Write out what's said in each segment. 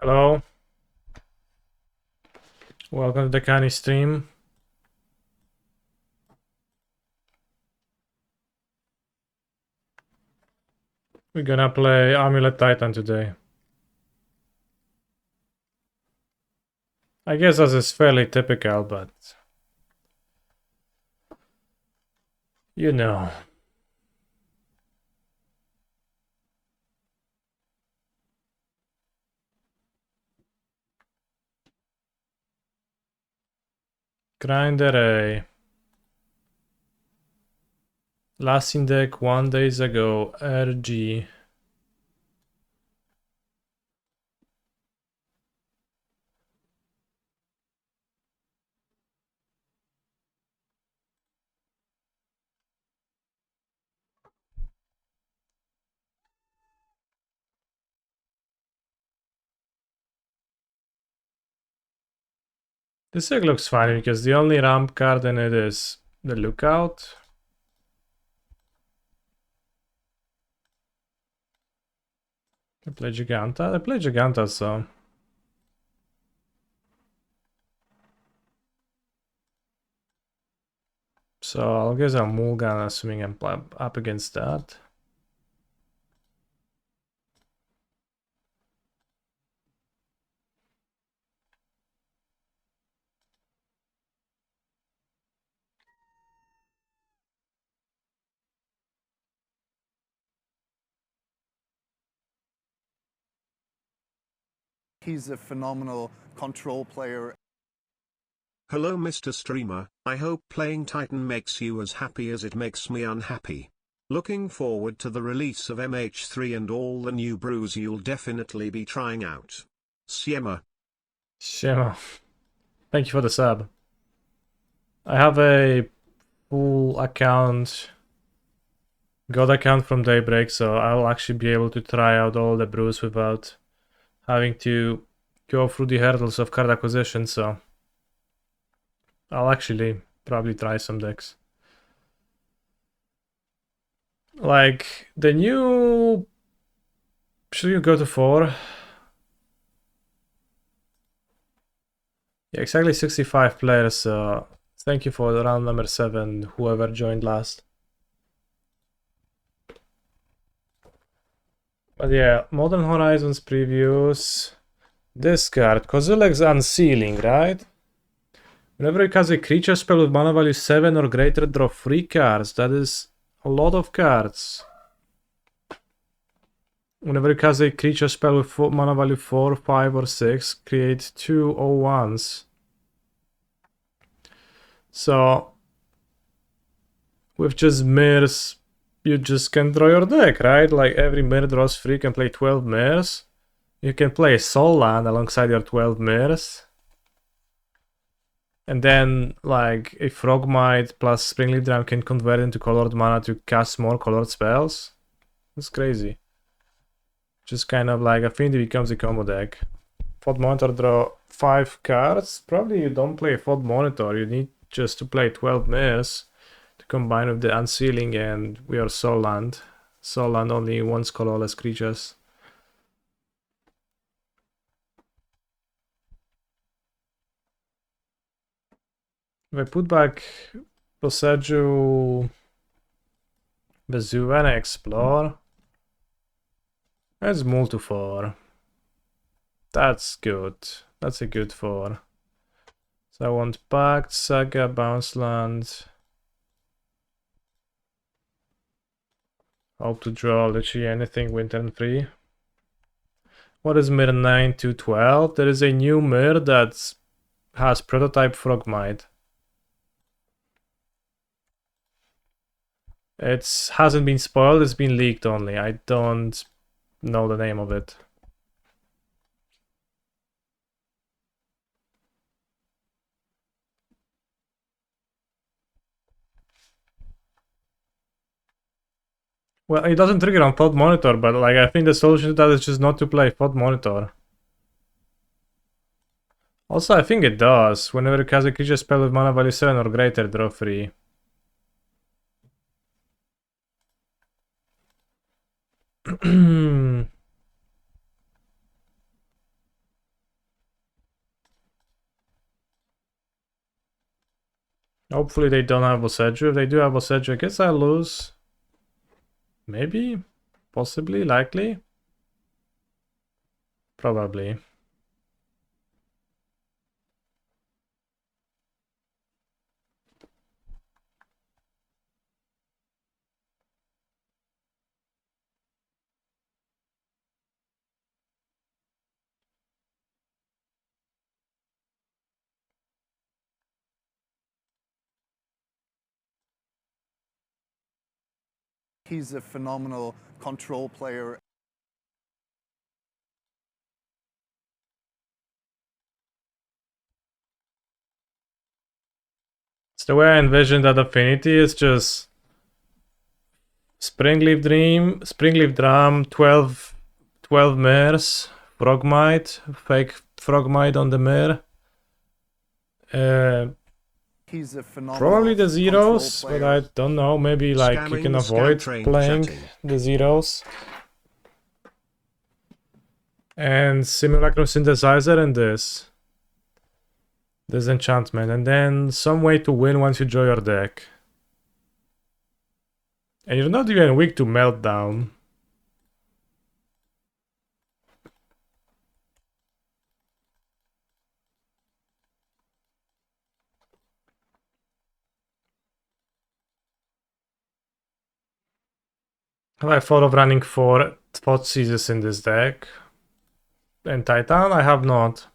Hello, welcome to the Kani stream. We're gonna play Amulet Titan today. I guess this is fairly typical, but you know. Grinderay. Last in deck 1 days ago, RG. This deck looks funny because the only ramp card in it is the Lookout. They play Giganta. They play Giganta, so. So I'll guess a Mulgan, assuming I'm up against that. He's a phenomenal control player. Hello Mr. Streamer, I hope playing Titan makes you as happy as it makes me unhappy. Looking forward to the release of MH3 and all the new brews you'll definitely be trying out. Siema. Shema. Thank you for the sub. I have a full account, God account from Daybreak, so I'll actually be able to try out all the brews without having to go through the hurdles of card acquisition, so I'll actually probably try some decks. Like, the new... Should you go to 4? Yeah, exactly 65 players, so thank you for round number 7, whoever joined last. But yeah, Modern Horizons previews. This card, Kozilek's Unsealing, right? Whenever you cast a creature spell with mana value 7 or greater, draw 3 cards. That is a lot of cards. Whenever you cast a creature spell with mana value 4, 5, or 6, create 2 0/1s. So, with just mirrors, you just can draw your deck, right? Like every mirror draws 3, you can play 12 mirrors. You can play a Soul Land alongside your 12 mirrors. And then, like, a Frogmite plus Springleaf Dram can convert into colored mana to cast more colored spells. That's crazy. Just kind of like Affinity becomes a combo deck. Fod Monitor draw 5 cards. Probably you don't play Fod Monitor. You need just to play 12 mirrors to combine with the Unsealing, and we are Soul Land. Soul Land only wants colorless creatures. If I put back Boseiju, Vesuva, and I explore, let's move to 4. That's good. That's a good 4. So I want Pact, Saga, Bounce Land. Hope to draw literally anything win turn 3. What is Mir 9 to 12? There is a new Mir that has prototype Frogmite. It hasn't been spoiled, it's been leaked only. I don't know the name of it. Well, it doesn't trigger on Thought Monitor, but like I think the solution to that is just not to play Thought Monitor. Also, I think it does. Whenever it has a creature spell with mana value 7 or greater, draw 3. Hopefully they don't have Boseju. If they do have Boseju, I guess I lose. Maybe? Possibly? Likely? Probably. He's a phenomenal control player. It's the way I envision that affinity is just Springleaf Drum, 12 Mares, Frogmite, fake Frogmite on the Mare. He's a phenomenal Probably the control zeros, but player. I don't know. Maybe like you Scamming can the avoid scam train playing chatting. the zeros. And Simulacrum Synthesizer and this enchantment, and then some way to win once you draw your deck. And you're not even weak to Meltdown. Have I thought of running 4 Thought Seizes in this deck? And Titan? I have not.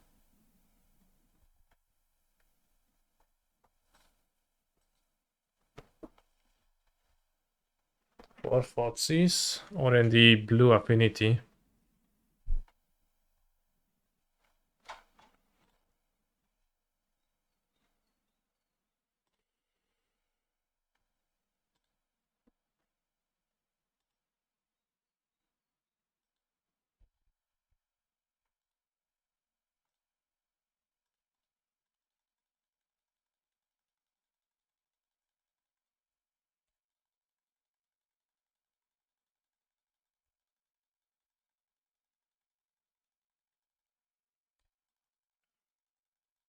For Thoughtseize or in the blue affinity.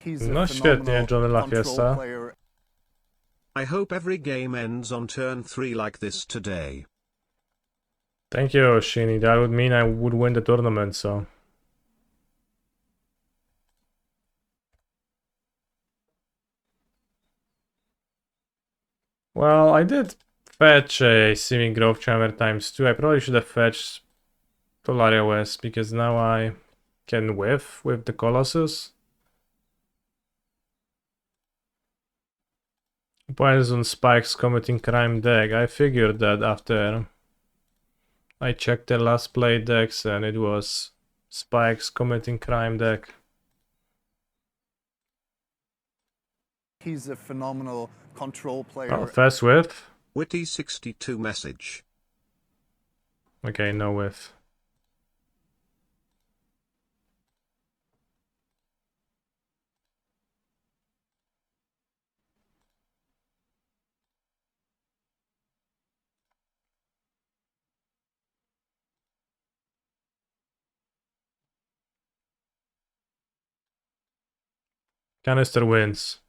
He's No a shit, phenomenal nie, Johnny La control Fiesta. player. I hope every game ends on turn 3 like this today. Thank you, Shini. That would mean I would win the tournament, so. Well, I did fetch a Seeming Growth Charmer ×2. I probably should have fetched Tolaria West because now I can whiff with the Colossus. Poison Spikes committing crime deck. I figured that after I checked the last play decks and it was Spikes committing crime deck. He's a phenomenal control player. Oh, fast whiff? Witty 62 message. Okay, no whiff. Canister wins.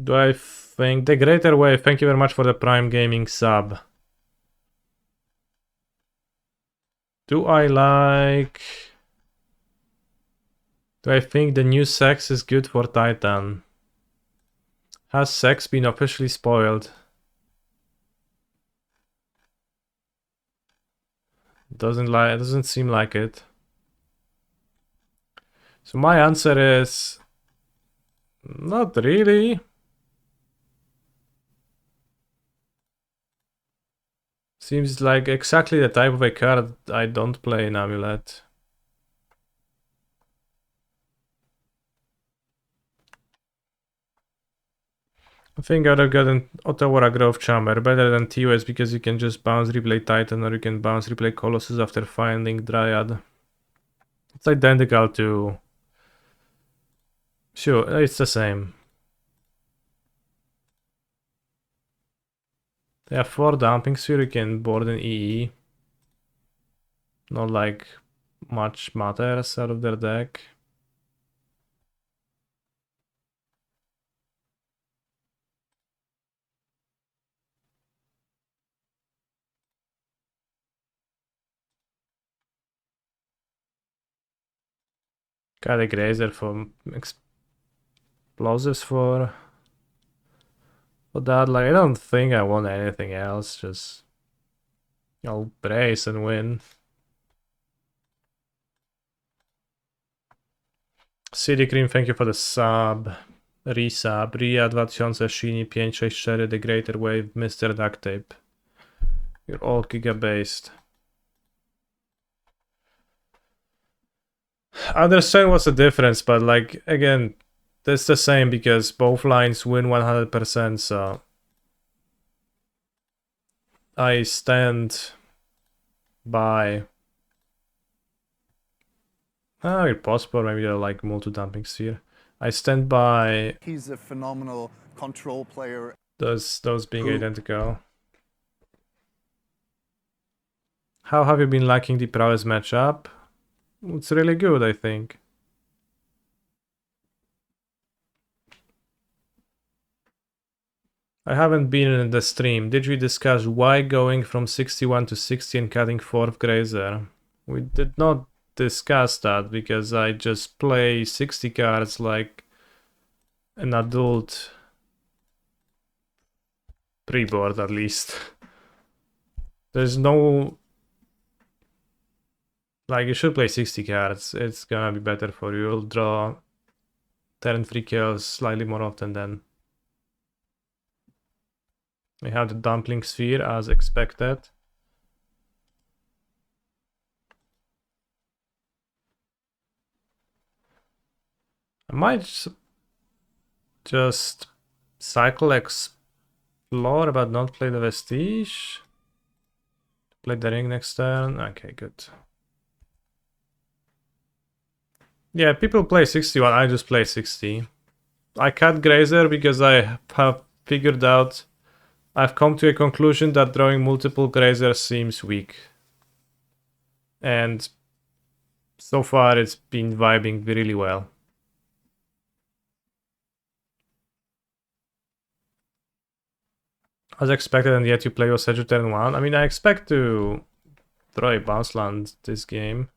Do I think the Greater Wave? Thank you very much for the Prime Gaming sub. Do I like... Do I think the new sex is good for Titan? Has sex been officially spoiled? Doesn't seem like it. So my answer is not really. Seems like exactly the type of a card I don't play in Amulet. I think I'd have gotten Otawara Growth Chamber better than TOS because you can just bounce replay Titan or you can bounce replay Colossus after finding Dryad. It's identical to... Sure, it's the same. They have 4 Dumping Sphere, you can board an EE. Not like much matters out of their deck. Got a Grazer for explosives for that. Like, I don't think I want anything else. Just I'll brace and win. City Cream, thank you for the sub. Resub, Ria 2000, Shini 564, The Greater Wave, Mr. Duct Tape. You're all giga based. I understand what's the difference, but like again, that's the same because both lines win 100%, so I stand by. Oh, possible, maybe they're like multi-dumping sphere. I stand by. He's a phenomenal control player. Those being identical. How have you been liking the prowess matchup? It's really good, I think. I haven't been in the stream. Did we discuss why going from 61 to 60 and cutting 4th Grazer? We did not discuss that because I just play 60 cards like an adult pre-board at least. There's no... Like, you should play 60 cards. It's gonna be better for you. You'll draw turn 3 kills slightly more often than... We have the Dumpling Sphere as expected. I might just cycle explore but not play the Vestige. Play the ring next turn. Okay, good. Yeah, people play 61, I just play 60. I cut Grazer because I have figured out... I've come to a conclusion that drawing multiple Grazers seems weak. And so far it's been vibing really well. As expected, and yet you play Osseju turn 1. I mean, I expect to draw a bounce land this game.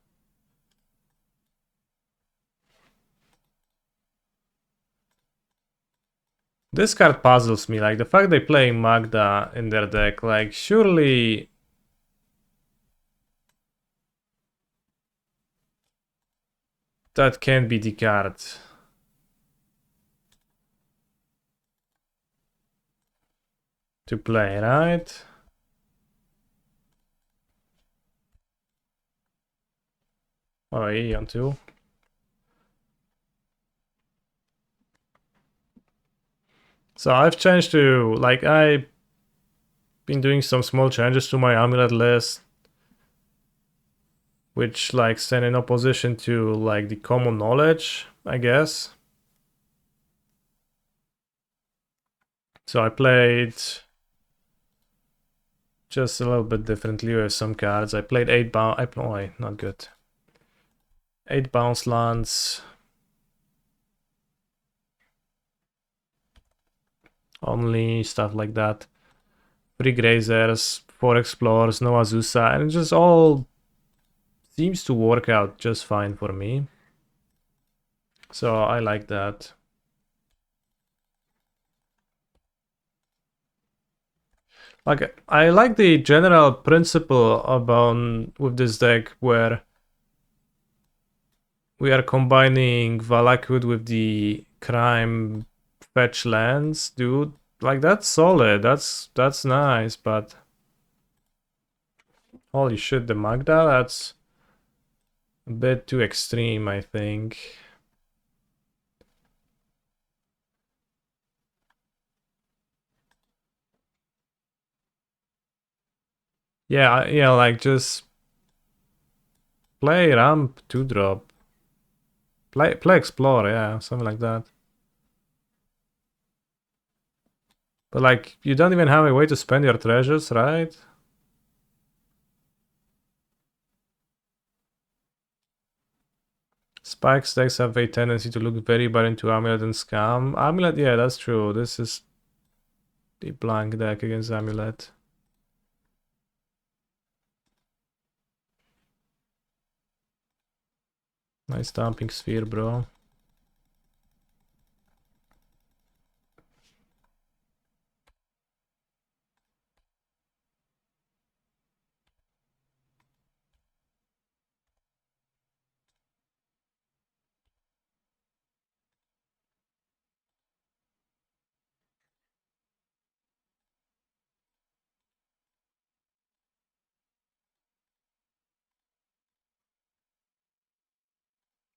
This card puzzles me, like the fact they play Magda in their deck, like surely... That can't be the card. To play, right? Oh, Eon too. So I've changed to, like, I've been doing some small changes to my amulet list, which like stand in opposition to like the common knowledge, I guess. So I played just a little bit differently with some cards. I played 8 bounce, oh, not good. 8 bounce lands. Only stuff like that. 3 Grazers, 4 Explorers, no Azusa, and it just all seems to work out just fine for me. So I like that. Like, I like the general principle about with this deck where we are combining Valakut with the Crime fetch lands, dude. Like, that's solid. That's nice, but holy shit, the Magda, that's a bit too extreme, I think. Yeah, like just play ramp 2-drop. Play explore, yeah, something like that. But like, you don't even have a way to spend your treasures, right? Spike stacks have a tendency to look very bad into Amulet and Scam. Amulet, yeah, that's true. This is the blank deck against Amulet. Nice Dumping Sphere, bro.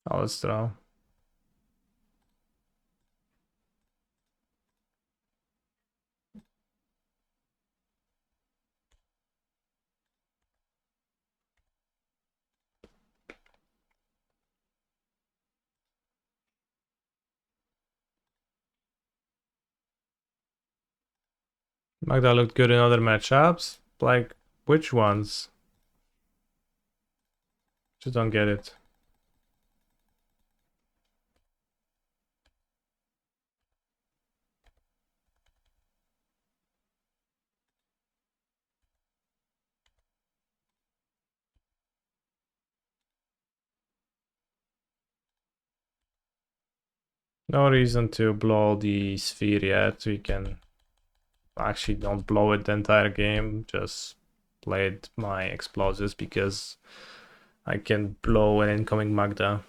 Oh, let's draw. Magda looked good in other matchups. Like, which ones? Just don't get it. No reason to blow the sphere yet. We can actually don't blow it the entire game. Just played my explosives because I can blow an incoming Magda.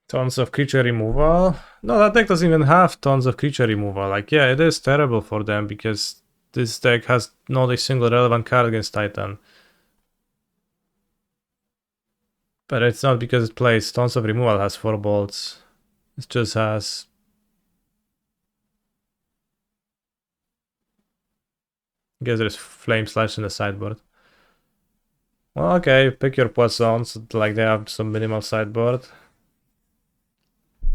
Tons of creature removal. No, that deck doesn't even have tons of creature removal. Like, yeah, it is terrible for them because this deck has not a single relevant card against Titan. But it's not because it plays tons of removal, has 4 bolts. It just has... I guess there's Flame Slash in the sideboard. Well, okay, pick your poisons, like they have some minimal sideboard.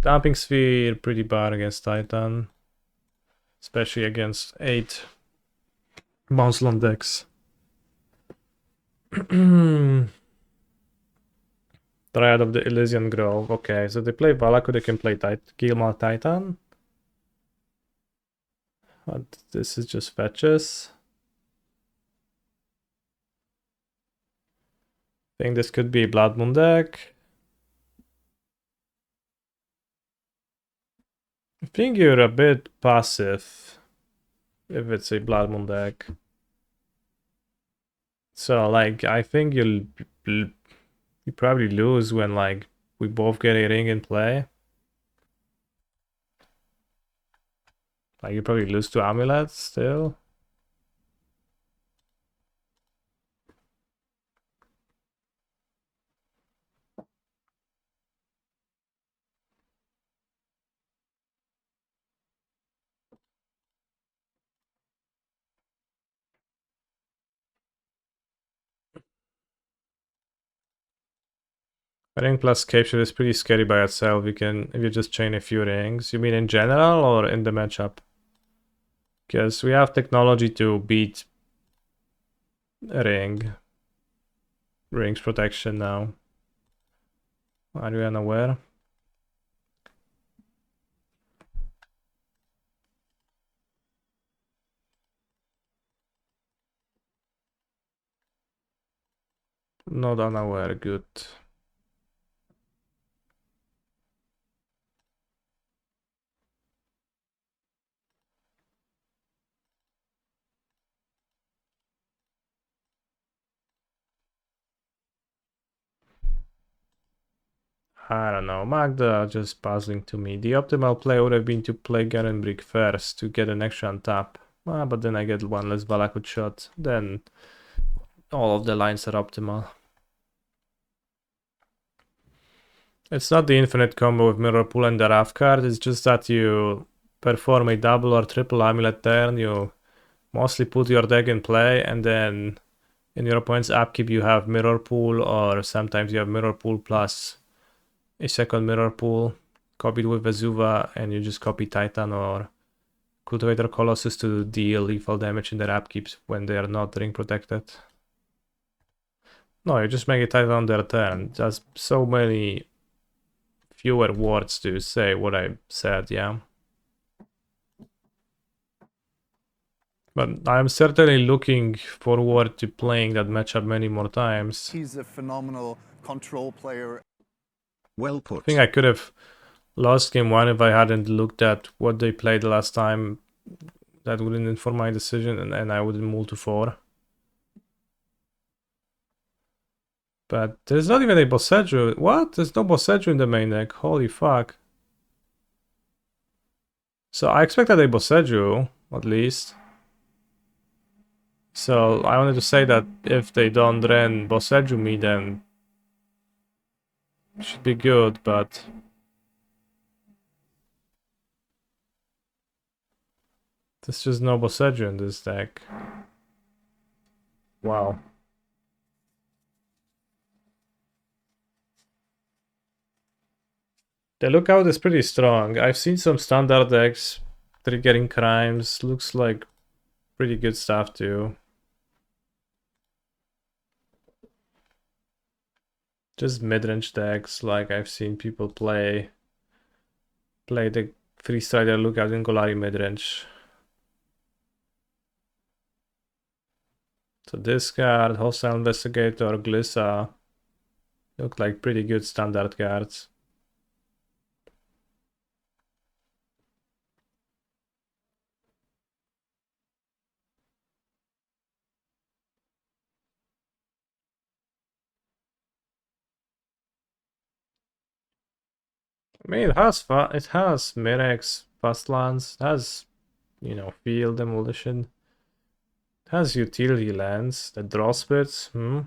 Dumping Sphere, pretty bad against Titan. Especially against 8 bounce land decks. Triad of the Elysian Grove. Okay, so they play Valaku, they can play Yog-moth Titan. But this is just fetches. I think this could be a Blood Moon deck. I think you're a bit passive if it's a Blood Moon deck. So, like, I think you probably lose when, like, we both get a ring in play. Like, you probably lose to Amulet still. Ring plus capture is pretty scary by itself. You can, if you just chain a few rings. You mean in general or in the matchup? Because we have technology to beat rings protection now. Are you unaware? Not unaware, good. I don't know, Magda just puzzling to me. The optimal play would have been to play Garen Brick first to get an extra on tap. But then I get one less Balatro shot. Then all of the lines are optimal. It's not the infinite combo with Mirror Pool and the Raft card, it's just that you perform a double or triple Amulet turn, you mostly put your deck in play, and then in your opponent's upkeep you have Mirror Pool, or sometimes you have Mirror Pool plus a second Mirror Pool copied with Vesuva, and you just copy Titan or Cultivator Colossus to deal lethal damage in their upkeeps when they are not ring protected. No, you just make a Titan on their turn. Just so many fewer words to say what I said, yeah. But I'm certainly looking forward to playing that matchup many more times. He's a phenomenal control player. Well I put. think I could have lost game 1 if I hadn't looked at what they played the last time. That wouldn't inform my decision, and I wouldn't move to 4. But there's not even a Boseiju. What? There's no Boseiju in the main deck. Holy fuck. So I expected a Boseiju, at least. So I wanted to say that if they don't run Boseiju me, then it should be good, but there's just no Boseiju in this deck. Wow. The lookout is pretty strong. I've seen some standard decks triggering crimes. Looks like pretty good stuff too. Just mid-range decks like I've seen people play the Freestrider lookout in Golari mid-range. So this card, Hostile Investigator, Glissa look like pretty good standard cards. I mean, it has Mirex, Fastlands, it has, you know, Field Demolition. It has utility lands, the draw spits, You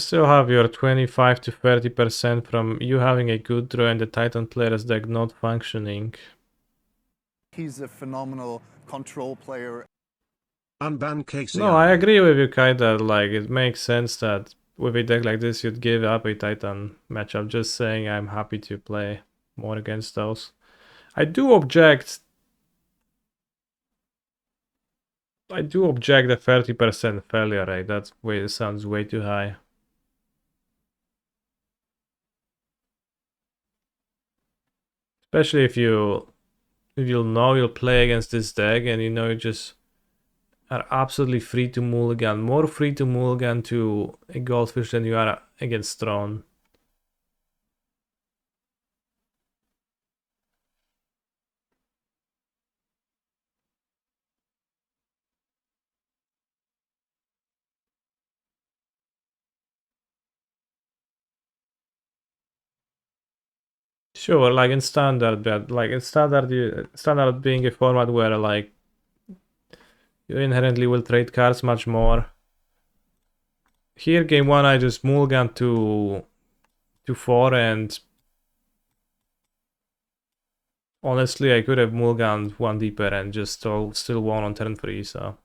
still have your 25 to 30% from you having a good draw and the Titan player's deck not functioning. He's a phenomenal control player. Unban KCI. No, I agree with you, Kai, that like it makes sense that with a deck like this you'd give up a Titan matchup. Just saying I'm happy to play more against those. I do object the 30% failure rate. That way sounds way too high. Especially if you'll know you'll play against this deck and you know you just are absolutely free to mulligan, more free to mulligan to a Goldfish than you are against Throne. Sure, like in standard, but like in standard being a format where like you inherently will trade cards much more. Here, game 1, I just mulligan to 4, and honestly, I could have mulliganed 1 deeper and just still won on turn 3, so.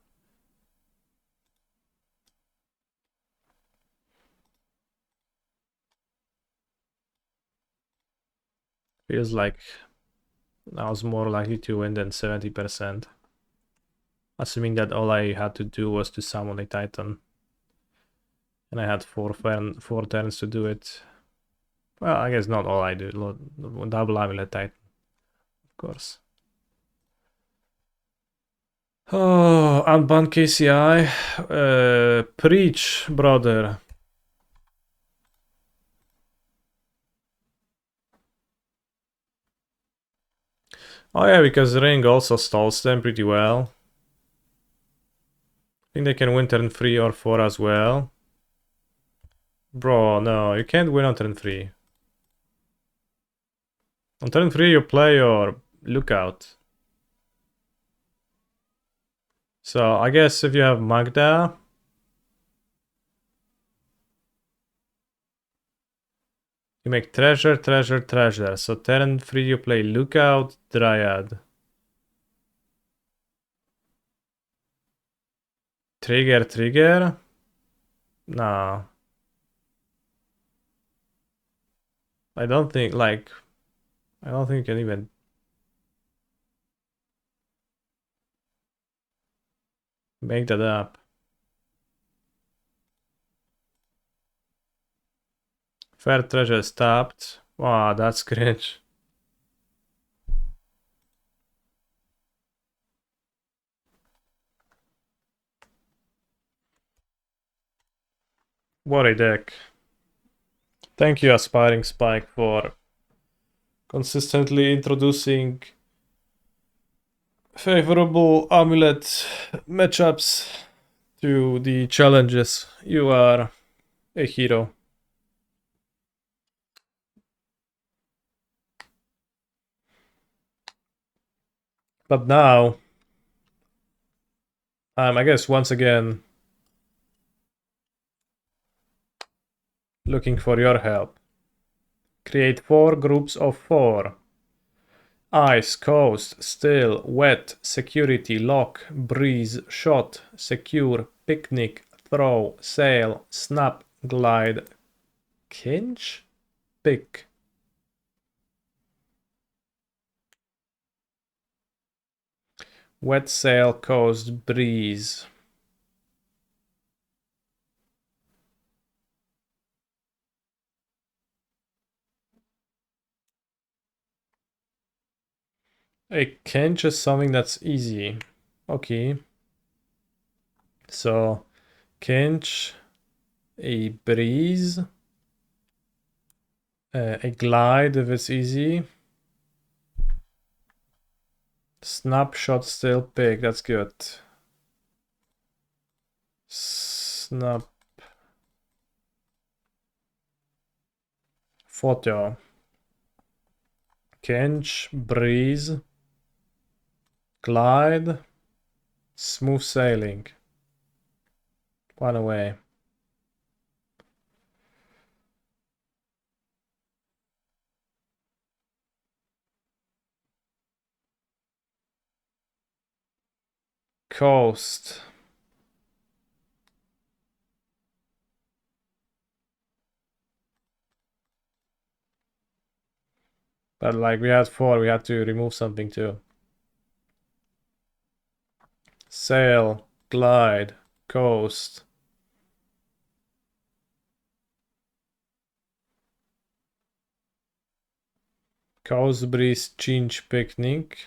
Feels like I was more likely to win than 70%. Assuming that all I had to do was to summon a Titan. And I had 4 turns to do it. Well, I guess not all I do. Double Amulet Titan, of course. Oh, unban KCI. Preach, brother. Oh yeah, because Ring also stalls them pretty well. I think they can win turn 3 or 4 as well. Bro, no, you can't win on turn 3. On turn 3 you play your Lookout. So I guess if you have Magda, you make treasure, treasure, treasure. So turn 3 you play Lookout, Dryad. Trigger, trigger? Nah. I don't think you can even. Make that up. Fair treasure stopped. Wow, that's cringe. What a deck. Thank you, Aspiring Spike, for consistently introducing favorable Amulet matchups to the challenges. You are a hero. But now, I guess once again looking for your help. Create 4 groups of 4. Ice, coast, still, wet, security, lock, breeze, shot, secure, picnic, throw, sail, snap, glide, kinch, pick. Wet, sail, coast, breeze. A kinch is something that's easy. Okay. So, kinch, a breeze, a glide if it's easy. Snapshot, still, pick. That's good. Snap. Photo. Kinch, breeze, glide, smooth sailing. One away. Coast. But like we had 4, we had to remove something too. Sail, glide, coast. Coast, breeze, change, picnic.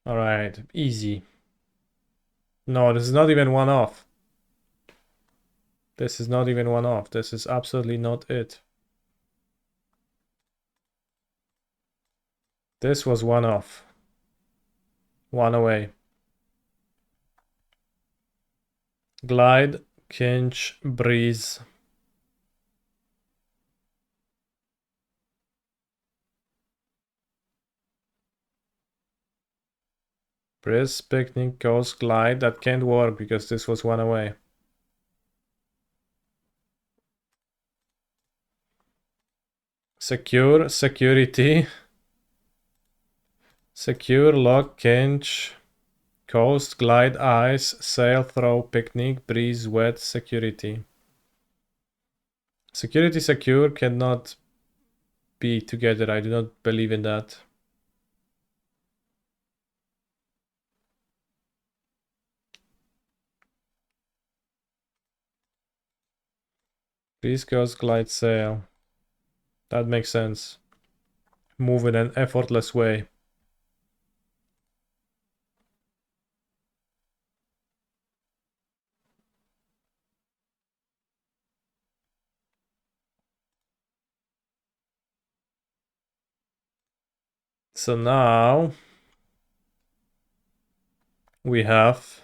Alright, easy. No, this is not even one off. This is not even one off. This is absolutely not it. This was one off. One away. Glide, kinch, breeze. Breeze, picnic, coast, glide. That can't work because this was one away. Secure, security. Secure, lock, kinch, coast, glide, ice, sail, throw, picnic, breeze, wet, security. Security, secure cannot be together. I do not believe in that. Breeze, coast, glide, sail. That makes sense. Move in an effortless way. So now we have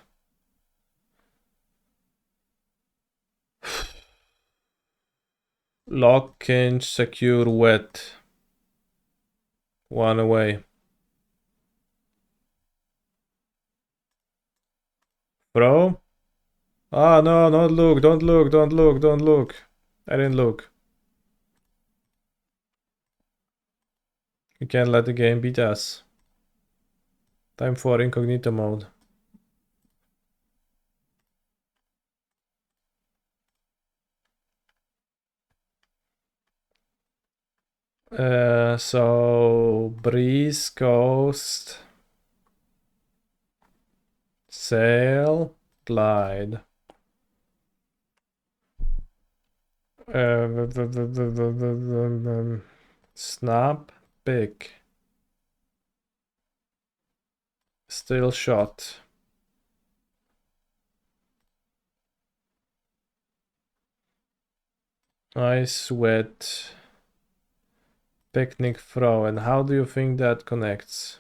lock, kinch, secure, wet. One away. Bro? Ah, no, don't look, don't look, don't look, don't look. I didn't look. You can't let the game beat us. Time for incognito mode. So breeze, coast, sail, glide. Snap, pick. Still shot. Ice, wet. Picnic, throw. And how do you think that connects?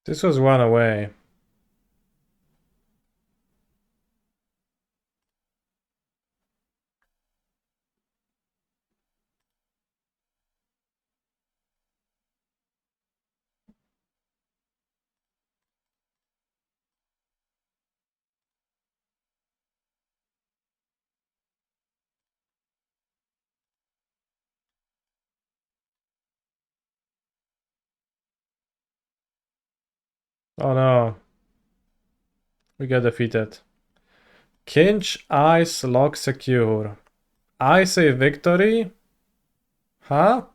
This was one away. Oh no. We got defeated. Kinch, ice, lock, secure. I say victory? Huh?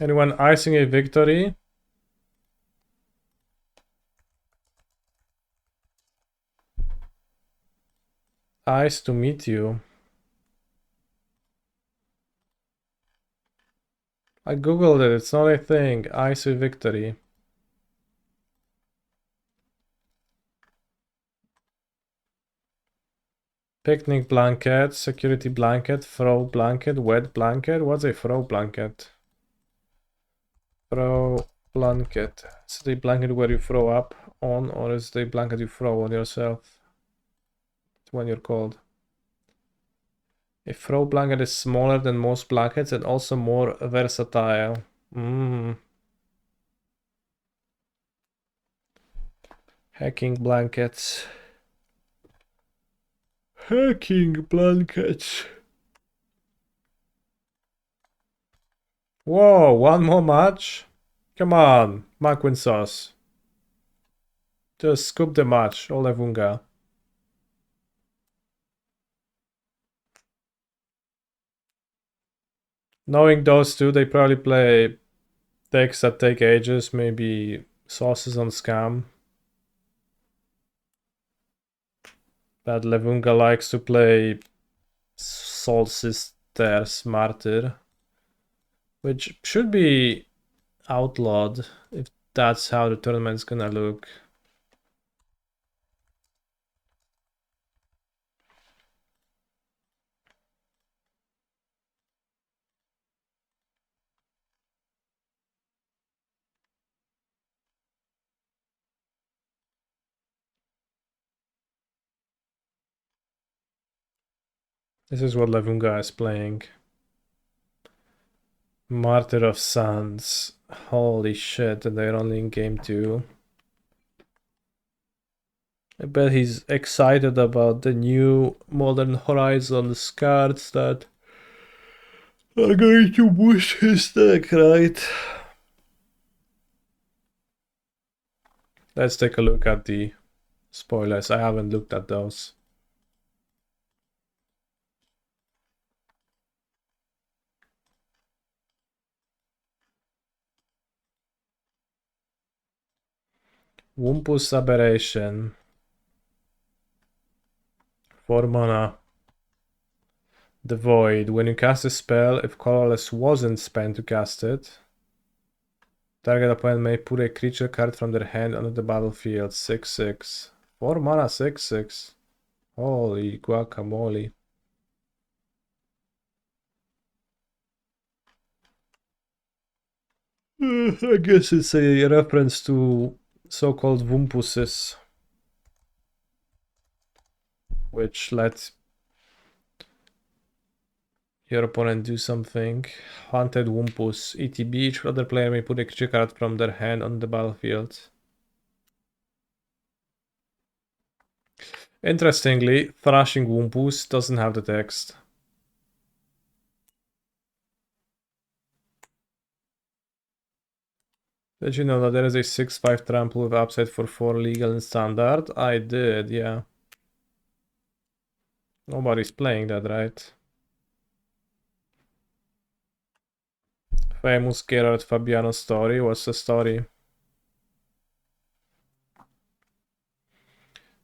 Anyone icing a victory? Ice to meet you. I googled it, it's not a thing. Ice a victory. Picnic blanket, security blanket, throw blanket, wet blanket. What's a throw blanket? Throw blanket. Is it a blanket where you throw up on, or is it a blanket you throw on yourself when you're cold? A throw blanket is smaller than most blankets and also more versatile. Hacking blankets. Hacking blankets. Whoa, one more match? Come on, Mac sauce. Just scoop the match, Olevunga. Knowing those two, they probably play decks that take ages, maybe sauces on scam. But Levunga likes to play Soul Sisters Martyr, which should be outlawed if that's how the tournament's gonna look. This is what Levunga is playing. Martyr of Suns. Holy shit, and they're only in game 2. I bet he's excited about the new Modern Horizons cards that are going to boost his deck, right? Let's take a look at the spoilers. I haven't looked at those. Wumpus Aberration. 4 mana. The Void. When you cast a spell, if colorless wasn't spent to cast it, target opponent may put a creature card from their hand onto the battlefield. 6/6. 4 mana, 6/6. Holy guacamole. I guess it's a reference to so-called Wumpuses, which let your opponent do something. Haunted Wumpus. ETB. Each other player may put a creature card from their hand on the battlefield. Interestingly, Thrashing Wumpus doesn't have the text. Did you know that there is a 6/5 trample with upside for 4 legal in standard? I did, yeah. Nobody's playing that, right? Famous Gerard Fabiano story. What's the story?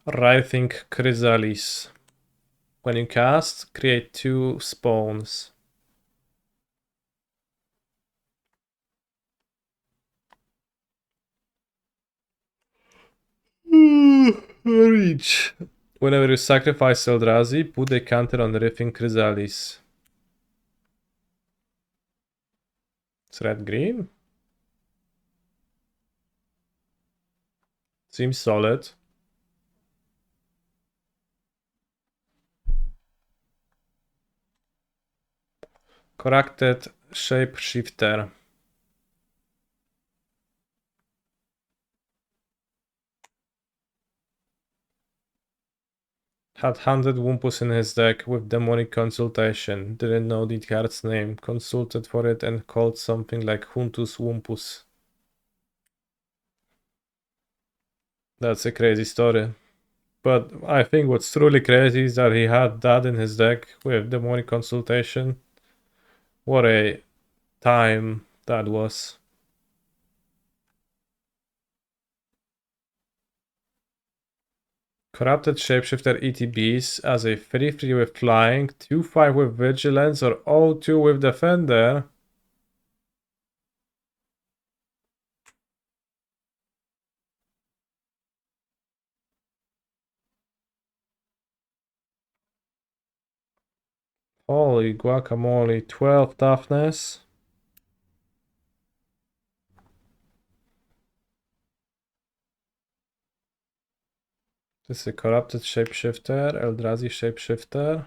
Writhing Chrysalis. When you cast, create 2 spawns. Reach. Whenever you sacrifice Eldrazi, put a counter on Writhing Chrysalis. It's red-green? Seems solid. Corrected Shapeshifter. Had 100 Wumpus in his deck with Demonic Consultation. Didn't know the card's name. Consulted for it and called something like Huntus Wumpus. That's a crazy story. But I think what's truly crazy is that he had that in his deck with Demonic Consultation. What a time that was. Corrupted Shapeshifter ETBs as a 3/3 with Flying, 2/5 with Vigilance, or 0/2 with Defender. Holy guacamole, 12 toughness. This is a Corrupted Shapeshifter, Eldrazi Shapeshifter.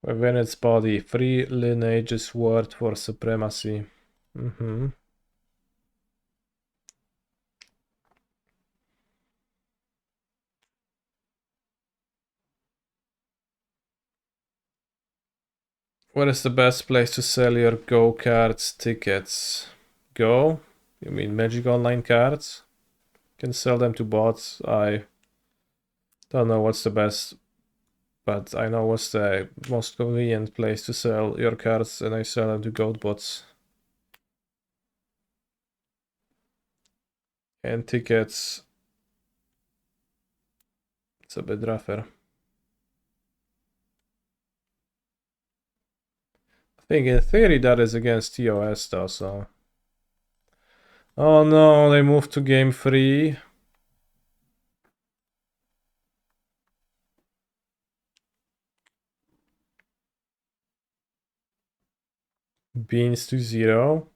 Within its body, 3 lineages word for supremacy. What is the best place to sell your Go cards tickets? Go? You mean Magic Online cards? You can sell them to bots. I don't know what's the best, but I know what's the most convenient place to sell your cards, and I sell them to goat bots. And tickets, it's a bit rougher. I think in theory that is against TOS though, so... Oh no, they moved to game 3. Beans to 0.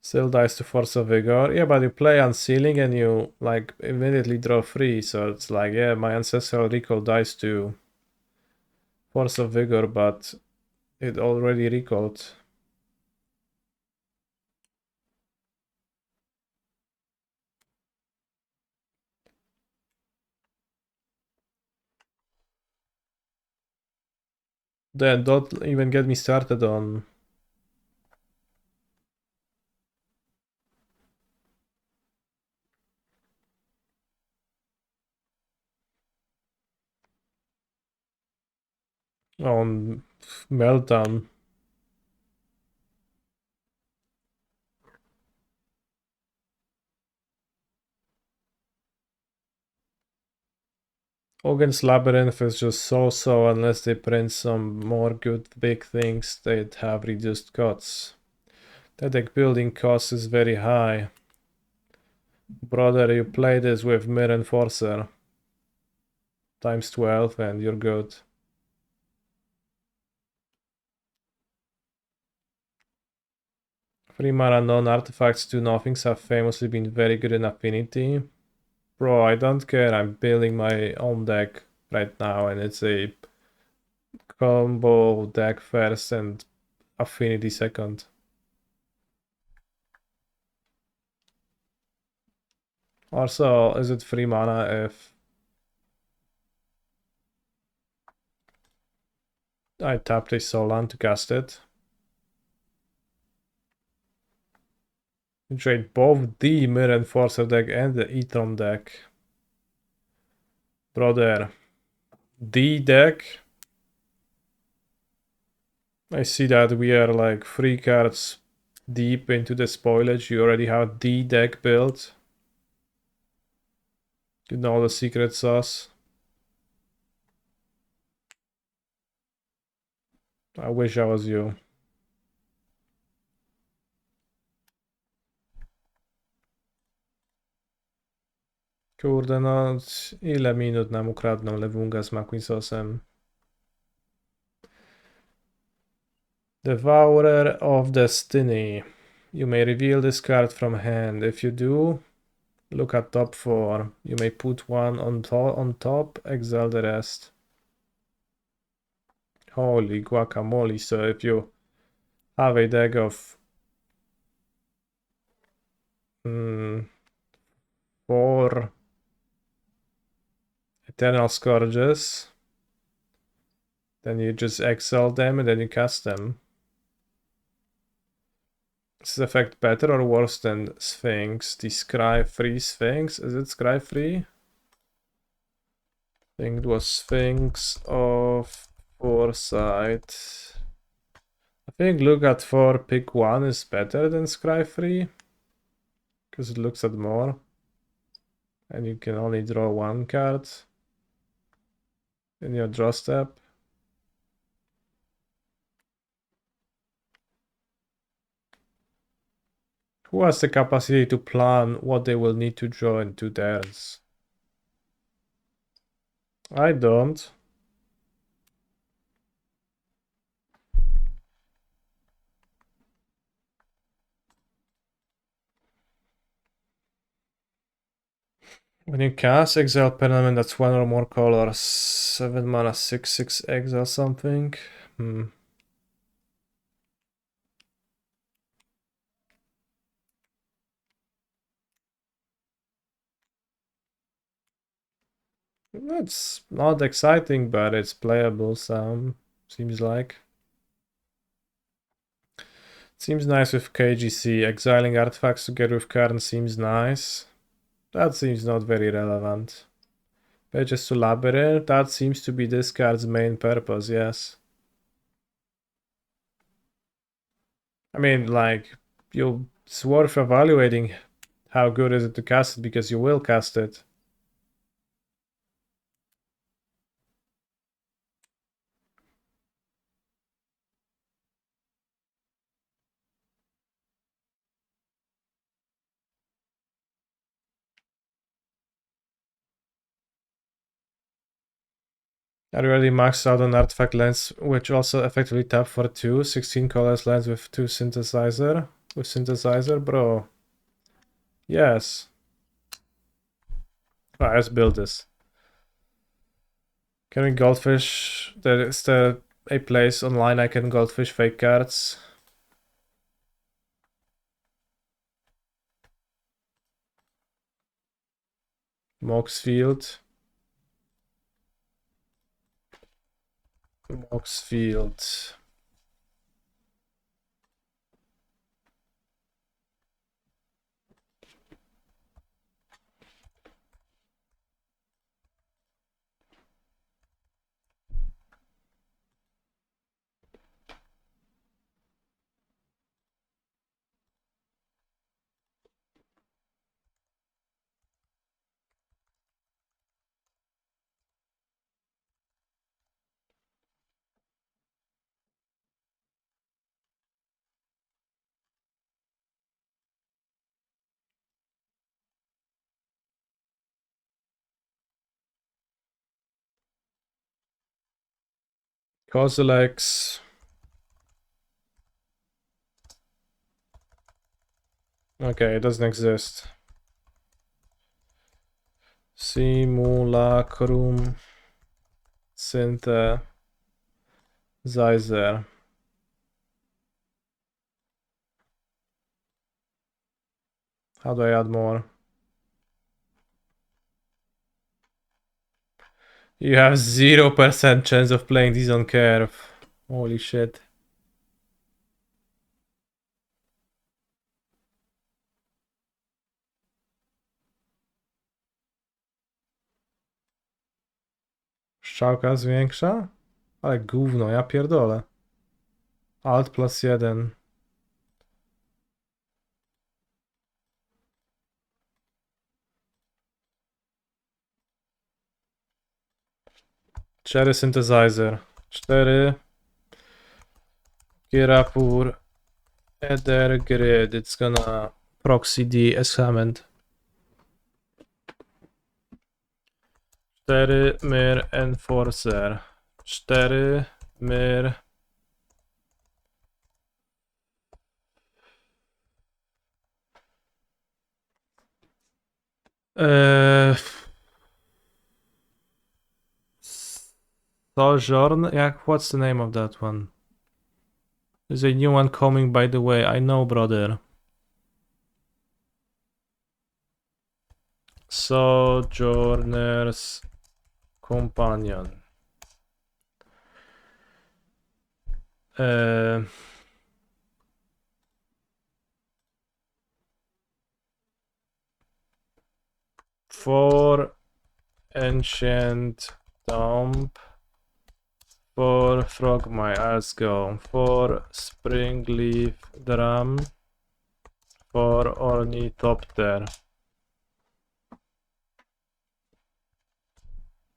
Still dies to Force of Vigor. Yeah, but you play Unsealing and you like immediately draw 3, so it's like, yeah, my Ancestral Recall dies to Force of Vigor, but it already recalled. Then don't even get me started on Meltdown. Against Labyrinth is just so unless they print some more good big things that have reduced costs. The deck building cost is very high. Brother, you play this with Mir Enforcer times 12 and you're good. Free mana non-artifacts do nothings have famously been very good in Affinity. Bro, I don't care, I'm building my own deck right now and it's a combo deck first and Affinity second. Also, is it free mana if I tapped a Solan to cast it? You trade both the Mirror Enforcer deck and the Etron deck. Brother, the deck. I see that we are like 3 cards deep into the spoilage. You already have the deck built. You know the secret sauce. I wish I was you. Kurde, no ile minut nam ukradną Lewunga z Maquinsosem? Devourer of Destiny. You may reveal this card from hand. If you do, look at top 4. You may put one on top, exile the rest. Holy guacamole. So if you have a deck of 4 Eternal Scourges, then you just exile them and then you cast them. Is this effect better or worse than Sphinx? The scry-free Sphinx? Is it scry-free? I think it was Sphinx of Foresight. I think look at 4, pick 1 is better than scry-free. Because it looks at more. And you can only draw 1 card in your draw step. Who has the capacity to plan what they will need to draw in 2 turns? I don't. When you cast exile permanent, that's 1 or more colors. 7 mana, 6/6 exile something. It's not exciting, but it's playable, seems like. Seems nice with KGC. Exiling artifacts together with Karn seems nice. That seems not very relevant. Pages to Labyrinth, that seems to be this card's main purpose, yes. I mean, like, it's worth evaluating how good is it to cast it, because you will cast it. I already maxed out on artifact lands, which also effectively tap for 2. 16 colors lands with 2 synthesizer. With synthesizer, bro. Yes. Alright, let's build this. Can we goldfish? Is there a place online I can goldfish fake cards? Moxfield. Moxfield. Kozilek's. Okay, it doesn't exist. Simulacrum synthesizer. How do I add more? You have 0% chance of playing these on curve. Holy shit. Strzałka zwiększa? Ale gówno, ja pierdolę. Alt plus 1. Cherry synthesizer. 4. Girapur. Ether grid. It's gonna proxy the experiment. 4 mir enforcer. 4 mir Sojourn. What's the name of that one? There's a new one coming, by the way. I know, brother. Sojourner's Companion. For Ancient Tomb. For Frogmite, let's go. For Springleaf Drum. For Ornithopter.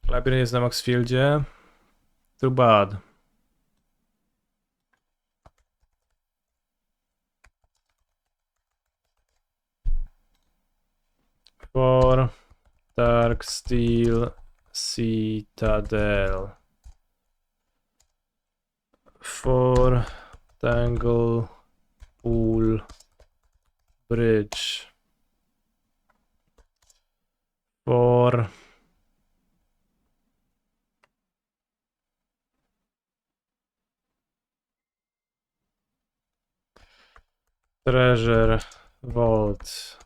Labirynt jest na Maxfieldzie. Too bad. For Dark Steel Citadel. For Tangle Pool Bridge. For Treasure Vault.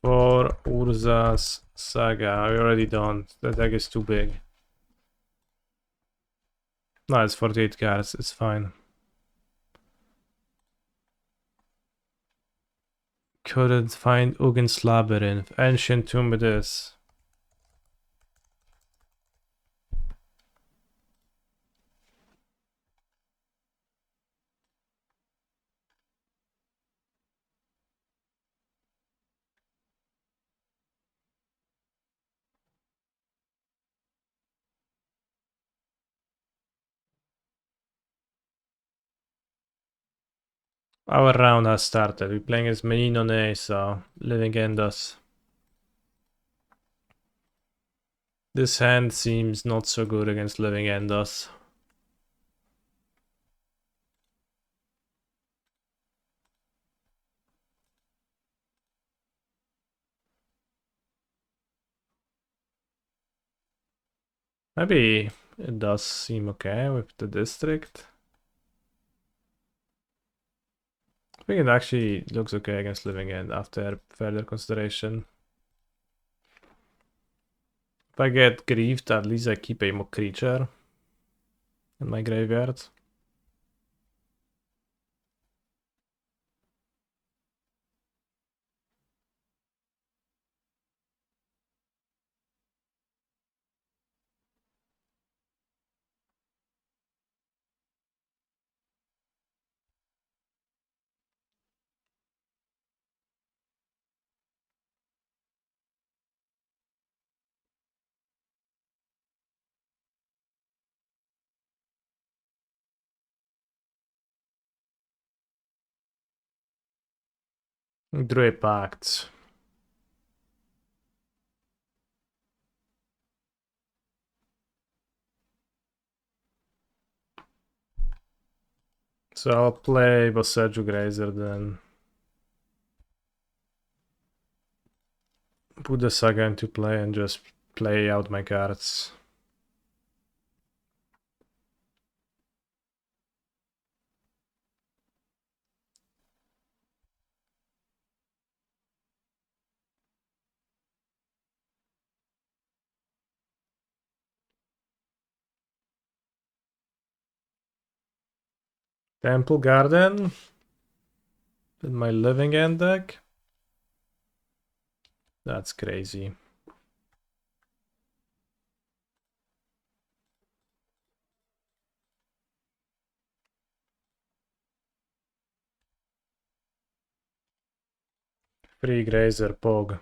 For Urza's Saga. I already don't. That deck is too big. No, it's 48 cards. It's fine. Couldn't find Ugin's Labyrinth. Ancient Tomb it is. Our round has started. We're playing as Menino, so Living Endos. This hand seems not so good against Living Endos. Maybe it does seem okay with the district. I think it actually looks okay against Living End after further consideration. If I get griefed, at least I keep a more creature in my graveyard. Drew a Pact. So I'll play Boseju Grazer then. Put the Saga into play and just play out my cards. Temple Garden in my living end deck. That's crazy. Free Grazer Pog.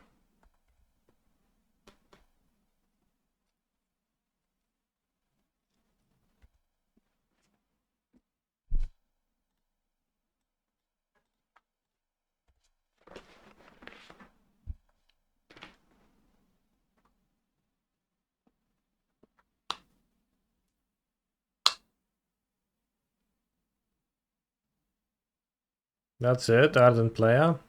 That's it, Ardent Player.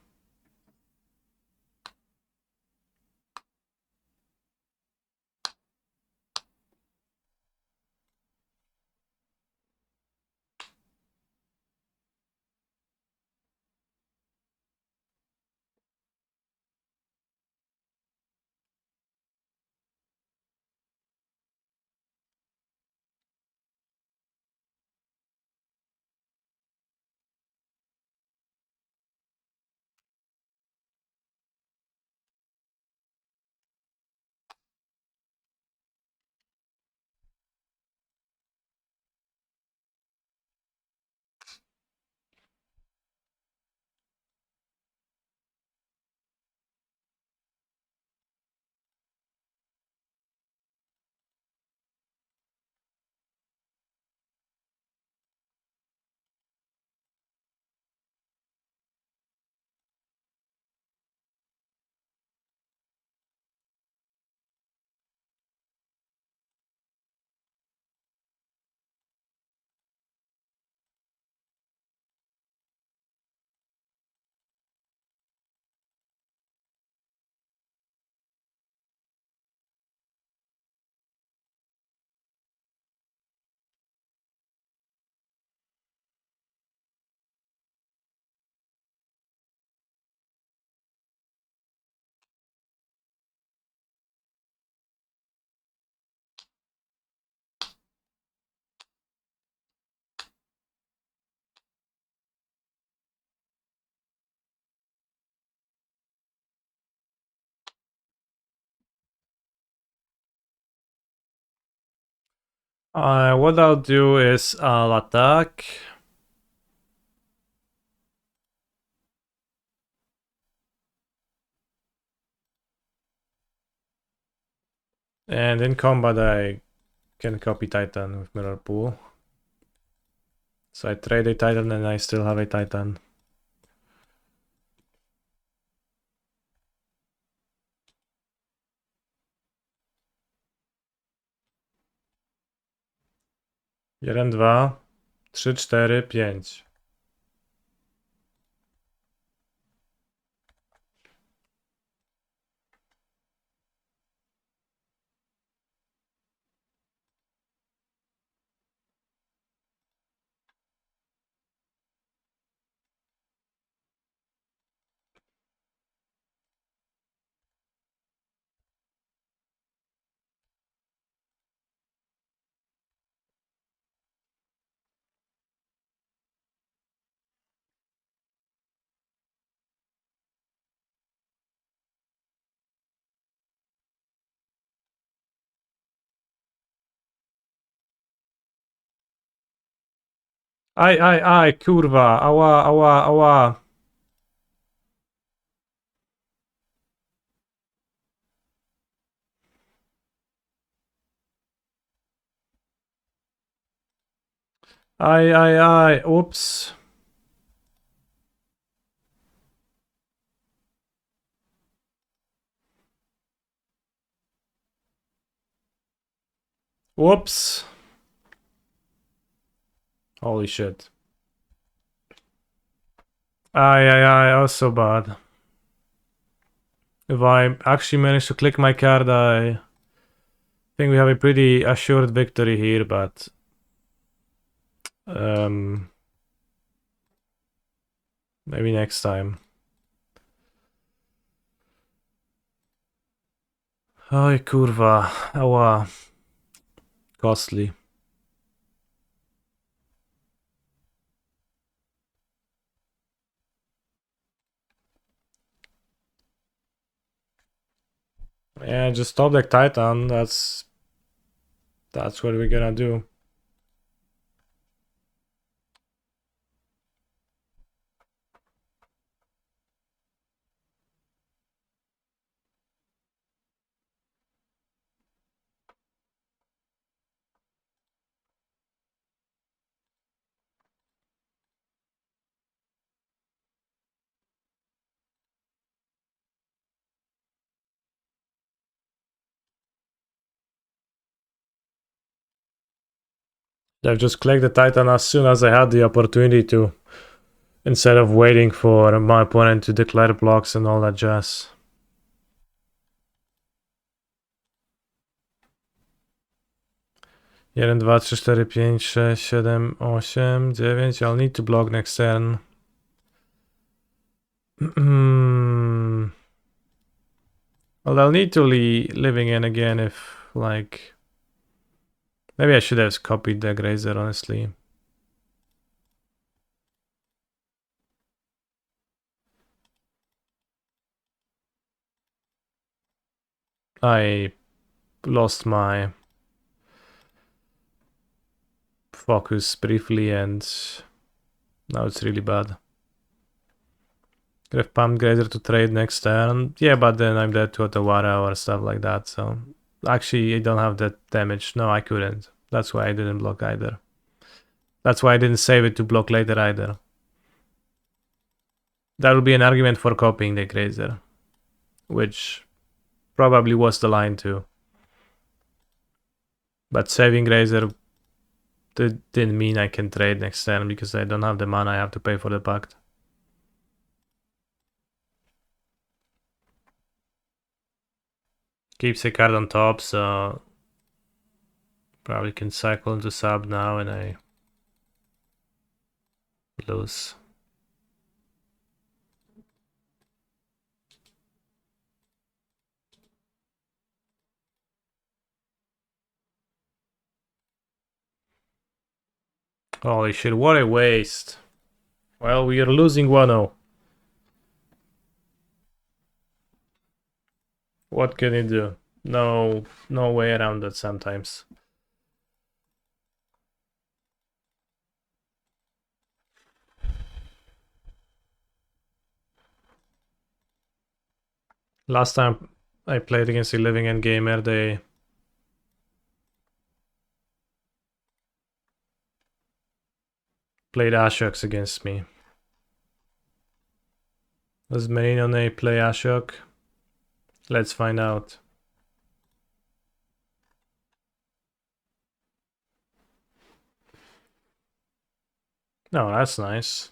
What I'll do is I'll attack. And in combat I can copy Titan with Mirror Pool. So I trade a Titan and I still have a Titan. Jeden, dwa, trzy, cztery, pięć. Aj, kurwa, ała. Aj, ups. Whoops. Holy shit. Aye, also bad. If I actually manage to click my card, I think we have a pretty assured victory here, but maybe next time. Oj kurwa, ała. Costly. Yeah, just top deck Titan, that's what we're gonna do. I've just clicked the Titan as soon as I had the opportunity to, instead of waiting for my opponent to declare blocks and all that jazz. Jeden, dwa, trzy, cztery, pięć, sześć, siedem, osiem, dziewięć. I'll need to block next turn. Well, I'll need to living in again if, like... Maybe I should have copied the Grazer, honestly. I lost my focus briefly and now it's really bad. Could have pumped Grazer to trade next turn. Yeah, but then I'm dead to Otawara or stuff like that, so... Actually, I don't have that damage. No, I couldn't. That's why I didn't block either. That's why I didn't save it to block later either. That would be an argument for copying the Grazer. Which probably was the line too. But saving Grazer didn't mean I can trade next turn because I don't have the mana I have to pay for the pact. Keeps a card on top, so probably can cycle into sub now and I lose. Holy shit, what a waste. Well, we are losing 1-0. What can you do? No way around that sometimes. Last time I played against a living end gamer, they played Ashoks against me. Does Marinone play Ashok? Let's find out. No, that's nice.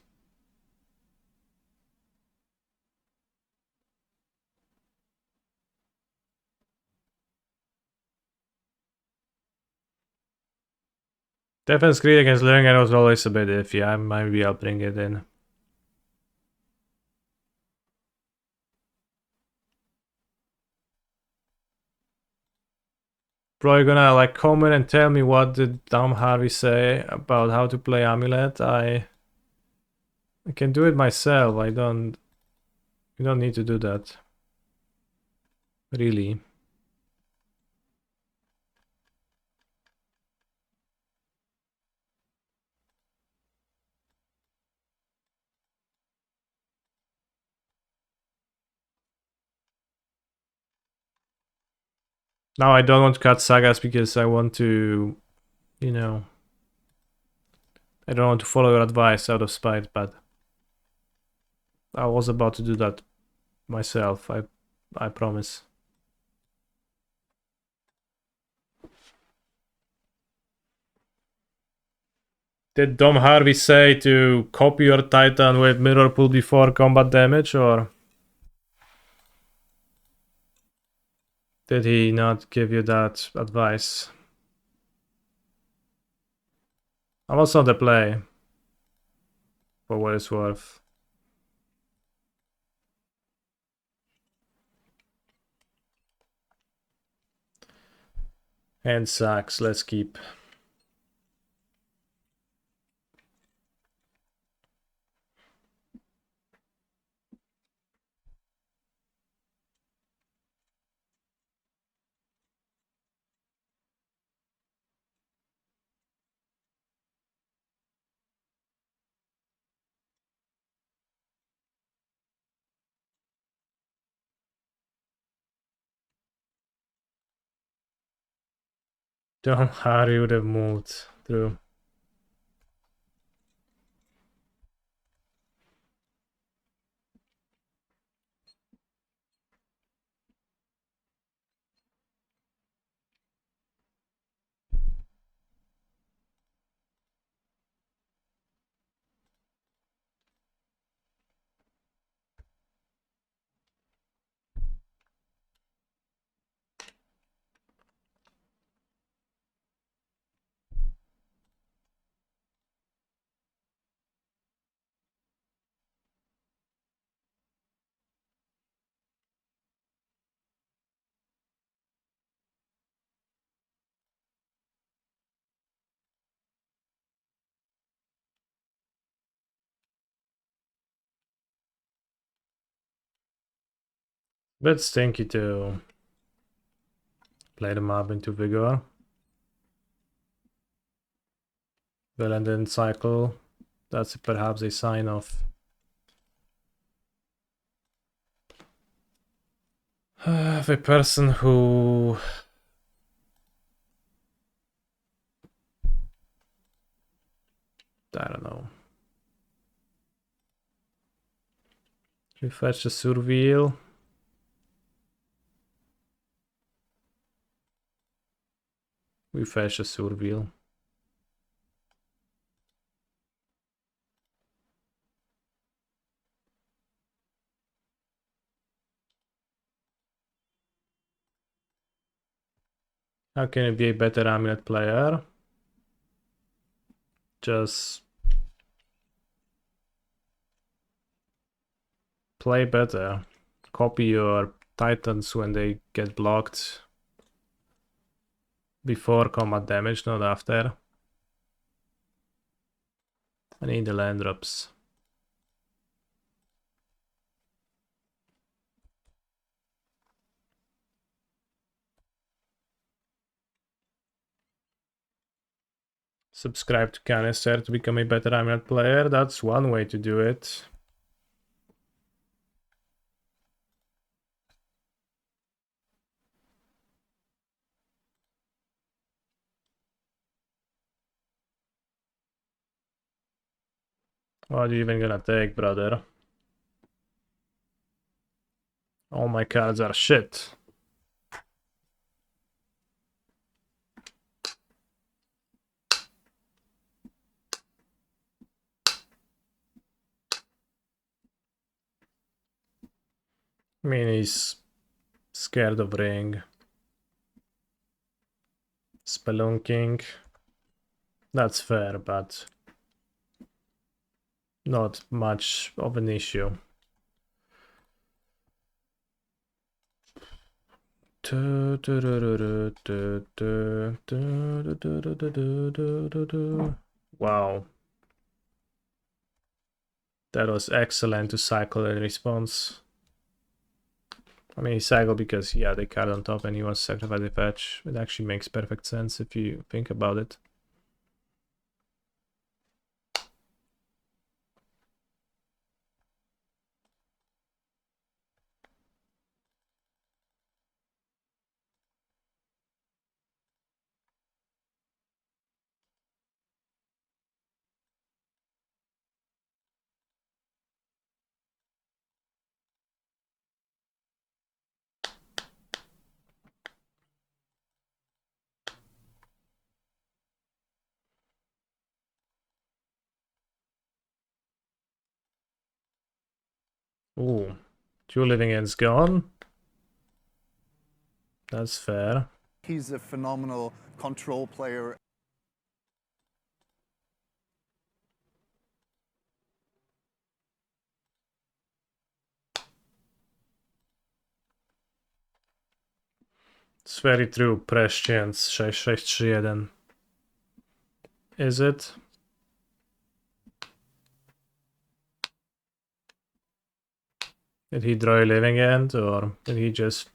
Defense grid against living end was always a bit iffy. Maybe I'll bring it in. Bro, you're gonna like comment and tell me what did Dom Harvey say about how to play Amulet? I can do it myself. You don't need to do that. Really. Now I don't want to cut sagas because I want to, you know, I don't want to follow your advice out of spite, but I was about to do that myself, I promise. Did Dom Harvey say to copy your Titan with mirror pool before combat damage, or did he not give you that advice? I was on the play, for what it's worth. And sucks, let's keep. Dom Harvey would have moved through. Bit stinky to play the mob into Vigor. Well, and then cycle. That's perhaps a sign of a person who I don't know. We fetch the Surveil. We fetch the Surveil. How can you be a better Amulet player? Just play better. Copy your Titans when they get blocked before combat damage, not after. I need the land drops. Subscribe to Canister to become a better Amulet player. That's one way to do it. What are you even gonna take, brother? All my cards are shit. I mean, he's scared of ring. Spelunking. That's fair, but not much of an issue. Wow. That was excellent to cycle in response. I mean, he cycled because, yeah, they card on top and he wants to sacrifice the fetch. It actually makes perfect sense if you think about it. Ooh, 2 living ends gone. That's fair. He's a phenomenal control player. It's very true, prescience 6631. Is it? Did he draw a living end, or did he just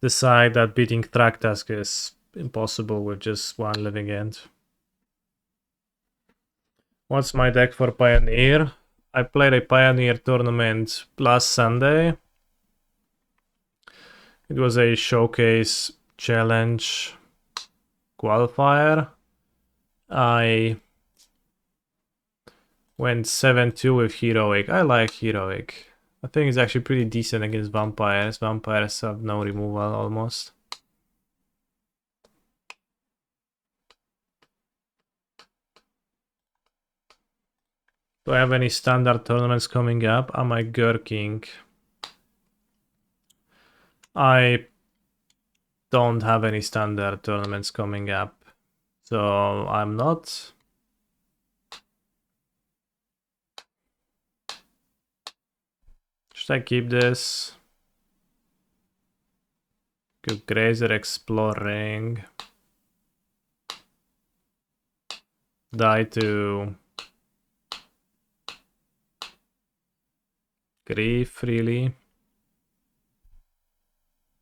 decide that beating Traktask is impossible with just 1 living end? What's my deck for Pioneer? I played a Pioneer tournament last Sunday. It was a showcase challenge qualifier. I went 7-2 with Heroic. I like Heroic. I think it's actually pretty decent against Vampires. Vampires have no removal almost. Do I have any standard tournaments coming up? Am I Gurking? I don't have any standard tournaments coming up, so I'm not. Should I keep this? Good Grazer Exploring. Die to Grief, really.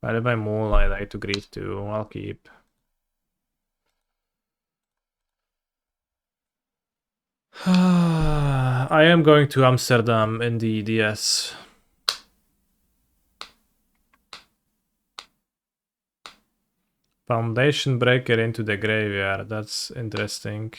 Why did I Moonlight? I to Grief too. I'll keep. I am going to Amsterdam indeed, yes. Foundation Breaker into the graveyard. That's interesting.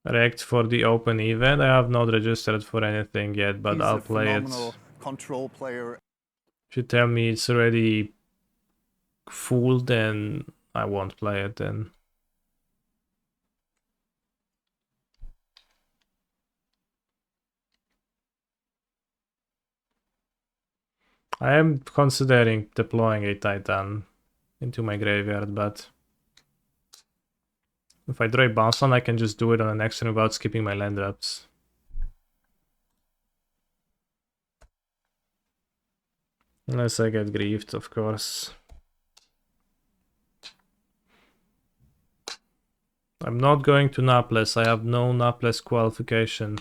Rect for the open event. I have not registered for anything yet, but He's I'll a play it. phenomenal control player. If you tell me it's already full, then I won't play it then. I am considering deploying a Titan into my graveyard, but if I draw a bounce one, I can just do it on the next turn without skipping my land drops. Unless I get griefed, of course. I'm not going to Naples. I have no Naples qualification.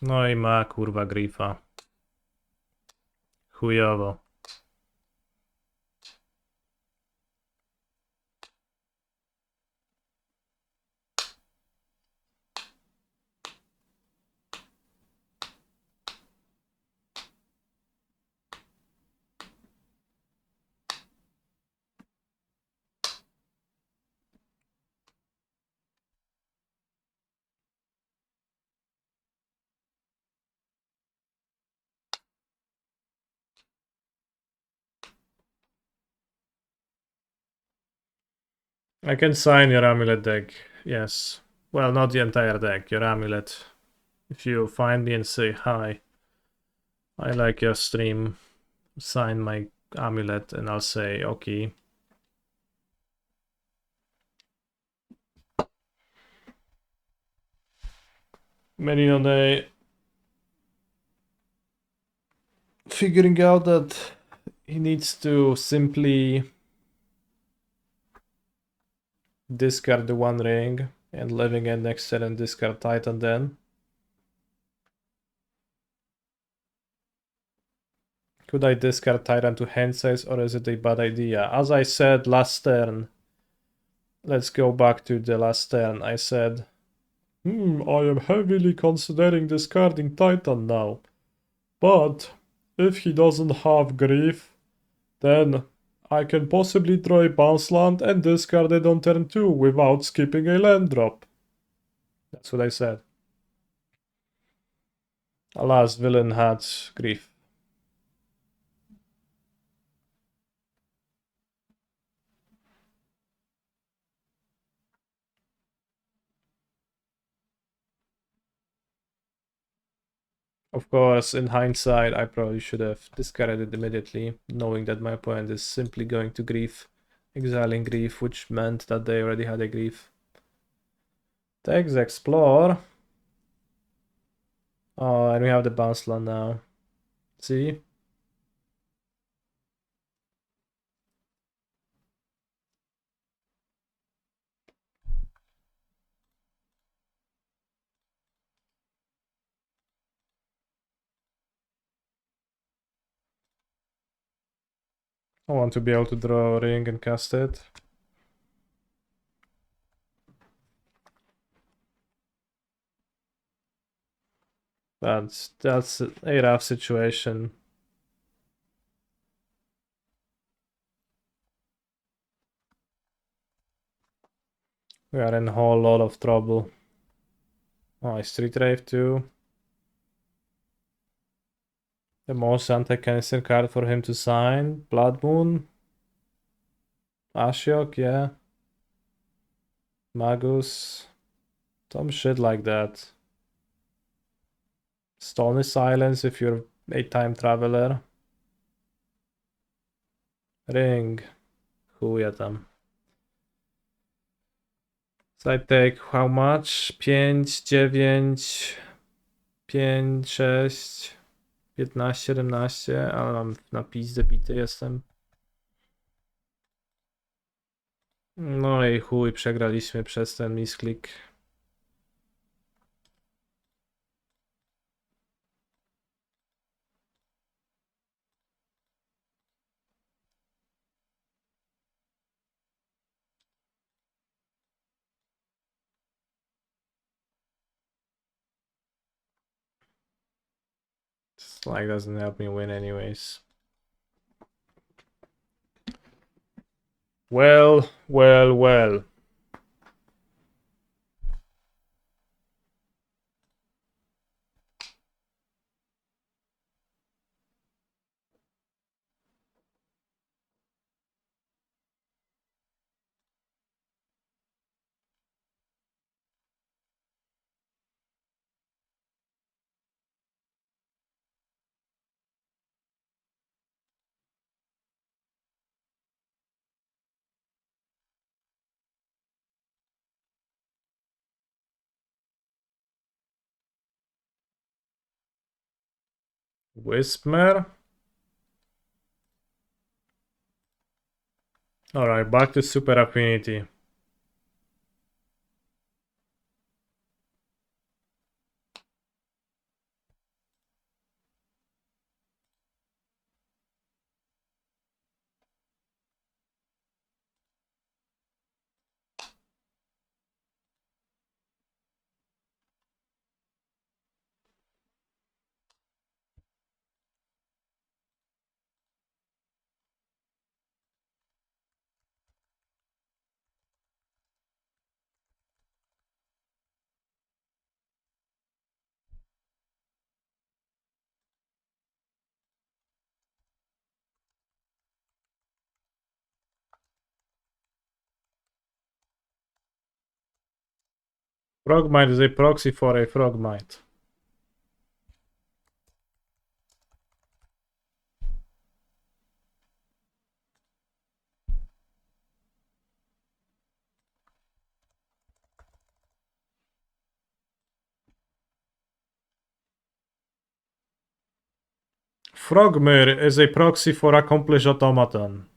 No i ma kurwa grifa. Chujowo. I can sign your Amulet deck, yes. Well, not the entire deck, your Amulet. If you find me and say hi, I like your stream, sign my Amulet and I'll say okay. Merino Day figuring out that he needs to simply discard the One Ring and living end next turn and discard Titan then. Could I discard Titan to hand size or is it a bad idea? As I said last turn, let's go back to the last turn. I said, I am heavily considering discarding Titan now. But if he doesn't have Grief, then I can possibly draw a bounce land and discard it on turn 2 without skipping a land drop. That's what I said. Alas, villain had grief. Of course, in hindsight, I probably should have discarded it immediately, knowing that my opponent is simply going to grief, exiling grief, which meant that they already had a grief. Takes explore. Oh, and we have the bounce land now. See? I want to be able to draw a ring and cast it. That's a rough situation. We are in a whole lot of trouble. Oh, I Street Rave too. The most anti-cancer card for him to sign. Blood Moon. Ashiok, yeah. Magus. Some shit like that. Stony Silence if you're a time traveler. Ring. Chuja tam. So I take how much? 5, 9, 5, 6, 15, 17, ale mam na pizdę bity jestem. No i chuj, przegraliśmy przez ten misklik. This like doesn't help me win anyways. Well, well, well. Whispmer. Alright, back to Super Affinity. Frogmite is a proxy for a Frogmite. Frogmire is a proxy for Accomplish Automaton.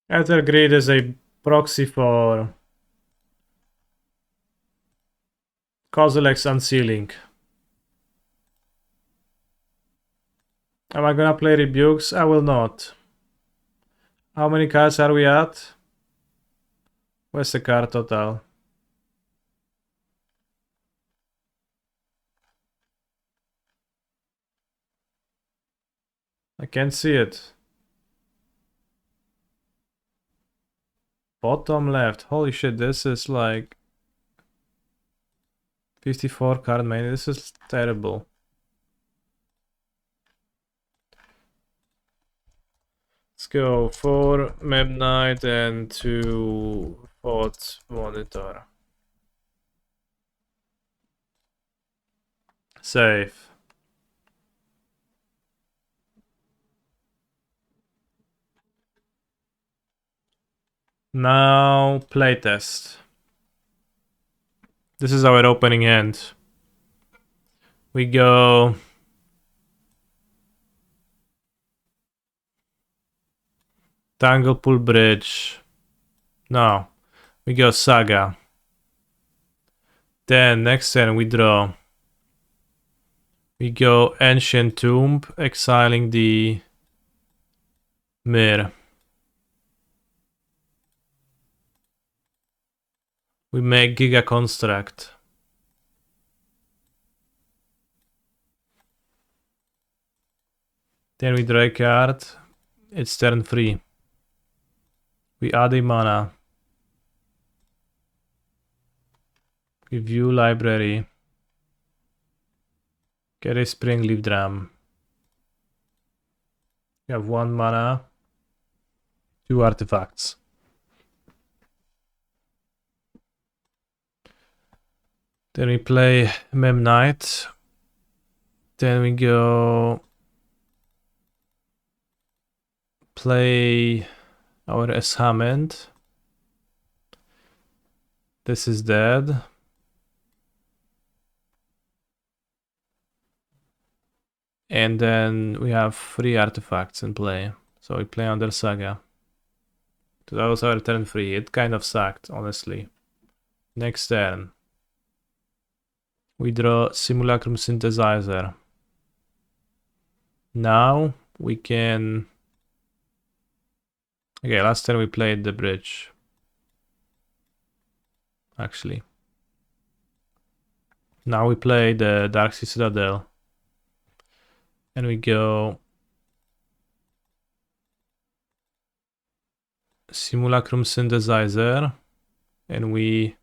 Ethergrid is a proxy for Kozilek's Unsealing. Am I gonna play Rebukes? I will not. How many cards are we at? Where's the card total? I can't see it. Bottom left. Holy shit, this is like 54 card main. This is terrible. Let's go for Map Knight and 2 Thought Monitor. Save. Now playtest. This is our opening hand. We go Tanglepool Bridge. No. We go Saga. Then next turn we draw. We go Ancient Tomb, exiling the Mirror. We make Giga Construct. Then we draw a card. It's turn 3. We add a mana. We view library. Get a Springleaf Drum. We have 1 mana. 2 artifacts. Then we play Mem Knight. Then we go play our S-Hammond. This is dead. And then we have 3 artifacts in play. So we play under Saga. So that was our turn 3. It kind of sucked, honestly. Next turn. We draw Simulacrum Synthesizer. Now we can... Okay, last turn we played the bridge. Actually. Now we play the Darksea Citadel. And we go... Simulacrum Synthesizer. And we...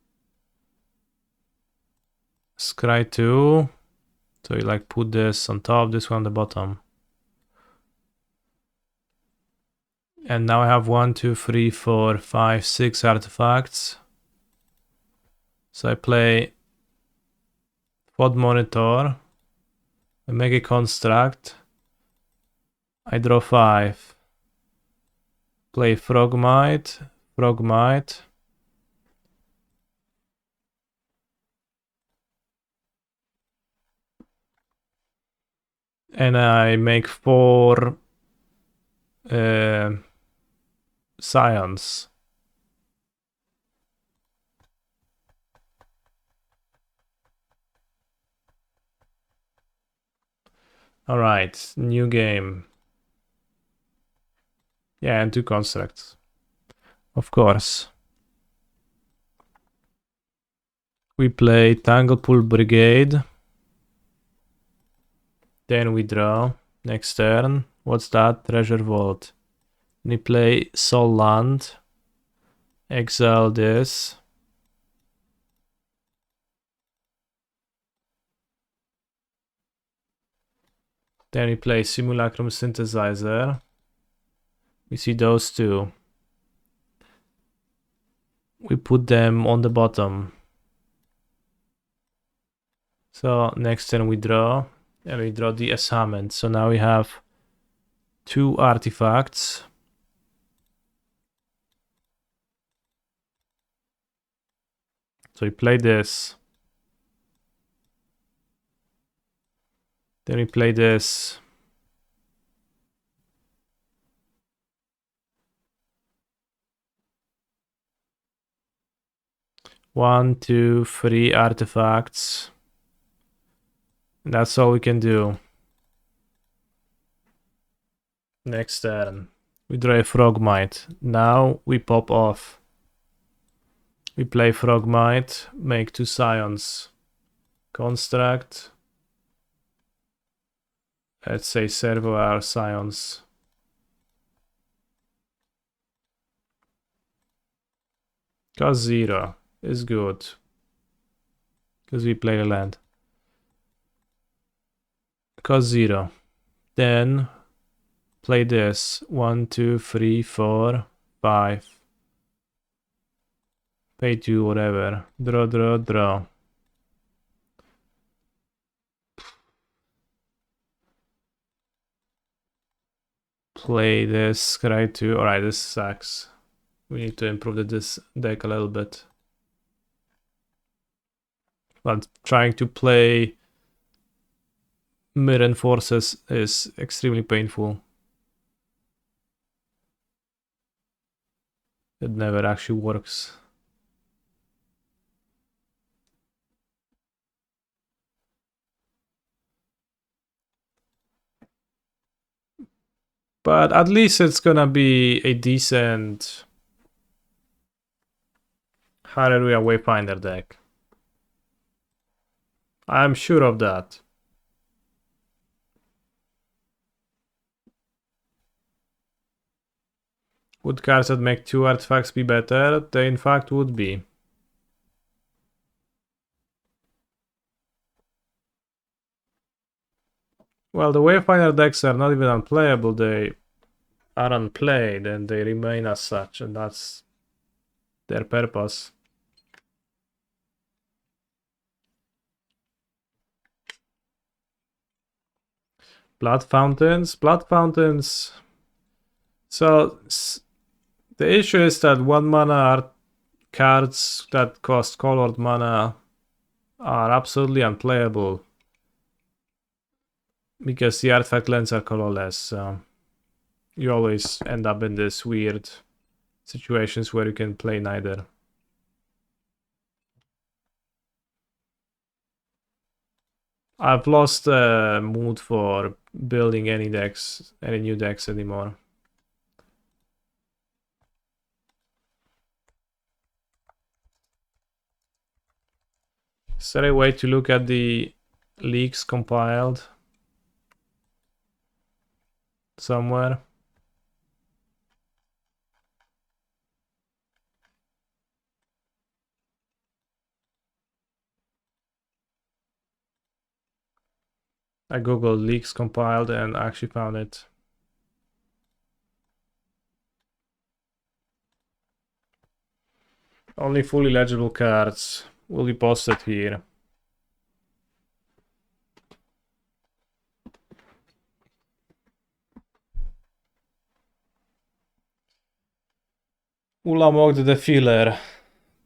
Scry 2. So you like put this on top, this one on the bottom. And now I have 1, 2, 3, 4, 5, 6 artifacts. So I play Thought Monitor. I make a construct. I draw 5. Play Frogmite. Frogmite. And I make 4 Scions. Alright, new game. Yeah, and 2 constructs. Of course. We play Tanglepool Brigade. Then we draw. Next turn. What's that? Treasure Vault. We play Soul Land. Exile this. Then we play Simulacrum Synthesizer. We see those 2. We put them on the bottom. So next turn we draw. And we draw the S-Hammond. So now we have 2 artifacts. So we play this. Then we play this. 1, 2, 3 artifacts. That's all we can do. Next turn. We draw a Frogmite. Now we pop off. We play Frogmite, make 2 Scions. Construct. Let's say servo our Scions. Cost 0 is good. Because we play a land. Cost 0. Then play this. 1, 2, 3, 4, 5. Pay 2, whatever. Draw, draw, draw. Play this, cry 2. Alright, this sucks. We need to improve this deck a little bit. But trying to play Mirren Forces is extremely painful. It never actually works. But at least it's gonna be a decent Hallelujah Wayfinder deck. I'm sure of that. Would cards that make 2 artifacts be better? They in fact would be. Well, the Wayfinder decks are not even unplayable, they are unplayed and they remain as such, and that's their purpose. Blood Fountains? Blood Fountains... So, the issue is that 1 mana art cards that cost colored mana are absolutely unplayable. Because the artifact lands are colorless, so you always end up in this weird situations where you can play neither. I've lost the mood for building any decks, any new decks anymore. Is there a way to look at the leaks compiled somewhere? I googled leaks compiled and actually found it. Only fully legible cards will be posted here. Ulamog the Defiler.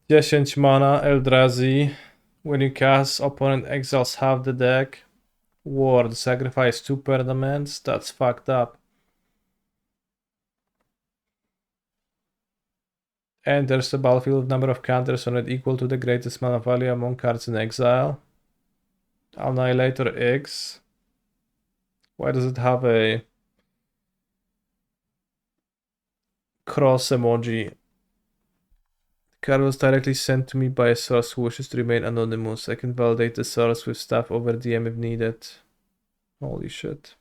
10 mana, Eldrazi. When you cast, opponent exiles half the deck. Ward, sacrifice 2 permanents. That's fucked up. Enters the battlefield with number of counters on it equal to the greatest mana value among cards in exile. Annihilator X. Why does it have a cross emoji? The card was directly sent to me by a source who wishes to remain anonymous. I can validate the source with stuff over DM if needed. Holy shit.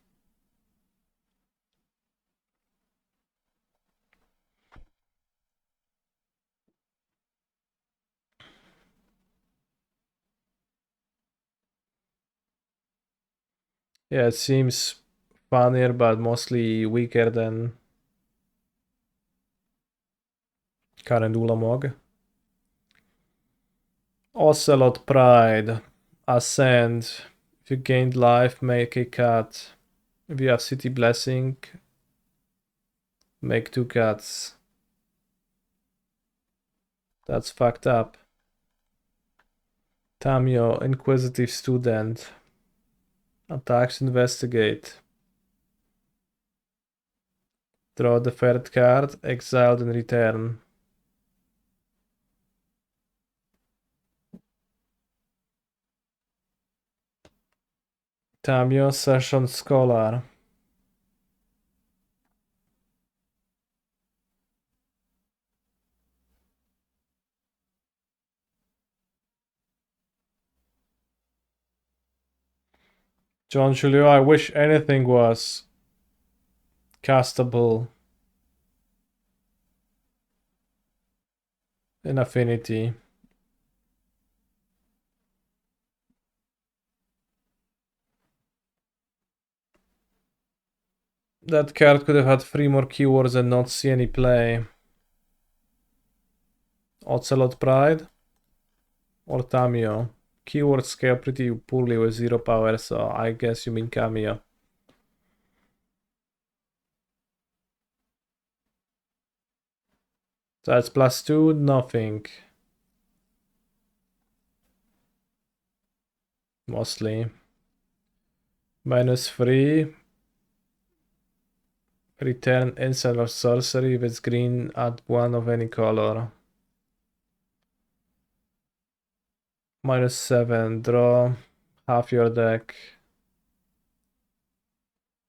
Yeah, it seems funnier but mostly weaker than current Ulamog. Ocelot Pride. Ascend. If you gained life, make a cut. If you have City Blessing, make 2 cuts. That's fucked up. Tamio, Inquisitive Student. Attacks, investigate. Draw the 3rd card, exiled and return. Tamio Session Scholar. John Julio, I wish anything was castable in Affinity. That card could have had 3 more keywords and not see any play. Ocelot Pride or Tamio. Keywords scale pretty poorly with 0 power, so I guess you mean Cameo. So that's +2, nothing. Mostly. -3. Return instant or sorcery if it's green, add 1 of any color. -7, draw half your deck.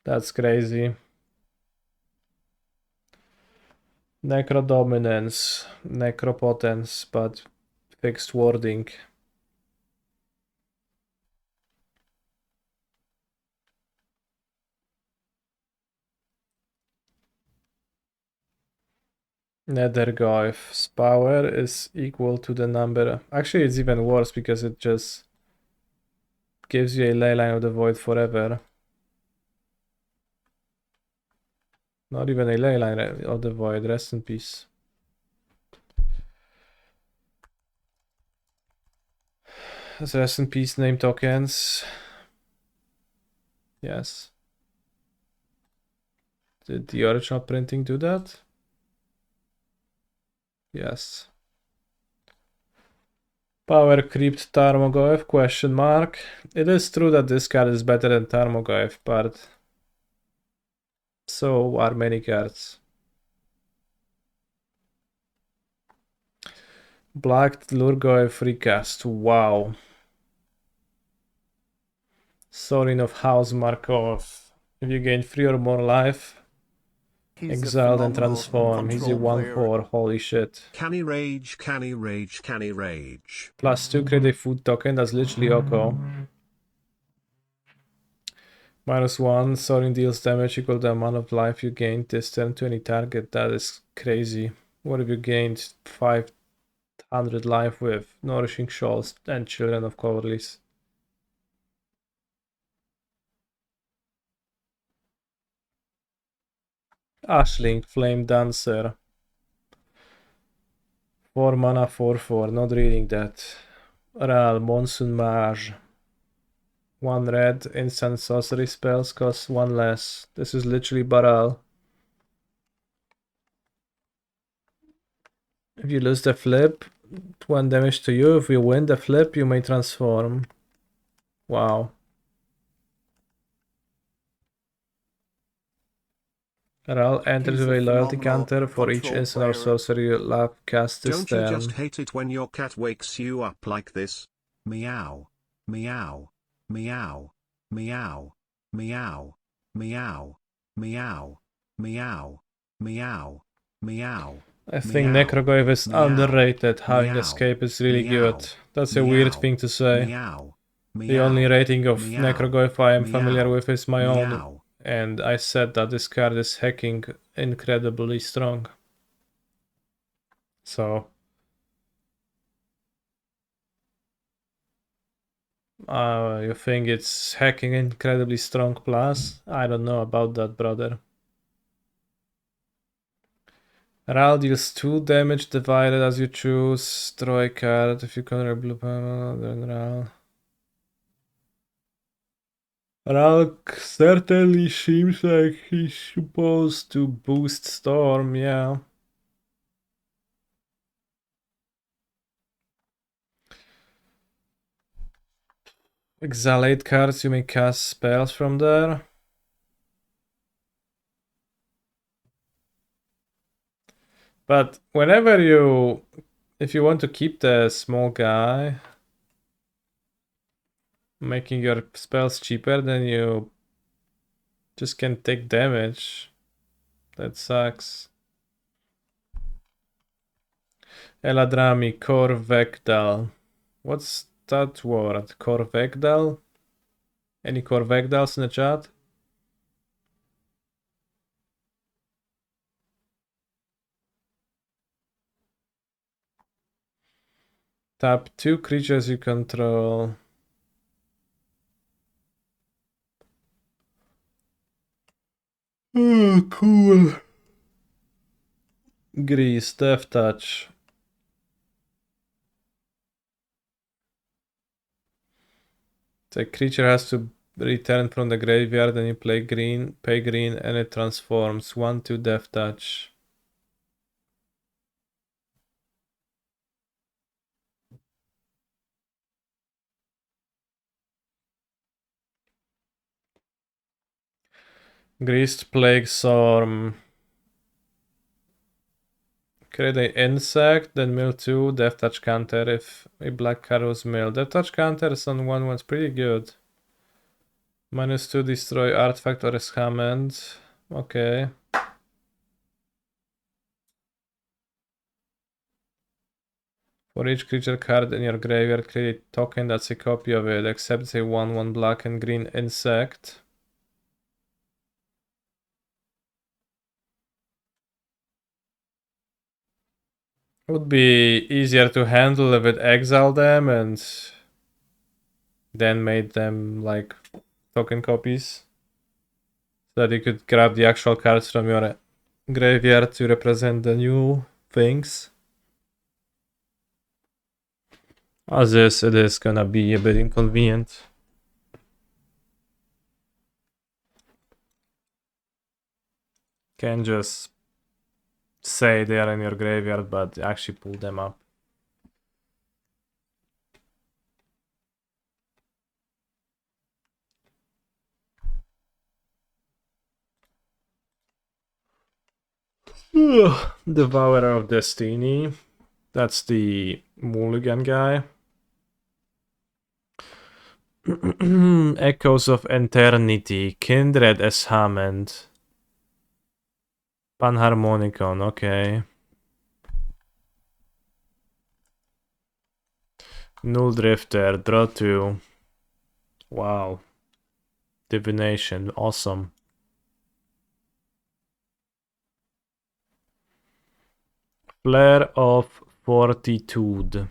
That's crazy. Necrodominance, Necropotence, but fixed wording. Nethergoyf's power is equal to the number. Actually, it's even worse because it just gives you a Leyline of the Void forever. Not even a Leyline of the Void, rest in peace. Rest in peace name tokens. Yes. Did the original printing do that? Yes. Power creeped Tarmogoyf, question mark. It is true that this card is better than Tarmogoyf, but so are many cards. Black Lurgoyf recast, wow. Sorin of House Markov. If you gain 3 or more life, He's a exile and phenomenal transform. He's a control player. 1/4, holy shit. Canny rage, canny rage, canny rage. +2 create a food token, that's literally Oko. -1, Sorin deals damage equal to the amount of life you gained this turn to any target. That is crazy. What if you gained 500 life with Nourishing Shawls and Children of Coverleys? Ashling, Flame Dancer. 4 mana, 4/4, not reading that. Ral, Monsoon Mage. 1 red, instant sorcery spells cost 1 less. This is literally Baral. If you lose the flip, 1 damage to you. If you win the flip, you may transform. Wow. Ral enters He's with a a loyalty phenomenal counter for each control instant or player. sorcery you have cast this Don't you turn. just hate it when your cat wakes you up like this? Meow. Meow. Meow. Meow. Meow. Meow. Meow. Meow. Meow. Meow. I think Meow. Necrogoyf is Meow. underrated. Having Meow. escape is really Meow. good. That's a weird thing to say. Meow. The only rating of Meow. Necrogoyf I am Meow. familiar with is my own, Meow. and I said that this card is hacking incredibly strong. So you think it's hacking incredibly strong plus? I don't know about that, brother. Ral deals 2 damage divided as you choose. Draw a card if you control blue power, then Ral. Ral certainly seems like he's supposed to boost Storm, yeah. Exhalate cards, you may cast spells from there. But whenever if you want to keep the small guy, making your spells cheaper, then you just can take damage. That sucks. Eladrami, Corvecdal. What's that word? Corvecdal? Any Corvecdals in the chat? Tap 2 creatures you control. Oh, cool. Grease, Death Touch. The creature has to return from the graveyard and you play green, pay green, and it transforms. 1/2 Death Touch. Greased Plague Storm. Create an insect, then mill 2, Death Touch counter if a black card was milled. Death Touch counters on 1/1's pretty good. -2, destroy artifact or his Hammond. Okay. For each creature card in your graveyard, create a token that's a copy of it, except it's a 1/1 black and green insect. It would be easier to handle if it exiled them and then made them like token copies. So that you could grab the actual cards from your graveyard to represent the new things. As is, it is gonna be a bit inconvenient. Can just say they are in your graveyard, but actually pull them up. Devourer of Destiny. That's the mulligan guy. Echoes of Eternity. Kindred as Hammond. Panharmonicon, okay. Null Drifter, draw 2. Wow. Divination, awesome. Flare of Fortitude.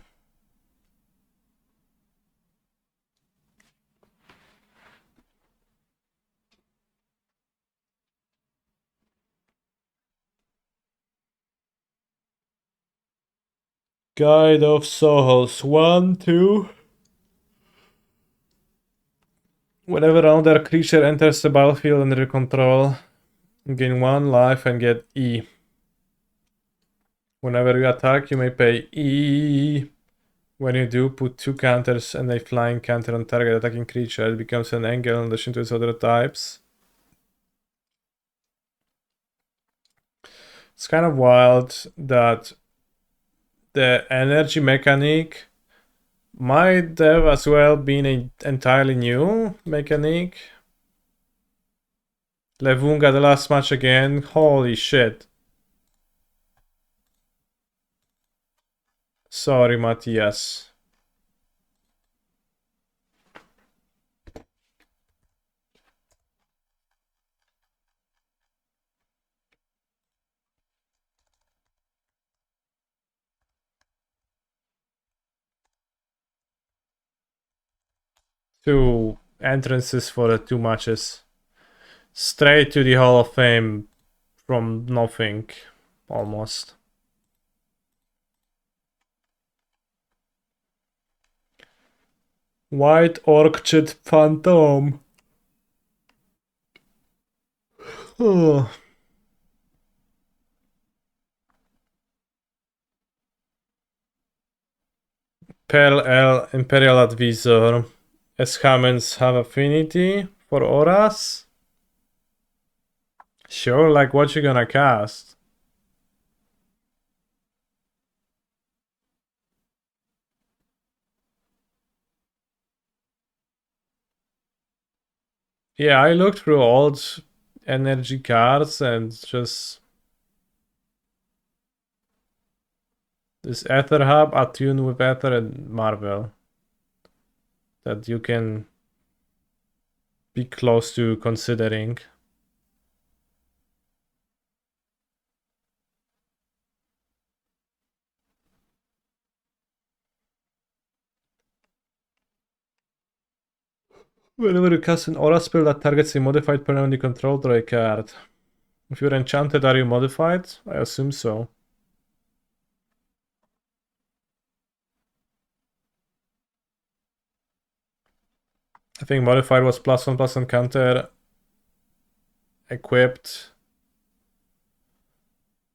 Guide of Souls, 1, 2. Whenever another creature enters the battlefield under your control, gain 1 life and get E. Whenever you attack, you may pay E. When you do, put 2 counters and a flying counter on target attacking creature. It becomes an angle in addition to its other types. It's kind of wild that the energy mechanic might have as well been an entirely new mechanic. Levunga the last match again. Holy shit. Sorry, Matthias. Two entrances for the 2 matches. Straight to the Hall of Fame from nothing, almost. White Orchid Phantom. Oh. Pearl L Imperial Advisor. As Hammonds have affinity for auras? Sure, like what you gonna cast? Yeah, I looked through old energy cards and just this Ether Hub, Attune with Ether, and Marvel that you can be close to considering. Whenever you cast an aura spell that targets a modified permanently controlled, draw a card. If you're enchanted, are you modified? I assume so. I think modified was +1/+1 counter, equipped,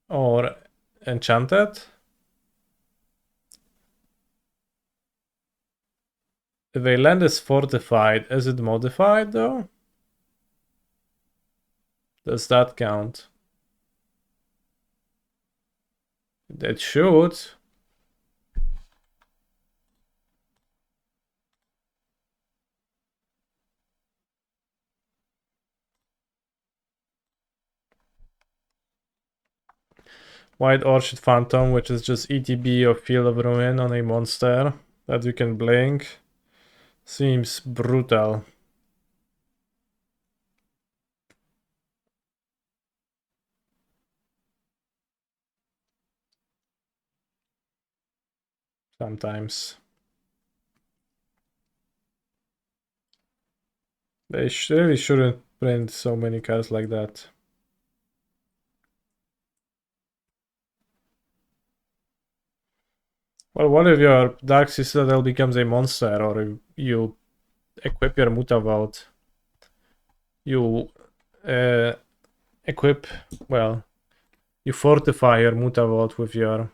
or enchanted. If a land is fortified, is it modified though? Does that count? It should. White Orchid Phantom, which is just ETB of Field of Ruin on a monster that you can blink. Seems brutal. Sometimes. They really shouldn't print so many cards like that. Well, what if your Dark Citadel becomes a monster, or if you equip your Mutavault? You equip, well, you fortify your Mutavault with your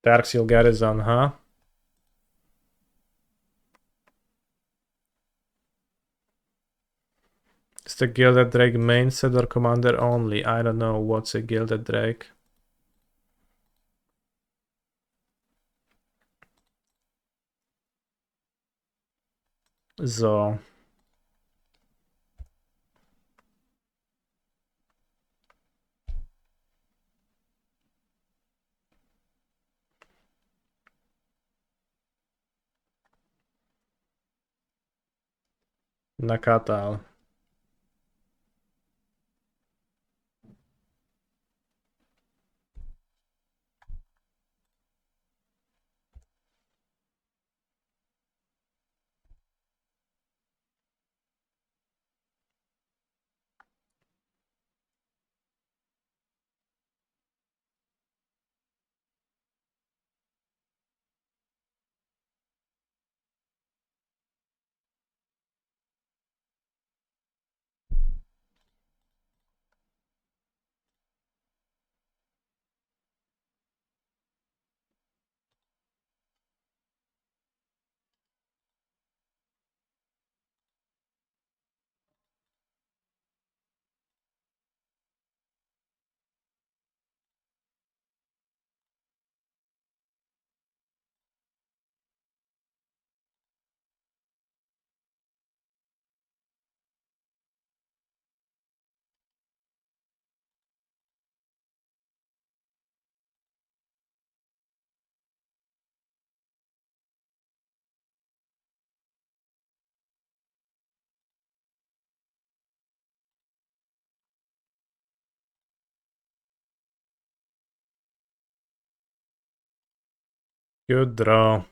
Dark Seal Garrison, huh? Is the Gilded Drake main set or commander only? I don't know what's a Gilded Drake. So Nakatal. Good draw.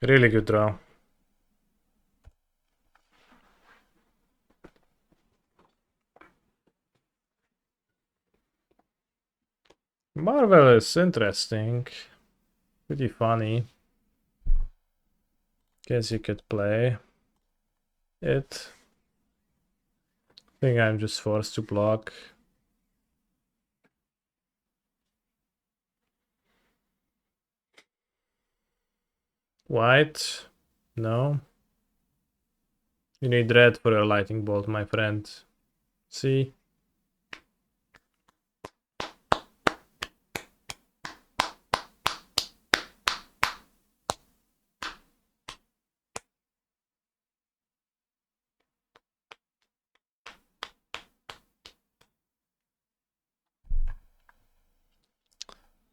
Really good draw. Marvel is interesting. Pretty funny. Guess you could play it. I think I'm just forced to block. White? No. You need red for your lightning bolt, my friend. See?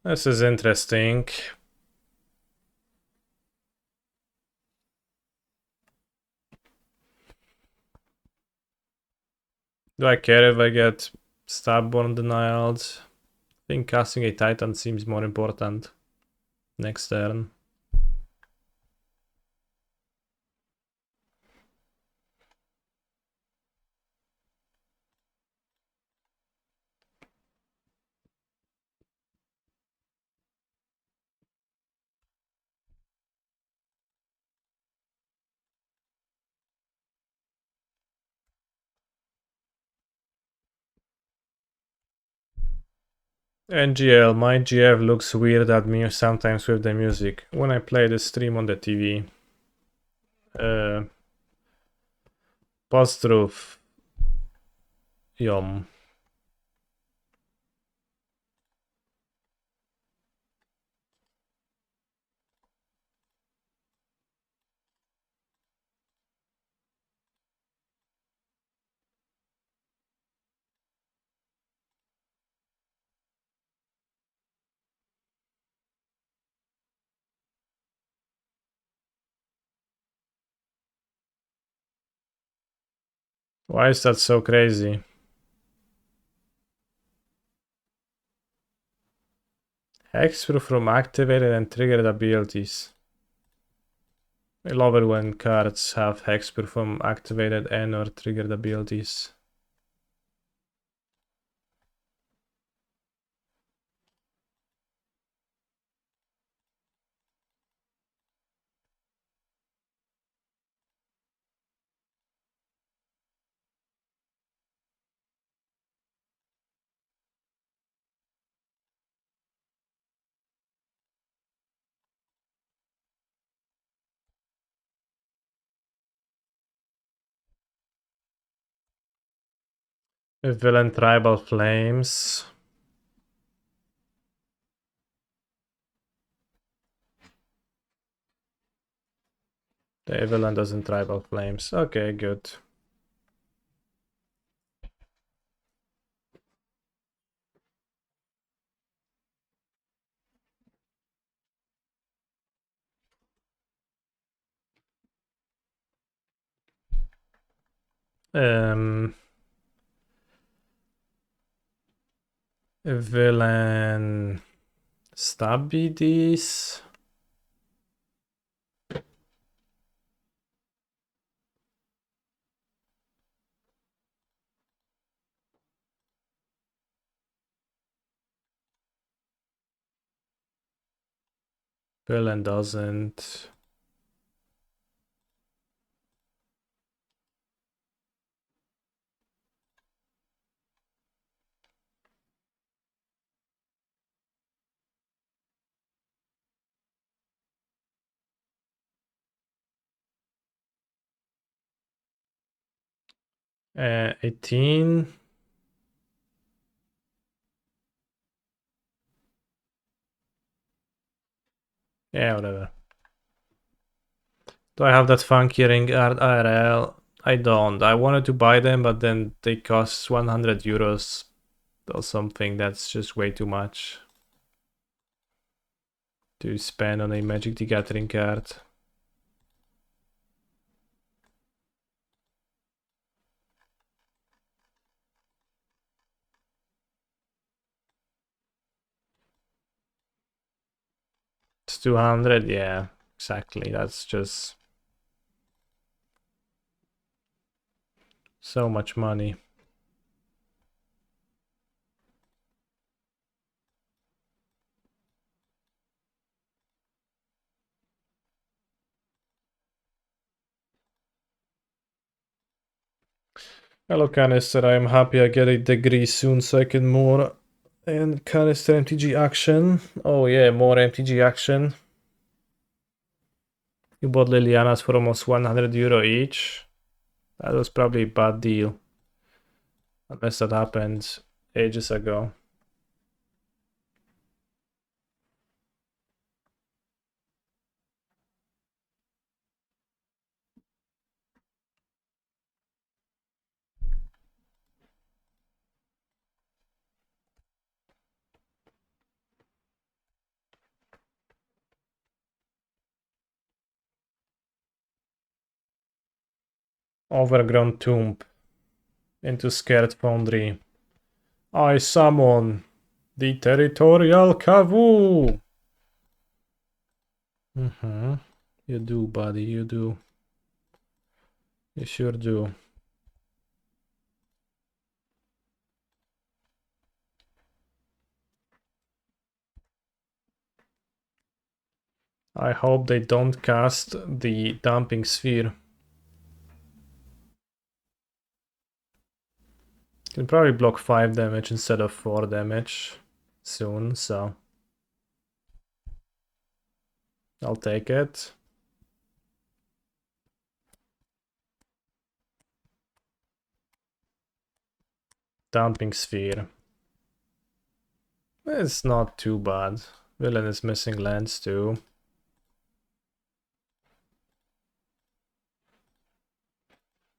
This is interesting. Do I care if I get Starborn denied? I think casting a Titan seems more important next turn. NGL, my GF looks weird at me sometimes with the music. When I play the stream on the TV. Pozdrów. Yom. Why is that so crazy? Hexproof from activated and triggered abilities. I love it when cards have hexproof from activated and or triggered abilities. Villain Tribal Flames. The villain doesn't Tribal Flames. Okay, good. Villain Stabilities. Villain doesn't. Uh, 18. Yeah, whatever. Do I have that funky ring art IRL? I don't. I wanted to buy them, but then they cost 100 euros or something. That's just way too much to spend on a Magic the Gathering card. It's 200, yeah, exactly. That's just so much money. Hello, Canister. I am happy I get a degree soon so I can more. And Canister MTG action. Oh, yeah, more MTG action. You bought Lilianas for almost 100 euro each. That was probably a bad deal. Unless that happened ages ago. Overgrown tomb into scared foundry. I summon the territorial Kavu. You do, buddy, you do. You sure do. I hope they don't cast the dumping sphere. Can probably block 5 damage instead of 4 damage soon, so I'll take it. Dumping sphere. It's not too bad. Villain is missing lands too.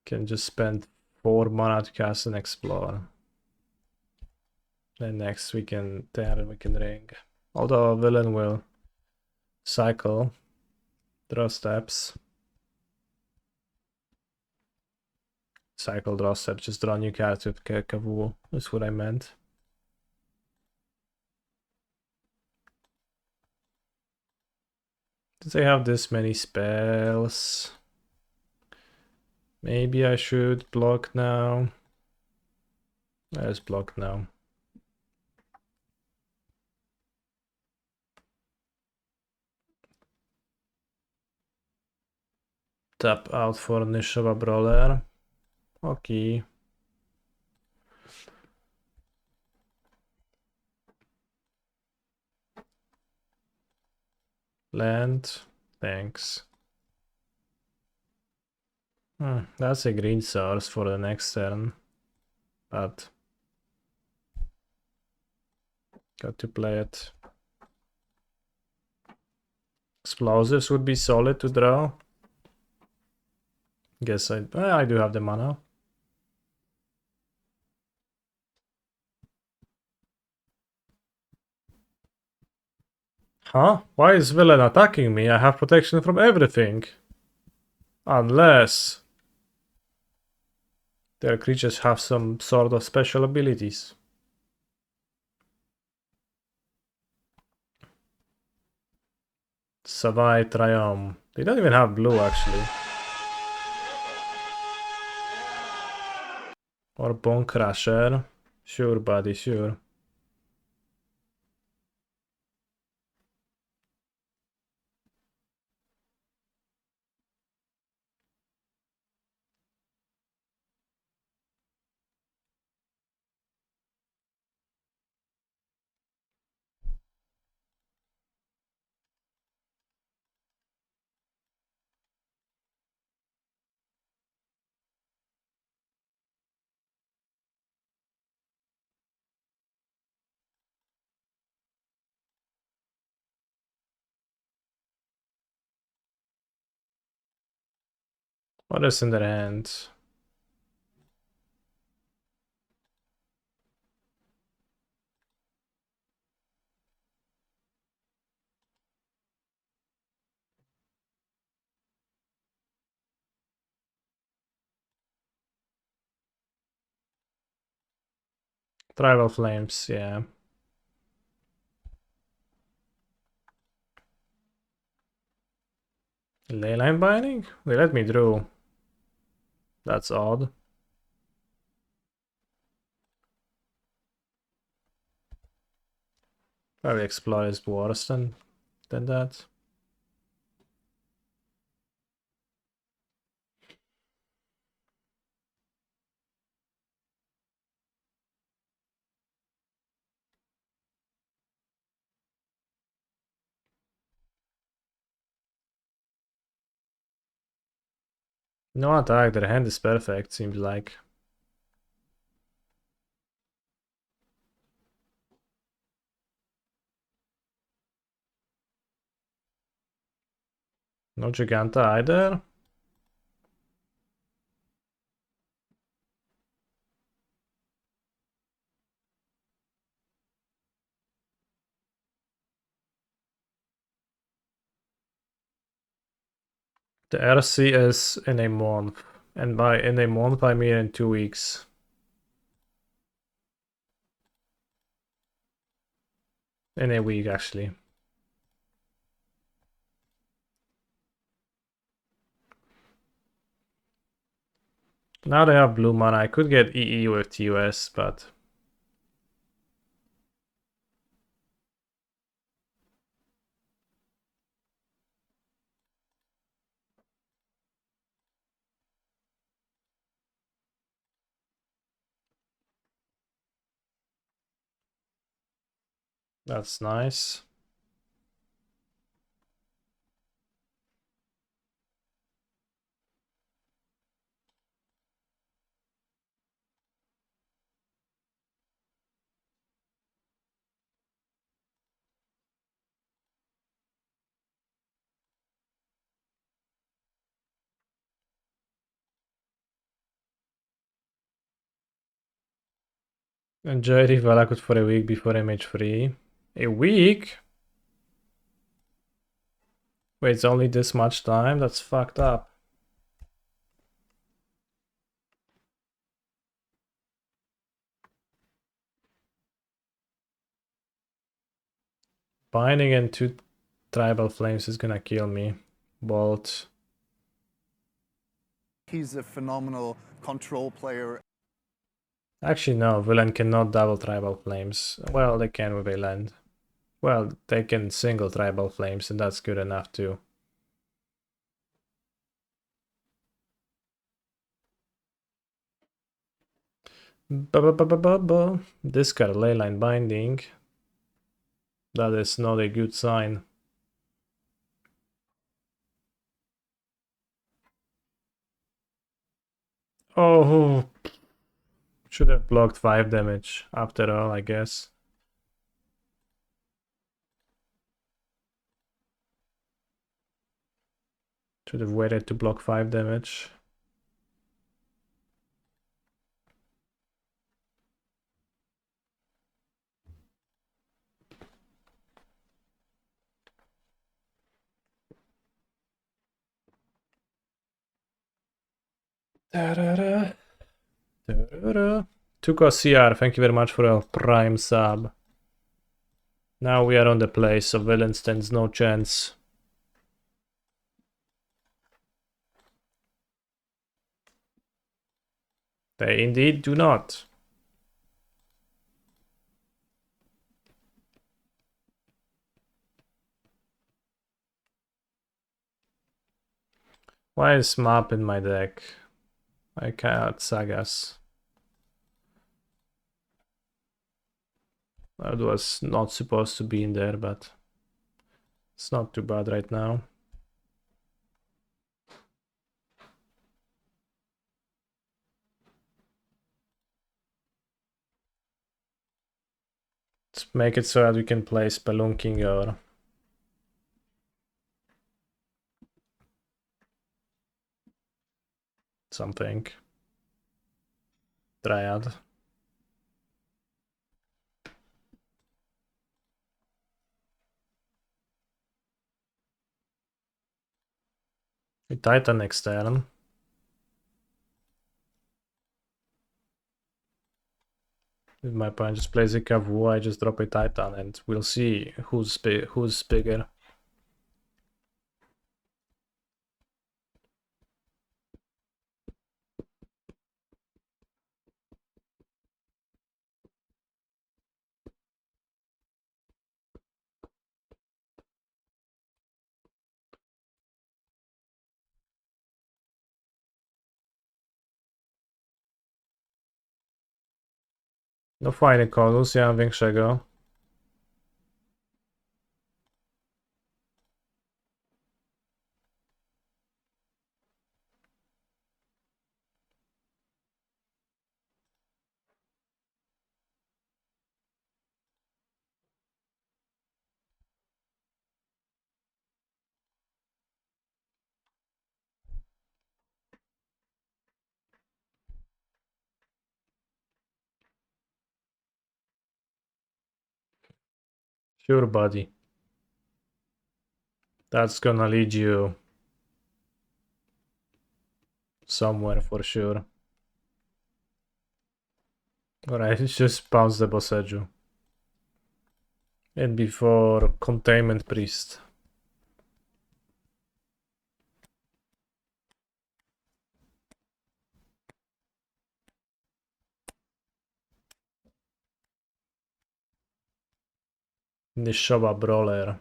Can just spend 4 mana to cast and explore. Then next we can ring. Although a villain will cycle, draw steps. Cycle, draw steps, just draw new cards with Kavu. That's what I meant. Do they have this many spells? Maybe I should block now. Let's block now. Tap out for Nishova Brawler. Okay. Land. Thanks. That's a green source for the next turn. But got to play it. Explosives would be solid to draw. Guess I do have the mana. Huh? Why is villain attacking me? I have protection from everything. Unless their creatures have some sort of special abilities. Savai Triumph. They don't even have blue actually. Or Bone Crusher. Sure, buddy, sure. What is in their hand? Tribal Flames, yeah. Leyline Binding? They let me draw. That's odd. Probably Explore is worse than that. No attack, their hand is perfect, seems like. No Giganta either. The RC is in a month. And by in a month I mean in 2 weeks. In a week actually. Now they have blue mana. I could get EE with TOS, but that's nice. Enjoy the Valakut for a week before MH3. A week? Wait, it's only this much time? That's fucked up. Binding into Tribal Flames is gonna kill me. Bolt. He's a phenomenal control player. Actually, no, villain cannot double Tribal Flames. Well, they can with a land. Well, they can single Tribal Flames, and that's good enough too. Discard Leyline Binding. That is not a good sign. Oh, should have blocked 5 damage after all, I guess. Should have waited to block 5 damage. Tuko CR, thank you very much for a prime sub. Now we are on the play, so villain stands no chance. They indeed do not. Why is map in my deck? I cannot sagas. That was not supposed to be in there, but it's not too bad right now. Let's make it so that we can play Spelunking or something. Dryad. We Titan next turn. If my opponent just plays a Kavu, I just drop a Titan and we'll see who's bigger. No fajny kolus, ja mam większego. Sure, buddy. That's gonna lead you somewhere for sure. Alright, let's just bounce the Boseju. And before Containment Priest. Nishoba Brawler.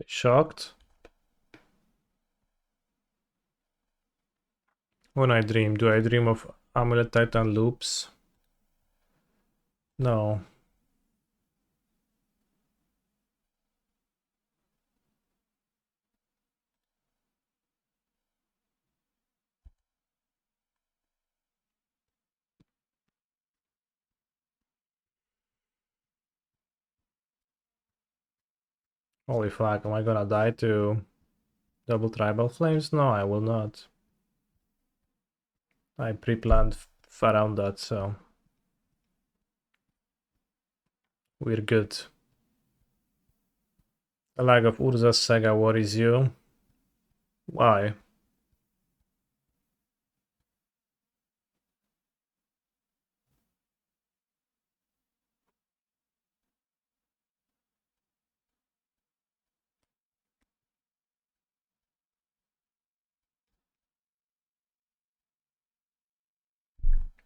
Shocked? When I dream, do I dream of Amulet Titan loops? No. Holy fuck, am I gonna die to double tribal flames? No, I will not. I pre-planned around that, so we're good. The lag of Urza's Saga worries you. Why?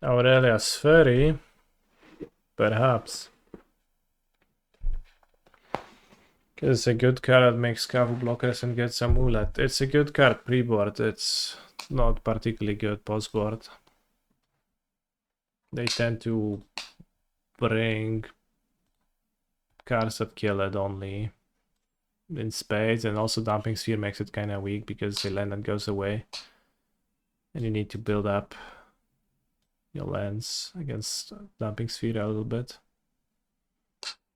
Aurelia's Fairy? Perhaps. It's a good card that makes Kavu blockers and gets Amulet. It's a good card pre-board, it's not particularly good post-board. They tend to bring cards that kill it only in spades, and also Dumping Sphere makes it kind of weak because the land that goes away. And you need to build up your lands against Dumping Sphere a little bit.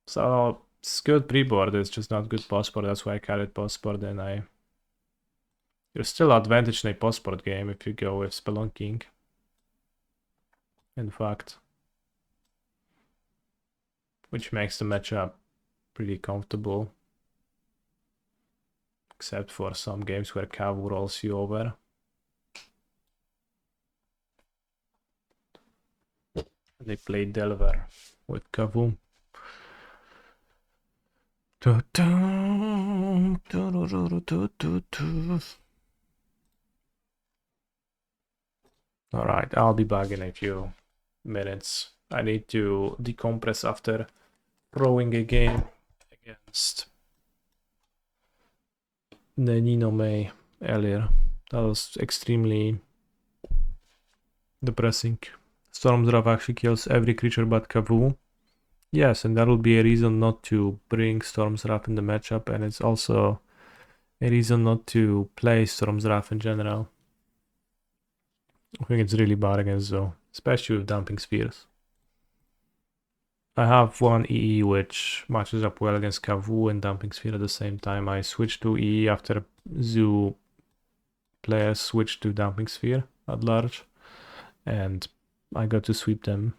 So it's good pre-board, it's just not good post-board, that's why I carried post-board, and you're still advantaged in a post-board game if you go with Spelunking. In fact. Which makes the matchup pretty comfortable. Except for some games where Kavu rolls you over. They play Delver with Kavu. Alright, I'll be back in a few minutes. I need to decompress after throwing a game against the Nino May earlier. That was extremely depressing. Stormdraft actually kills every creature but Kavu. Yes, and that'll be a reason not to bring Stormdraft in the matchup, and it's also a reason not to play Stormdraft in general. I think it's really bad against Zo, especially with Dumping Spheres. I have one EE which matches up well against Kavu and Dumping Sphere at the same time. I switched to EE after Zoo players switched to Dumping Sphere at large, and I got to sweep them.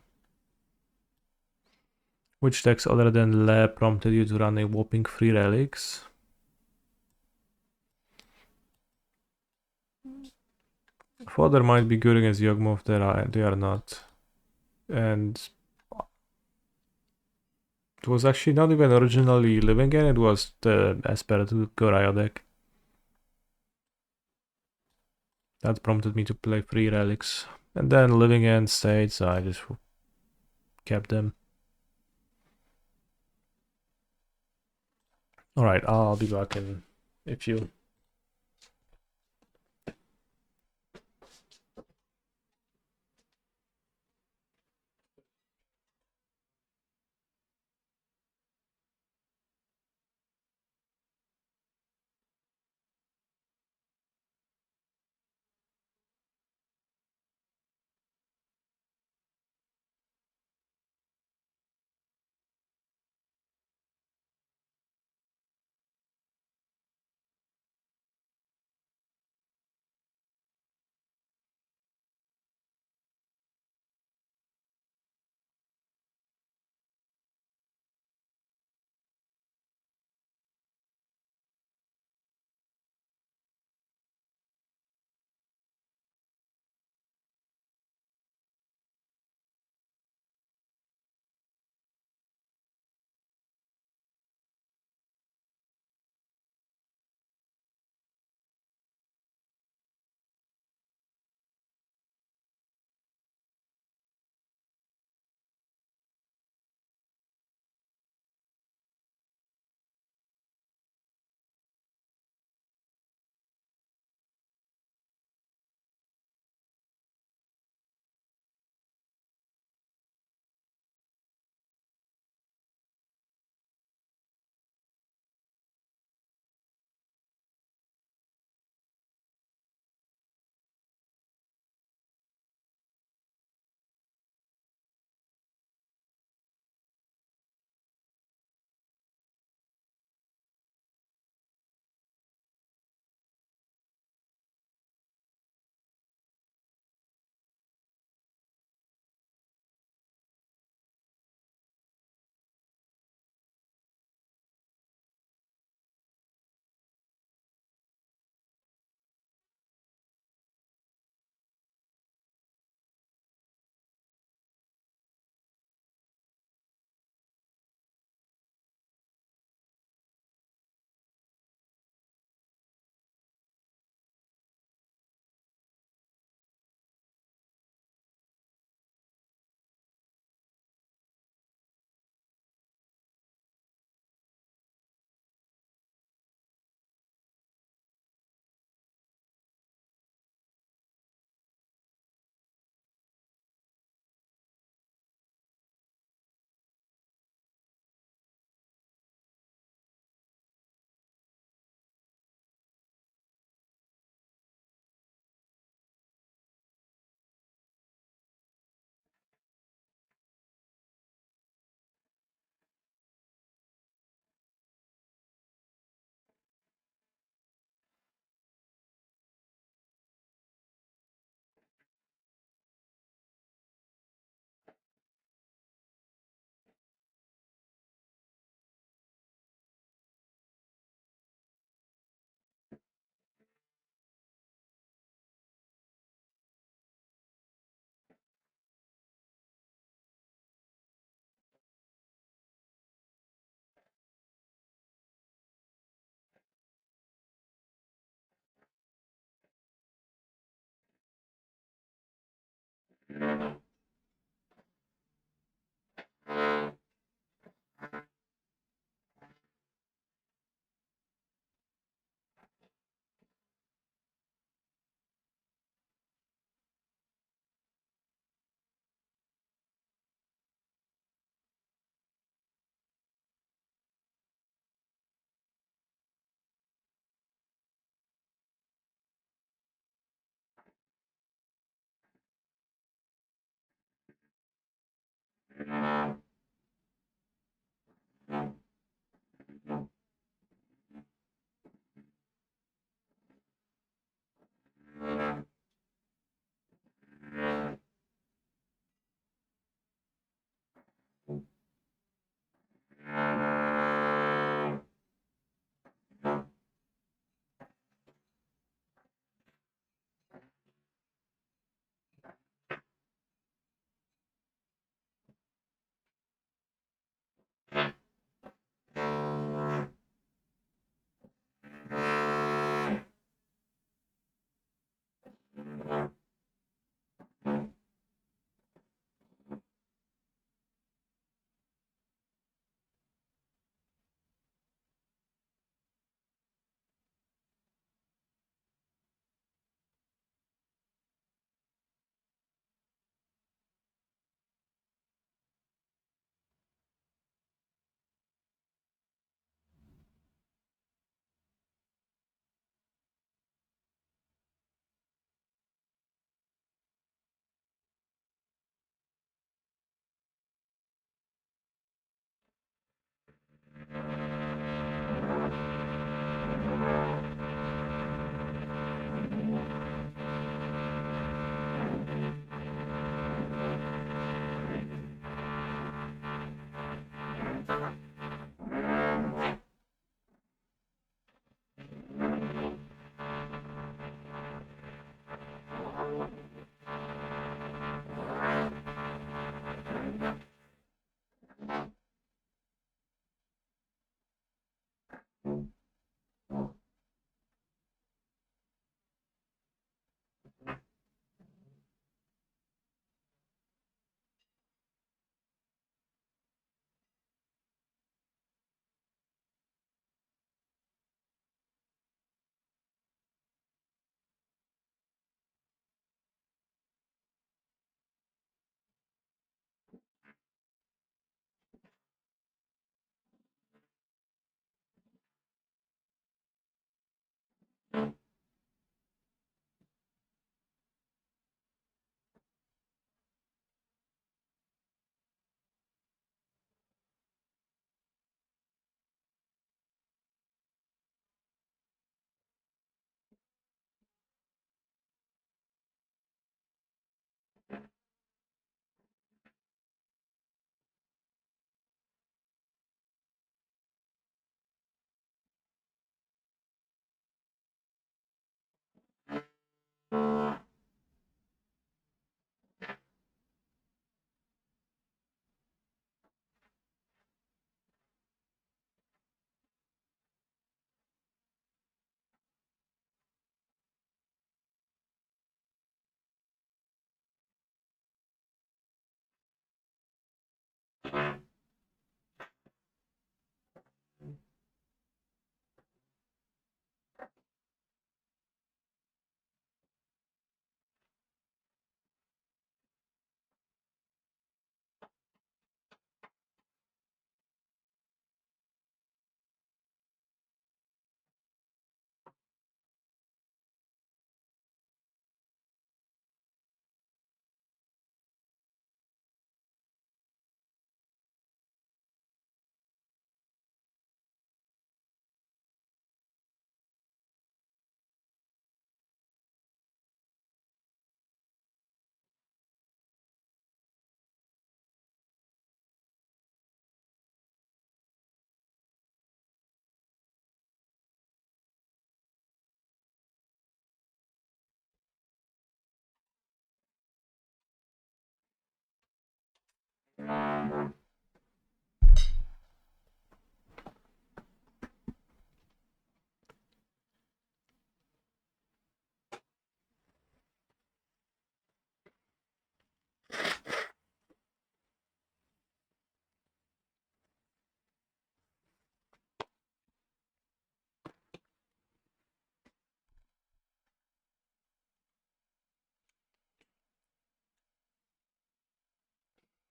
Which decks other than Le prompted you to run a whopping 3 relics? Fodder might be good against Yog-moth, they are not. And it was actually not even originally living in, it was the Esperatu Goraya deck. That prompted me to play 3 relics. And then living in stayed, so I just kept them. Alright, I'll be back in a few.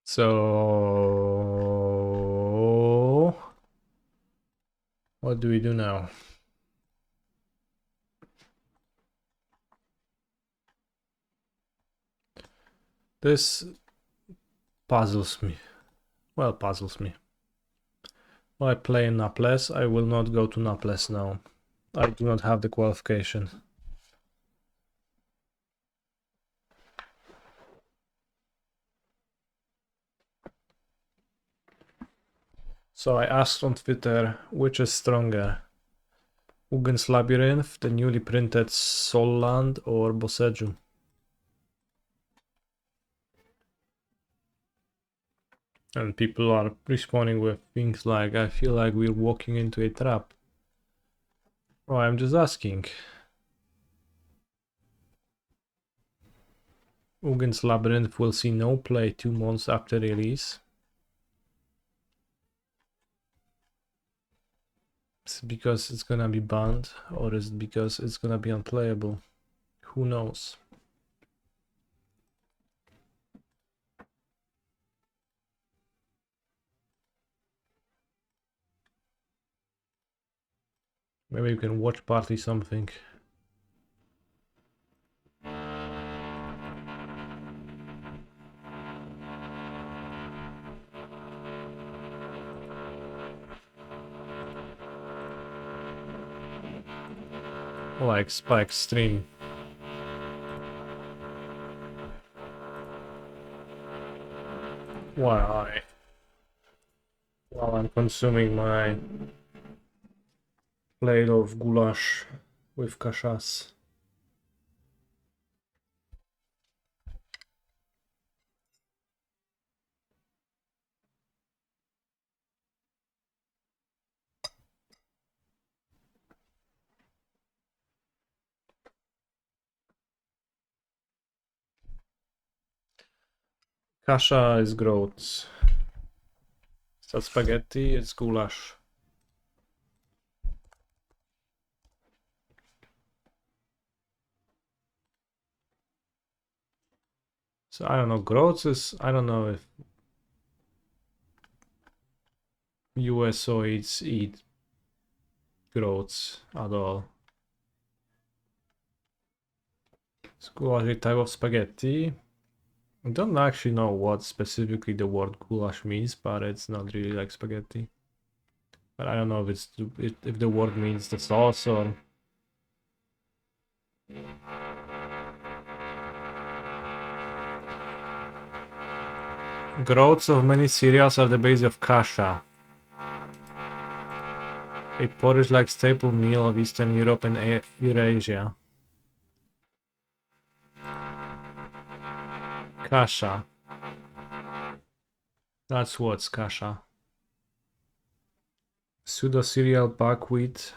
So what do we do now? This puzzles me. Well, puzzles me. I play in Naples. I will not go to Naples now. I do not have the qualification. So I asked on Twitter, which is stronger? Ugin's Labyrinth, the newly printed Solland, or Boseju? And people are responding with things like, I feel like we're walking into a trap. Oh, I'm just asking. Uggin's Labyrinth will see no play 2 months after release. Is it because it's gonna be banned, or is it because it's gonna be unplayable? Who knows? Maybe you can watch party something. Like Spike stream. Why? While I'm consuming my plate of goulash with kashas. Kasha is groats. Is that spaghetti? It's goulash. So I don't know, groats is, I don't know if USoids eat groats at all. It's goulash a type of spaghetti. I don't actually know what specifically the word goulash means, but it's not really like spaghetti. But I don't know if it's if the word means the sauce or. Groats of many cereals are the base of kasha, a porridge-like staple meal of Eastern Europe and Eurasia. Kasha. That's what's kasha. Pseudo-cereal buckwheat,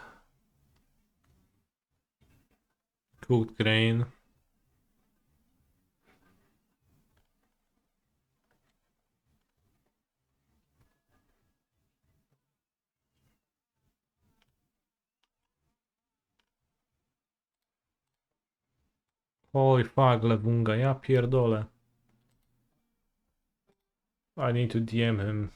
cooked grain. Holy fuck, lewunga, ja pierdolę. I need to DM him.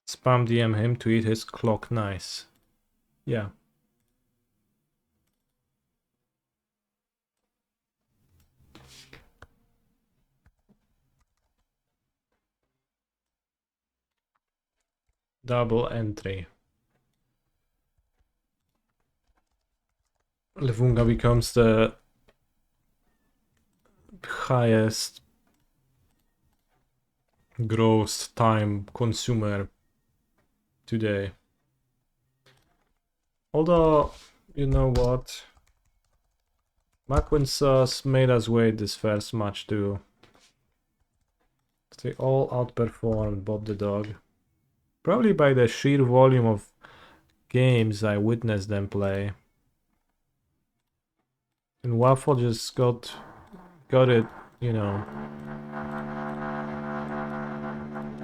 Spam DM him to eat his clock nice. Yeah. Double entry. Levunga becomes the highest gross time consumer today. Although, you know what? Macwin Sauce made us wait this first match too. They all outperformed Bob the Dog. Probably by the sheer volume of games I witnessed them play. And Waffle just got it, you know.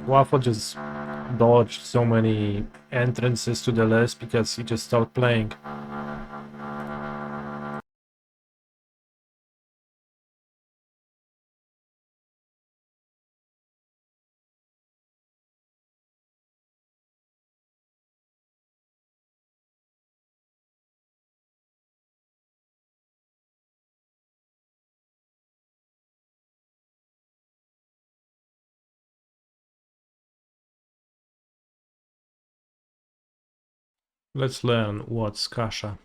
Waffle just dodged so many entrances to the list because he just stopped playing. Let's learn what's Kasha.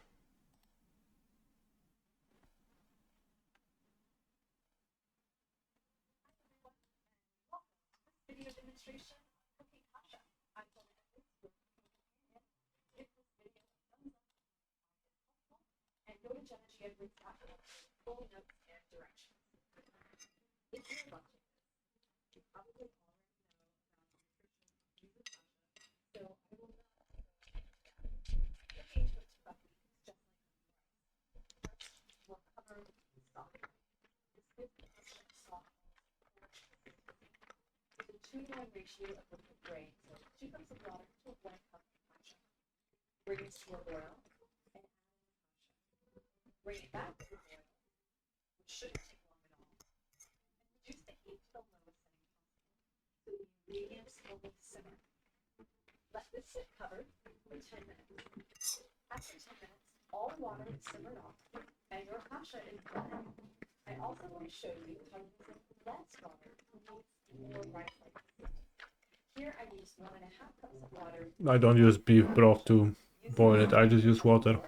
I don't use beef broth to boil it, I just use water.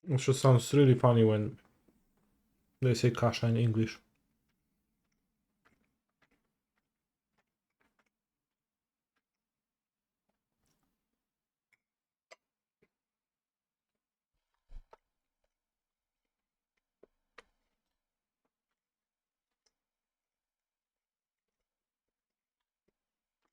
It just sounds really funny when they say Kasha in English.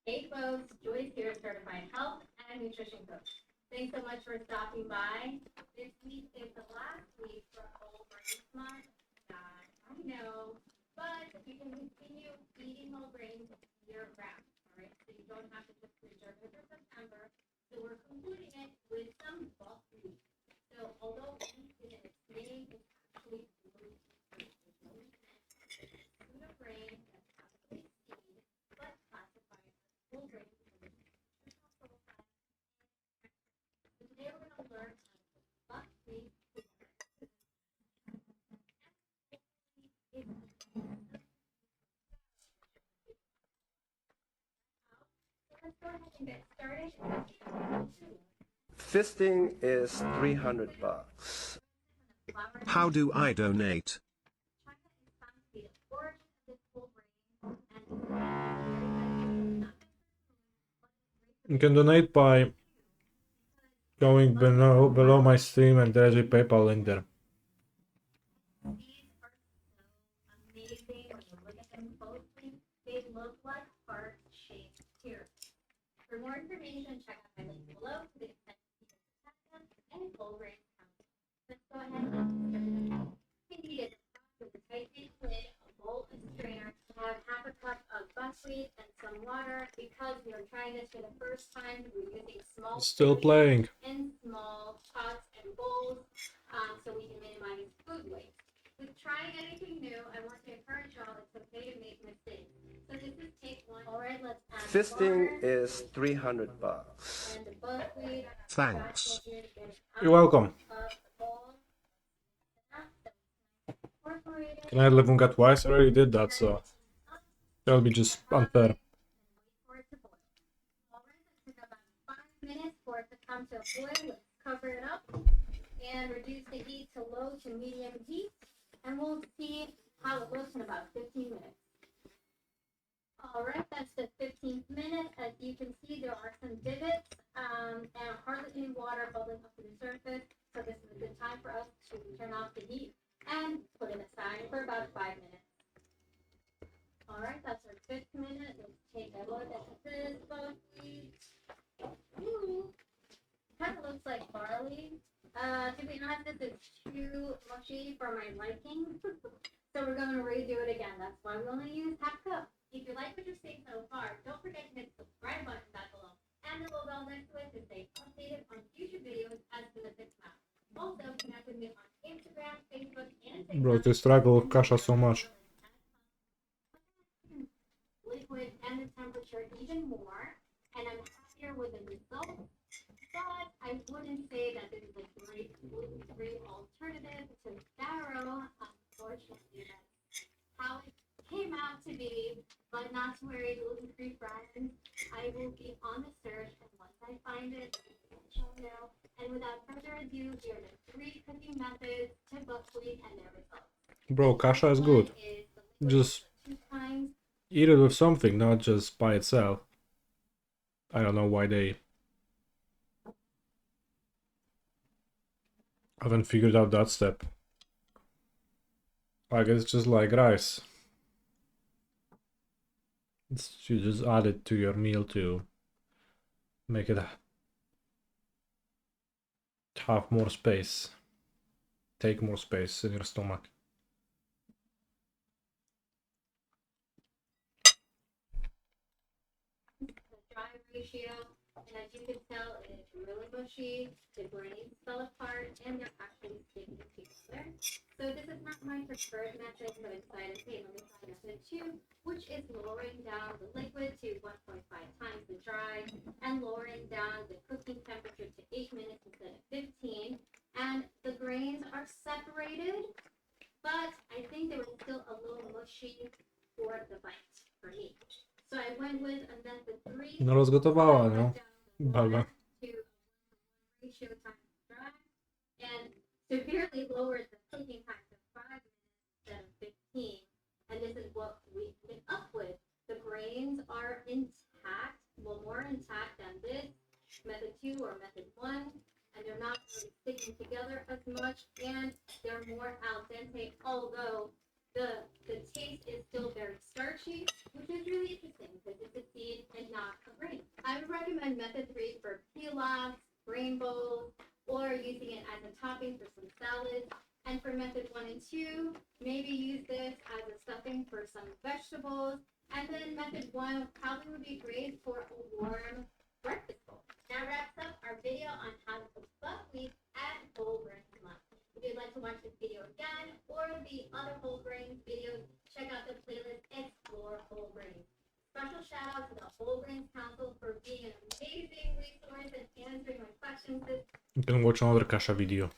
Yog-moth, Joyce here, certified health and nutrition coach. Thanks so much for stopping by. This week is the last week for whole grains month. I know, but you can continue eating whole grains year round. All right, so you don't have to just preserve it for September. So we're concluding it with some bulk wheat. So although wheat in its name is actually gluten free, grain that's actually seed, but classified as whole grain. Today we're going to learn how to buckwheat. Let's go ahead and get started. Fisting is $300. How do I donate? China is found to be the origin of this whole You can donate by going below my stream, and there's a PayPal link there. These are so amazing. When you look at them closely, they look like heart-shaped tears. For more information, check out my link below to the extent you can detect them and full range count. Let's go ahead and distribute them. We needed a pot with a tight lid, a bowl, and strainer. I have half a cup of buckwheat and some water. Because we are trying this for the first time, we're using small Still portions playing. in small pots and bowls, so we can minimize food waste. With trying anything new, I want to encourage y'all it's okay to make mistakes. So this is take one. All right, let's add Fisting water is $300. and the buckwheat. Thanks. You're welcome. Can I live on get twice? I already did that, so that'll be just unfair. For it to boil. All right, let's take about 5 minutes for it to come to a boil. Let's cover it up and reduce the heat to low to medium heat, and we'll see how it looks in about 15 minutes. All right, that's the 15th minute. As you can see, there are some divots and hardly any water bubbling up to the surface. So this is a good time for us to turn off the heat and put it aside for about 5 minutes. All right, that's our 5th minute. Let's take a look at this buckwheat. Kind of looks like barley. To be honest, this is too mushy for my liking. So we're going to redo it again. That's why we only use half cup. If you like what you're seeing so far, don't forget to hit the subscribe button down below and the little bell next to it to stay updated on future videos as to the fixed map. Also, connect with me on Instagram, Facebook, and TikTok. Bro, they struggle with Kasha so much. Liquid and the temperature even more, and I'm happier with the results. But I wouldn't say that this is a great gluten-free alternative to farro. Unfortunately, that's how it came out to be. But not to worry, gluten-free friends. I will be on the search, and once I find it, I'll know. And without further ado, here are the 3 cooking methods to buckwheat and their results. Bro, Kasha is good. Just eat it with something, not just by itself. I don't know why they haven't figured out that step. I guess it's just like rice. You just add it to your meal to make it have more space. Take more space in your stomach. The dry ratio, and as you can tell, it is really mushy. The grains fell apart, and they're actually sticking together. So this is not my preferred method, so I decided, hey, let me try method 2, which is lowering down the liquid to 1.5 times the dry, and lowering down the cooking temperature to 8 minutes instead of 15. And the grains are separated, but I think they were still a little mushy for the bite for me. So I went with a method 3. No rozgotowała, no. Baba. Ratio times dry, and severely lowered the cooking time to 5 minutes instead of 15. And this is what we ended up with. The grains are intact, well, more intact than this method 2 or method 1, and they're not really sticking together as much, and they're more al dente, although the taste is still very starchy, which is really interesting because it's a seed and not a grain. I would recommend method 3 for pilafs, grain bowls, or using it as a topping for some salads. And for method 1 and 2, maybe use this as a stuffing for some vegetables. And then method 1 probably would be great for a warm breakfast bowl. That wraps up our video on how to cook buckwheat and whole grain month. If you'd like to watch this video again or the other whole grain videos, check out the playlist Explore Whole Grains. Special shout out to the Whole Grains Council for being an amazing resource and answering my questions. You can watch another Kasha video.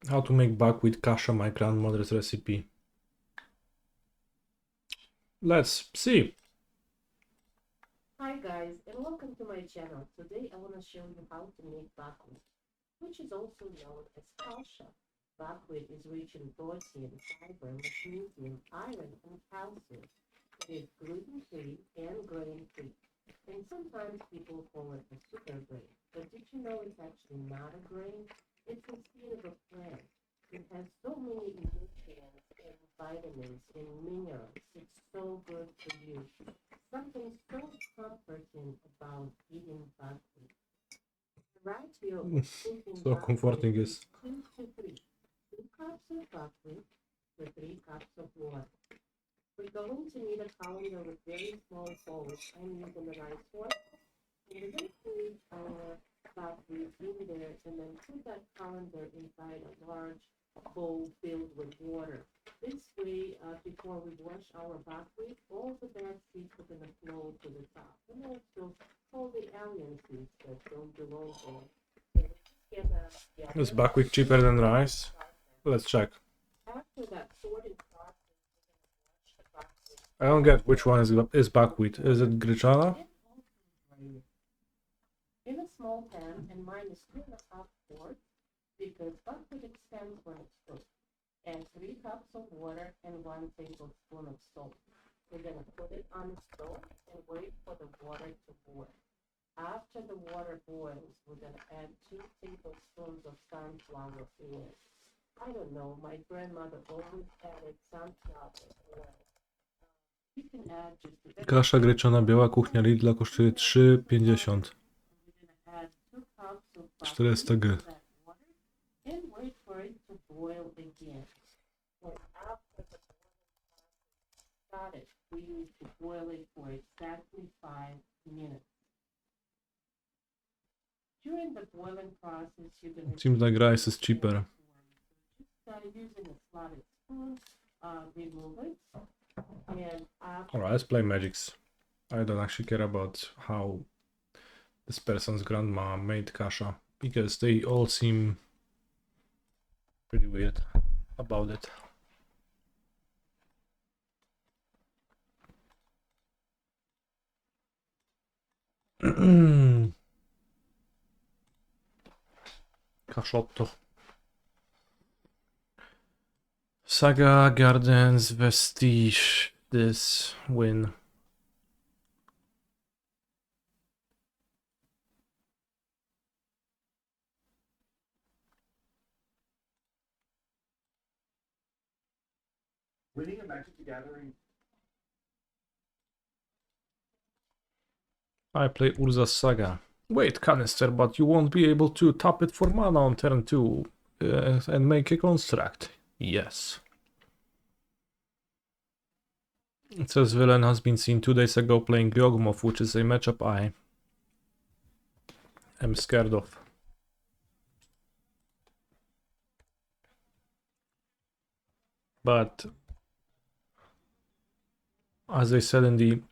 How to make buckwheat kasha, my grandmother's recipe. Let's see. Hi guys, and welcome to my channel. Today I want to show you how to make buckwheat, which is also known as kasha. Buckwheat is rich in protein, fiber, magnesium, iron, and calcium. It is gluten-free and grain-free. sometimes people call it a super grain, but did you know it's actually not a grain? It's a seed of a plant. It has so many nutrients and vitamins and minerals. It's so good for you. Something so comforting about eating buckwheat. Ratio of cooking So comforting buckwheat is. 2 to 3. 2 cups of buckwheat to 3 cups of water. We're going to need a colander with very small holes. I'm using the nice one. And we're going to put our buckwheat in there and then put that colander inside a large bowl filled with water. This way, before we wash our buckwheat, all the bad seeds are going to flow to the top. And also all the alien seeds that don't belong there. So we just get Is buckwheat cheaper than rice? Let's check. after that sorting process, we're going to wash the buckwheat. I don't get which one is buckwheat. Is it gryczana? In a small pan, and mine is 2.5 quarts, because buckwheat expands when it's cooked. Add 3 cups of water and 1 tablespoon of salt. We're going to put it on the stove and wait for the water to boil. After the water boils, we're going to add 2 tablespoons of sunflower oil. I don't know, my grandmother always added sunflower oil. You can add just a bit. Kasza gryczana biała kuchnia Lidla kosztuje 3,50. 400 g. And wait for it to boil again. And after the boiling started, we need to boil it for exactly 5 minutes. During the boiling process, you're going to Seems like rice is cheaper. just using a slotted spoon, remove it. And after Alright, let's play magics. I don't actually care about how this person's grandma made kasha, because they all seem pretty weird about it. Kaszotto. Saga Gardens Vestige. This win. Winning a Magic the Gathering. I play Urza's Saga. Wait, canister, but you won't be able to tap it for mana on turn 2 and make a construct. Yes. It says villain has been seen 2 days ago playing Yog-moth, which is a matchup I am scared of. But as I said in the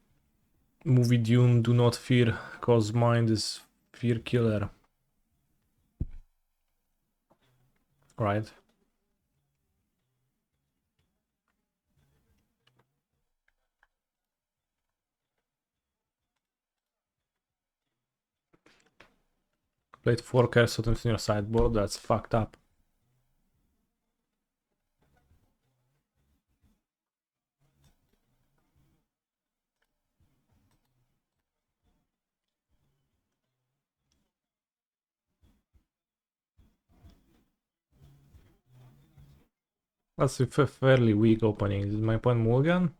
movie Dune, do not fear, cause mind is fear killer. Right. Played 4 cards items in your sideboard, that's fucked up. That's a fairly weak opening. Is my point mulligan?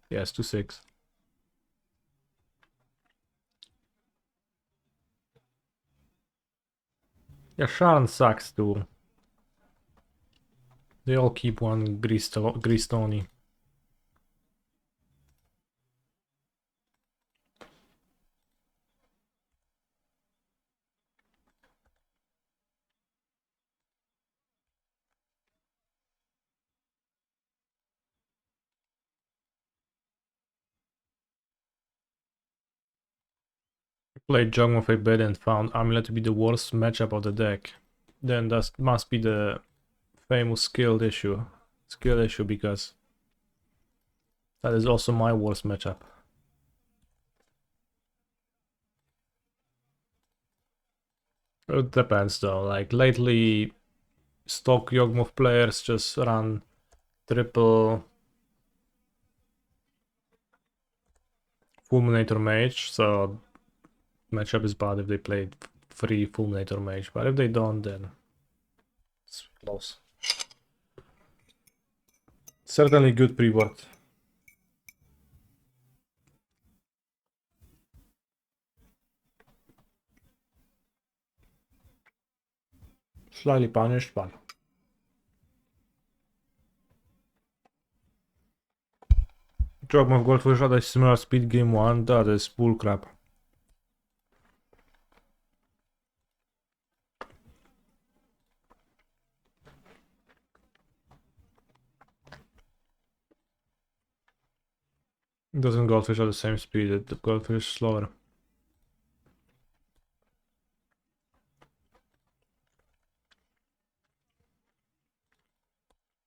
Yes, 2/6. Yeah, Sharn sucks too. They all keep one Greystone. Played Yog-moth a bit and found Amulet to be the worst matchup of the deck. Then that must be the famous skill issue because that is also my worst matchup. It depends though, like lately stock Yog-moth players just run triple Fulminator Mage, so Matchup is bad if they played free Fulminator Mage, but if they don't, then it's close. Certainly good pre-board. Slightly punished, but Yog-moth Goldfish had a similar speed game 1, that is bullcrap. Doesn't Goldfish have the same speed? The Goldfish is slower.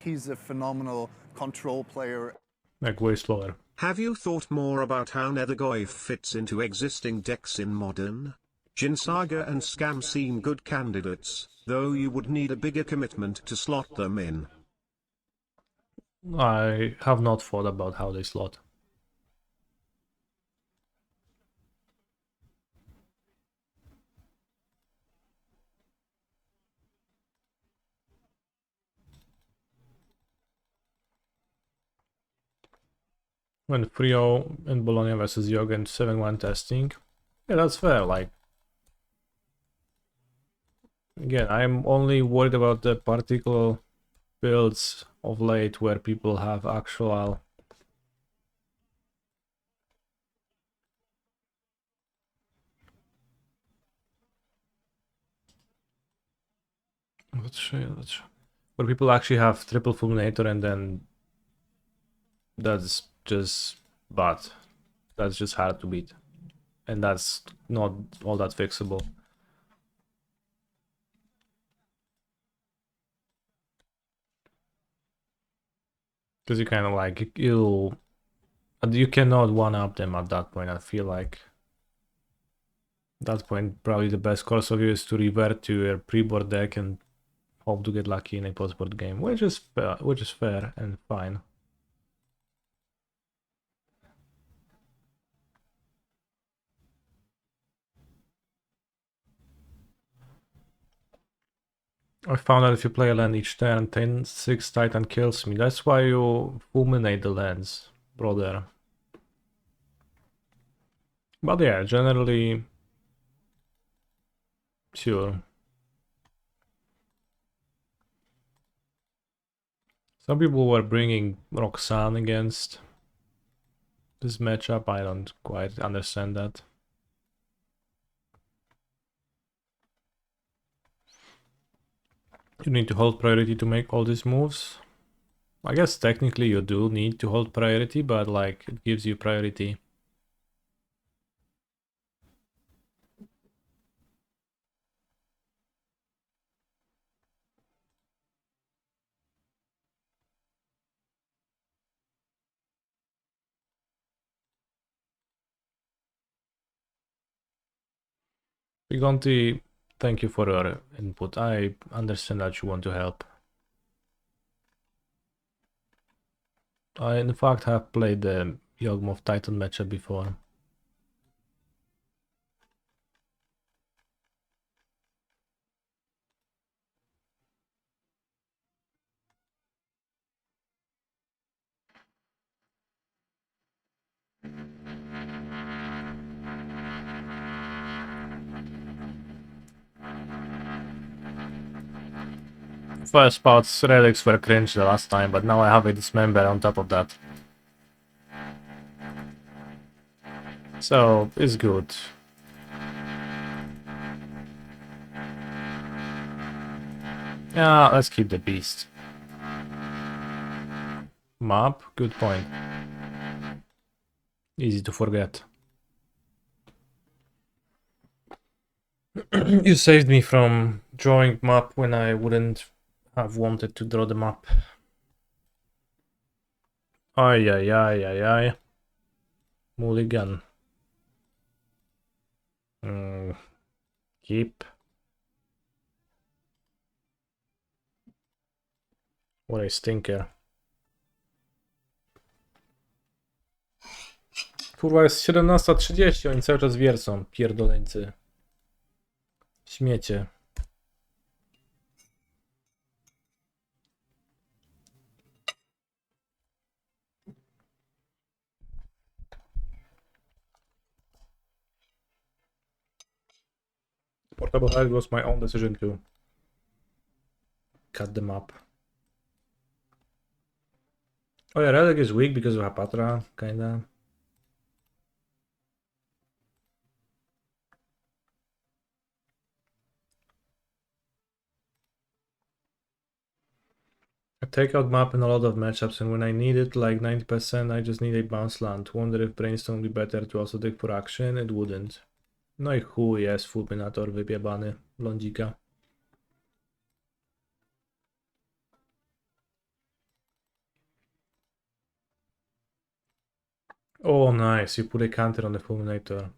He's a phenomenal control player. Like way slower. Have you thought more about how Nethergoyf fits into existing decks in Modern? Jin Saga and Scam seem good candidates, though you would need a bigger commitment to slot them in. I have not thought about how they slot. When Frio and Bologna versus Yog and 7-1 testing. Yeah, that's fair, like. Again, I'm only worried about the particular builds of late where people have actual... Let's show you, where people actually have triple Fulminator and then that's just bad. That's just hard to beat. And that's not all that fixable. Because you kind of like, you cannot one-up them at that point, I feel like. At that point, probably the best course of you is to revert to your pre-board deck and hope to get lucky in a post-board game, which is fair and fine. I found out if you play a land each turn, 10-6 Titan kills me. That's why you fulminate the lands, brother. But yeah, generally, sure. Some people were bringing Roxanne against this matchup. I don't quite understand that. You need to hold priority to make all these moves. I guess technically you do need to hold priority, but like it gives you priority. Pigonti, thank you for your input. I understand that you want to help. I in fact have played the Yog-moth Titan matchup before. First parts relics were cringe the last time, but now I have a dismember on top of that. So, it's good. Yeah, let's keep the beast. Map, good point. Easy to forget. You saved me from drawing map when I wouldn't have wanted to draw the map. Ay ay ay ay ay. Mulligan. Keep. What a stinker. Kurwa, jest 17:30, oni cały czas wiercą, pierdoleńcy. Śmiecie. Portable head was my own decision to cut them up. Oh yeah, Relic is weak because of Hapatra, kinda. I take out map in a lot of matchups, and when I need it like 90%, I just need a bounce land. Wonder if Brainstorm would be better to also dig for action? It wouldn't. No i chuj, jest fulminator wypiebany, lądzika. Oh nice, you put a counter on the fulminator.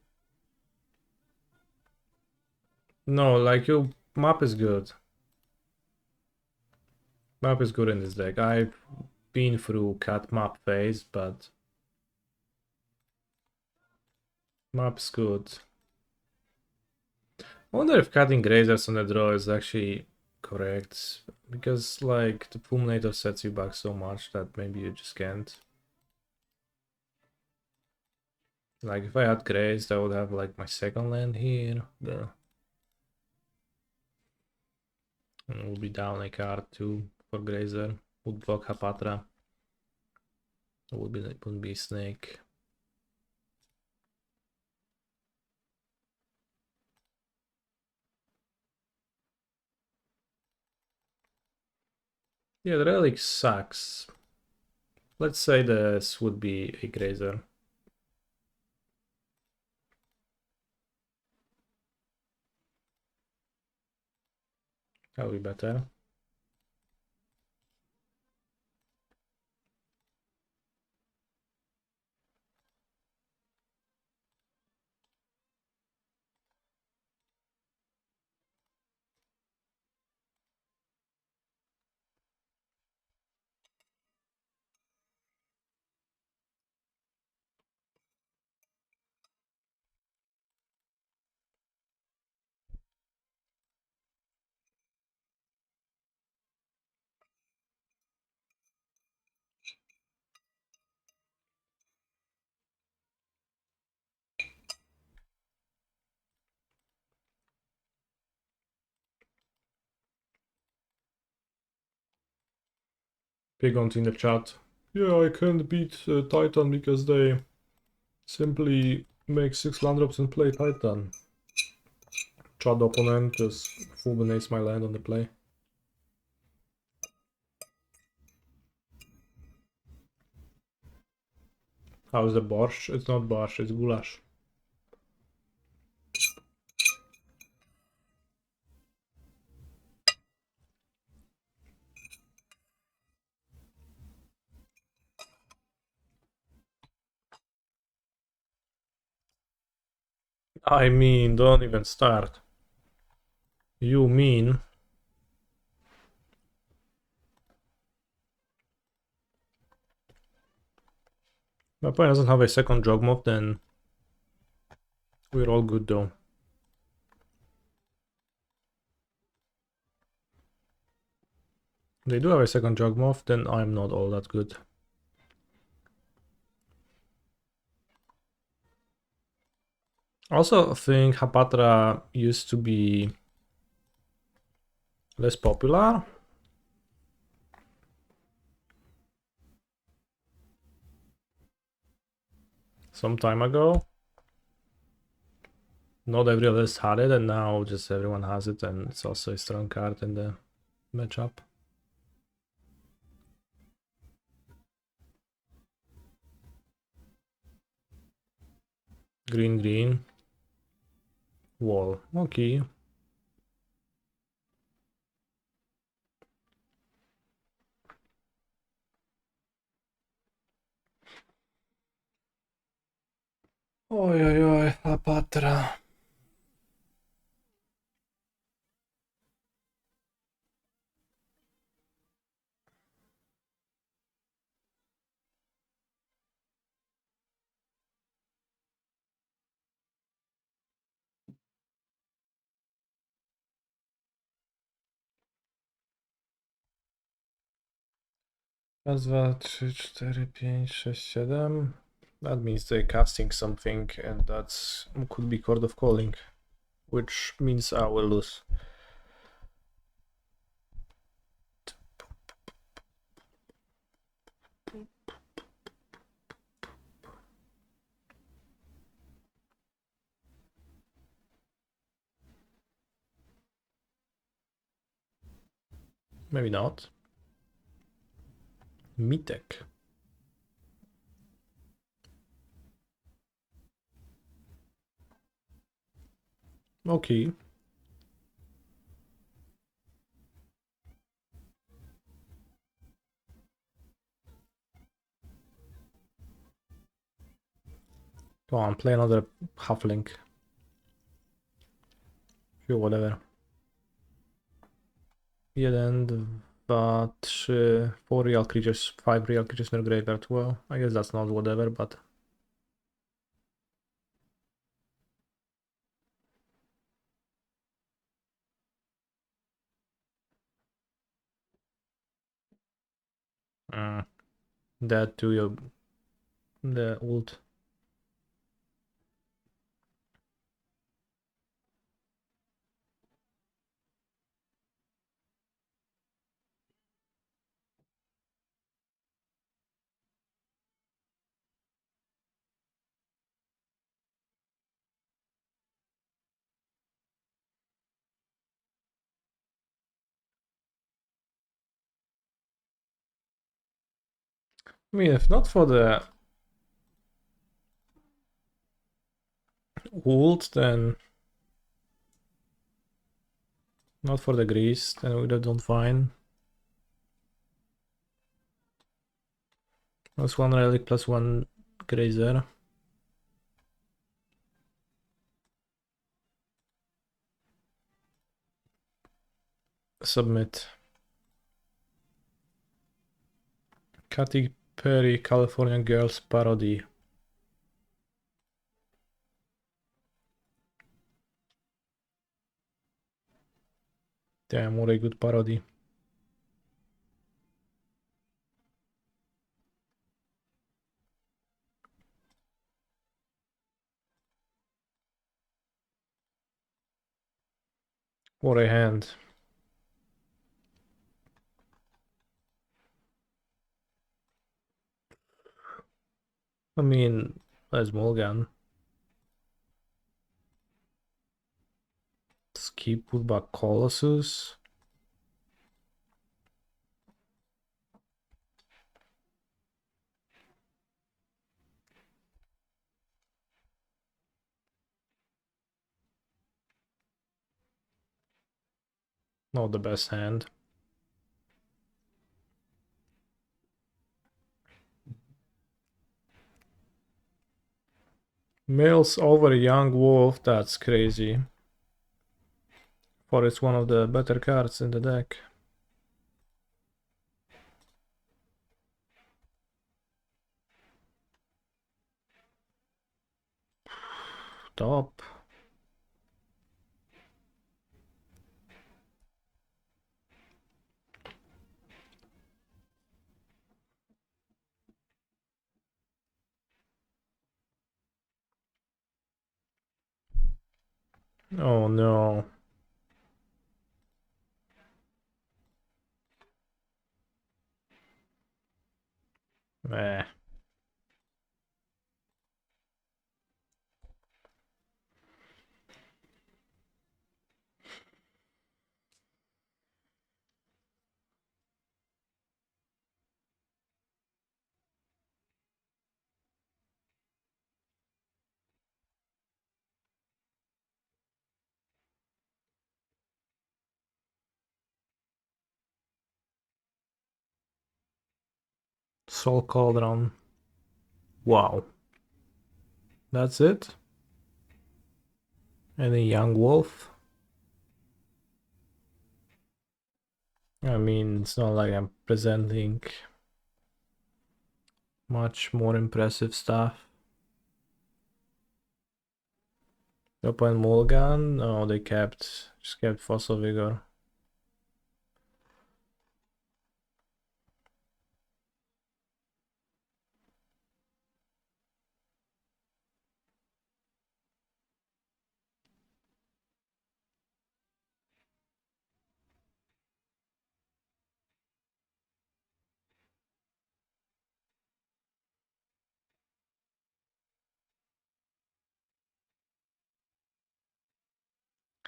No, like your map is good. Map is good in this deck. I've been through cat map phase, but map's good. I wonder if cutting grazers on the draw is actually correct, because like the fulminator sets you back so much that maybe you just can't. Like if I had grazed, I would have like my second land here. And would be down a card too for grazer. Would block Hapatra. It wouldn't be snake. Yeah, the relic sucks. Let's say this would be a grazer. That'll be better. Pigont in the chat. Yeah, I can't beat Titan because they simply make 6 land drops and play Titan. Chat opponent just fulminates my land on the play. How's the borscht? It's not borscht, it's goulash. I mean, don't even start. You mean... My opponent doesn't have a second Yog-moth, then we're all good though. They do have a second Yog-moth, then I'm not all that good. Also, I think Hapatra used to be less popular. Some time ago. Not every list had it, and now just everyone has it, and it's also a strong card in the matchup. Green, green. Wall. Okay. Oj, oj, oj, Hapatra. Raz, dwa, trzy, cztery, pięć, sześć, siedem. That means they're casting something, and that's could be Chord of Calling, which means I will lose. Maybe not. Mitek. Okay. Go on, play another halfling. Sure, whatever. 1, 2, 3, 4 real creatures, 5 real creatures in the graveyard. Well, I guess that's not whatever, but... that to your... the ult. I mean, if not for the ult, then... Not for the grease, then we would have done fine. Plus 1 relic, plus 1 grazer. Submit. Katy Perry, California Girls parody. Damn, what a good parody. What a hand. I mean, let's mulligan. Skip, put back Colossus. Not the best hand. Males over Young Wolf, that's crazy. For it's one of the better cards in the deck. Top. Oh no. Eh. Soul Cauldron. Wow. That's it? Any Young Wolf? I mean, it's not like I'm presenting much more impressive stuff. Open Mulligan? No, they just kept Fossil Vigor.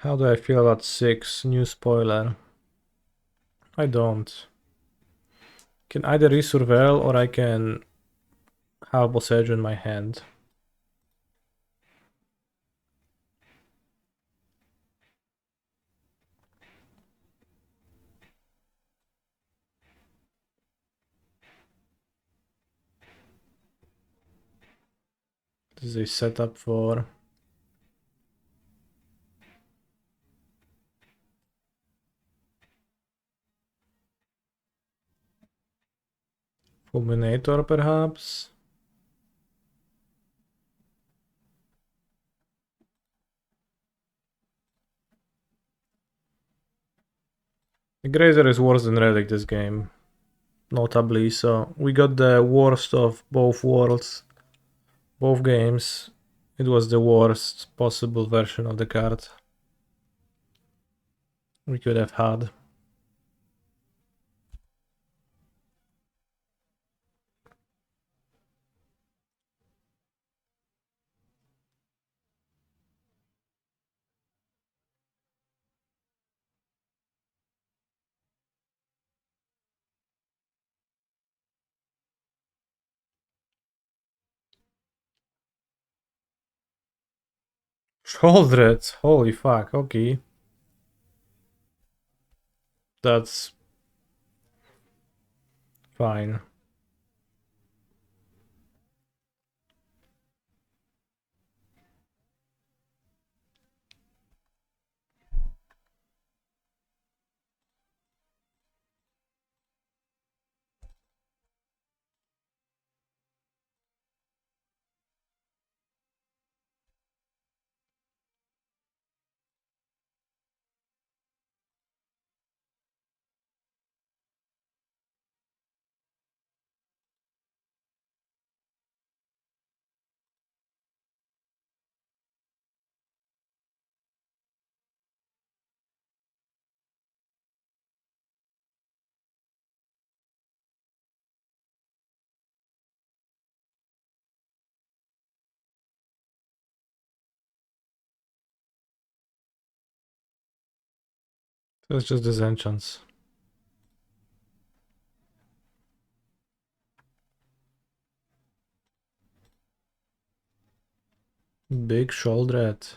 How do I feel about 6? New spoiler. I don't. Can either resurveil or I can have Boseiju in my hand. This is a setup for Fulminator, perhaps. The Grazer is worse than Relic this game, notably, so we got the worst of both worlds. Both games, it was the worst possible version of the card we could have had. Sholdred, holy fuck, okay. That's fine. That's just disenchants. Big Sholdred.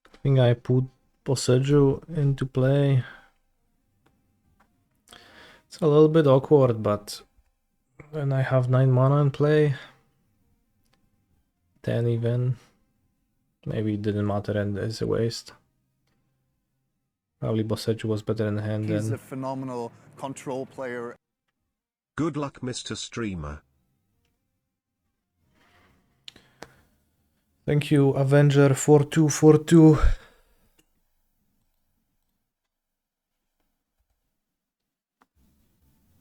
I think I put Boseiju into play. It's a little bit awkward, but when I have 9 mana in play, 10 even, maybe it didn't matter and it's a waste. Probably Boseiju was better in hand He's then. a phenomenal control player. Good luck, Mr. Streamer. Thank you, Avenger 4242.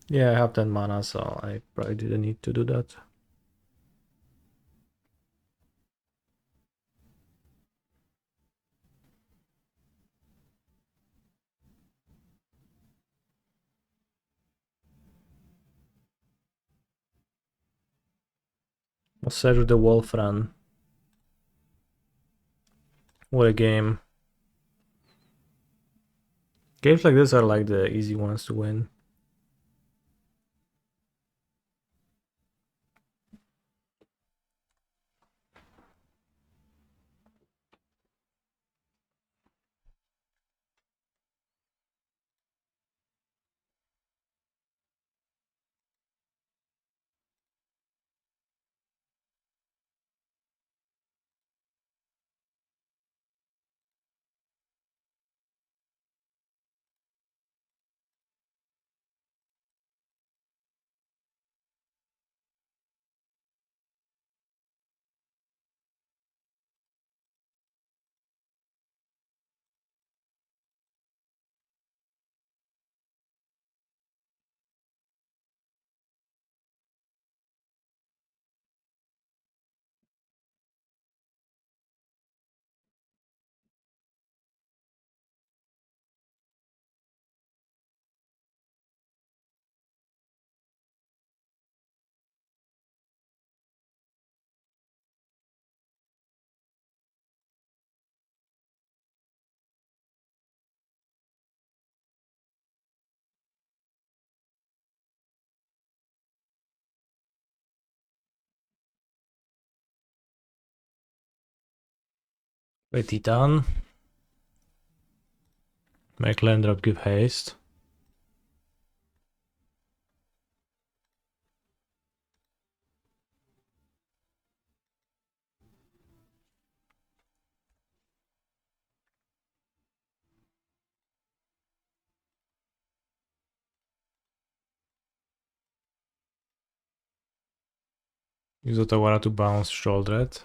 Yeah, I have 10 mana, so I probably didn't need to do that. Boseiju the Wolf Run. What a game. Games like this are like the easy ones to win. Play Titan. Make land drop, give haste. Use Otawara to bounce Shouldered.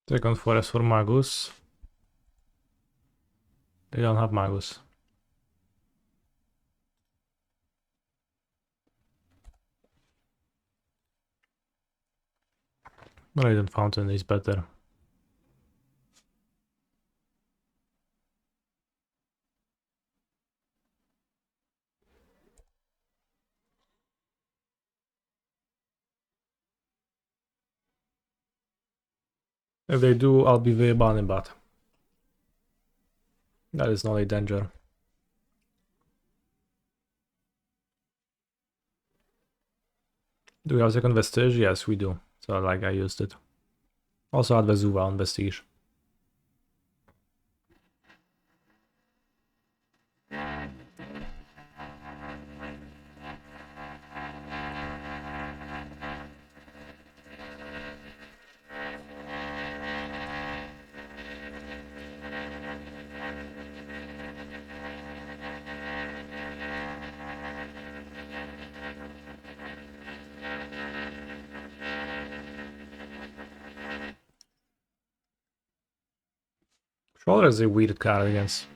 Second forest for Magus. They don't have Magus. Radiant Fountain is better. If they do, I'll be way bad in bot. That is not a danger. Do we have second Vestige? Yes, we do. So like I used it. Also had Vesuva on Vestige. Shoulder is a weird card against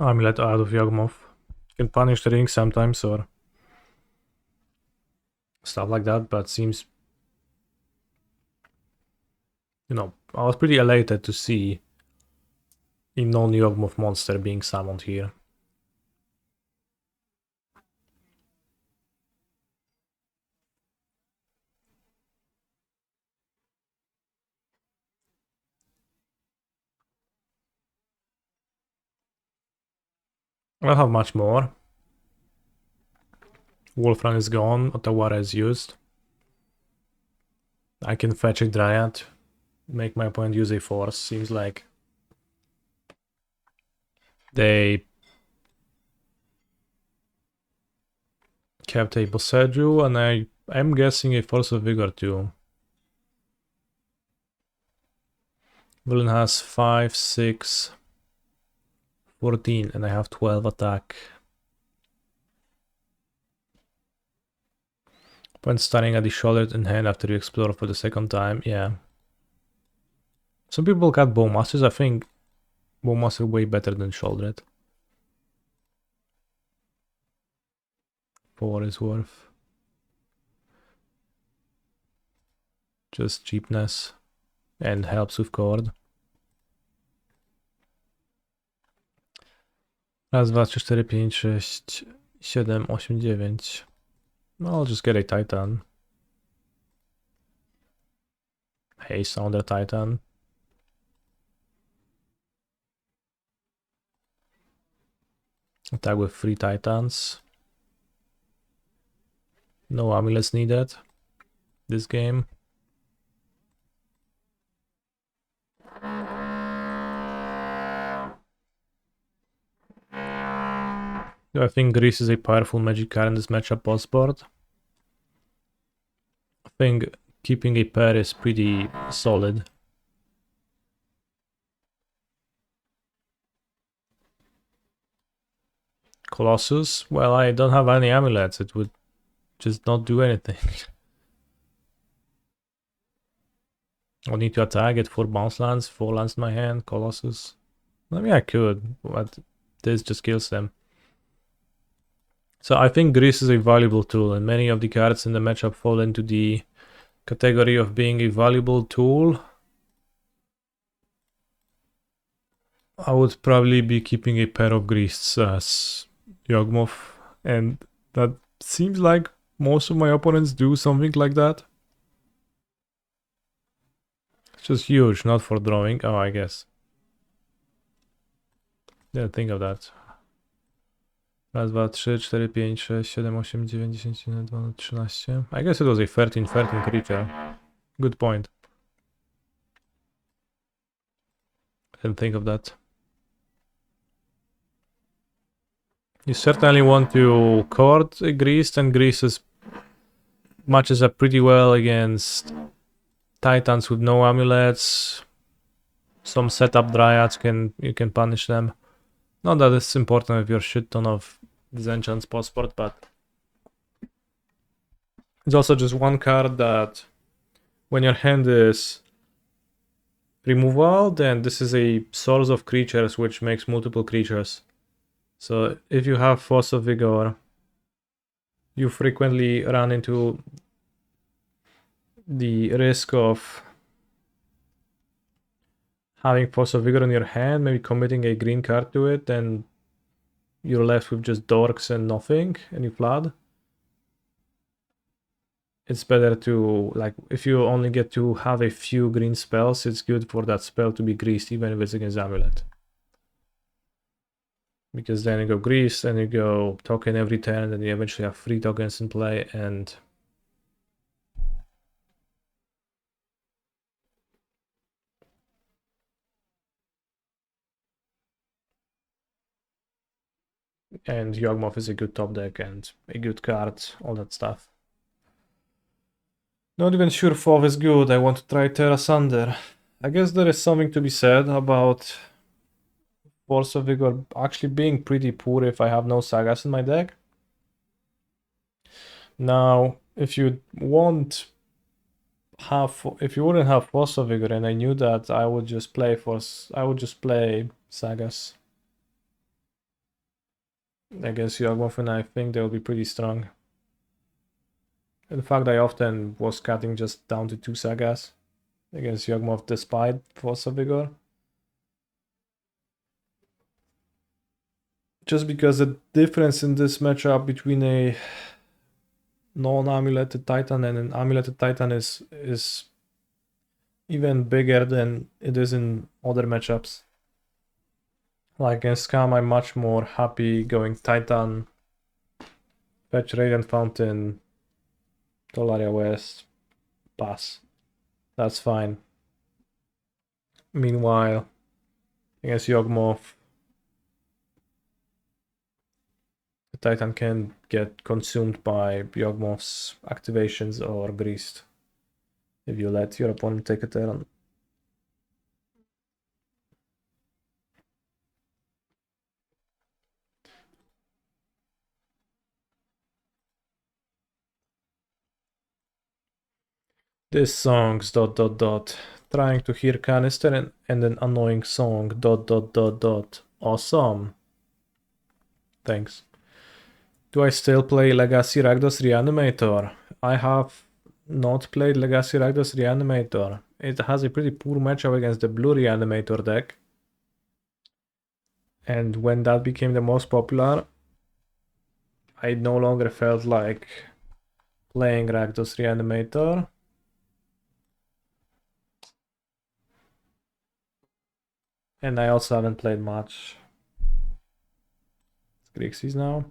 Amulet out of Yog-moth. Can punish the ring sometimes or stuff like that, but seems, you know, I was pretty elated to see a non-Yog-moth monster being summoned here. I don't have much more. Wolfram is gone, Otawara is used. I can fetch a Dryad, make my opponent use a force. Seems like they kept a Boseju, and I'm guessing a Force of Vigor too. Villain has 5, 6, 14, and I have 12 attack. When starting at the shoulder in hand after you explore for the second time, yeah. Some people got Bowmasters. I think Bowmaster way better than Shouldered. 4 is worth. Just cheapness and helps with cord. Raz, dwa, trzy, cztery, pięć, sześć, 7, 8, 9. No, I'll just get a Titan. Haste on the Titan. Attack with 3 Titans. No amulets needed this game. Do I think Grease is a powerful magic card in this matchup post board? I think keeping a pair is pretty solid. Colossus? Well, I don't have any amulets. It would just not do anything. I need to attack, get 4 bounce lands, 4 lands in my hand, Colossus. I mean, I could, but this just kills them. So I think Grease is a valuable tool, and many of the cards in the matchup fall into the category of being a valuable tool. I would probably be keeping a pair of Grease as Yog-moth, and that seems like most of my opponents do something like that. It's just huge, not for drawing. Oh, I guess. Didn't think of that. Raz, dwa, trzy, cztery, pięć, sześć, siedem, osiem, dziewięć, 10, 11, 12, 13. I guess it was a 13 creature. Good point. Didn't think of that. You certainly want to court Grease, and Grease matches up pretty well against Titans with no amulets. Some setup dryads you can punish them. Not that it's important if you're shit ton of disenchants post-sport, but it's also just one card that when your hand is removal, then this is a source of creatures which makes multiple creatures. So if you have Force of Vigor, you frequently run into the risk of having Force of Vigor in your hand, maybe committing a green card to it, and you're left with just dorks and nothing, and you flood. It's better to, like, if you only get to have a few green spells, it's good for that spell to be greased, even if it's against Amulet. Because then you go grease, and you go token every turn, and you eventually have 3 tokens in play, and Yog-moth is a good top deck and a good card, all that stuff. Not even sure FOV is good. I want to try Terra Sunder. I guess there is something to be said about Force of Vigor actually being pretty poor if I have no sagas in my deck. Now, if you wouldn't have Force of Vigor and I knew that, I would just play sagas against Yog-moth, and I think they'll be pretty strong. In fact, I often was cutting just down to 2 sagas against Yog-moth despite Force of Vigor. Just because the difference in this matchup between a non-amuleted Titan and an amuleted Titan is even bigger than it is in other matchups. Like in Scam, I'm much more happy going Titan, fetch Radiant Fountain, Tolaria West, pass. That's fine. Meanwhile, against Yog-moth, the Titan can get consumed by Yog-moth's activations or greased if you let your opponent take a turn. This song's ... Trying to hear canister and an annoying song ... Awesome. Thanks. Do I still play Legacy Rakdos Reanimator? I have not played Legacy Rakdos Reanimator. It has a pretty poor matchup against the blue Reanimator deck. And when that became the most popular, I no longer felt like playing Rakdos Reanimator. And I also haven't played much Grixis now.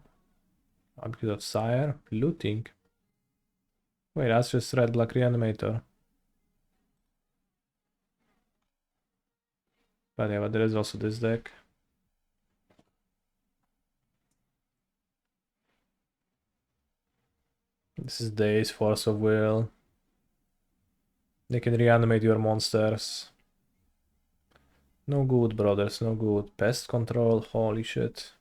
Because of Sire. Looting. Wait, that's just red black Reanimator. But yeah, but there is also this deck. This is Days, Force of Will. They can reanimate your monsters. No good, brothers, no good. Pest control, holy shit.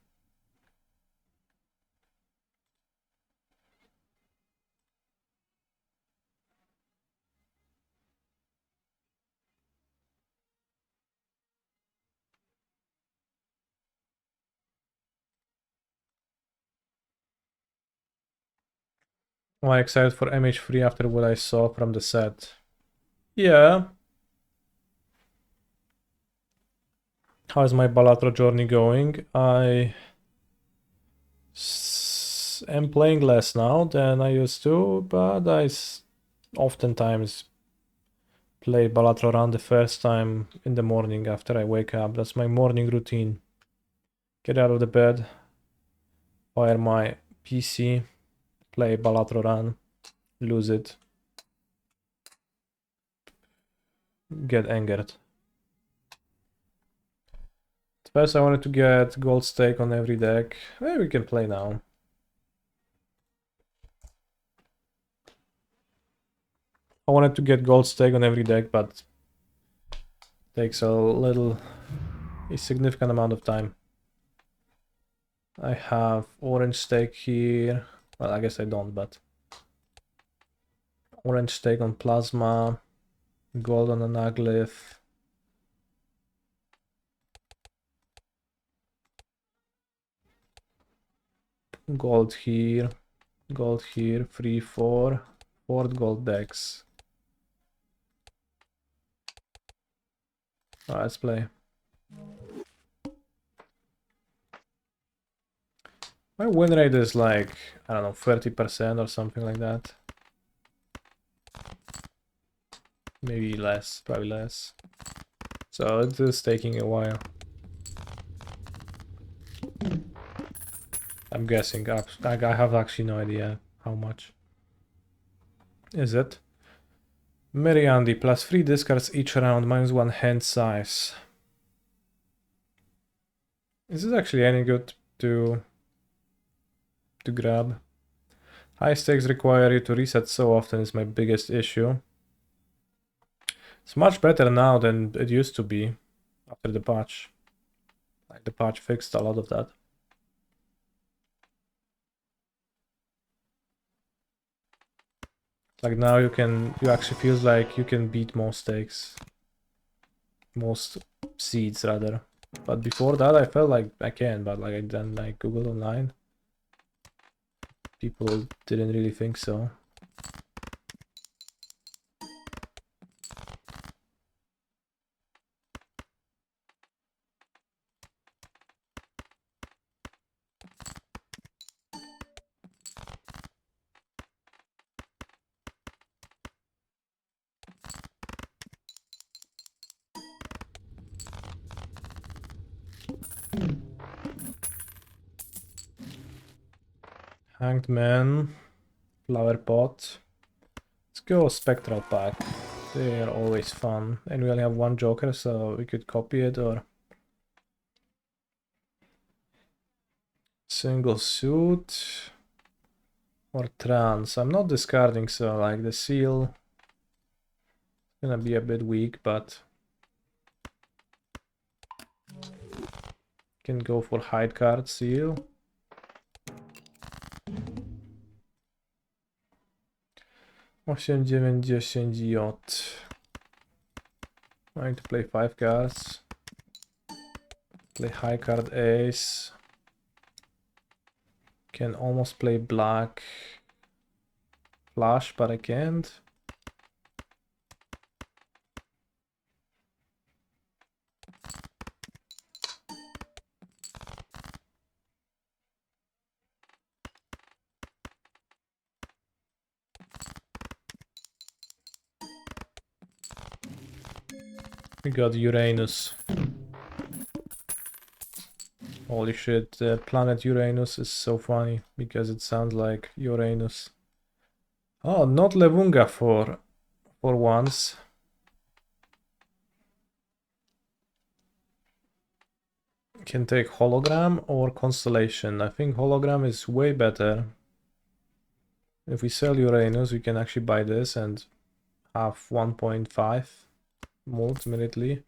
Am I excited for MH3 after what I saw from the set? Yeah. How's my Balatro journey going? I am playing less now than I used to, but oftentimes play Balatro around the first time in the morning after I wake up. That's my morning routine. Get out of the bed, fire my PC, play Balatro run, lose it, get angered. First I wanted to get gold stake on every deck. Maybe we can play now. I wanted to get gold stake on every deck, but takes a significant amount of time. I have orange stake here. Well, I guess I don't, but orange stake on plasma, gold on anaglyph. Gold here, 3, 4, 4 gold decks. Alright, let's play. My win rate is like, I don't know, 30% or something like that. Maybe less, probably less. So it is taking a while. I'm guessing. I have actually no idea how much. Is it? Meriandi plus 3 discards each round, -1 hand size. Is this actually any good to grab? High stakes require you to reset so often is my biggest issue. It's much better now than it used to be after the patch. Like the patch fixed a lot of that. Like now you actually feels like you can beat most stakes. Most seeds rather. But before that I felt like I can, but like I done like Google online. People didn't really think so. Hanged Man, Flower Pot. Let's go Spectral Pack. They are always fun. And we only have one Joker, so we could copy it or... Single Suit. Or Trance. I'm not discarding, so like the Seal... Gonna be a bit weak, but... Can go for Hide card Seal. Osiem, 9, 10 J. I need to play 5 cards. Play high card Ace. Can almost play black Flash, but I can't. We got Uranus. Holy shit, the planet Uranus is so funny because it sounds like Uranus. Oh, not Levunga for once. Can take Hologram or Constellation. I think Hologram is way better. If we sell Uranus, we can actually buy this and have 1.5 mold immediately.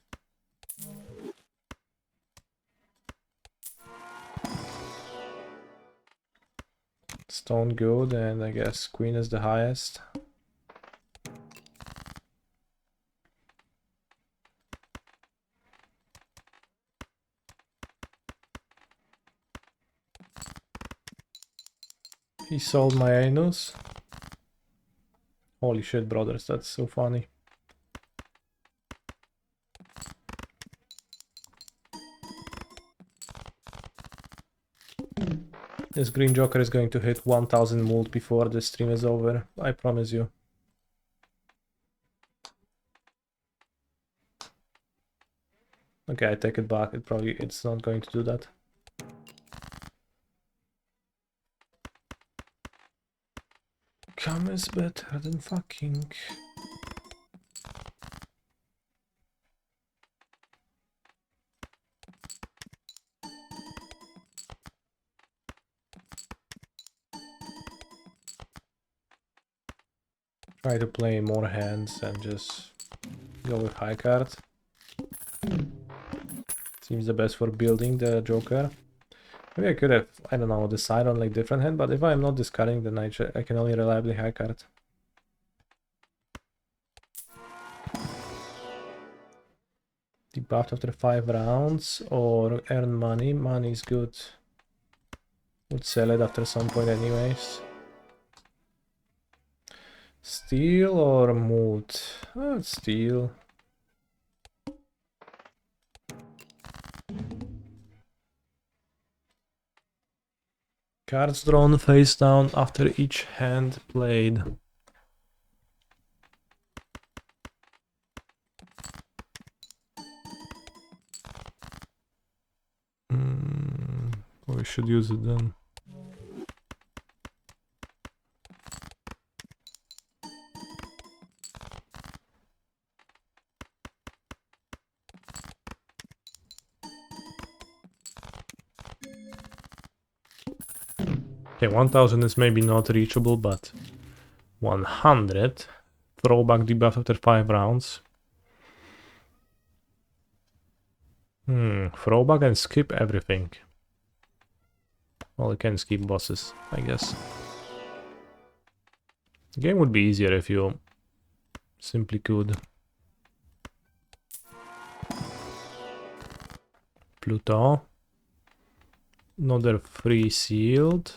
Stone good, and I guess Queen is the highest. He sold my Anus. Holy shit, brothers, that's so funny. This green joker is going to hit 1000 mult before the stream is over, I promise you. Okay, I take it back, it's not going to do that. Come is better than fucking. Try to play more hands and just go with high card. Seems the best for building the joker. Maybe I could have, I don't know, decide on like different hand, but if I'm not discarding, then I can only reliably high card. Debuffed after 5 rounds or earn money. Money is good. Would sell it after some point anyways. Steal or moot? Oh, steal. Cards drawn face down after each hand played. We should use it then. Okay, 1000 is maybe not reachable, but 100. Throwback debuff after 5 rounds. Throwback and skip everything. Well, you can skip bosses, I guess. The game would be easier if you simply could. Pluto. Another free sealed.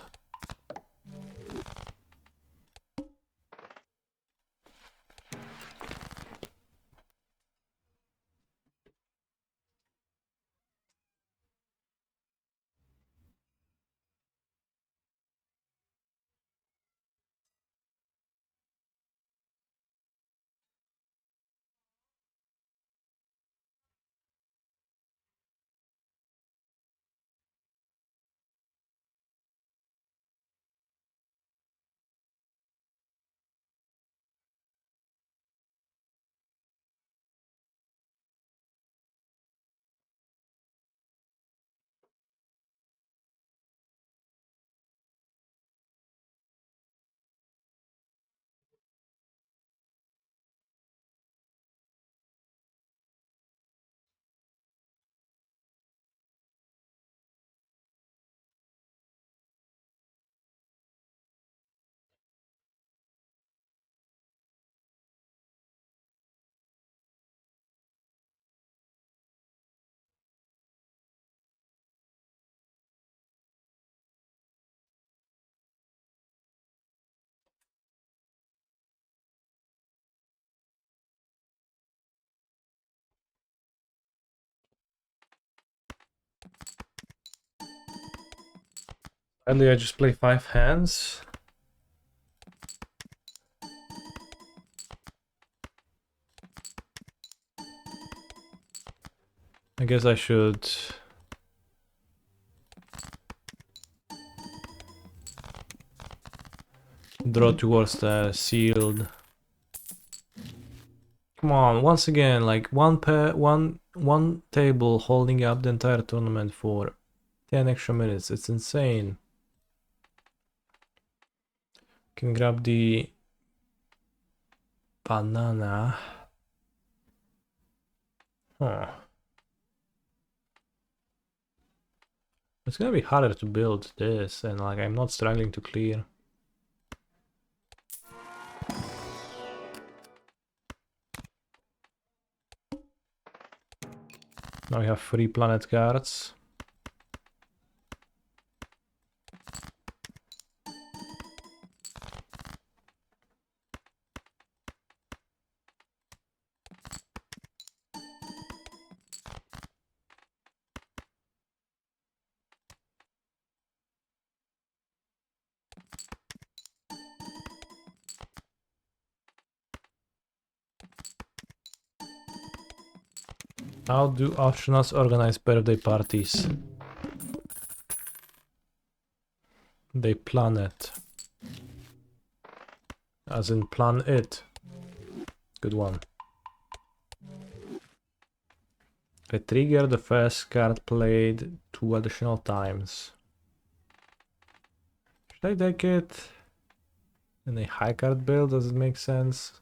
Sadly, I just play 5 hands. I guess I should draw towards the sealed. Come on, once again, like one table holding up the entire tournament for 10 extra minutes. It's insane. Can grab the banana. Huh. It's gonna be harder to build this, and like I'm not struggling to clear. Now we have 3 planet cards. How do optionals organize birthday parties? They plan it. As in plan it. Good one. Trigger the first card played 2 additional times. Should I take it in a high card build? Does it make sense?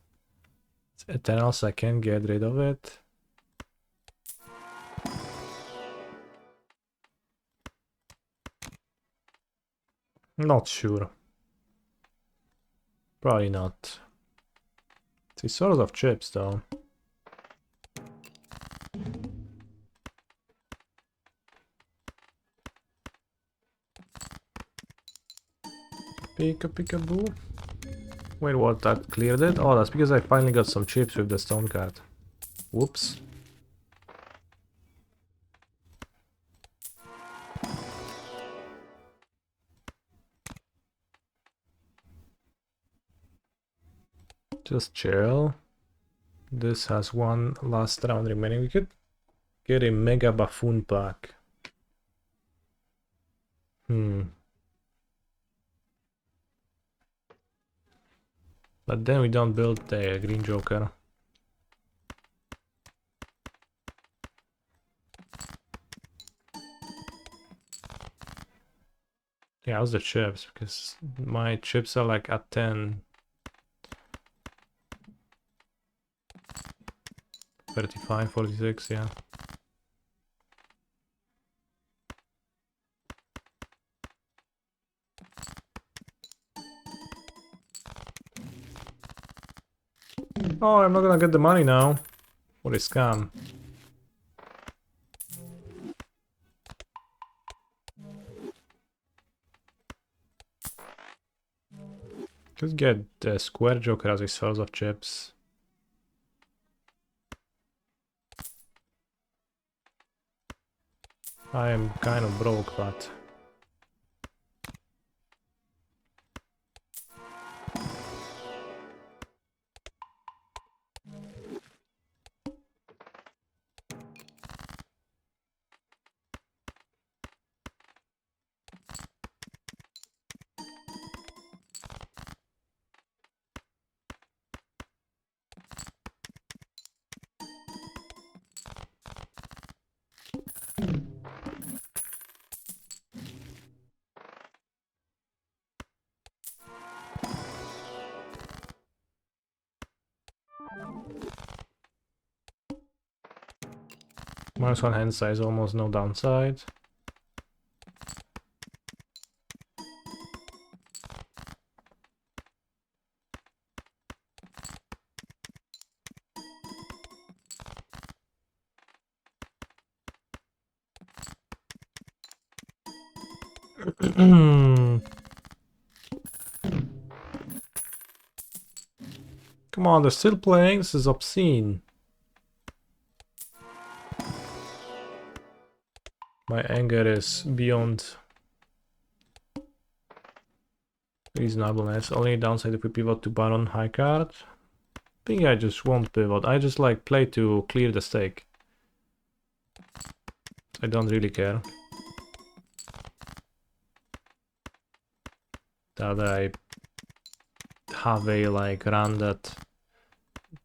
It's eternal, so I can't get rid of it. Not sure. Probably not. It's a sort of chips though. Peekaboo. Wait, what? That cleared it? Oh, that's because I finally got some chips with the stone card. Whoops. Just chill. This has one last round remaining. We could get a Mega Buffoon pack. But then we don't build the Green Joker. Yeah, how's the chips? Because my chips are like at 10. 35, 46, yeah. Oh, I'm not gonna get the money now. What a scam. Just get the Square Joker as a source of chips. I am kind of broke, but... -1 hand size, almost no downside. Come on, they're still playing? This is obscene. My anger is beyond reasonableness. Only downside if we pivot to Baron high card. I think I just won't pivot. I just like play to clear the stake. I don't really care that I have a like run that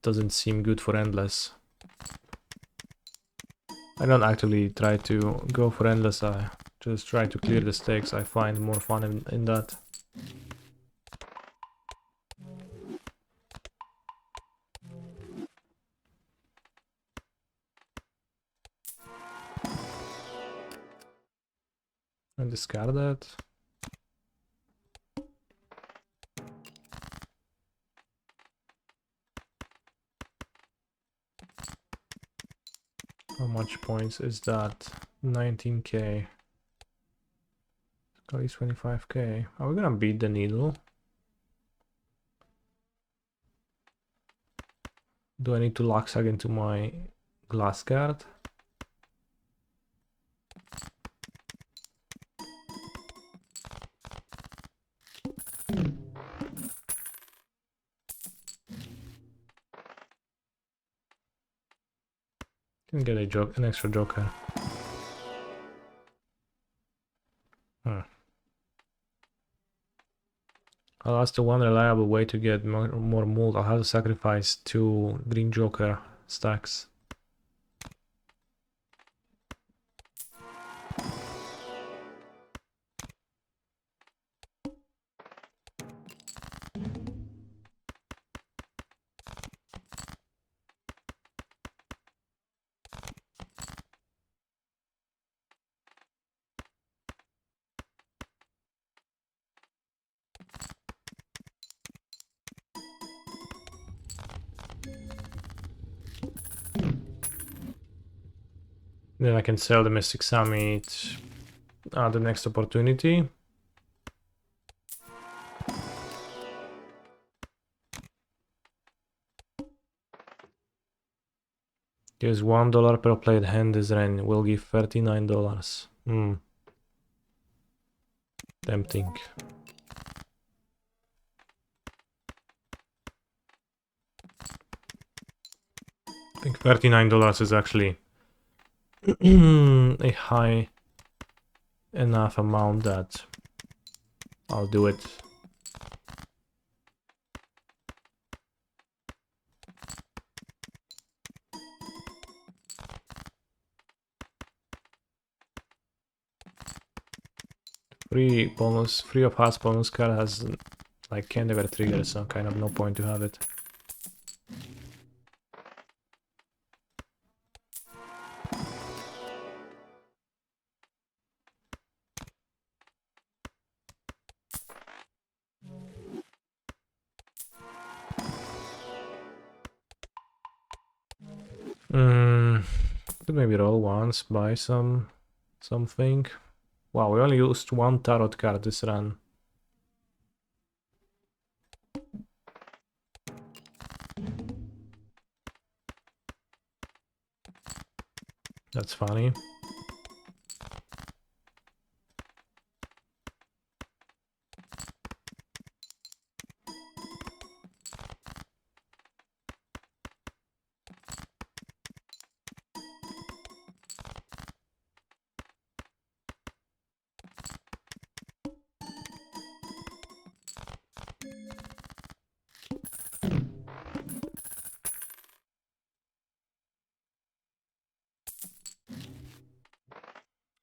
doesn't seem good for endless. I don't actively try to go for endless, I just try to clear the stakes. I find more fun in that. And discard that. How much points is that? 19k. Got 25k. Are we gonna beat the needle? Do I need to locksag into my glass card? Can get an extra joker. Oh, that's the one reliable way to get more mold. I'll have to sacrifice 2 green joker stacks. Then I can sell the Mystic Summit at the next opportunity. Use $1 per played hand this rain will give $39. Tempting. I think $39 is actually a high enough amount that I'll do it. Free of hearts bonus card has like can't ever trigger, so kind of no point to have it. Could maybe roll once, buy something. Wow, we only used 1 tarot card this run. That's funny.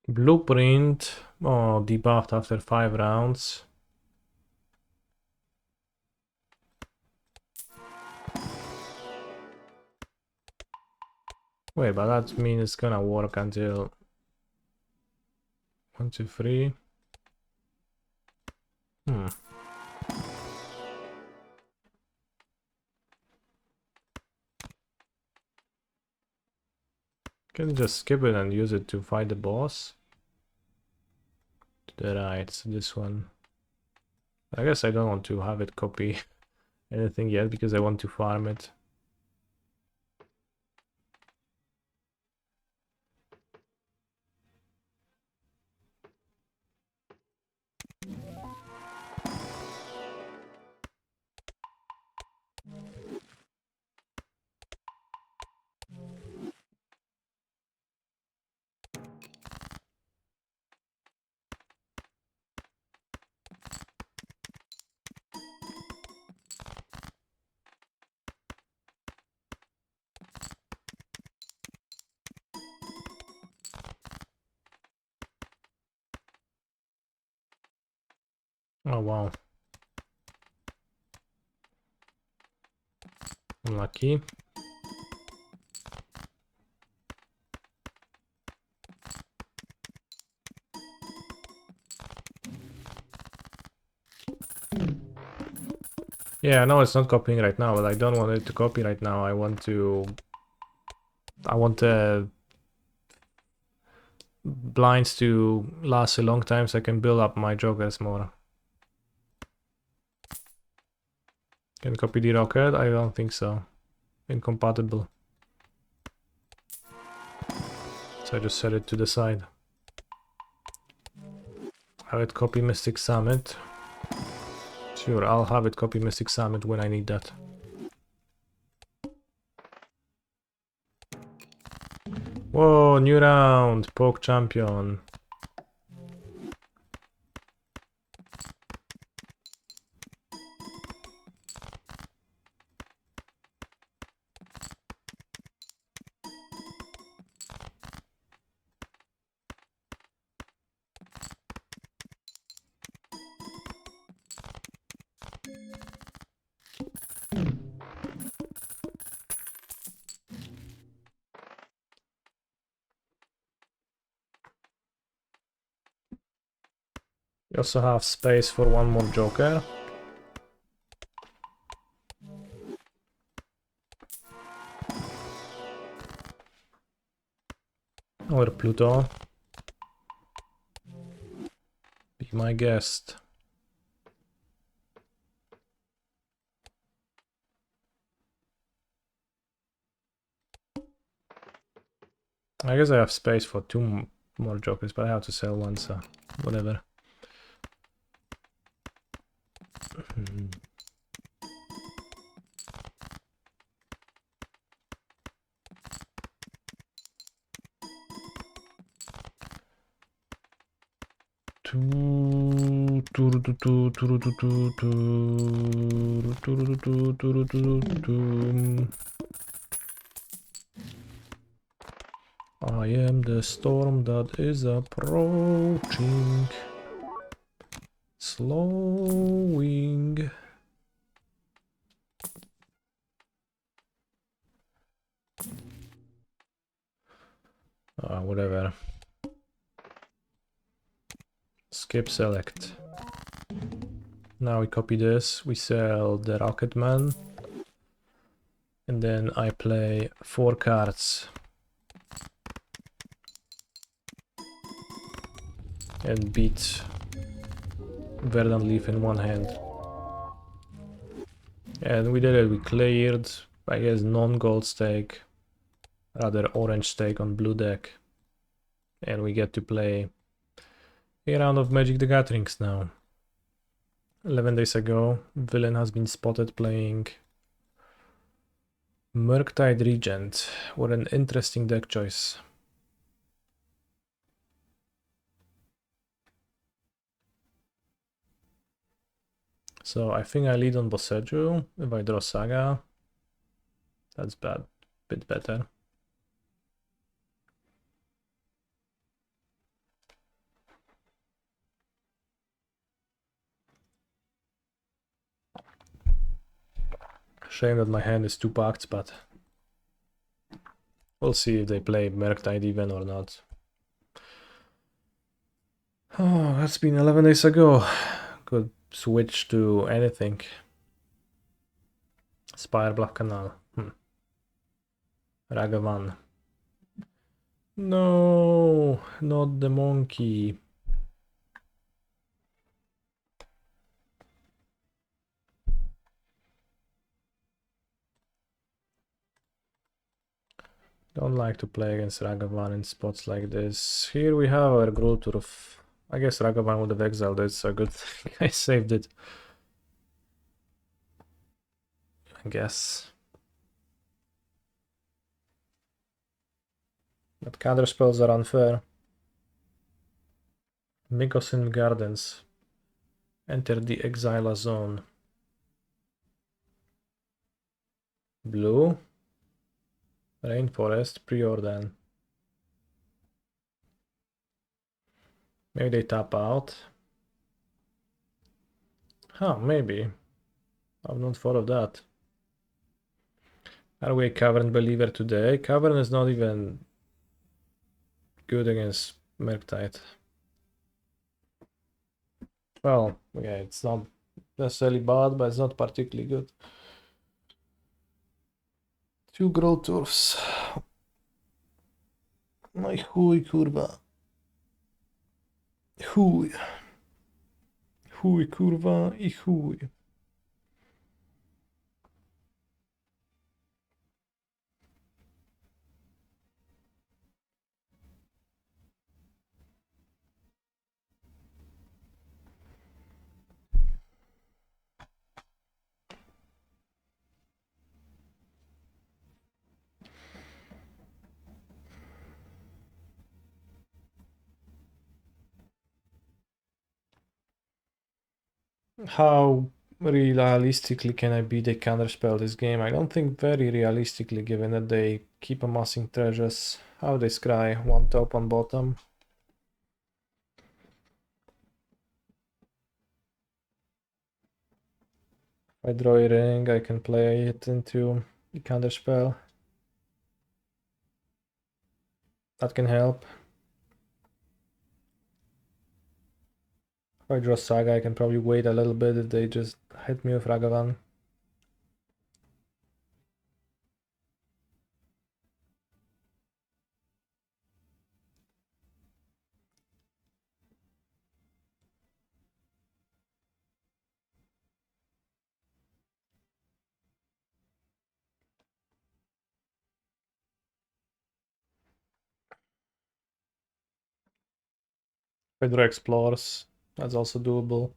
Blueprint. Oh, debuffed after 5 rounds. Wait, but that means it's gonna work until 1, 2, 3. Can you just skip it and use it to fight the boss? To the right, so this one. I guess I don't want to have it copy anything yet because I want to farm it. Oh wow. Unlucky. Yeah, no, it's not copying right now, but I don't want it to copy right now. I want blinds to last a long time so I can build up my jokers more. Can copy the rocket? I don't think so. Incompatible. So I just set it to the side. Have it copy Mystic Summit. Sure, I'll have it copy Mystic Summit when I need that. go! New round! Poke champion. We also have space for one more joker. Or Pluto. Be my guest. I guess I have space for two more jokers, but I have to sell one, so whatever. I am the storm that is approaching, slowing. Whatever. Skip select. Now we copy this, we sell the Rocketman, and then I play 4 cards. And beat Verdant Leaf in one hand. And we did it, we cleared, I guess, non-gold stake, rather orange stake on blue deck. And we get to play a round of Magic the Gatherings now. 11 days ago, Villain has been spotted playing Murktide Regent. What an interesting deck choice. So I think I lead on Boseju. If I draw Saga, that's bad. Bit better. Shame that my hand is 2 packed, but we'll see if they play Murktide even or not. Oh, that's been 11 days ago. Could switch to anything. Spire Bluff Canal. Ragavan. No, not the monkey. Don't like to play against Ragavan in spots like this. Here we have our Growlturf. I guess Ragavan would have exiled it, so good thing I saved it. I guess. But counter spells are unfair. Mikosin Gardens. Enter the Exila zone. Blue. Rainforest, Preordain. Maybe they tap out. Huh, maybe. I've not thought of that. Are we a Cavern believer today? Cavern is not even good against Murktide. Well, yeah, it's not necessarily bad, but it's not particularly good. 2 Growlturfs. No i chuj, kurwa. Chuj. Chuj, kurwa i chuj. How realistically can I beat a counterspell this game? I don't think very realistically, given that they keep amassing treasures. How they scry? One top, one bottom. If I draw a ring, I can play it into the counterspell. That can help. If I draw Saga, I can probably wait a little bit if they just hit me with Ragavan. If I draw Explores, that's also doable.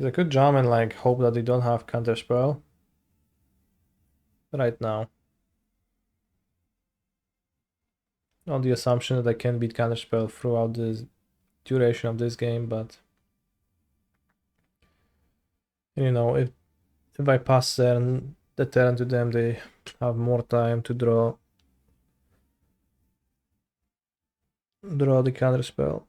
I could jump and like hope that they don't have counterspell right now, on the assumption that I can beat counterspell throughout the duration of this game. But you know, if I pass turn the turn to them, they have more time to draw the counterspell.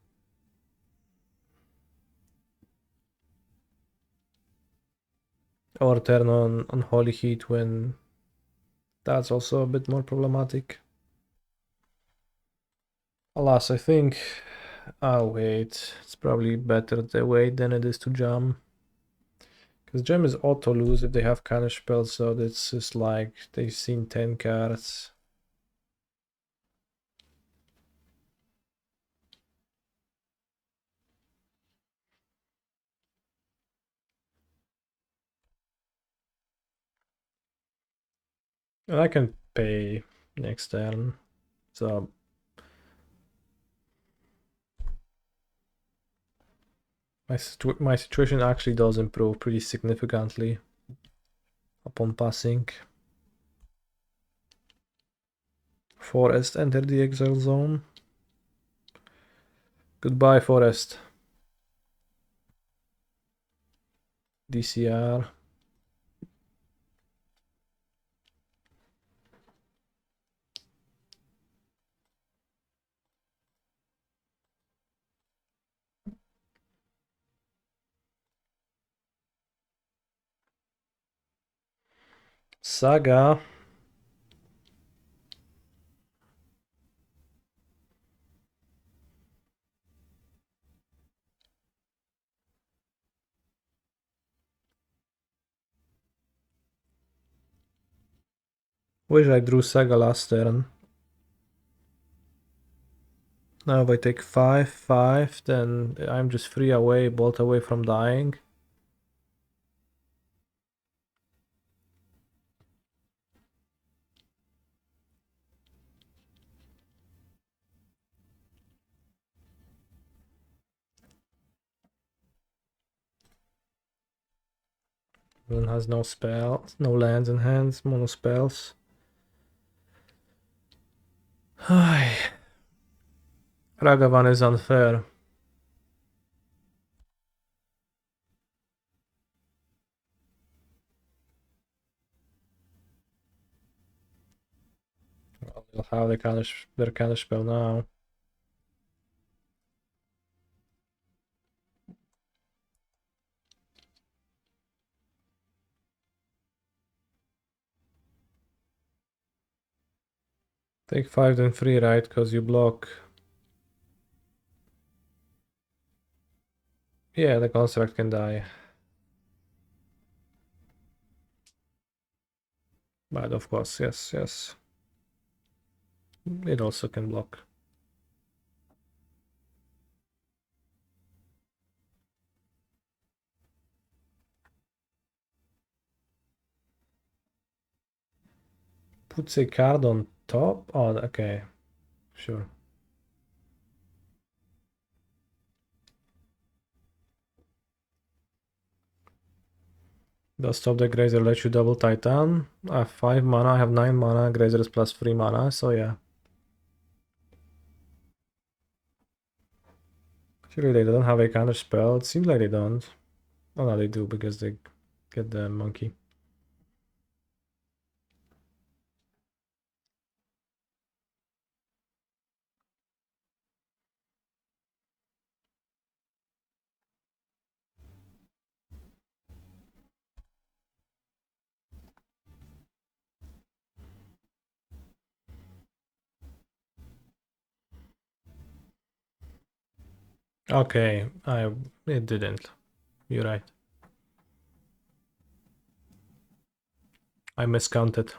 Or turn on Holy Heat when that's also a bit more problematic. Alas, I think I'll wait. It's probably better to wait than it is to jump. Because jam is auto lose if they have counterspell, so it's just like they've seen 10 cards. And I can pay next turn, so my situation actually does improve pretty significantly upon passing. Forest enter the exile zone. Goodbye, Forest. DCR. Saga. Wish I drew Saga last turn. Now if I take 5/5, then I'm just 3 away, bolt away from dying. One has no spells, no lands in hands, mono spells. Ragavan is unfair. Well, they'll have their counterspell now. Take 5 then 3, right? Because you block. Yeah, the construct can die. But of course, yes, yes. It also can block. Puts a card on top? Oh, okay. Sure. Does stop the Grazer let you double Titan? I have 5 mana, I have 9 mana, Grazer is plus 3 mana, so yeah. Surely they don't have a counter spell. It seems like they don't. Oh no, they do because they get the monkey. Okay, it didn't. You're right. I miscounted.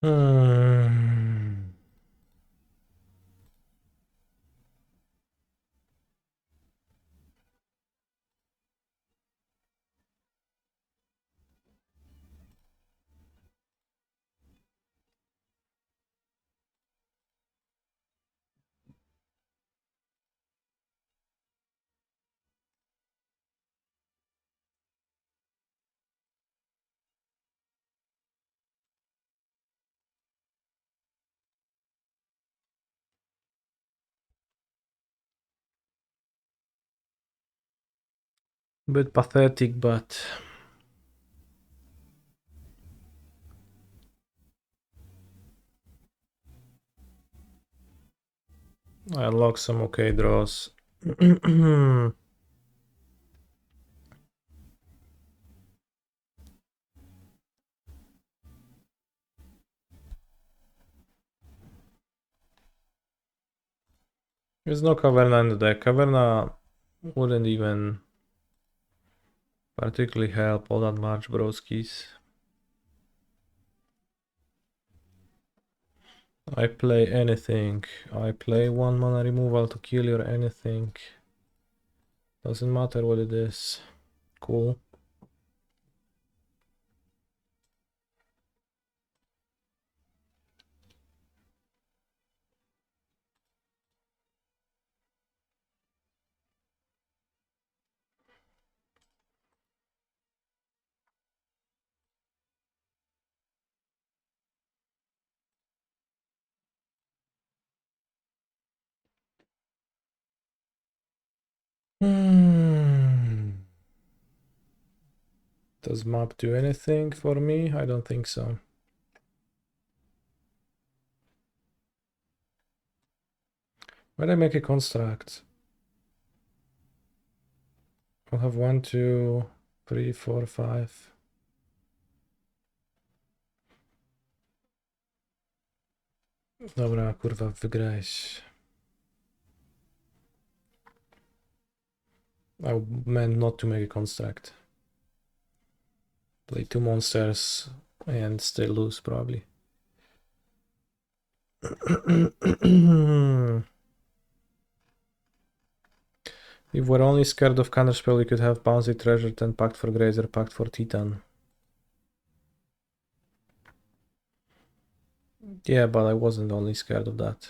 Hmm. Bit pathetic, but I unlock some okay draws. There's no Caverna in the deck. Caverna wouldn't even particularly help all that much, broskis. I play anything. I play 1 mana removal to kill your anything. Doesn't matter what it is. Cool. Does map do anything for me? I don't think so. When I make a construct, I'll have 1, 2, 3, 4, 5. Dobra, kurwa, wygrałeś. I meant not to make a construct. Play 2 monsters and still lose, probably. If we're only scared of counterspell, we could have Bouncy Treasure, then Pact for Grazer, Pact for Titan. Yeah, but I wasn't only scared of that.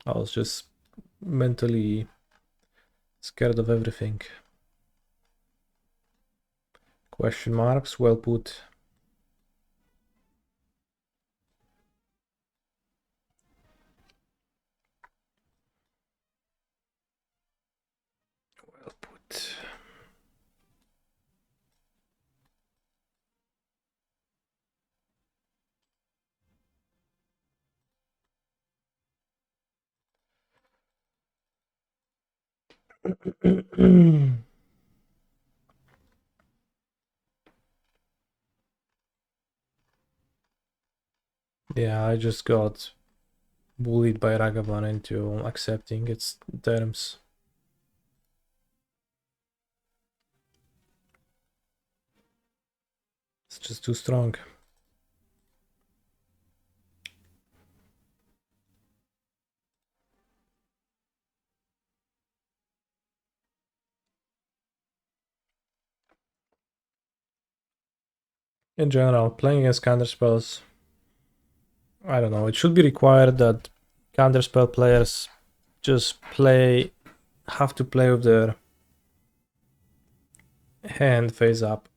I was just mentally scared of everything. Question marks, well put. Well put. Yeah, I just got bullied by Ragavan into accepting its terms. It's just too strong. In general, playing against counterspells, I don't know, it should be required that counterspell players just have to play with their hand face up.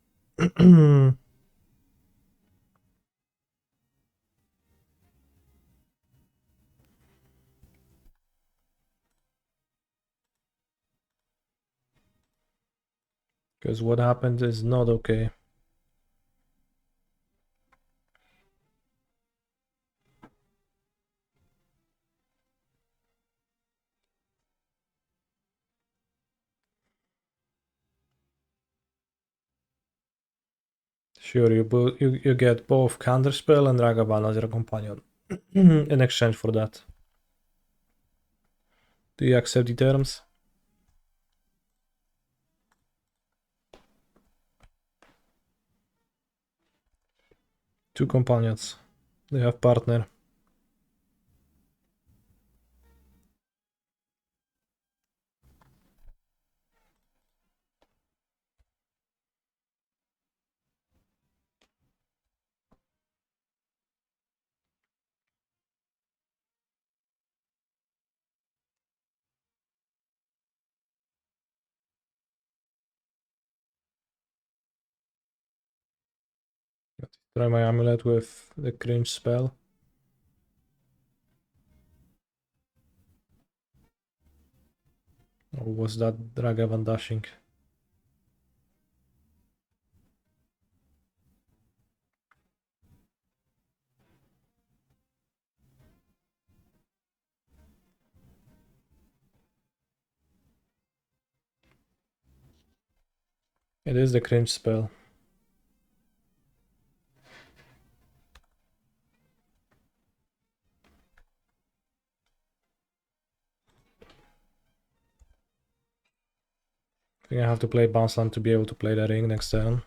Because what happened is not okay. Sure, you get both counterspell and Ragavan as your companion in exchange for that. Do you accept the terms? 2 companions. They have partner. Try my amulet with the cringe spell. Or was that Ragavan dashing? It is the cringe spell. I think I have to play bounce land to be able to play the ring next turn.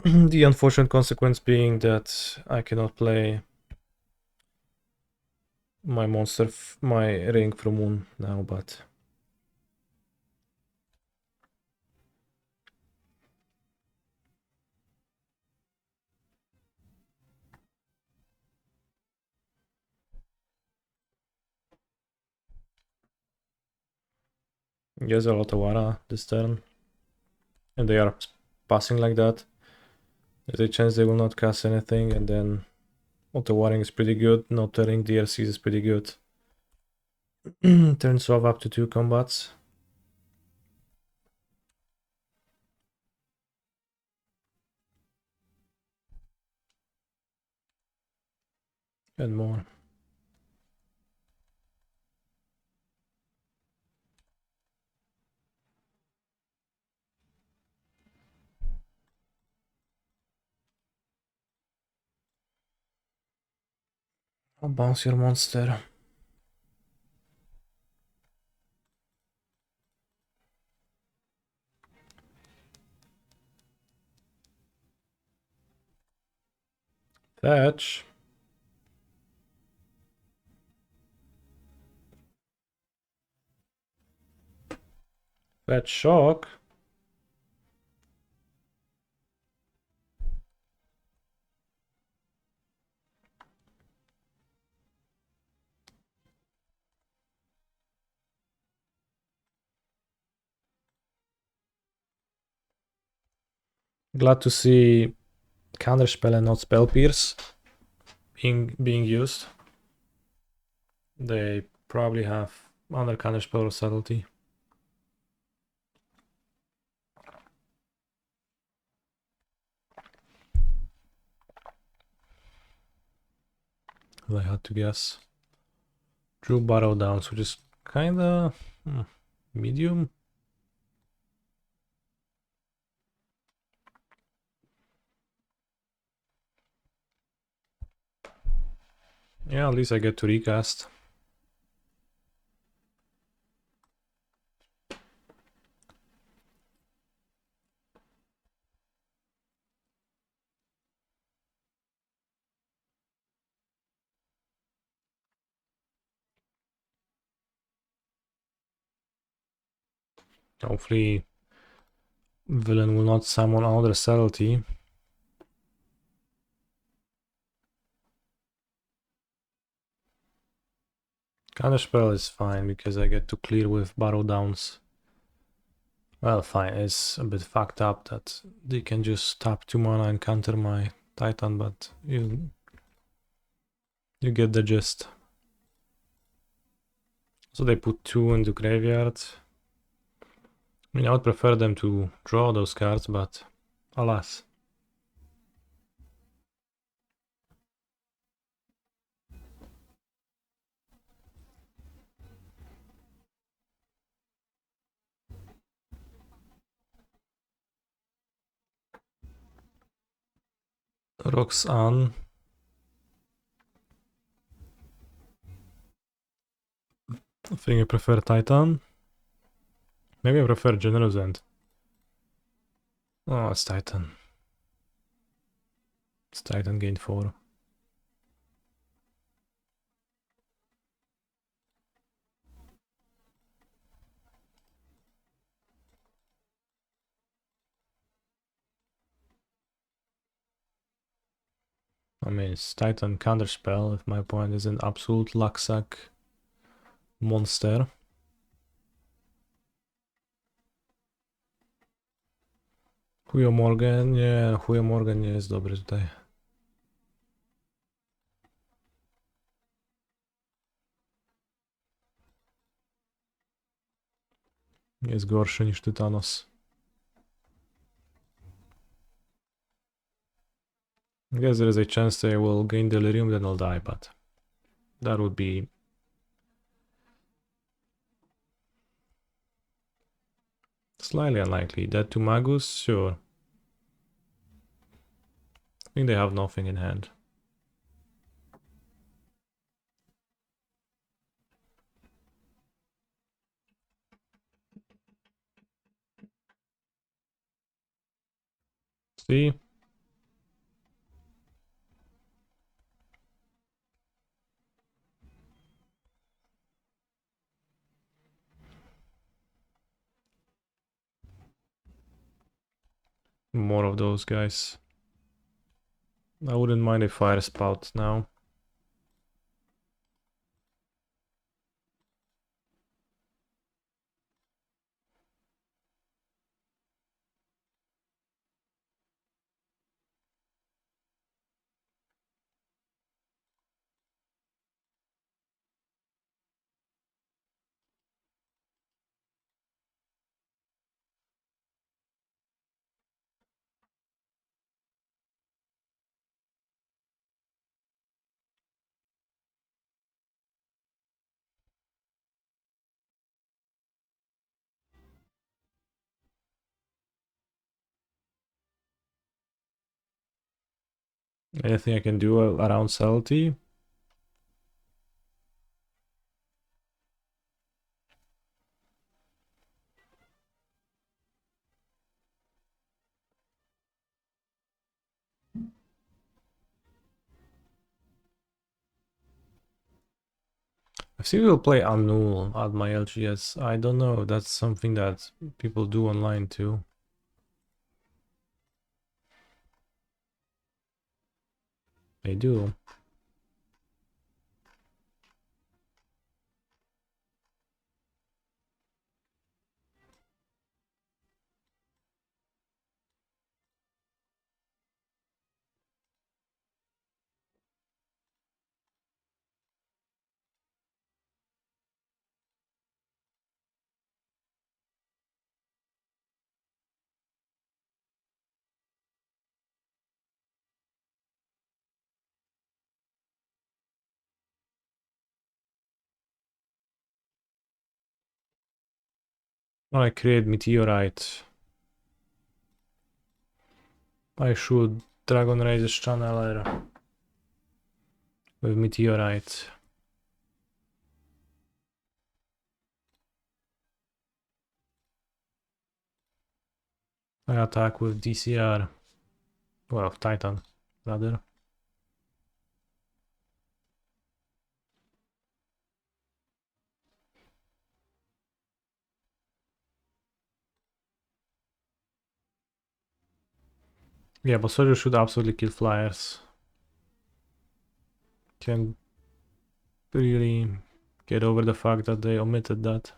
The unfortunate consequence being that I cannot play my my ring from Moon now, but there's a lot of Wara this turn, and they are passing like that. There's a chance they will not cast anything, and then auto-warring is pretty good, not turning DRCs is pretty good. Turn Suave up to 2 combats. And more. I'll bounce your monster. Fetch. Fetch shock. Glad to see counterspell and not spell pierce being used. They probably have under counterspell or subtlety. I had to guess. Drew Barrow down, which is kinda medium. Yeah, at least I get to recast. Hopefully villain will not summon another subtlety. Counterspell is fine because I get to clear with Barrow Downs. Well, fine, it's a bit fucked up that they can just tap 2 mana and counter my Titan, but you get the gist. So they put 2 into graveyard. I mean, I would prefer them to draw those cards, but alas. Rocks on. I think I prefer Titan. Maybe I prefer Generous End. Oh, it's Titan. It's Titan gain 4. I mean, it's Titan counterspell if my opponent is an absolute lucksack monster. Morgan, nie, Morgan nie jest dobry tutaj. Jest gorszy niż Tytanos. I guess there is a chance that I will gain Delirium, then I'll die, but that would be slightly unlikely. Dead to Magus? Sure. I think they have nothing in hand. See? More of those guys. I wouldn't mind a fire spout now. Anything I can do around subtlety? I've seen people play Annul at my LGS. I don't know, that's something that people do online too. They do. I create Meteorite. I should Dragon Rage's Channeler. with Meteorite. I attack with DCR. Well, Titan, rather. Yeah, but soldiers should absolutely kill flyers. Can really get over the fact that they omitted that.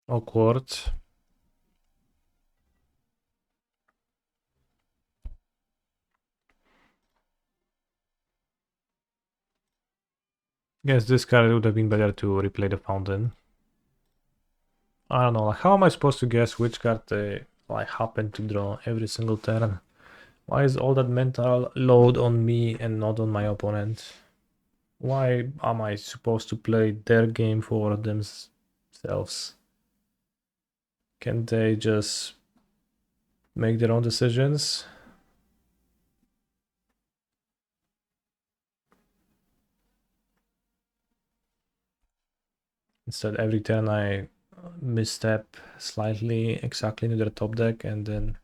Awkward. Guess this card would have been better to replay the fountain. I don't know, like how am I supposed to guess which card they like happen to draw every single turn? Why is all that mental load on me and not on my opponent? Why am I supposed to play their game for themselves? Can't they just make their own decisions? Instead, every turn I misstep slightly exactly into their top deck and then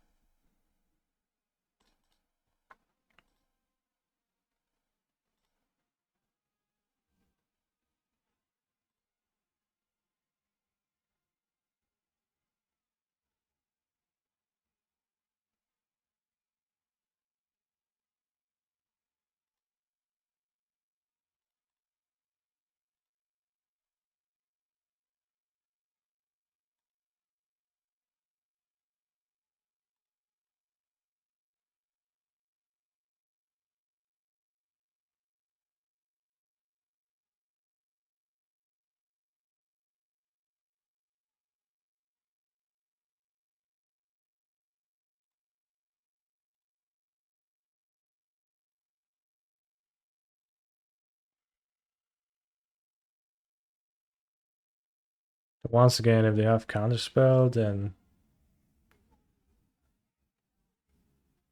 once again, if they have counterspell, then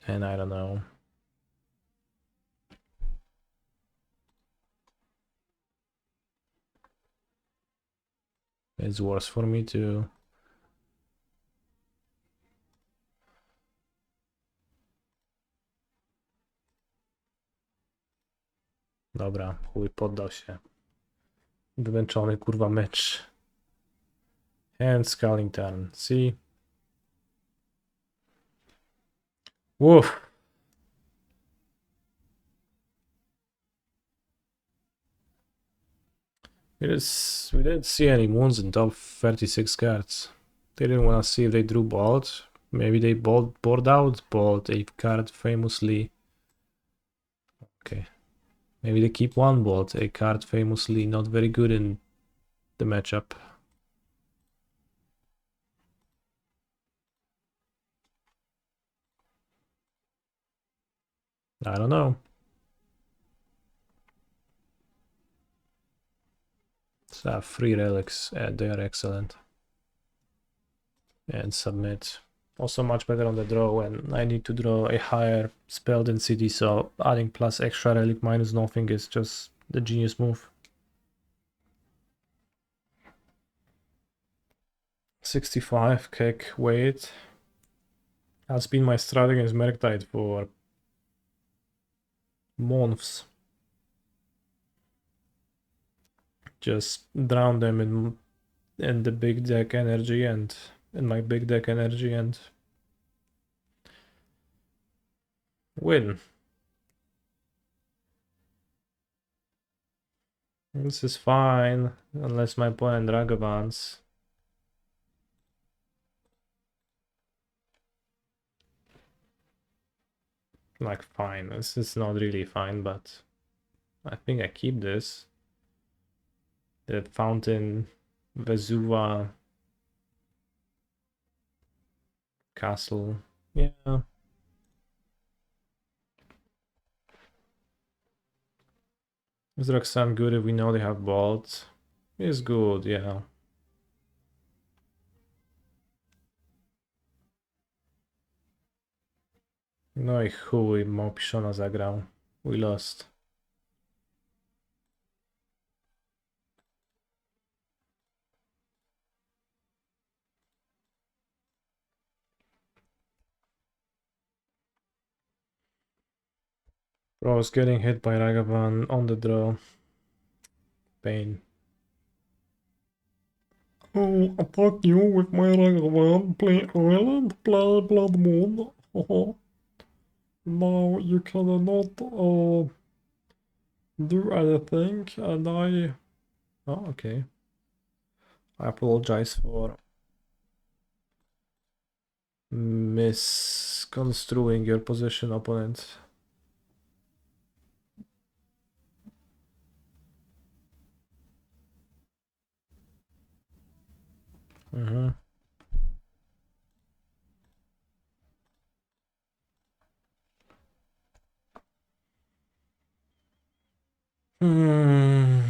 I don't know. It's worse for me to Dobra, chuj, poddał się. Wymęczony, kurwa, mecz. And Scaling Turn. See? Woof. We didn't see any wounds in top 36 cards. They didn't want to see if they drew Bolt. Maybe they board out Bolt, a card famously. Okay. Maybe they keep one Bolt, a card famously not very good in the matchup. I don't know. So 3 relics, they are excellent. And submit. Also much better on the draw when I need to draw a higher spell density, so adding plus extra relic minus nothing is just the genius move. 65 kick weight. Has been my strat against Merktide for months. Just drown them in the big deck energy and in my big deck energy and win. This is fine, unless my opponent Dragavans. Like fine, this is not really fine, but I think I keep this. The Fountain, Vesuva, Castle, yeah. Is Roxanne good if we know they have Bolt? Is good, yeah. No i chuj, Małpiszona zagrał. We lost. Bro, I was getting hit by Ragavan on the draw. Pain. Oh, attack you with my Ragavan, play Island, play Blood Moon. Now you cannot do anything, and I... Oh, okay. I apologize for misconstruing your position, opponent. Mm-hmm. Hmm.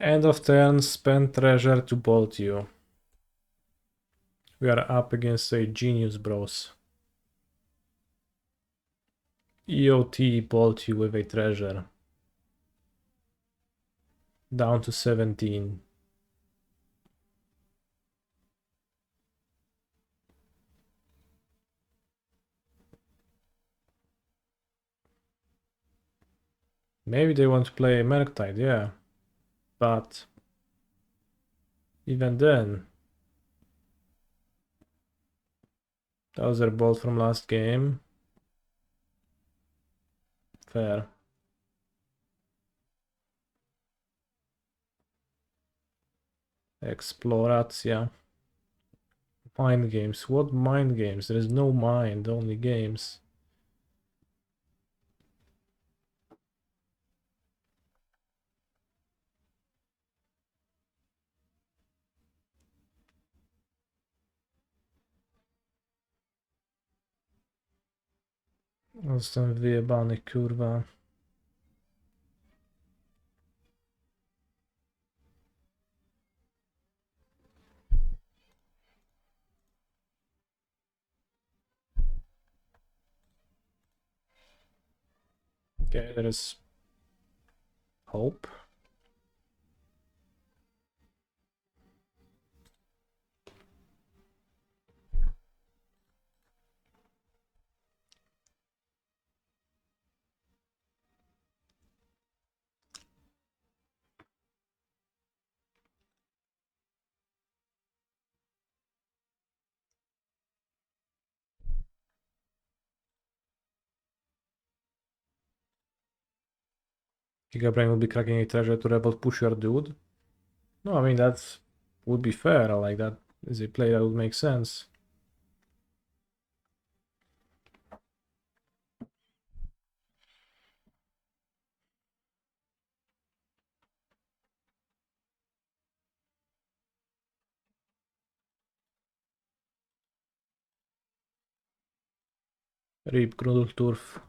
End of turn, spend treasure to bolt you. We are up against a genius, bros. EOT bolt you with a treasure. Down to 17. Maybe they want to play Merktide, yeah. But even then, that was their bolt from last game. Fair. Exploratia. Mind games. What mind games? There is no mind, only games. Jestem wyjebany, kurwa. Okay, there is hope. Gigabrain will be cracking a treasure to rebel push your dude. No, I mean that would be fair. Like that is a play that would make sense. Rip Grundturf.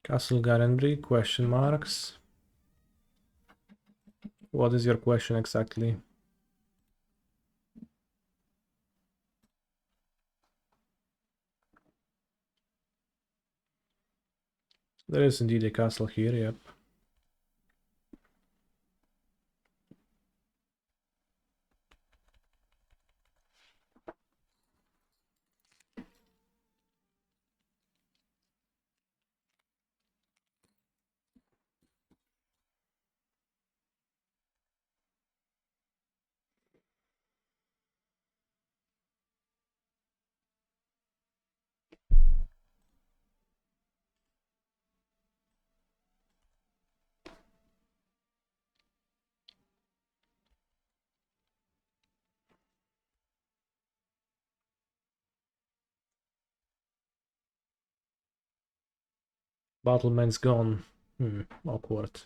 Castle Garenbrig, question marks. What is your question exactly? There is indeed a castle here, yep. Battleman's gone. Awkward.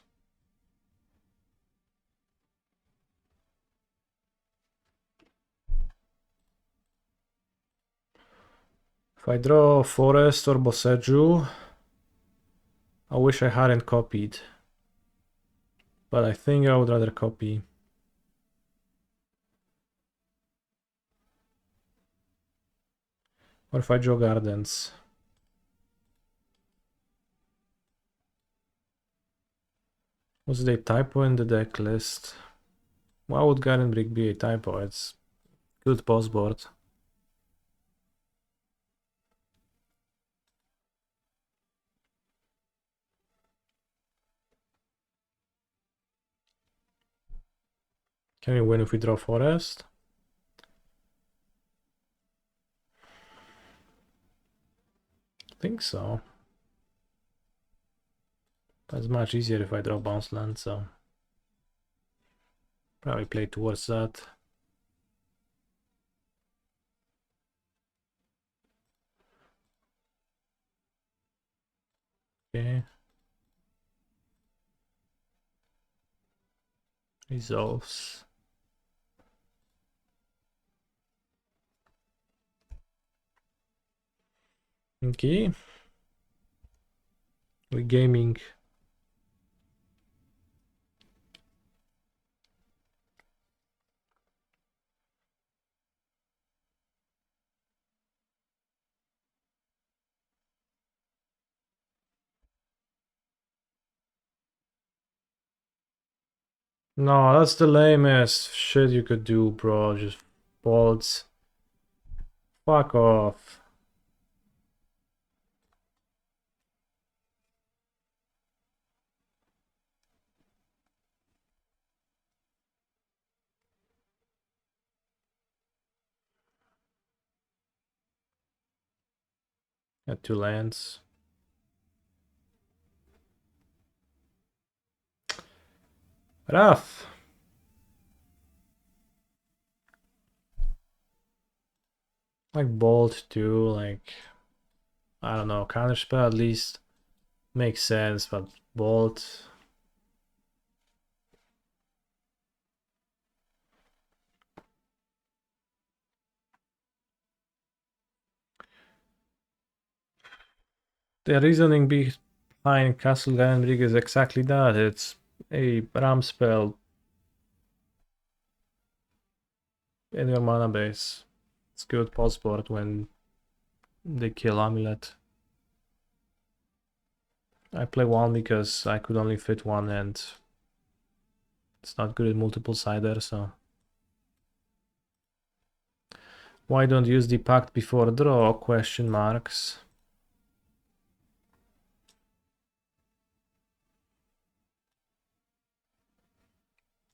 If I draw Forest or Boseju, I wish I hadn't copied. But I think I would rather copy. Or if I draw Gardens. Was there a typo in the deck list? Why would Garenbrig be a typo? It's good boss board. Can we win if we draw Forest? I think so. But it's much easier if I draw bounce land, so probably play towards that. Okay. Resolves. Okay. We're gaming. No, that's the lamest shit you could do, bro. Just bolts. Fuck off. Got 2 lands. Rough. Like bolt too, like I don't know, counterspell at least makes sense, but bolt. The reasoning behind Castle Garenbrig is exactly that. It's a ram spell in your mana base. It's good pulse board when they kill Amulet. I play one because I could only fit one and it's not good at multiple sider, so why don't use the pact before draw? Question marks.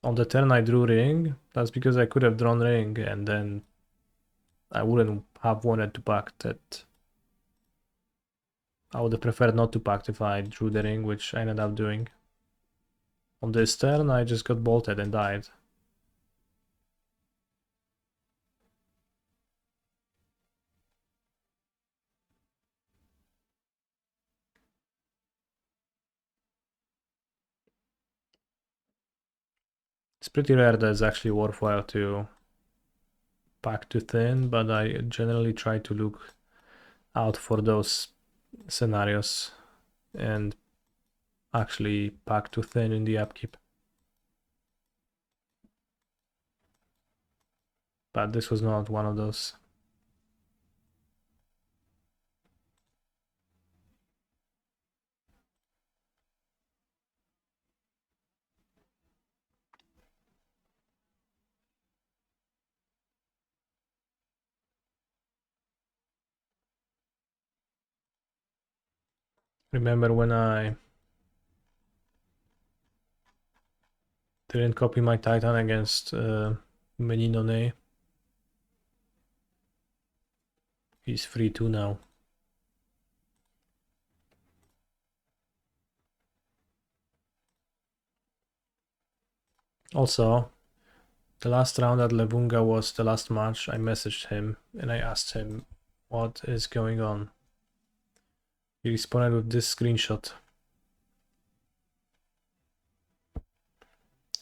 On the turn I drew ring. That's because I could have drawn ring and then I wouldn't have wanted to pact it. I would have preferred not to pact if I drew the ring, which I ended up doing. On this turn I just got bolted and died. It's pretty rare that it's actually worthwhile to pack too thin, but I generally try to look out for those scenarios and actually pack too thin in the upkeep. But this was not one of those. Remember when I didn't copy my Titan against Meninone? He's free too now. Also, the last round at Levunga was the last match. I messaged him and I asked him what is going on. He responded with this screenshot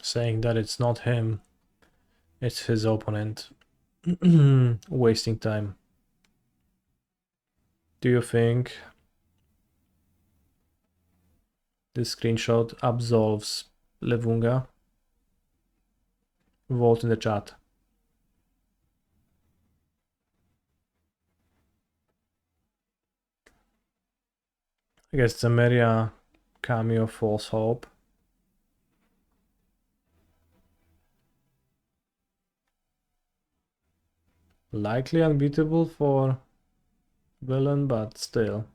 saying that it's not him, it's his opponent. Wasting time. Do you think this screenshot absolves Levunga? Vote in the chat. I guess Zemeria cameo false hope. Likely unbeatable for villain, but still.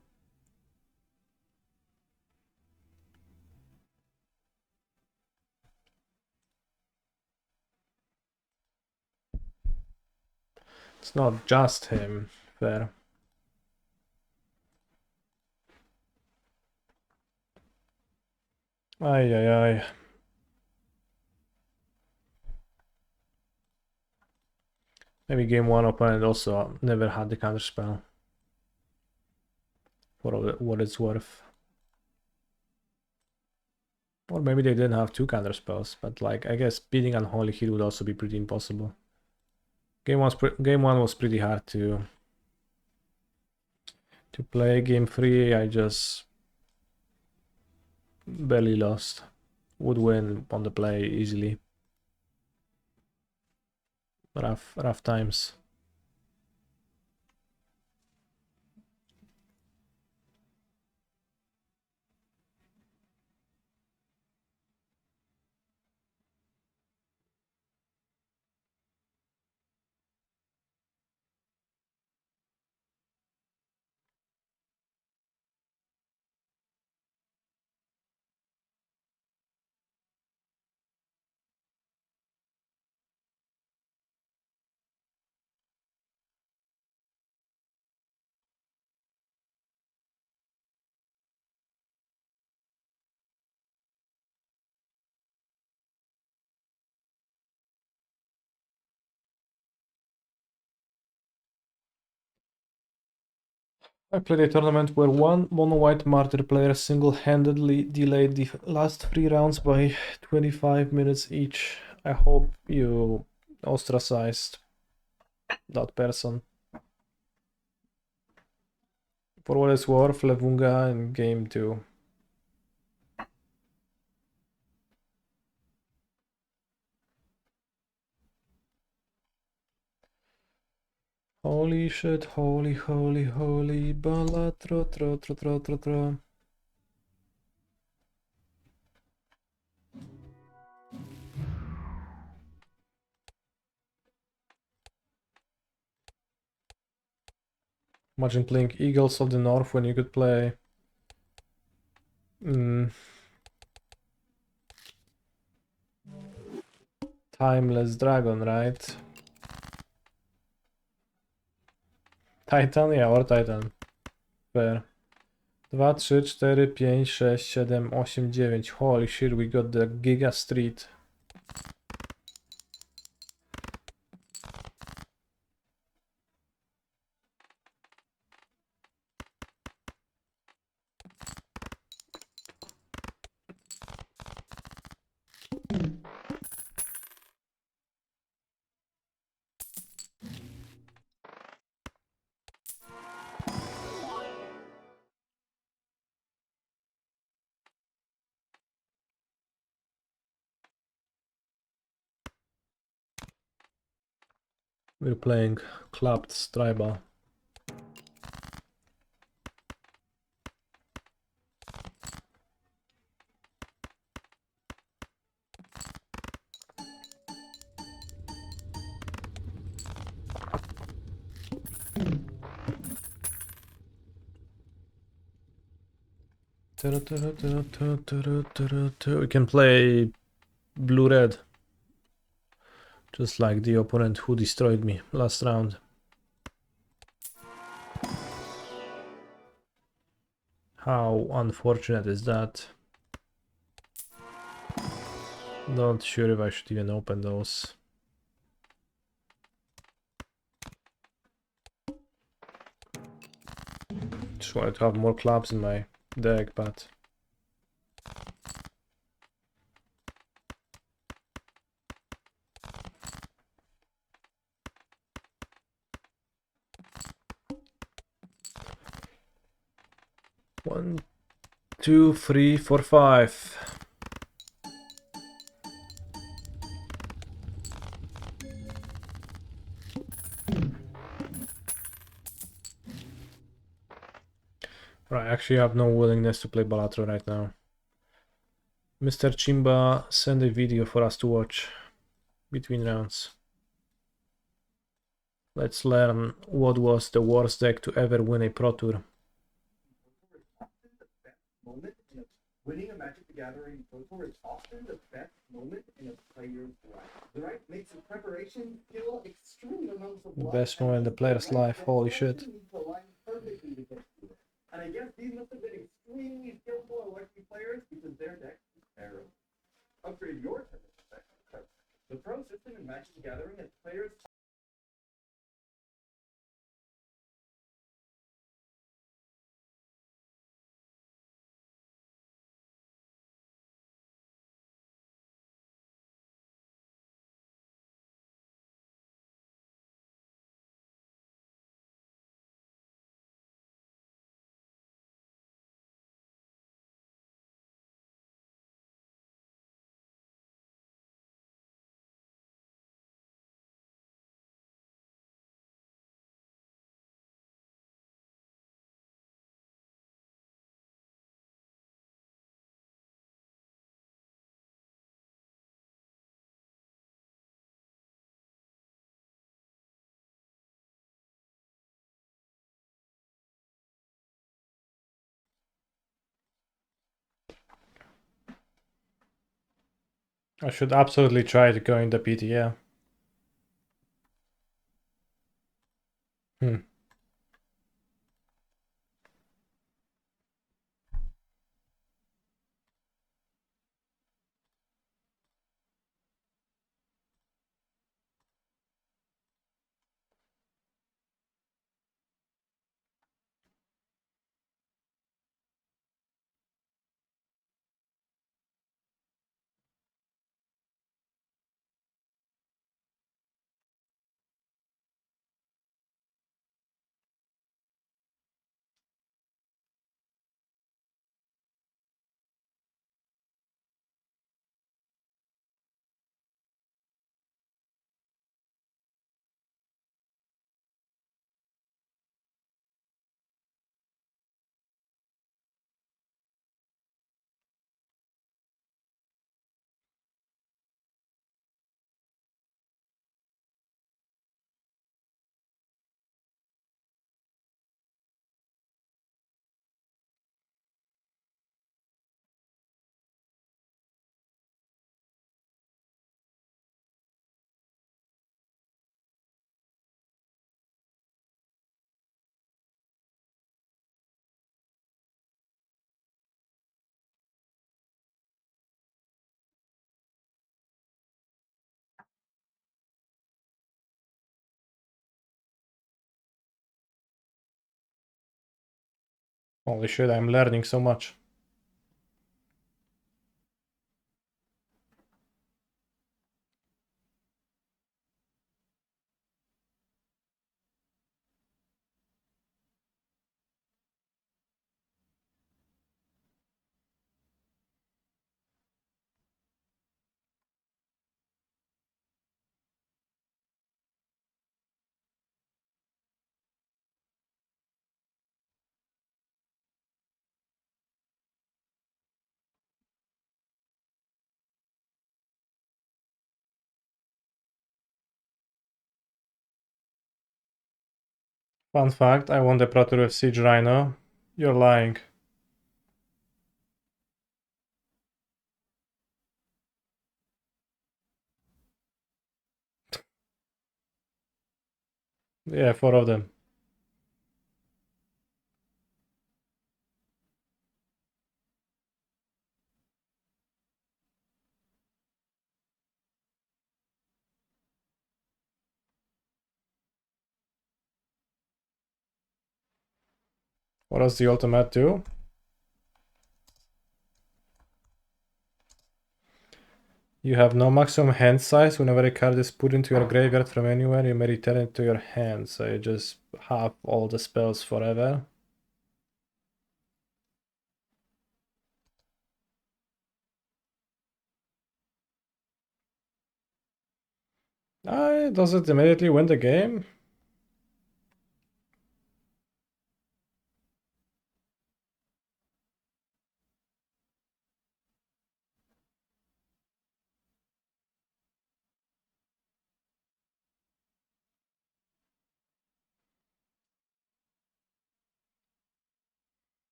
It's not just him, fair. Ay, ay, ay. Maybe game one opponent also never had the counterspell. For what it's worth. Or maybe they didn't have two counterspells, but like I guess beating Unholy Heat would also be pretty impossible. Game one was pretty hard to play. Game three I just barely lost. Would win on the play easily. Rough times. I played a tournament where one mono-white martyr player single-handedly delayed the last 3 rounds by 25 minutes each. I hope you ostracized that person. For what it's worth, Levunga in game 2. Holy shit, holy, Balatro, tro. Imagine playing Eagles of the North when you could play Timeless Dragon, right? Titan? Yeah, or Titan. Fair. 2, 3, 4, 5, 6, 7, 8, 9. Holy shit, we got the Giga Street. We're playing clubbed tribal. We can play blue-red. Just like the opponent who destroyed me last round. How unfortunate is that? Not sure if I should even open those. Just wanted to have more clubs in my deck, but... One, two, three, four, five. Right, actually I have no willingness to play Balatro right now. Mr. Chimba, send a video for us to watch between rounds. Let's learn what was the worst deck to ever win a Pro Tour. Moment in a, winning a Magic the Gathering Pro Tour is often the best moment in a player's life. The right makes the preparation feel extreme amounts of The luck, best moment in the player's life, holy shit. needs to align perfectly to get to it. And I guess these must have been extremely skillful and lucky players because their deck is terrible. Upgrade your deck. The Pro system in Magic the Gathering has players I should absolutely try to go in the PTL. Holy shit, I'm learning so much. Fun fact, I won the Pro Tour with Siege Rhino. You're lying. Yeah, 4 of them. What does the ultimate do? You have no maximum hand size. Whenever a card is put into your graveyard from anywhere, you may return it to your hand. So you just have all the spells forever. Does it immediately win the game?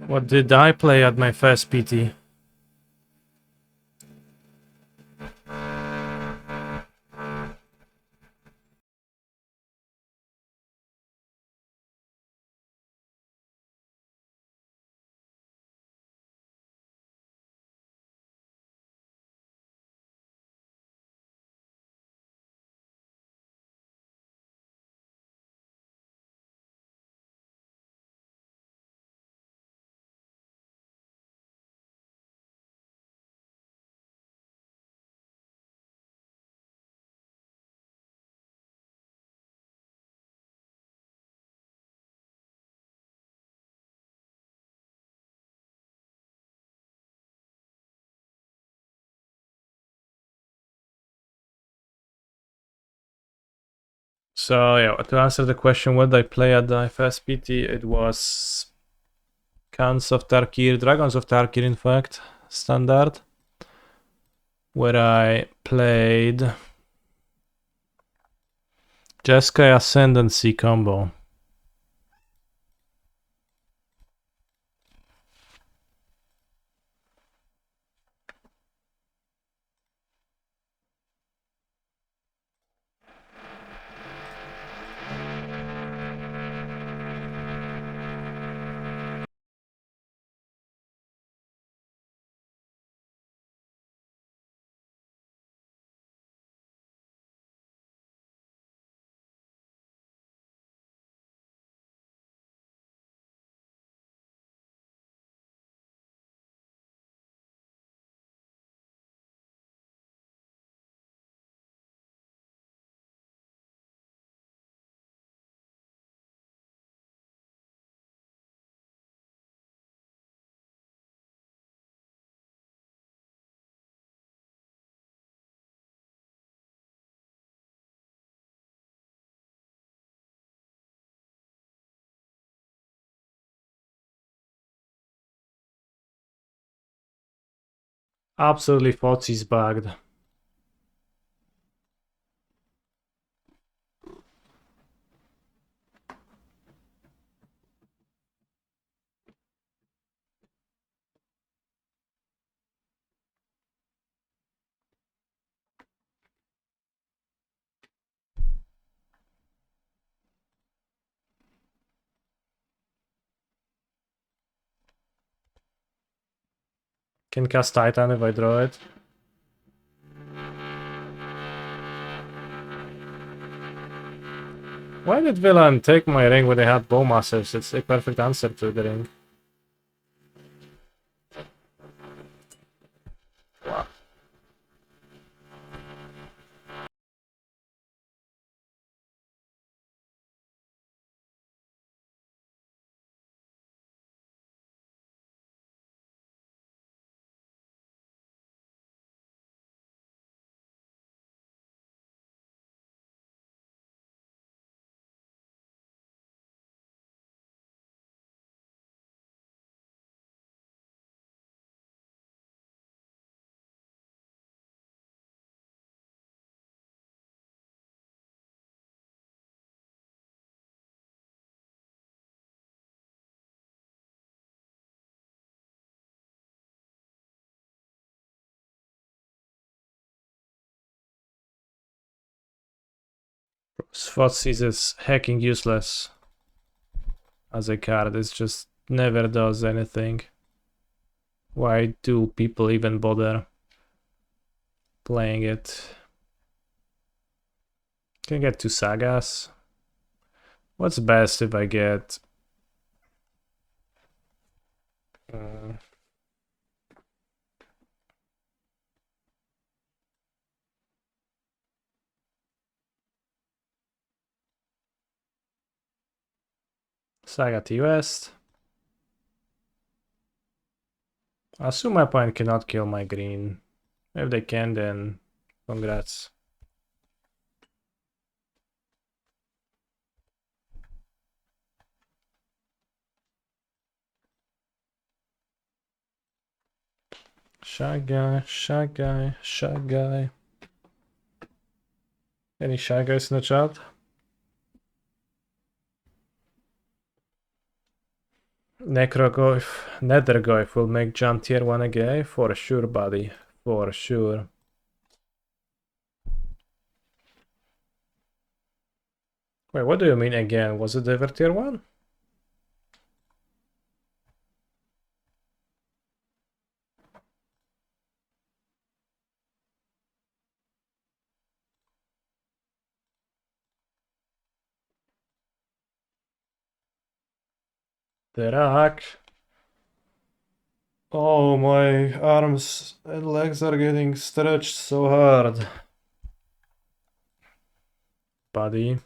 What did I play at my first PT? So yeah, to answer the question, what did I play at my first PT? It was Khans of Tarkir, Dragons of Tarkir, in fact, standard, where I played Jeskai Ascendancy combo. Absolutely Fozzy's bagged. Can cast Titan if I draw it. Why did Villain take my ring when they had Bowmasters? It's a perfect answer to the ring. Thoughtseize is hacking useless as a card. It just never does anything. Why do people even bother playing it? Can I get 2 sagas? What's best if I get... Saga T West. I assume my opponent cannot kill my green. If they can, then congrats. Shy guy, shy guy, shy guy. Any shy guys in the chat? Necrogoyf, Nethergoyf will make jump tier 1 again? For sure, buddy. For sure. Wait, what do you mean again? Was it ever tier 1? The rack. Oh, my arms and legs are getting stretched so hard. Buddy.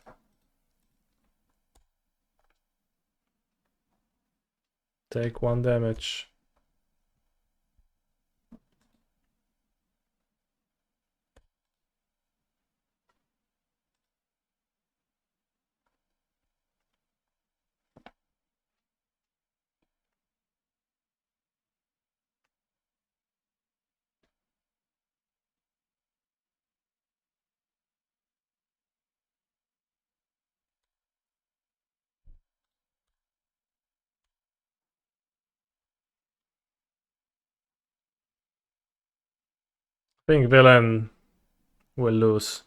Take 1 damage. I think villain will lose.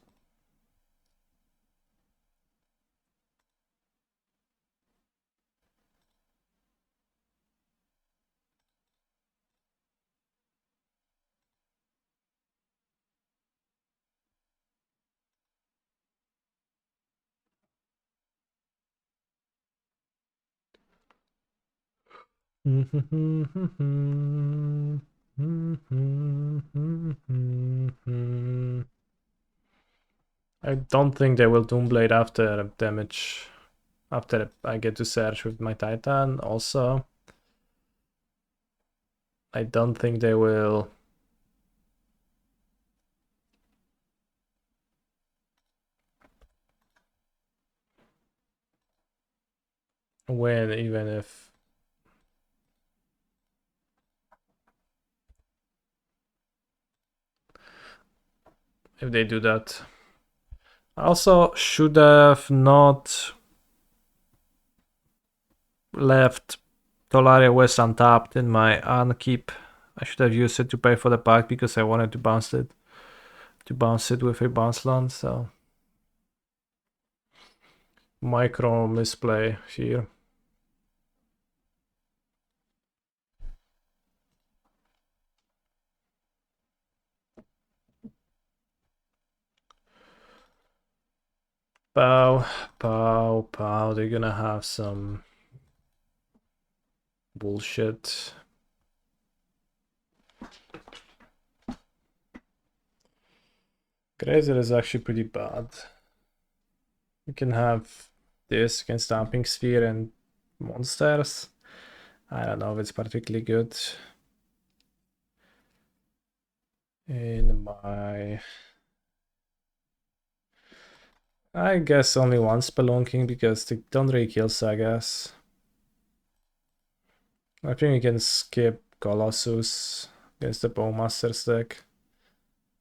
I don't think they will Doomblade after damage. After I get to search with my Titan. Also, I don't think they will win, even if they do that. I also should have not left Tolaria West untapped in my unkeep. I should have used it to pay for the pack because I wanted to bounce it. To bounce it with a bounce land, so micro misplay here. Pow, pow, pow. They're gonna have some bullshit. Grazer is actually pretty bad. You can have this against Stamping Sphere and monsters. I don't know if it's particularly good. In my... I guess only one Spelunking because they don't really kill sagas. I think we can skip Colossus against the Bowmaster's deck.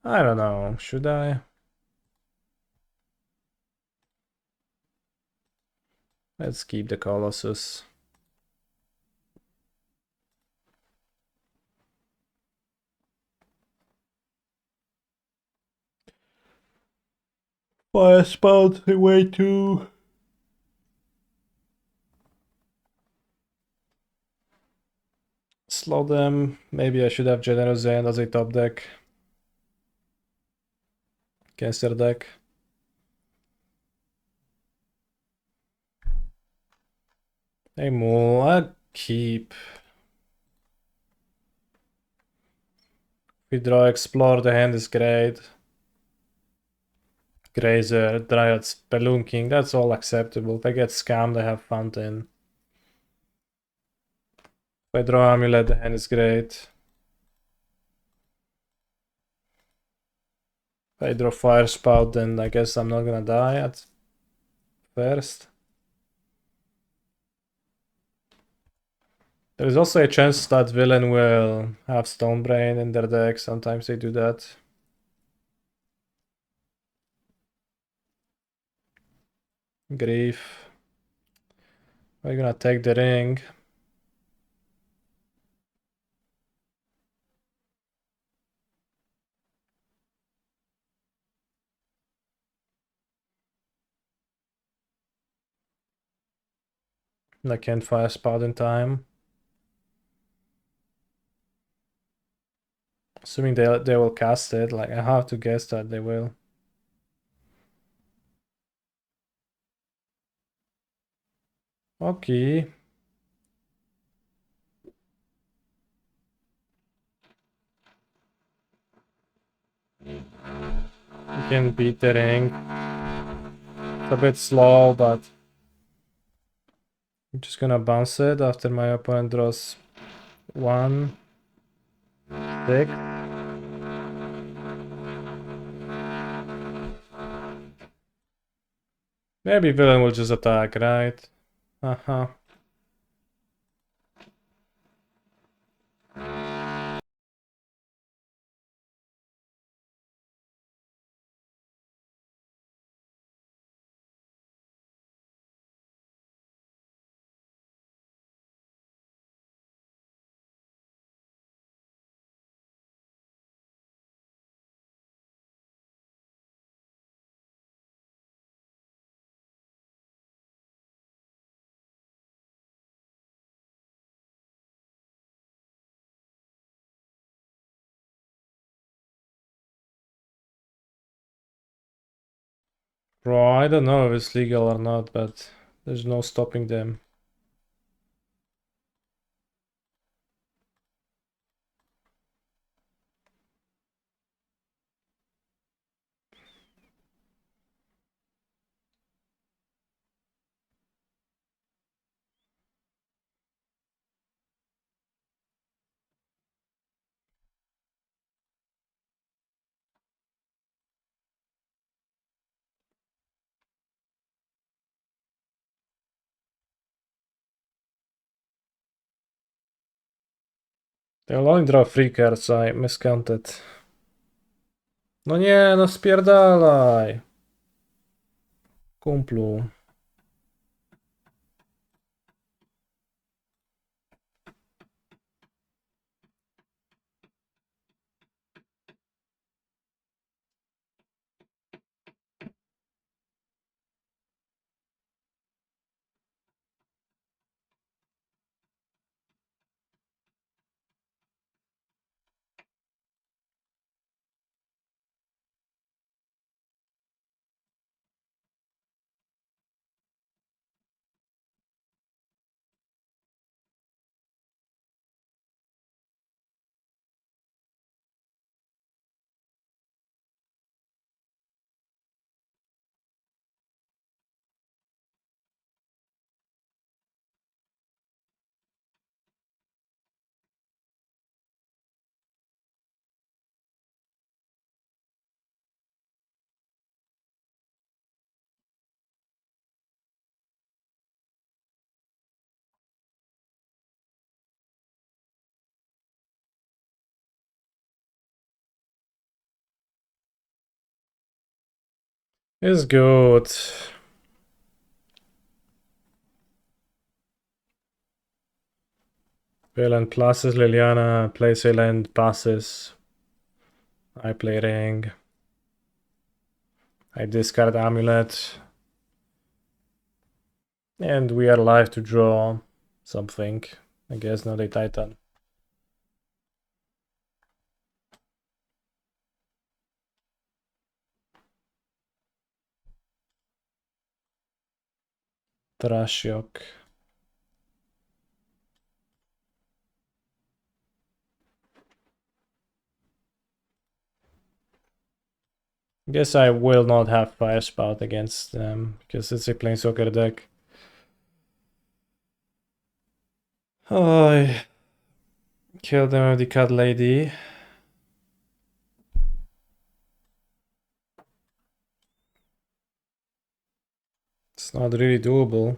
I don't know, should I? Let's keep the Colossus. Fire spout way too. Slow them. Maybe I should have Generous End as a top deck against their deck. Hey Mool, I keep. We draw Explore, the hand is great. Grazer, Dryad, Spelunking, that's all acceptable. If I get scammed, I have Fountain. If I draw Amulet, the hand is great. If I draw Fire Spout, then I guess I'm not gonna die at first. There is also a chance that villain will have Stone Brain in their deck. Sometimes they do that. Grief. Are you gonna take the ring? I can't fire Spout in time. Assuming they will cast it, like I have to guess that they will. Okay. You can beat the ring. It's a bit slow, but I'm just gonna bounce it after my opponent draws 1, 6. Maybe villain will just attack, right? Uh-huh. Bro, I don't know if it's legal or not, but there's no stopping them. They will only draw 3 cards, I miscounted. No nie, no spierdalaj! Kumplu. It's good. Villain passes, Liliana plays a land, passes. I play ring. I discard Amulet. And we are live to draw something. I guess not a Titan. Trashyok. Guess I will not have Fire Spout against them because it's a Planeswalker deck. Oh, I kill them with the Cat Lady. It's not really doable.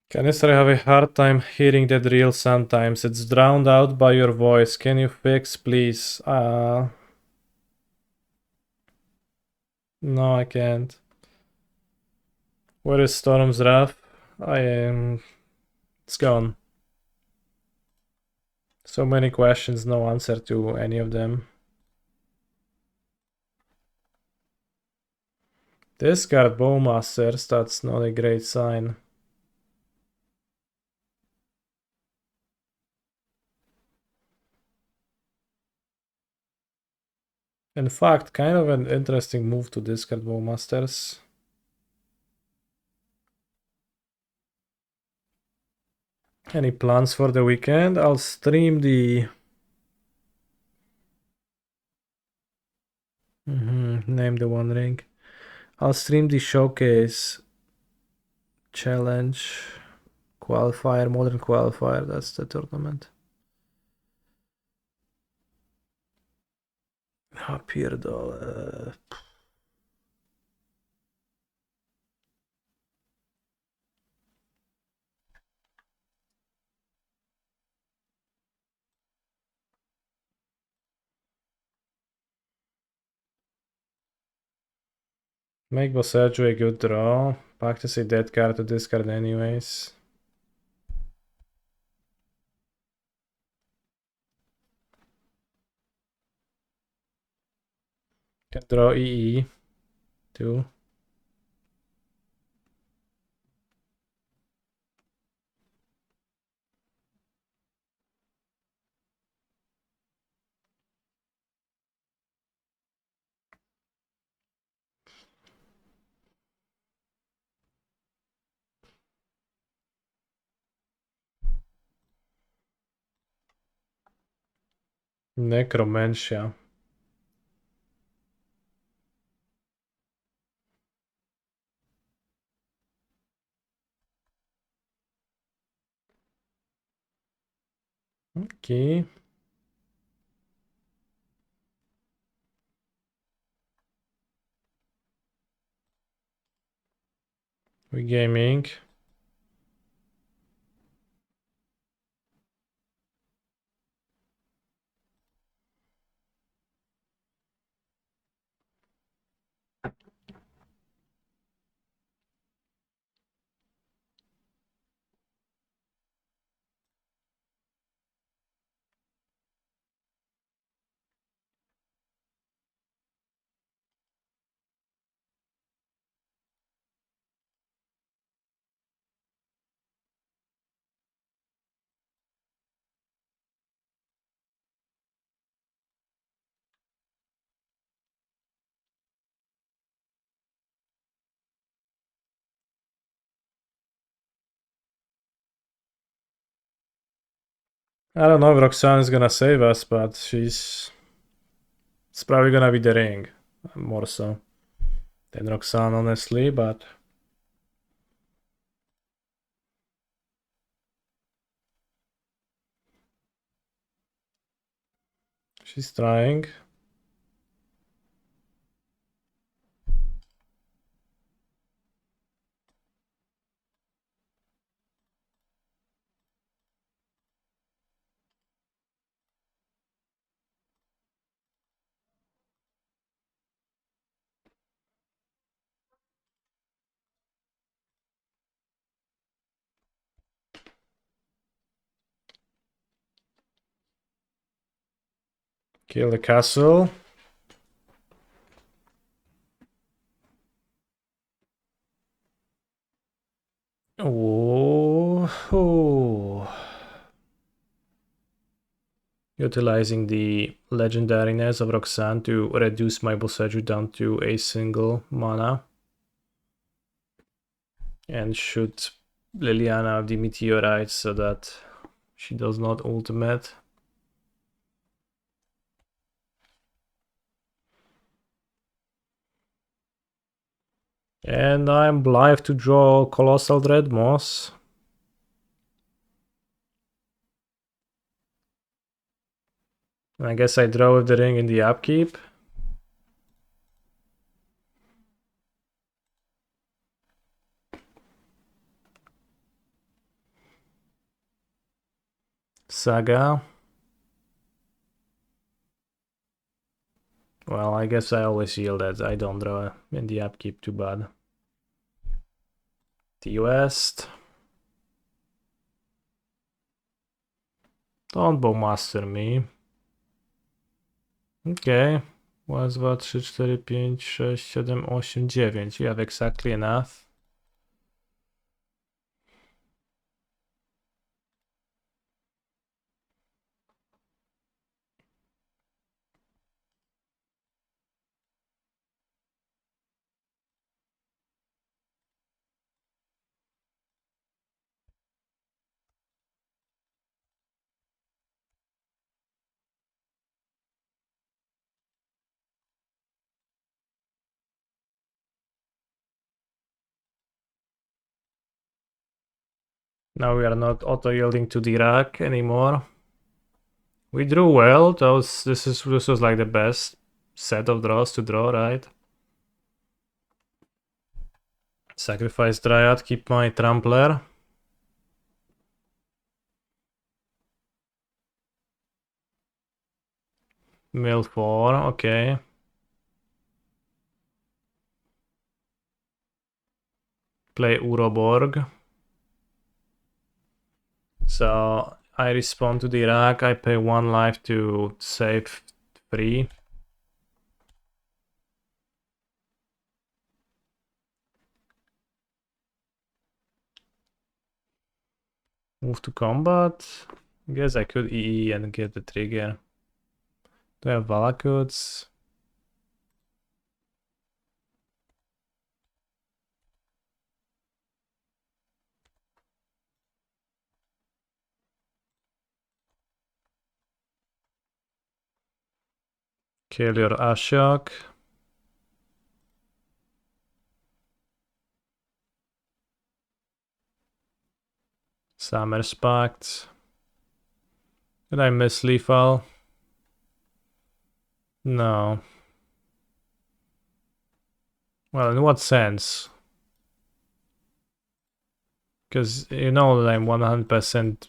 Canister, I have a hard time hearing that drill sometimes. It's drowned out by your voice. Can you fix, please? No, I can't. Where is Storm's Wrath? I am... It's gone. So many questions, no answer to any of them. Discard Bowmasters, that's not a great sign. In fact, kind of an interesting move to discard Bowmasters. Any plans for the weekend? I'll stream the... name the One Ring. I'll stream the Showcase Challenge Qualifier, Modern Qualifier, that's the tournament. Pierdol. Make Boseju a good draw. Practice a dead card to discard anyways. Can draw EE too. Necromancia. Okay. We gaming. I don't know if Roxanne is gonna save us, but it's probably gonna be the ring. More so than Roxanne, honestly, but she's trying. Kill the castle. Oh. Utilizing the legendariness of Roxanne to reduce my Boseiju down to a single mana. And shoot Liliana the meteorites so that she does not ultimate. And I'm live to draw Colossal Dreadmoss. I guess I draw with the ring in the upkeep. Saga. Well, I guess I always yield that. I don't draw in the upkeep too bad. The West. Don't bowmaster me. Okay. Raz, dwa, trzy, cztery, pięć, sześć, siedem, osiem, dziewięć. You have exactly enough. Now we are not auto-yielding to the rack anymore. We drew well. This was like the best set of draws to draw, right? Sacrifice Dryad, keep my Trampler. Mill 4, okay. Play Uroborg. So I respond to the rack, I pay 1 life to save 3. Move to combat. I guess I could EE and get the trigger. Do I have Valakuts? Kill your Ashok. Summer's Pact. Did I miss lethal? No. Well, in what sense? Because you know that I'm 100%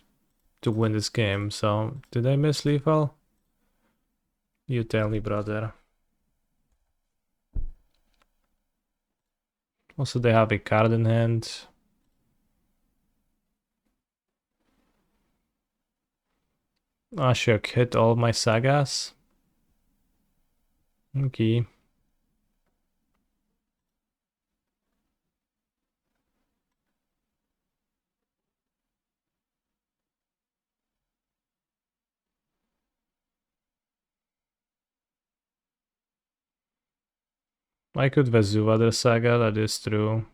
to win this game, so did I miss lethal? You tell me, brother. Also, they have a card in hand. Ashok hit all my sagas. Okay. I could Vesuva the saga, that is true.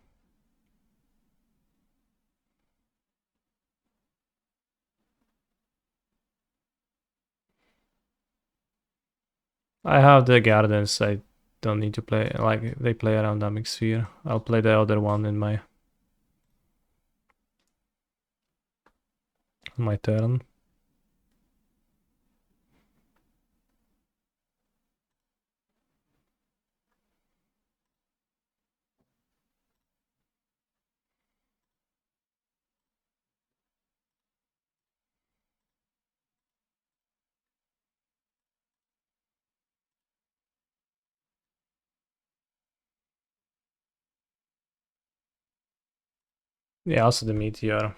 I have the gardens, I don't need to play, like, they play around Damic Sphere. I'll play the other one in my turn. Yeah, also the meteor.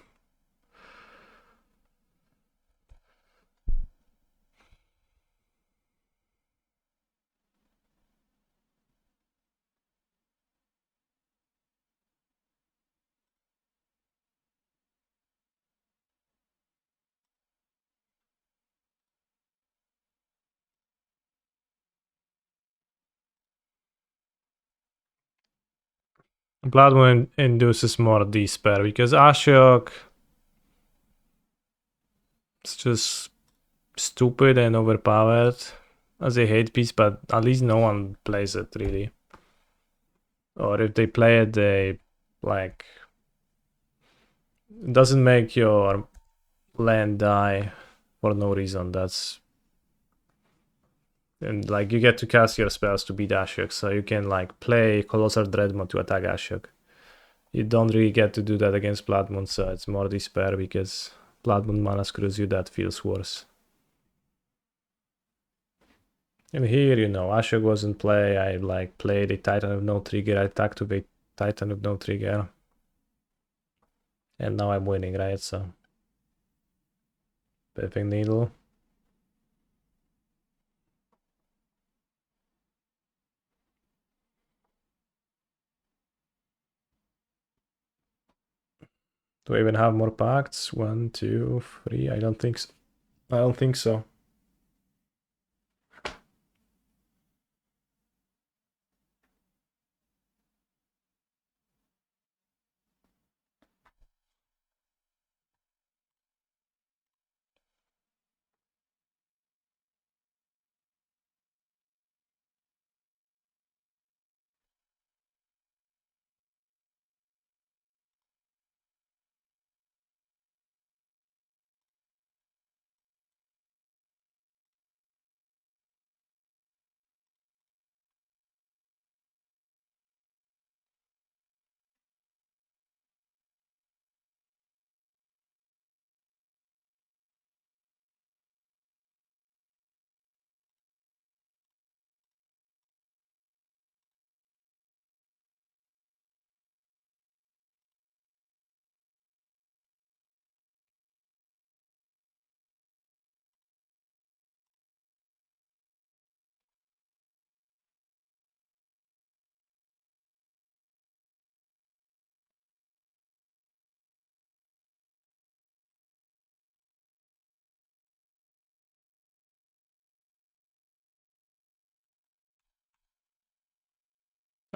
Blood Moon induces more despair because Ashok is just stupid and overpowered as a hate piece, but at least no one plays it really. Or if they play it, they like it doesn't make your land die for no reason. That's and like you get to cast your spells to beat Ashok, so you can like play Colossal Dreadmon to attack Ashok. You don't really get to do that against Blood Moon, so it's more despair because Blood Moon mana screws you, that feels worse. And here, you know, Ashok was in play. I like played a Titan with no trigger. I attacked with a Titan with no trigger. And now I'm winning, right? So Perfect Needle. Do I even have more pacts? 1, 2, 3. I don't think so. I don't think so.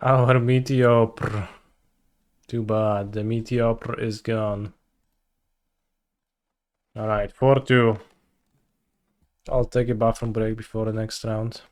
Our Meteor. Too bad. The Meteor is gone. Alright, 4-2. I'll take a bathroom break before the next round.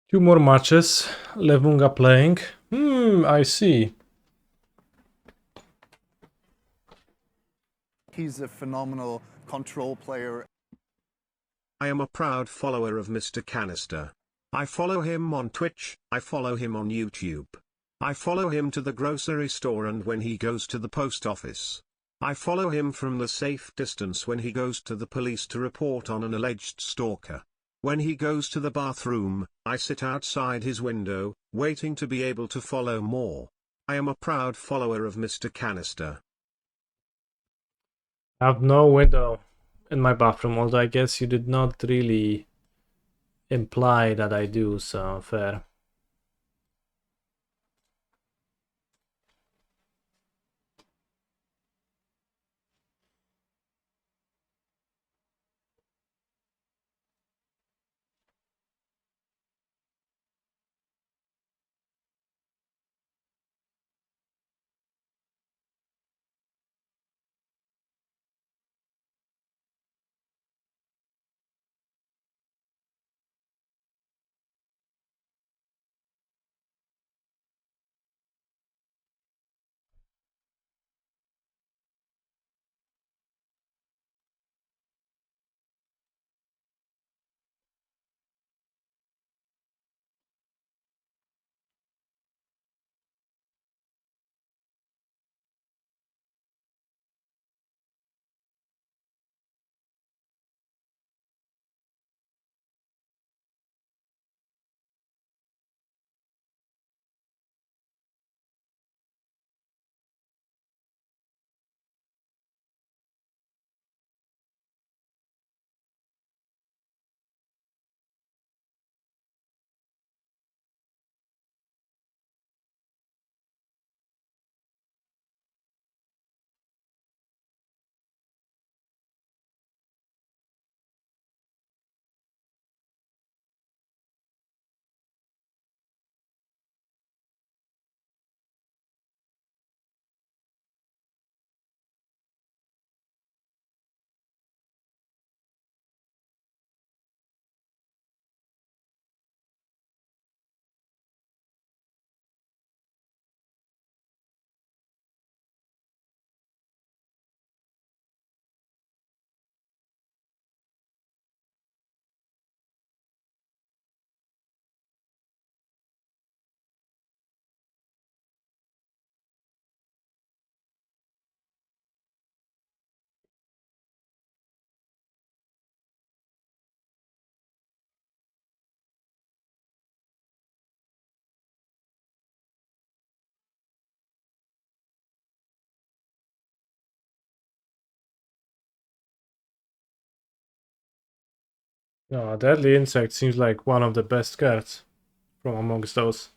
2 more matches. Levunga playing. I see. He's a phenomenal control player. I am a proud follower of Mr. Canister. I follow him on Twitch, I follow him on YouTube. I follow him to the grocery store and when he goes to the post office. I follow him from the safe distance when he goes to the police to report on an alleged stalker. When he goes to the bathroom, I sit outside his window, waiting to be able to follow more. I am a proud follower of Mr. Canister. I have no window in my bathroom, although I guess you did not really imply that I do, so fair. No, Deadly Insect seems like one of the best cards from amongst those.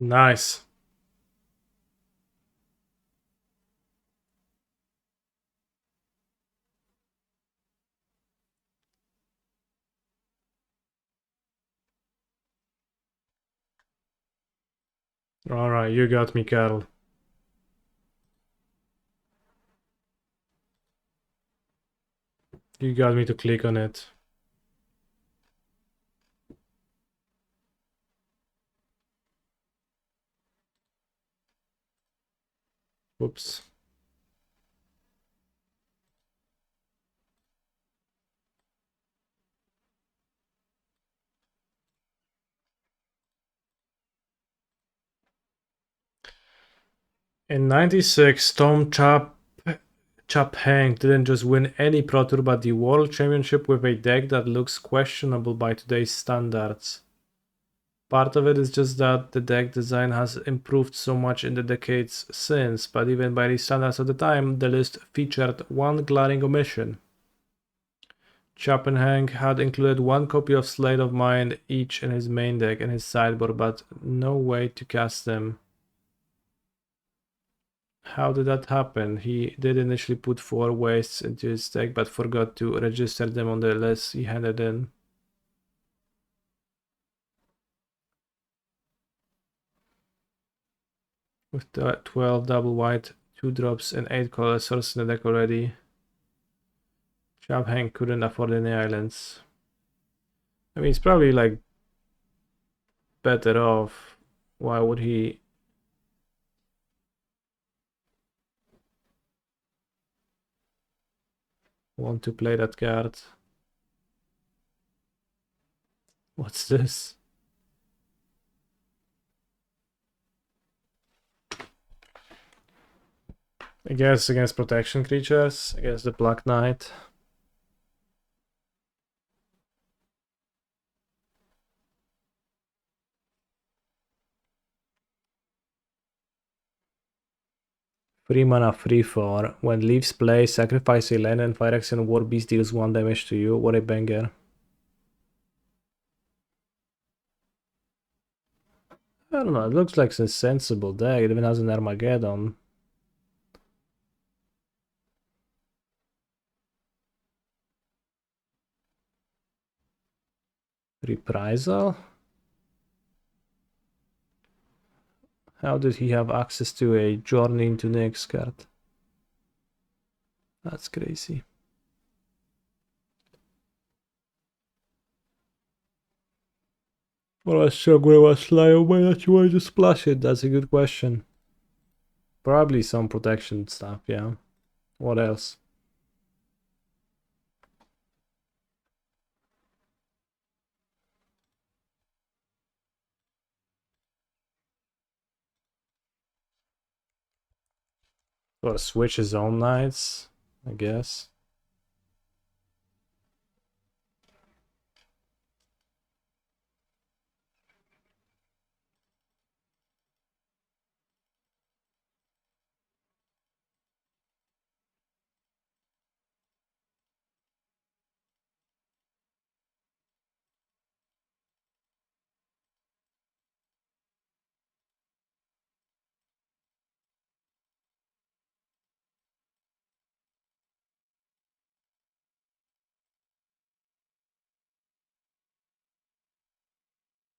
Nice. Alright, you got me, Carl. You got me to click on it. Whoops. In 96, Tom Chap Hank didn't just win any Pro Tour but the World Championship with a deck that looks questionable by today's standards. Part of it is just that the deck design has improved so much in the decades since, but even by the standards of the time, the list featured one glaring omission. Chap and Hank had included one copy of Slate of Mind each in his main deck and his sideboard, but no way to cast them. How did that happen? He did initially put 4 wastes into his deck, but forgot to register them on the list he handed in. With 12 double white, 2 drops, and 8 color sources in the deck already, Chap Hank couldn't afford any islands. I mean, he's probably like better off. Why would he want to play that card? What's this? I guess against protection creatures, against the Black Knight. Free mana, free 4. When leaves play, sacrifice a land and Phyrexian War Beast deals 1 damage to you. What a banger. I don't know, it looks like a sensible deck. It even has an Armageddon. Reprisal? How did he have access to a Journey into Nyx card? That's crazy. Well, I struggle with Slayer. Why don't you want to splash it? That's a good question. Probably some protection stuff, yeah. What else? Or switch his own knights, I guess.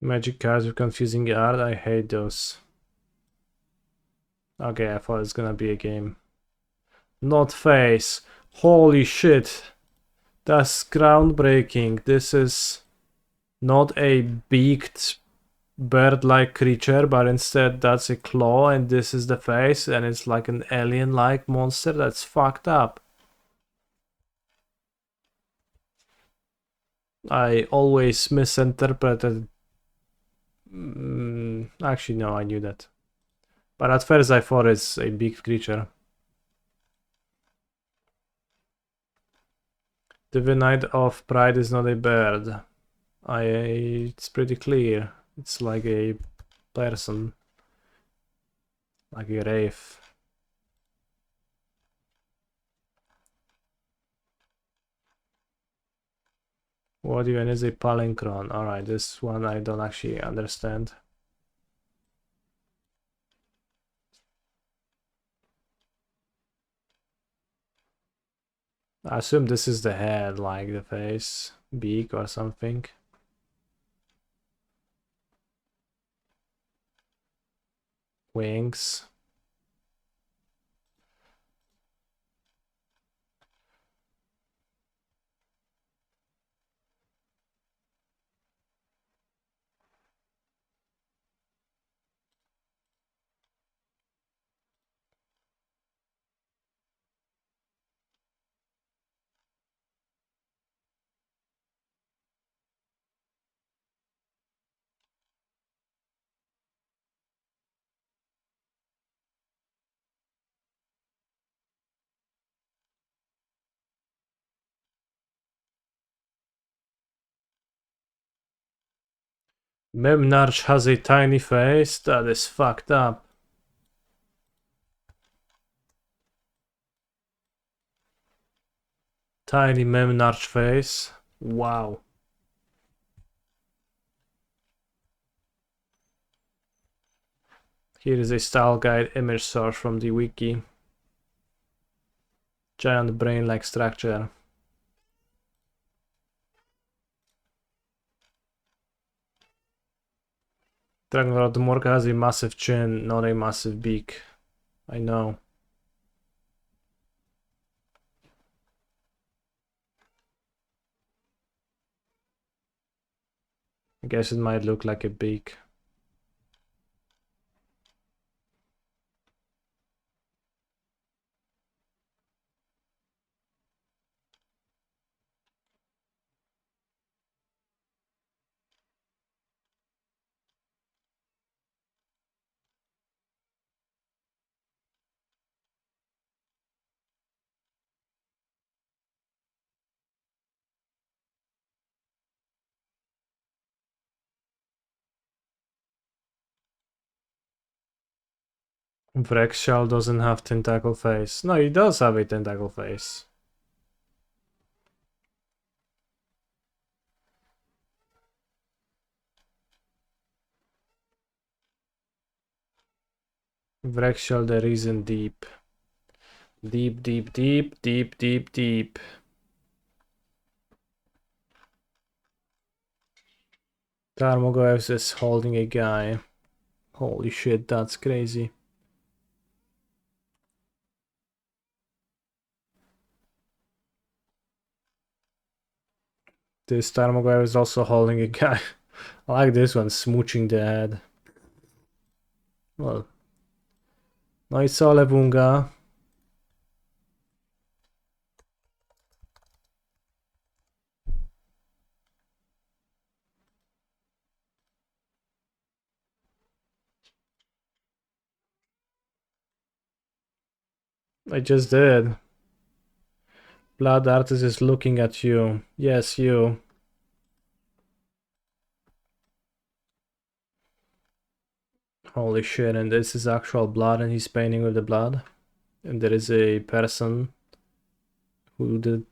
Magic cards with confusing art, I hate those. Okay, I thought it's gonna be a game. Not face. Holy shit. That's groundbreaking. This is not a beaked bird-like creature, but instead that's a claw and this is the face and it's like an alien-like monster. That's fucked up. I always misinterpreted. Actually, no, I knew that. But at first I thought it's a big creature. Divinite of Pride is not a bird. It's pretty clear. It's like a person. Like a wraith. What even is a palinchron? Alright, this one I don't actually understand. I assume this is the head, like the face, beak or something. Wings. Memnarch has a tiny face? That is fucked up. Tiny Memnarch face. Wow. Here is a style guide image source from the wiki. Giant brain-like structure. Dragonlord Morka has a massive chin, not a massive beak. I know. I guess it might look like a beak. Vrexshell doesn't have tentacle face. No, he does have a tentacle face. Vrexshell, the reason deep. Deep, deep, deep, deep, deep, deep. Tarmogoyf is holding a guy. Holy shit, that's crazy. This Tarmogoyf is also holding a guy. I like this one, smooching the head. Well, nice Olebunga. I just did. Blood Artist is looking at you. Yes, you. Holy shit, and this is actual blood and he's painting with the blood. And there is a person who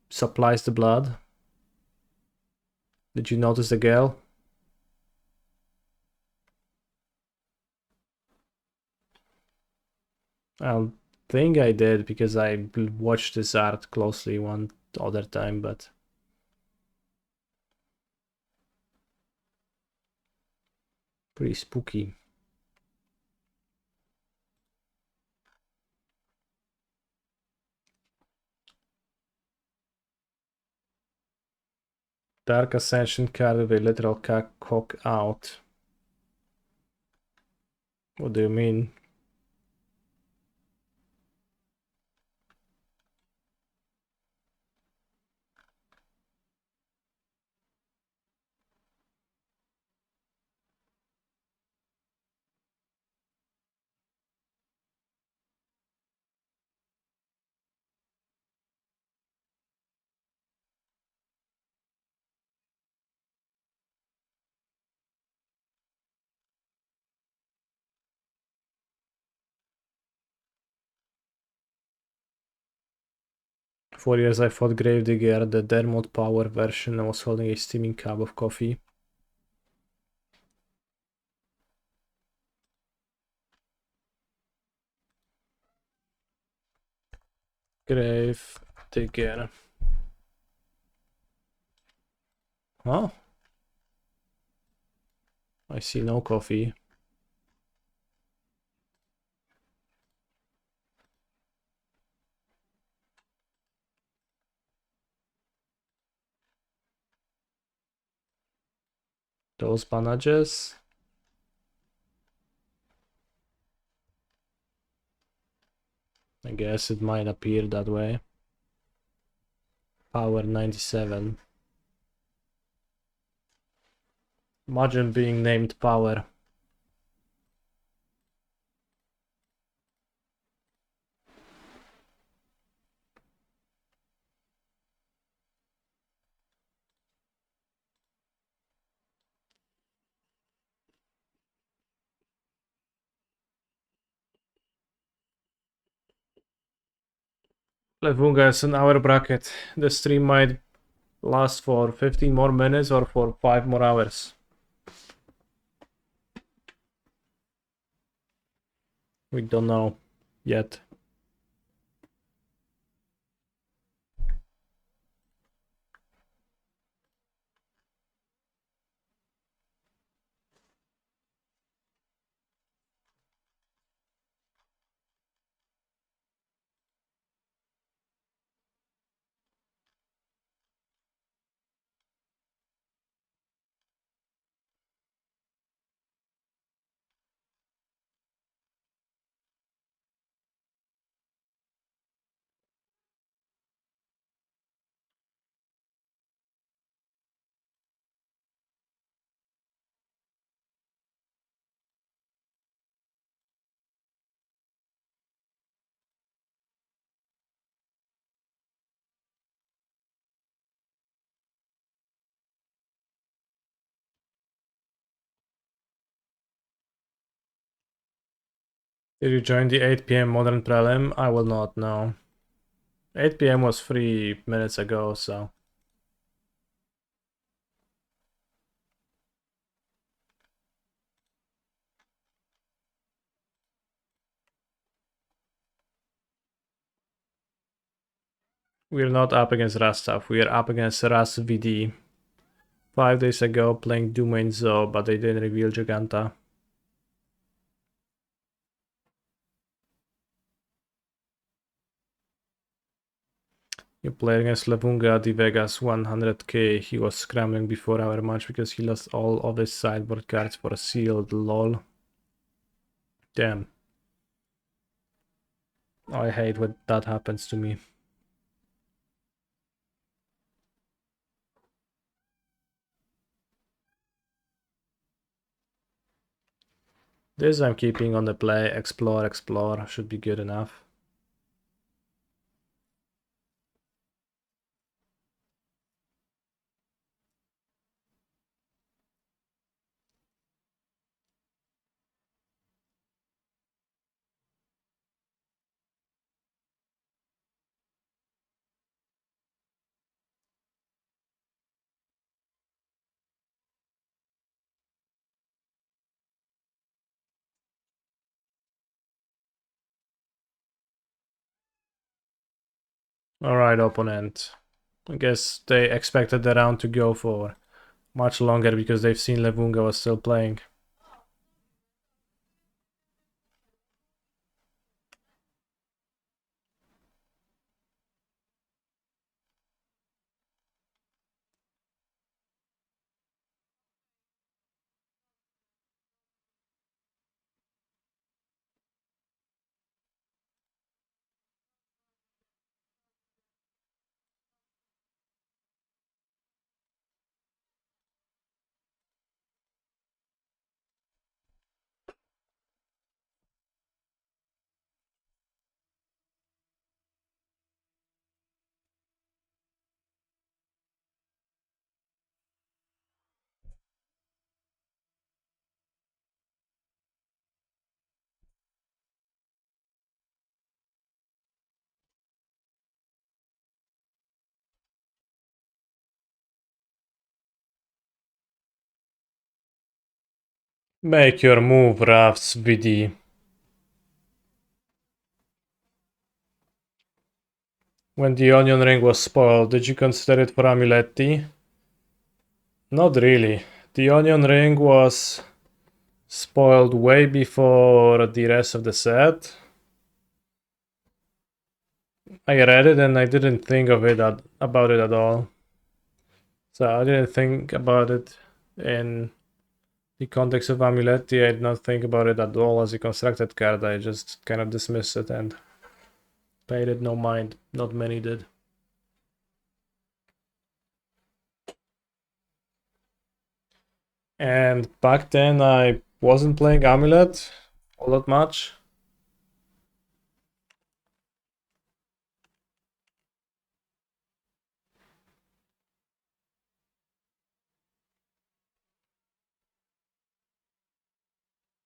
supplies the blood. Did you notice the girl? I don't think I did because I watched this art closely one other time, but pretty spooky. Dark Ascension card with a literal cock out. What do you mean? For years I fought Gravedigger, the Dermot Power version. I was holding a steaming cup of coffee. Gravedigger. Huh? I see no coffee. Those bandages. I guess it might appear that way. Power 97. Imagine being named Power. Levunga is an hour bracket. The stream might last for 15 more minutes or for 5 more hours. We don't know yet. Did you join the 8 p.m. Modern Prelim? I will not know. 8 p.m. was 3 minutes ago, so. We're not up against Rastaf, we are up against Ras VD. 5 days ago playing Domain Zo, but they didn't reveal Giganta. You played against Levunga the Vegas 100k. He was scrambling before our match because he lost all of his sideboard cards for a sealed, lol. Damn. I hate when that happens to me. This I'm keeping on the play. Explore, explore. Should be good enough. Alright, opponent. I guess they expected the round to go for much longer because they've seen Levunga was still playing. Make your move, Rafts VD. When the onion ring was spoiled, did you consider it for Amulet T? Not really. The onion ring was spoiled way before the rest of the set. I read it and I didn't think of it about it at all. So I didn't think about it in the context of Amulet T. I did not think about it at all as a constructed card. I just kind of dismissed it and paid it no mind. Not many did. And back then I wasn't playing Amulet all that much.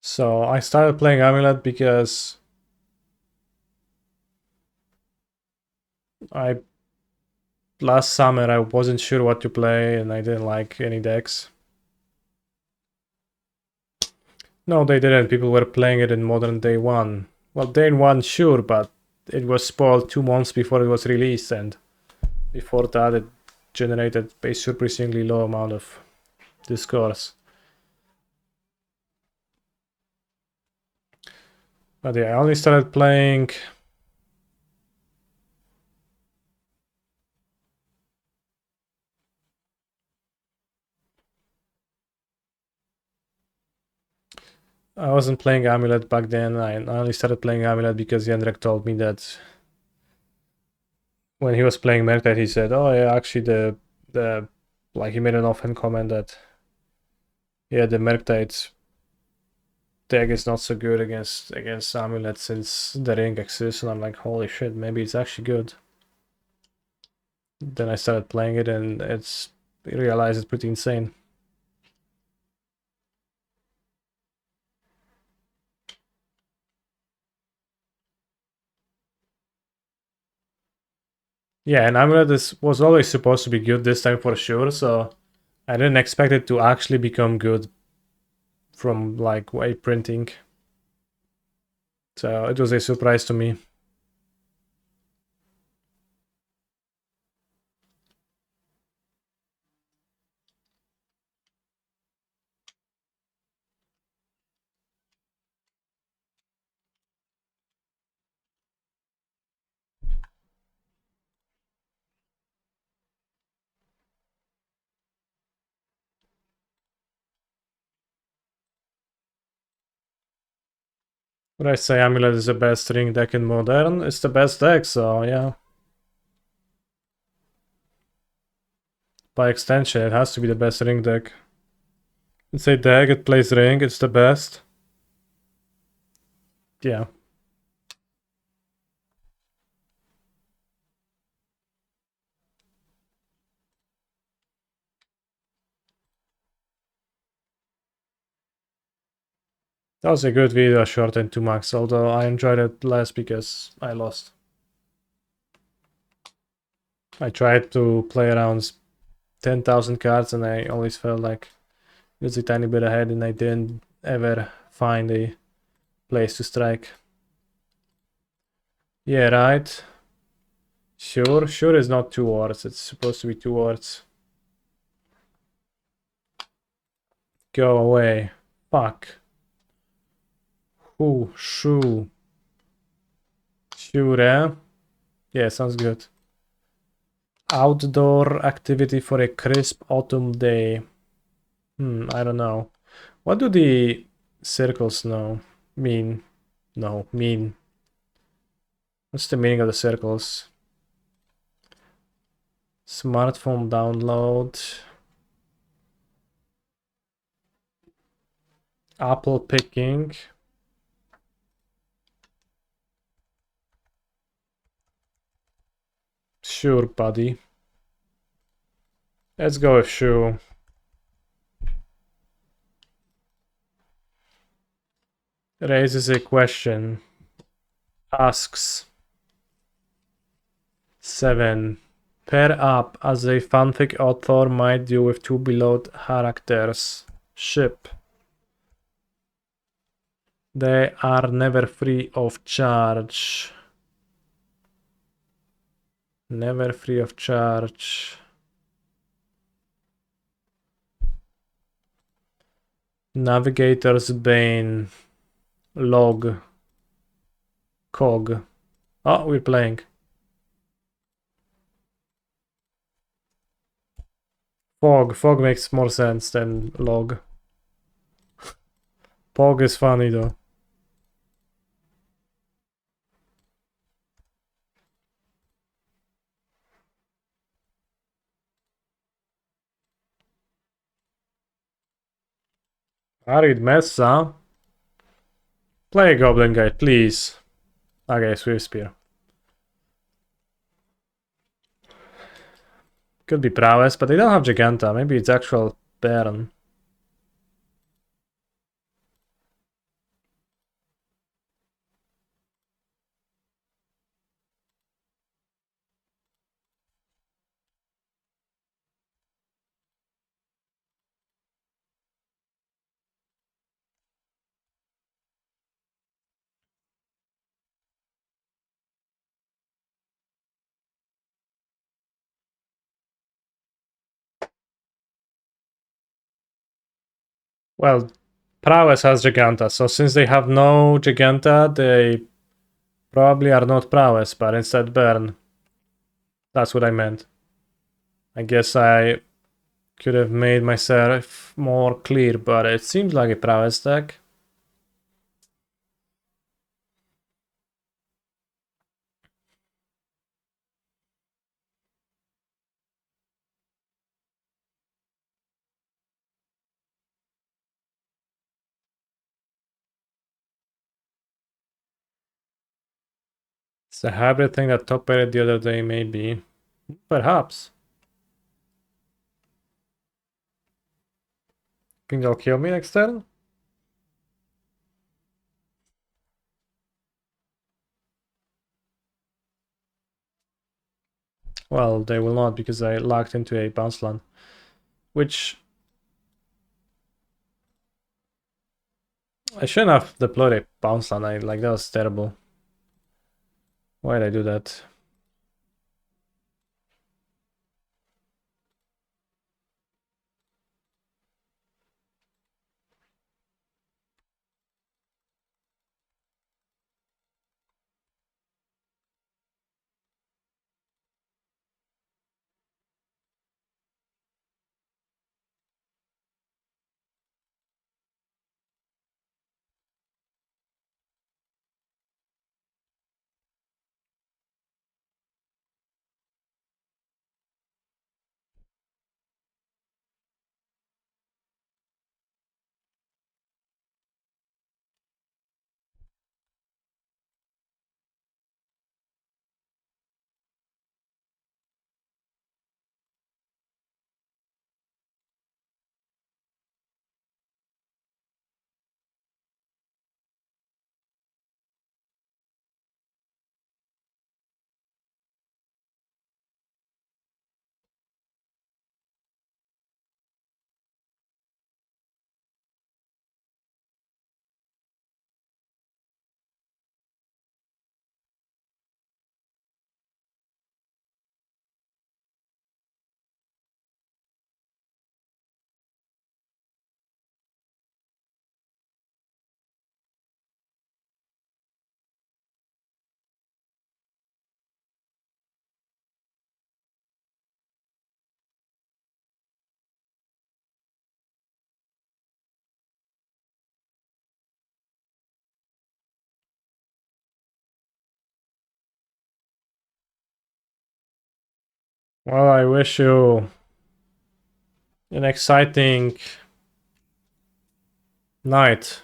So I started playing Amulet because Last summer I wasn't sure what to play and I didn't like any decks. No, they didn't. People were playing it in Modern Day 1. Well, Day 1, sure, but it was spoiled 2 months before it was released, and before that it generated a surprisingly low amount of discourse. But yeah, I only started playing... I wasn't playing Amulet back then. I only started playing Amulet because Jendrek told me that when he was playing Merktide, he said, "Oh yeah, actually the like he made an offhand comment that yeah, the Merktide deck is not so good against Amulet since the ring exists." And I'm like, holy shit, maybe it's actually good. Then I started playing it and I realized it's pretty insane. Yeah, and Amulet was always supposed to be good this time for sure, so I didn't expect it to actually become good from like way printing. So it was a surprise to me. Would I say Amulet is the best ring deck in Modern? It's the best deck, so yeah. By extension, it has to be the best ring deck. It's a deck, it plays ring, it's the best. Yeah. That was a good video, short and 2 max, although I enjoyed it less because I lost. I tried to play around 10,000 cards and I always felt like it was a tiny bit ahead and I didn't ever find a place to strike. Yeah, right. Sure is not 2 words, it's supposed to be 2 words. Go away. Fuck. Ooh, shoe. Sure, eh? Yeah, sounds good. Outdoor activity for a crisp autumn day. I don't know. What do the circles mean? No, mean. What's the meaning of the circles? Smartphone download. Apple picking. Sure, buddy. Let's go with shoe. Raises a question. Asks. 7. Pair up as a fanfic author might do with 2 below characters. Ship. They are never free of charge. Never free of charge. Navigator's Bane. Log. Cog. Oh, we're playing. Fog. Fog makes more sense than log. Pog is funny though. Arid Mesa. Play a Goblin guy, please. Okay, Swift Spear. Could be prowess, but they don't have Giganta. Maybe it's actual Baron. Well, prowess has Giganta, so since they have no Giganta, they probably are not prowess, but instead burn. That's what I meant. I guess I could have made myself more clear, but it seems like a prowess deck. It's a hybrid thing that top paired the other day, maybe. Perhaps. Think they'll kill me next turn? Well, they will not because I locked into a bounce land. Which I shouldn't have deployed a bounce land. Like that was terrible. Why did I do that? Well, I wish you an exciting night.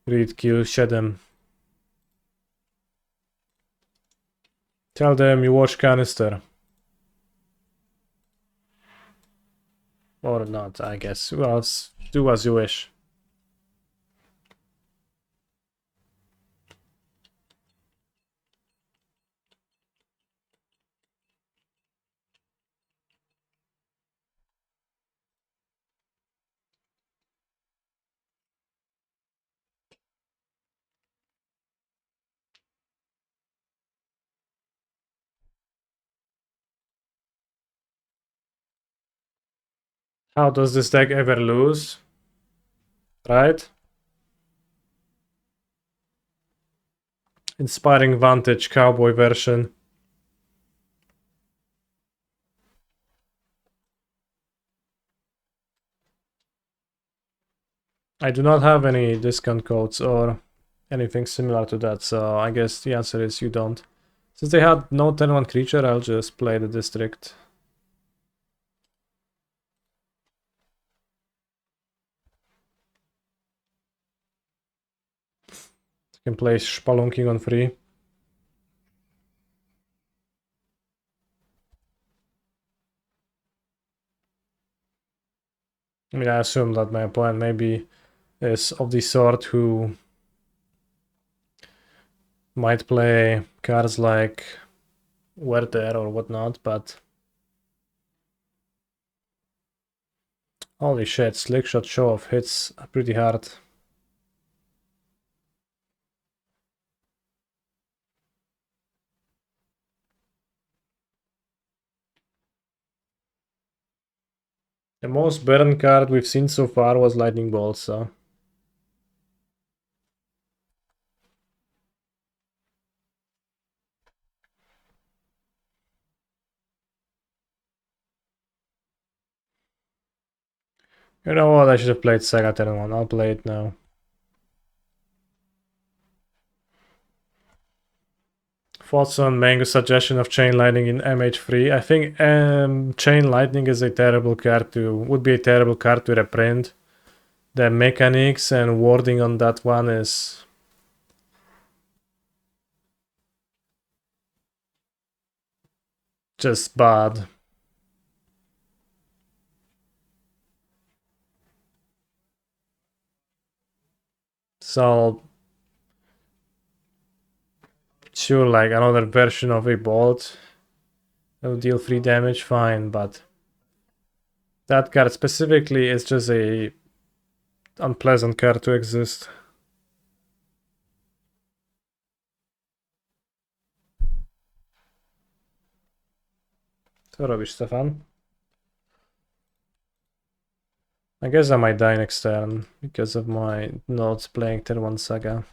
Read Q, shed them. Tell them you watch Canister. Or not, I guess. Well, do as you wish. How does this deck ever lose? Right? Inspiring Vantage Cowboy version. I do not have any discount codes or anything similar to that, so I guess the answer is you don't. Since they had no turn 1 creature, I'll just play the district. You can play Spelunking on free. I mean, I assume that my opponent maybe is of the sort who might play cards like Werther or whatnot, but holy shit, Slickshot Show Off hits pretty hard. most burn card we've seen so far was Lightning Bolt, so. You know what, I should have played Saga turn 1, I'll play it now. Thoughts on Mango's suggestion of Chain Lightning in MH3? I think Chain Lightning is a terrible card would be a terrible card to reprint. The mechanics and wording on that one is just bad. So sure, like another version of a bolt that will deal 3 damage, fine, but that card specifically is just a unpleasant card to exist. Co robisz, Stefan? I guess I might die next turn because of my not playing turn 1 Saga.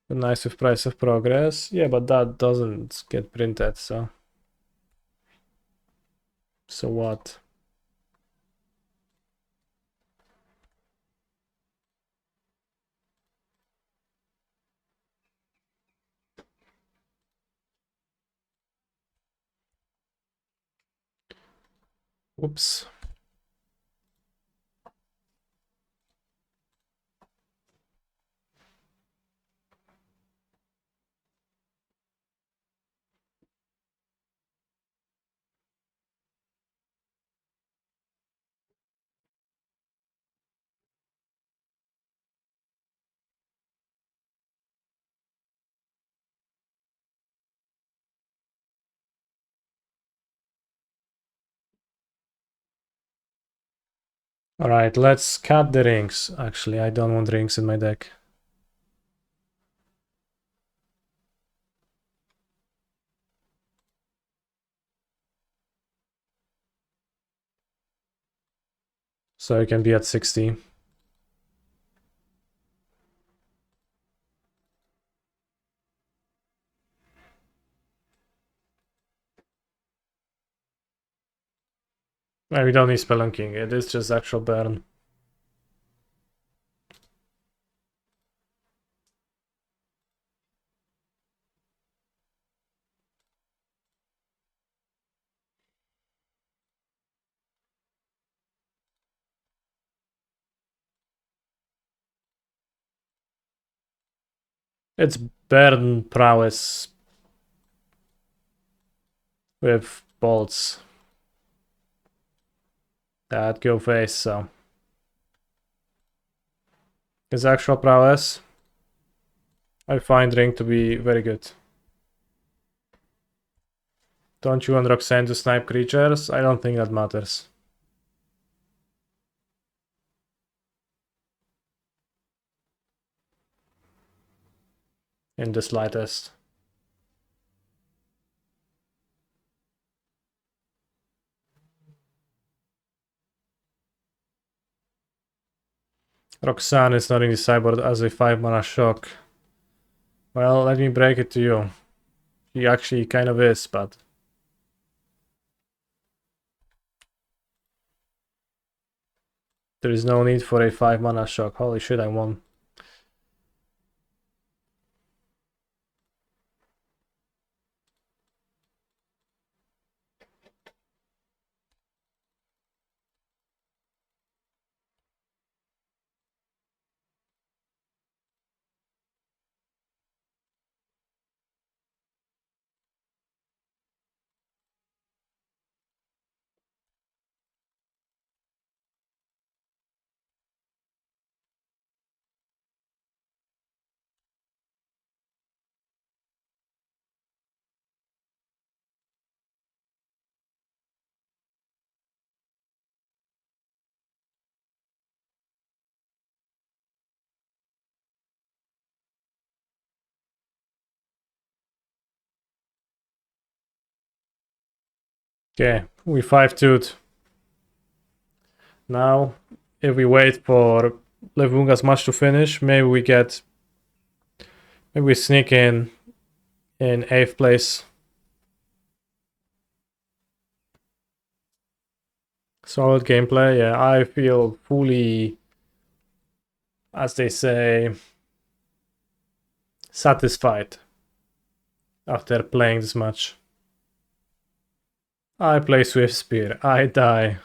Nice with Price of Progress. Yeah, but that doesn't get printed, so. So what? Whoops. Alright, let's cut the rings. Actually, I don't want rings in my deck. So you can be at 60. We don't need Spelunking, it is just actual burn. It's burn prowess with bolts that go face, so. His actual prowess, I find ring to be very good. Don't you want Roxanne to snipe creatures? I don't think that matters. In the slightest. Roxanne is not in the sideboard as a 5-mana shock. Well, let me break it to you. He actually kind of is, but. There is no need for a 5-mana shock. Holy shit, I won. Okay, we 5-2'd. Now, if we wait for Levunga's match to finish, maybe we sneak in 8th place. Solid gameplay, yeah, I feel fully, as they say, satisfied after playing this match. I play Swift Spear, I die.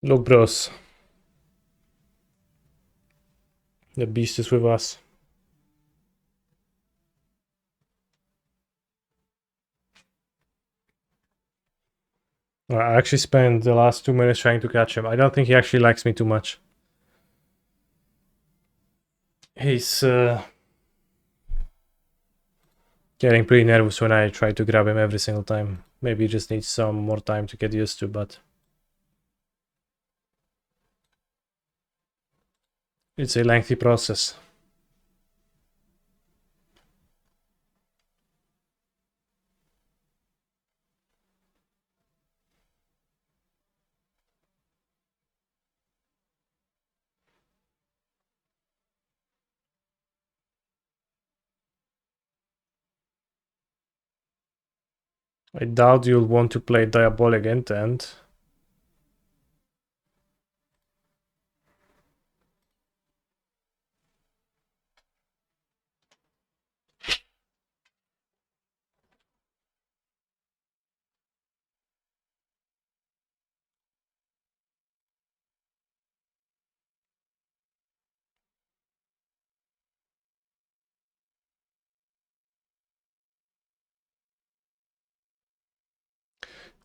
Look, bros. The beast is with us. I actually spent the last 2 minutes trying to catch him. I don't think he actually likes me too much. He's getting pretty nervous when I try to grab him every single time. Maybe he just needs some more time to get used to, but it's a lengthy process. I doubt you'll want to play Diabolic Intent.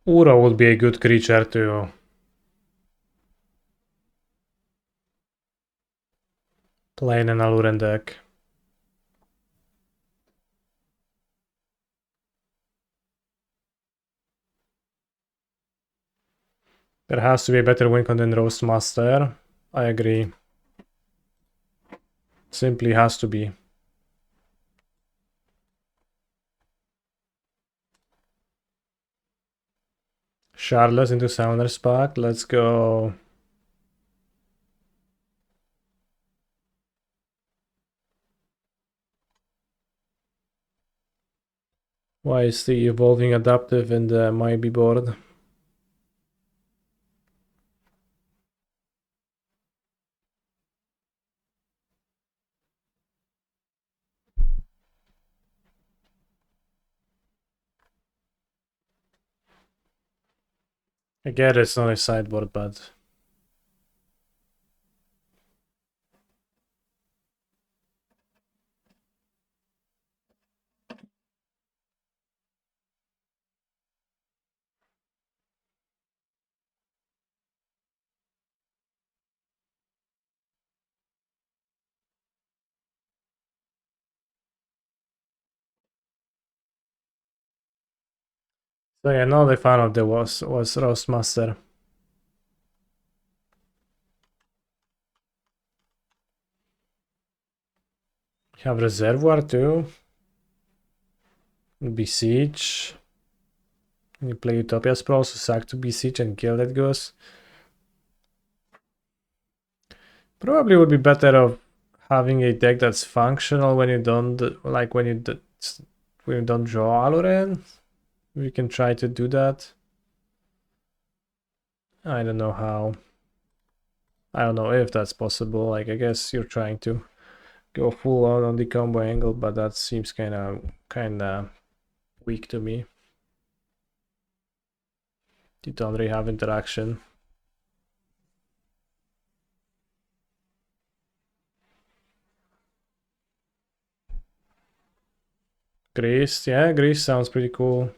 Ura would be a good creature to play in an Aluren deck. There has to be a better win con than Roastmaster. I agree. Simply has to be. Charlotte into Summoner's Pact. Let's go. Why is the Evolving Adaptive in the Maybe board? I get it's not a sideboard, but So yeah, not a fan of the was Roastmaster. Have Reservoir too. Besiege. You play Utopia Sprawl, so sack to Besiege and kill that goose. Probably would be better of having a deck that's functional when you don't like when you don't draw Aluren. We can try to do that. I don't know how. I don't know if that's possible. Like, I guess you're trying to go full on the combo angle, but that seems kind of weak to me. You don't really have interaction. Grease, yeah, Grease sounds pretty cool.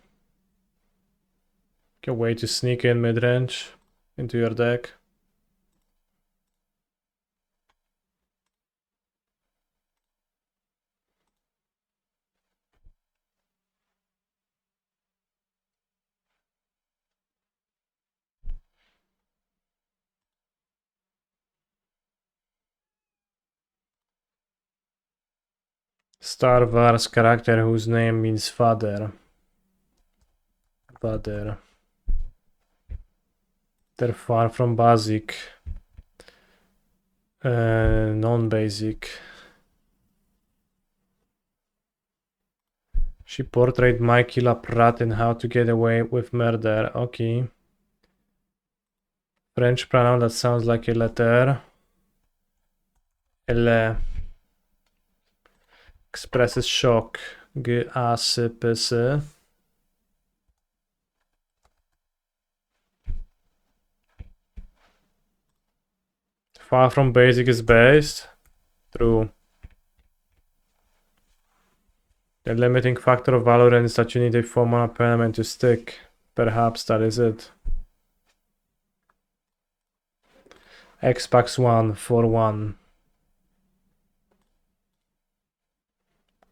A way to sneak in mid-range into your deck. Star Wars character whose name means father. Father. They're far from basic. Non-basic. She portrayed Mikey Laprat in How to Get Away with Murder. Okay. French pronoun that sounds like a letter. Elle expresses shock. G-A-C-P-C. Far from basic is based. True. The limiting factor of Valorant is that you need a 4-mana permanent to stick. Perhaps that is it. Xbox One for 1.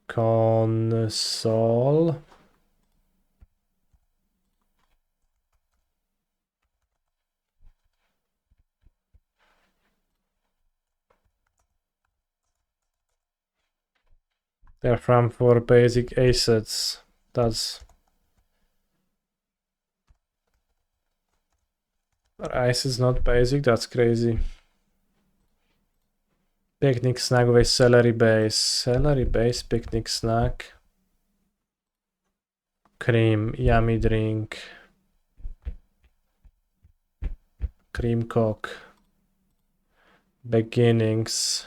Console. They're from for basic assets. That's Ice is not basic, that's crazy. Picnic snack with a celery base. Celery base picnic snack. Cream, yummy drink. Cream cock. Beginnings.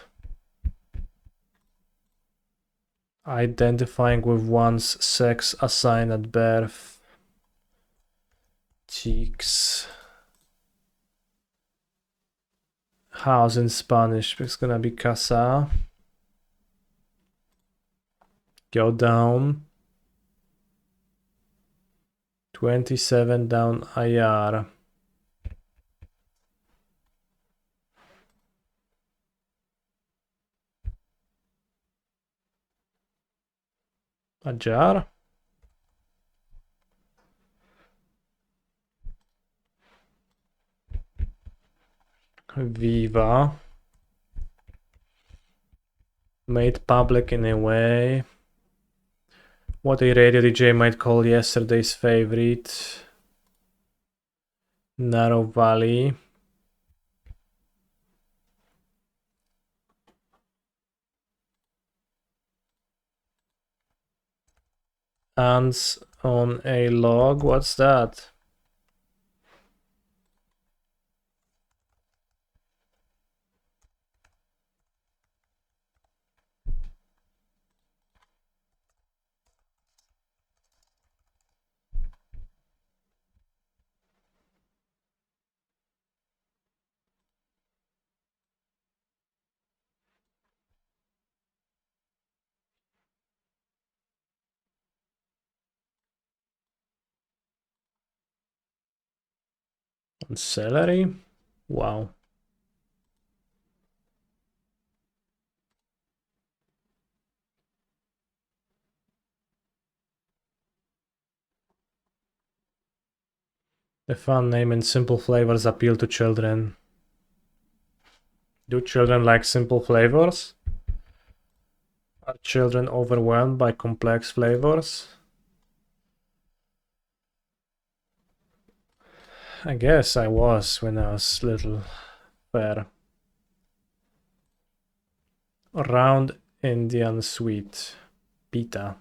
Identifying with one's sex assigned at birth. Cheeks. House in Spanish. It's gonna be casa. Go down. 27 down IR. A jar. Viva. Made public in a way. What a radio DJ might call yesterday's favorite. Narrow Valley. Ants on a log. What's that? On celery? Wow. The fun name and simple flavors appeal to children. Do children like simple flavors? Are children overwhelmed by complex flavors? I guess I was when I was little. Fair. Round Indian sweet. Pita.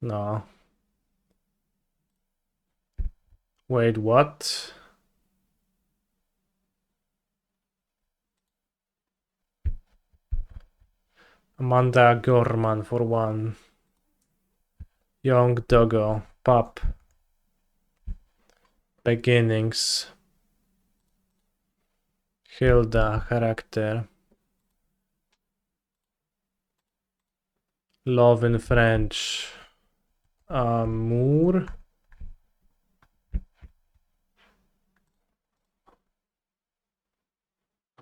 No. Wait, what? Amanda Gorman for 1. Young Doggo. Pup. Beginnings. Hilda. Character. Love in French. Amour.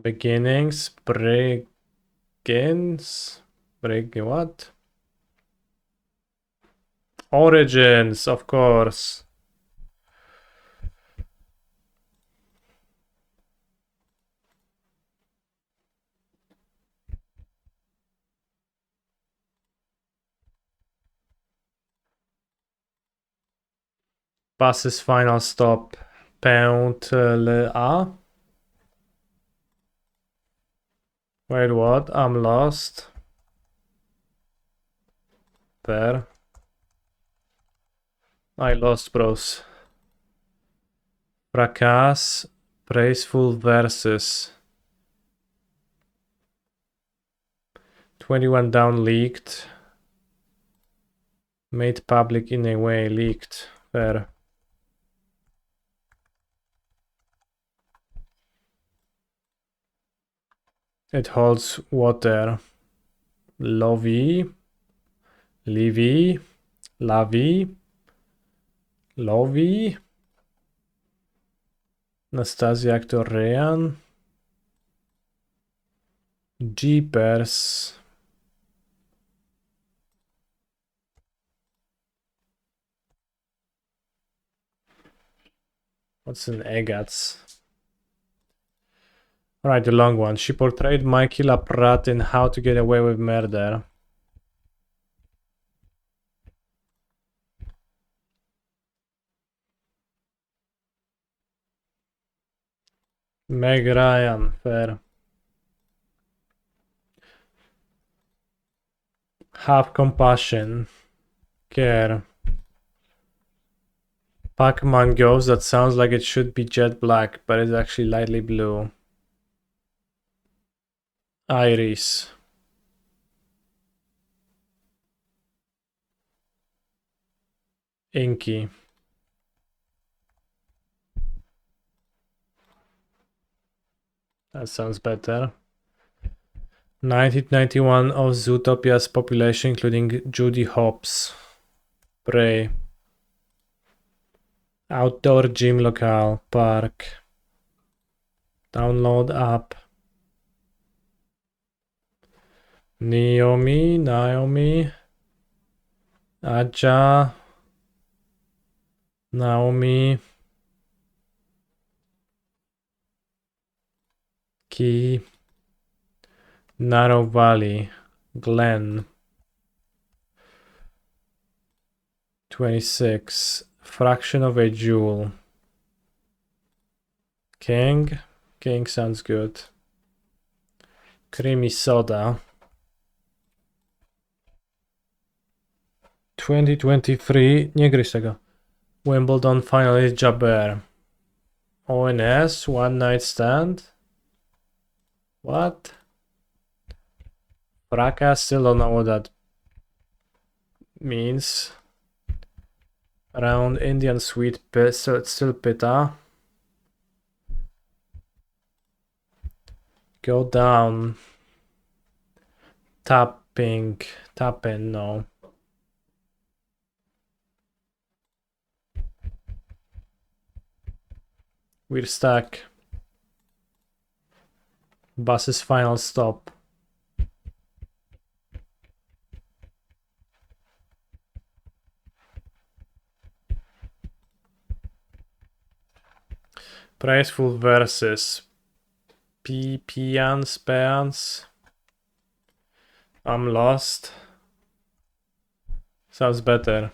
Beginnings. Begins. What? Origins, of course. Passes final stop. Pound le A. Wait, what? I'm lost. Fair. I lost, bros. Fracas. Praiseful verses. 21 down leaked. Made public in a way leaked. Fair. It holds water. Lovey. Livy. Lavi. Lovey. Nastasia Actorian. Jeepers. What's an EGATS? Alright, the long one. She portrayed Mikey LaPrat in How to Get Away with Murder. Meg Ryan, fair. Have compassion. Care. Pac-Man Ghost, that sounds like it should be jet black, but it's actually lightly blue. Iris. Inky. That sounds better. 1991 of Zootopia's population, including Judy Hopps. Prey. Outdoor gym locale. Park. Download app. Naomi. Aja. Naomi. Key. Narrow Valley. Glen. 26. Fraction of a joule. King. King sounds good. Creamy soda. 2023. Nie gryź tego. Wimbledon finalist Jabber. ONS. One night stand. What? Fracas. Still don't know what that means. Around Indian sweet pit, so it's still pita. Go down. Tapping. Tapping, no. We're stuck. Bus's final stop. Praiseful versus Peons. I'm lost. Sounds better.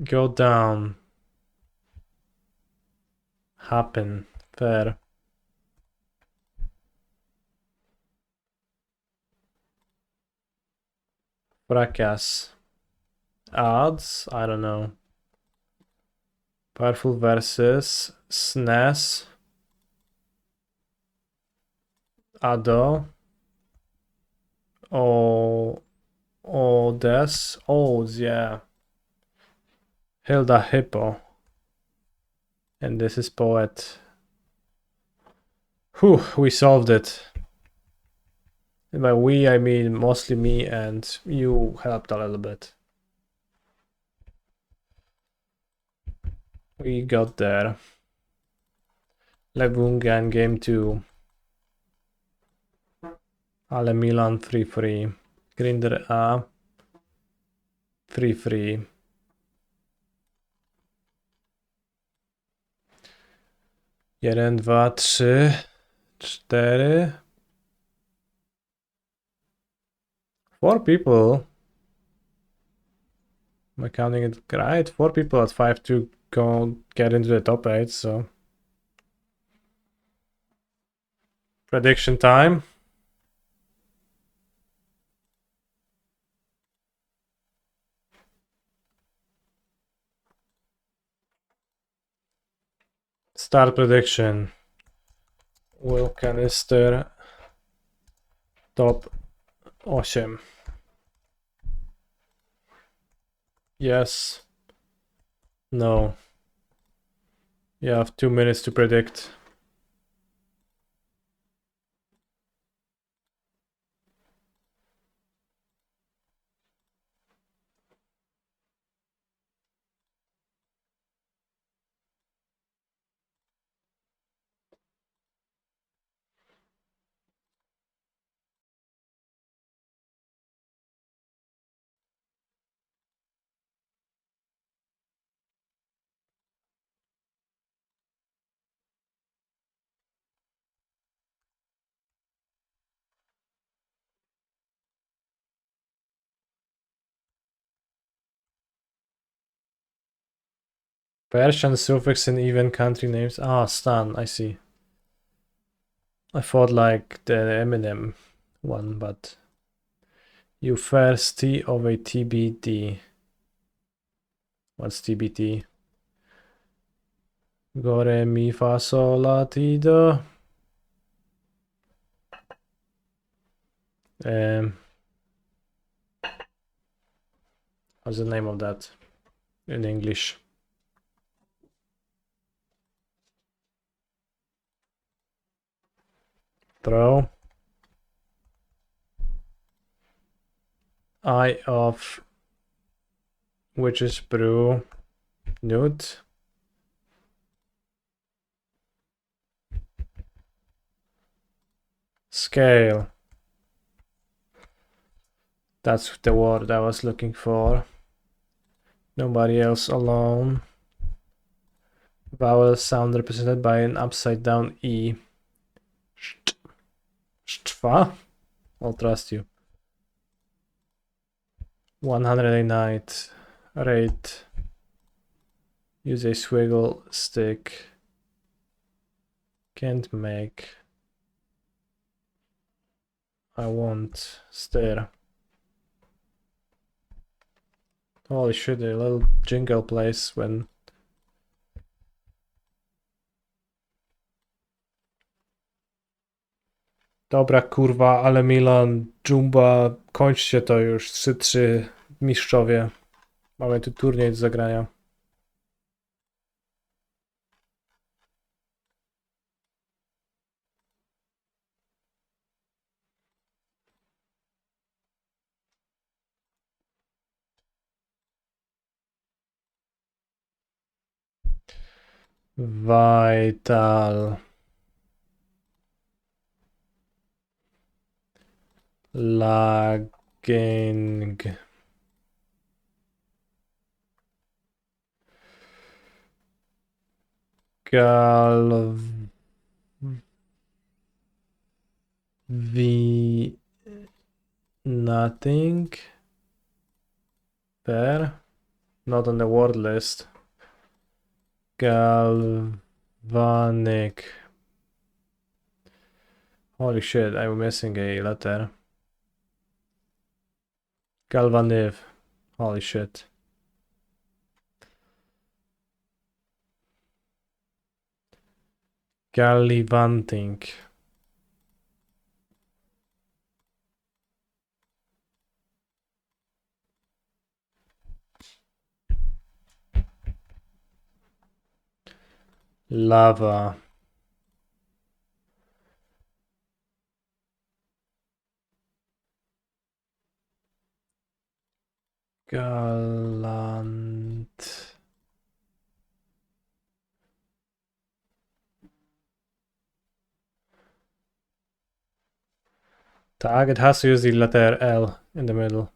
Go down. Happen. Fair. Fracas. Odds? I don't know. Powerful versus SNES. Ado. Oh. Odes. Odes, yeah. Hilda Hippo. And this is Poet. Whew, we solved it. And by we, I mean mostly me, and you helped a little bit. We got there. Levungan game 2. Ale Milan 3-3. Grinder A 3-3. Jeden, dwa, trzy, cztery. 4 people. Am I counting it right? 4 people at 5 to go get into the top 8, so. Prediction time. Start prediction. Will Canister top 8. Yes. No. You have 2 minutes to predict. Persian suffix in even country names. Ah, Stan, I see. I thought like the Eminem one, but you first T of a TBT. What's TBT? Go re mi fa sol la ti do. What's the name of that in English? Throw. Eye of Witch's Brew. Newt. Scale. That's the word I was looking for. Nobody else alone. Vowel sound represented by an upside down E. Штва? I'll trust you. 100 a night. Rate. Use a swiggle stick. Can't make. I won't. Stare. Holy shit, a little jingle plays when... Dobra kurwa, ale Milan, Jumba, kończcie to już. 3-3 mistrzowie. Mamy tu turniej do zagrania. Vital. Lagging. Nothing. There. Not on the word list. Galvanic. Holy shit, I'm missing a letter. Galvaniv. Holy shit. Gallivanting. Lava. Gallant. Target has to use the letter L in the middle.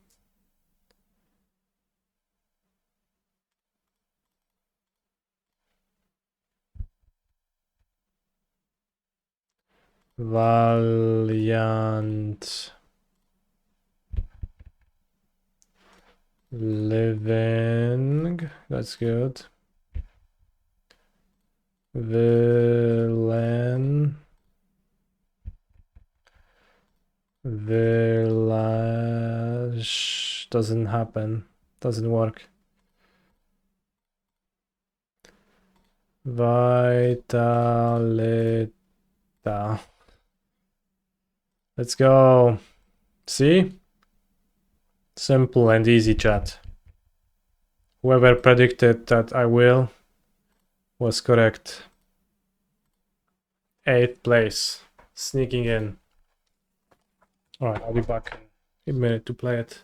Valiant. Living. That's good. Villain. Village. Doesn't happen. Doesn't work. Vitalita. Let's go. See? Simple and easy, chat. Whoever predicted that I will was correct. 8th place. Sneaking in. Alright, I'll be back in a minute to play it.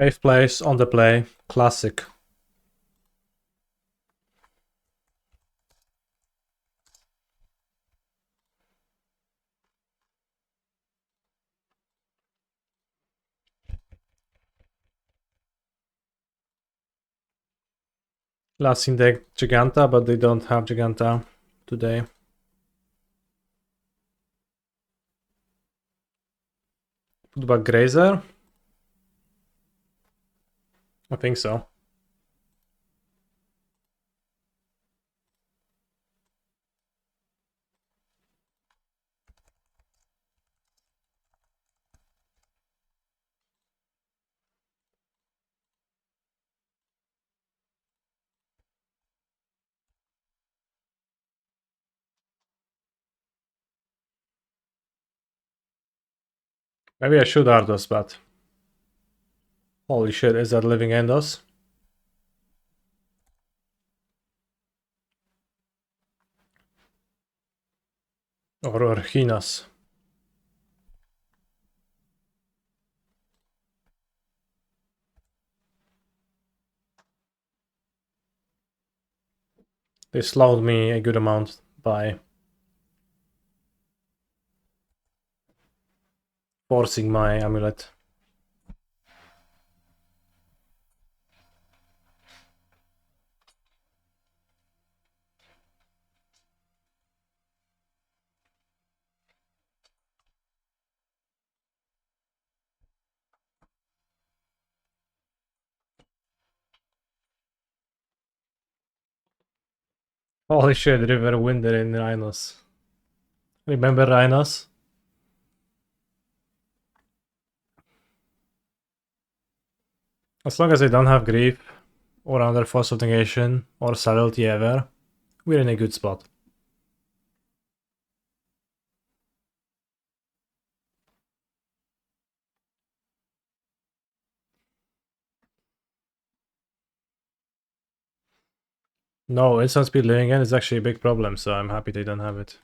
Eighth place on the play. Classic. Last in deck Giganta, but they don't have Giganta today. Put back Grazer. I think so. Maybe I should Ardos, but holy shit, is that living Endos? Or Hinas? They slowed me a good amount by forcing my amulet. Holy shit, River Winder in Rhinos. Remember Rhinos? As long as I don't have Grief, or another Force of Negation, or Subtlety ever, we're in a good spot. No, instant speed living end is actually a big problem, so I'm happy they don't have it.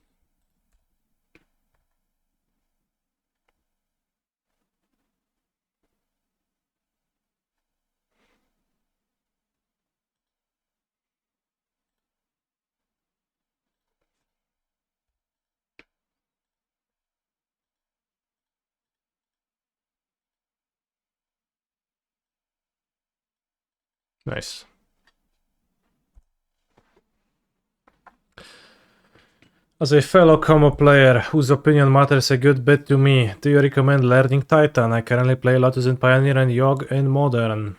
Nice. As a fellow combo player whose opinion matters a good bit to me, do you recommend learning Titan? I currently play Lotus in Pioneer and Yog in Modern.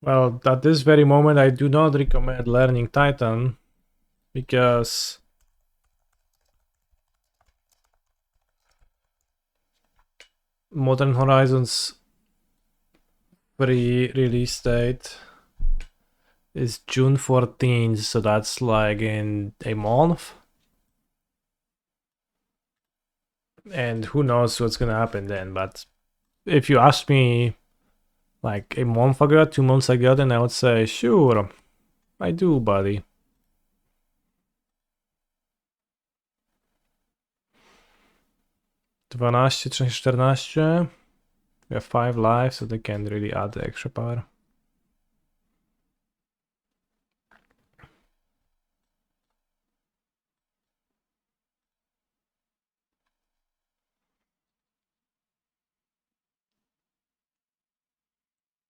Well, at this very moment I do not recommend learning Titan, because Modern Horizons pre-release date is June 14th, so that's like in a month. And who knows what's gonna happen then, but if you ask me like a month ago, 2 months ago, then I would say, sure, I do, buddy. Dwanaście, 14. We have 5 lives, so they can't really add the extra power.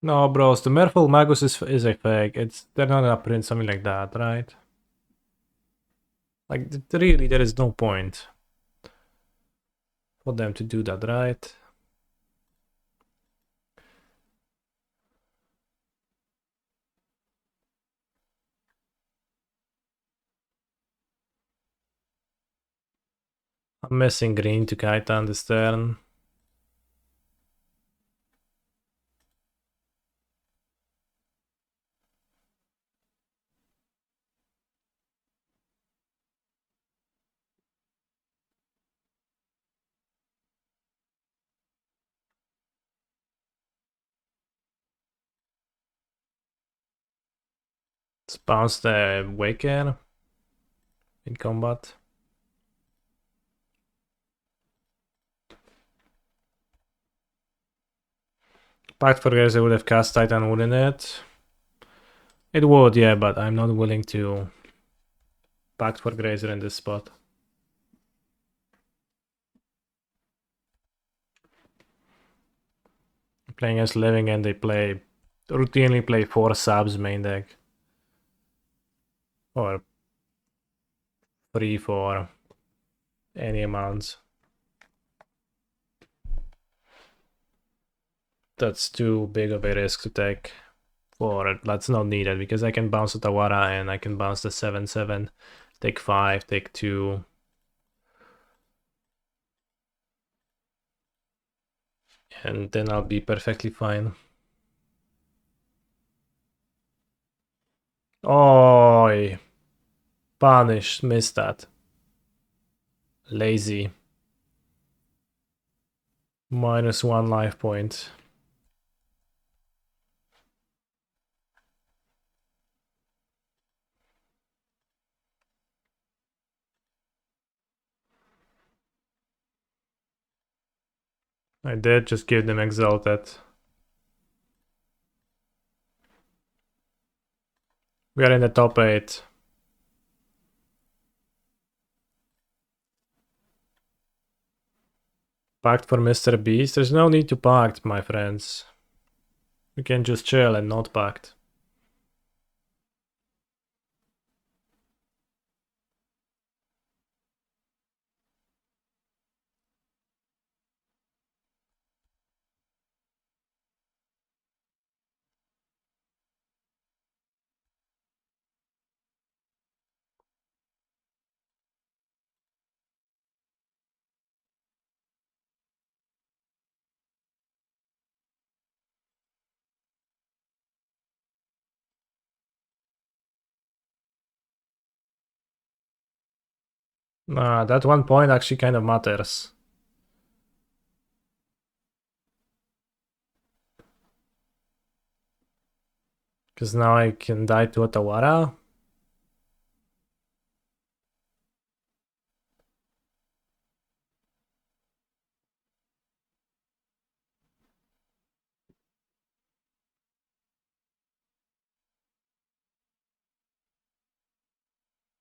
No, bros, the Merfolk Magus is a fake. They're not gonna print something like that, right? Like, really, there is no point for them to do that, right? I'm missing green to Kaitan this turn. Let's bounce the Waker in combat. Pact for Grace, I would have cast Titan, wouldn't it? It would, yeah, but I'm not willing to Pact for Grazer in this spot. Playing as Living and they routinely play 4 subs main deck. Or 3 for any amount. That's too big of a risk to take. 4. That's not needed because I can bounce Otawara and I can bounce the 7/7, take 5, take 2. And then I'll be perfectly fine. Oi! Punished, missed that. Lazy. -1 life point. I did just give them Exalted. We are in the top 8. Pact for Mr. Beast? There's no need to pact, my friends. We can just chill and not pact. Nah, that 1 point actually kind of matters. Because now I can die to Otawara.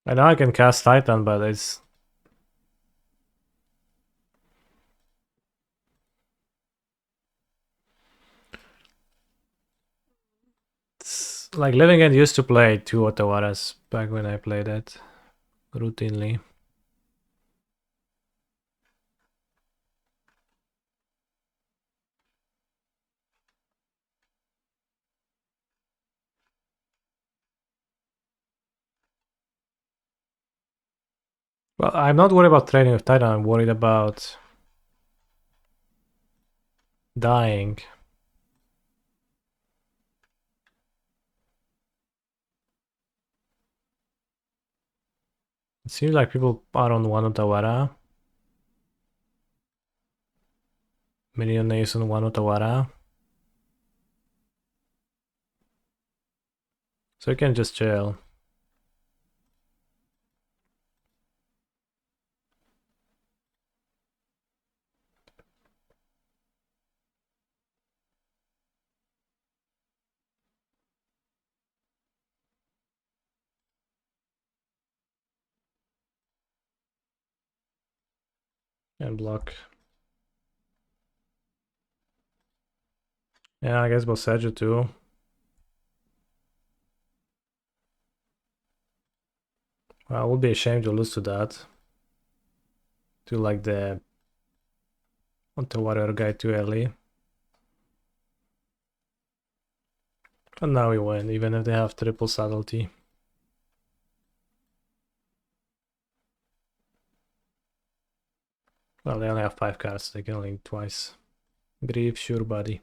I know I can cast Titan, but it's... like Living End used to play 2 Otawaras back when I played it routinely. Well, I'm not worried about trading with Titan, I'm worried about dying. It seems like people are on 1 Otawara. Minion is on 1 Otawara. So you can just chill. And block. Yeah, I guess Boseju too. Well, it would be a shame to lose to that. To like the onto warrior guy too early. And now we win, even if they have triple subtlety. Well, they only have 5 cards, so they can link twice. Grief, sure buddy.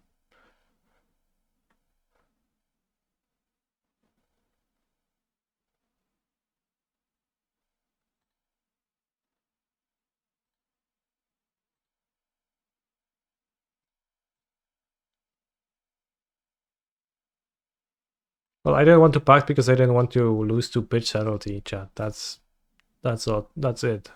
Well, I didn't want to pact because I didn't want to lose to pitch subtlety, chat. That's all. That's it.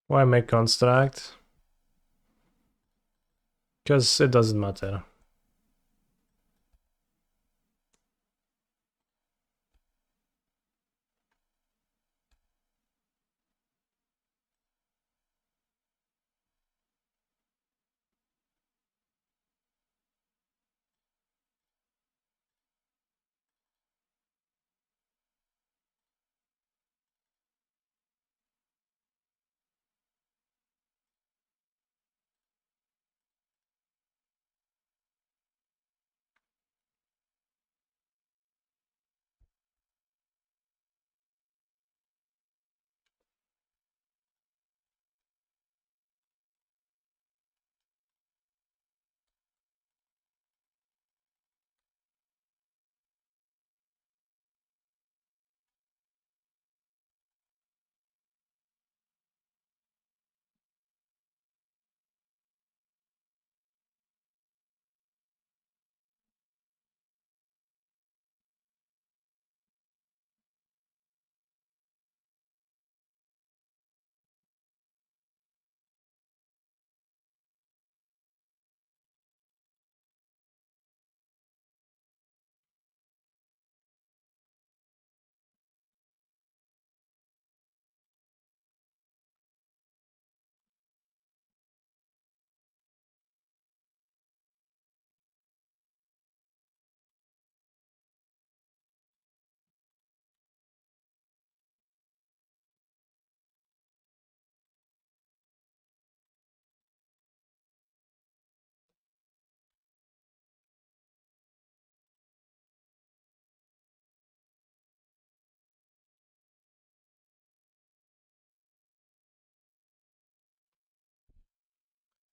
Why make construct? Because it doesn't matter.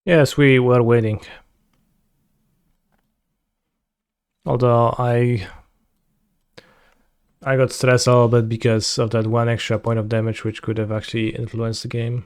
Yes, we were waiting. Although I got stressed a little bit because of that one extra point of damage, which could have actually influenced the game.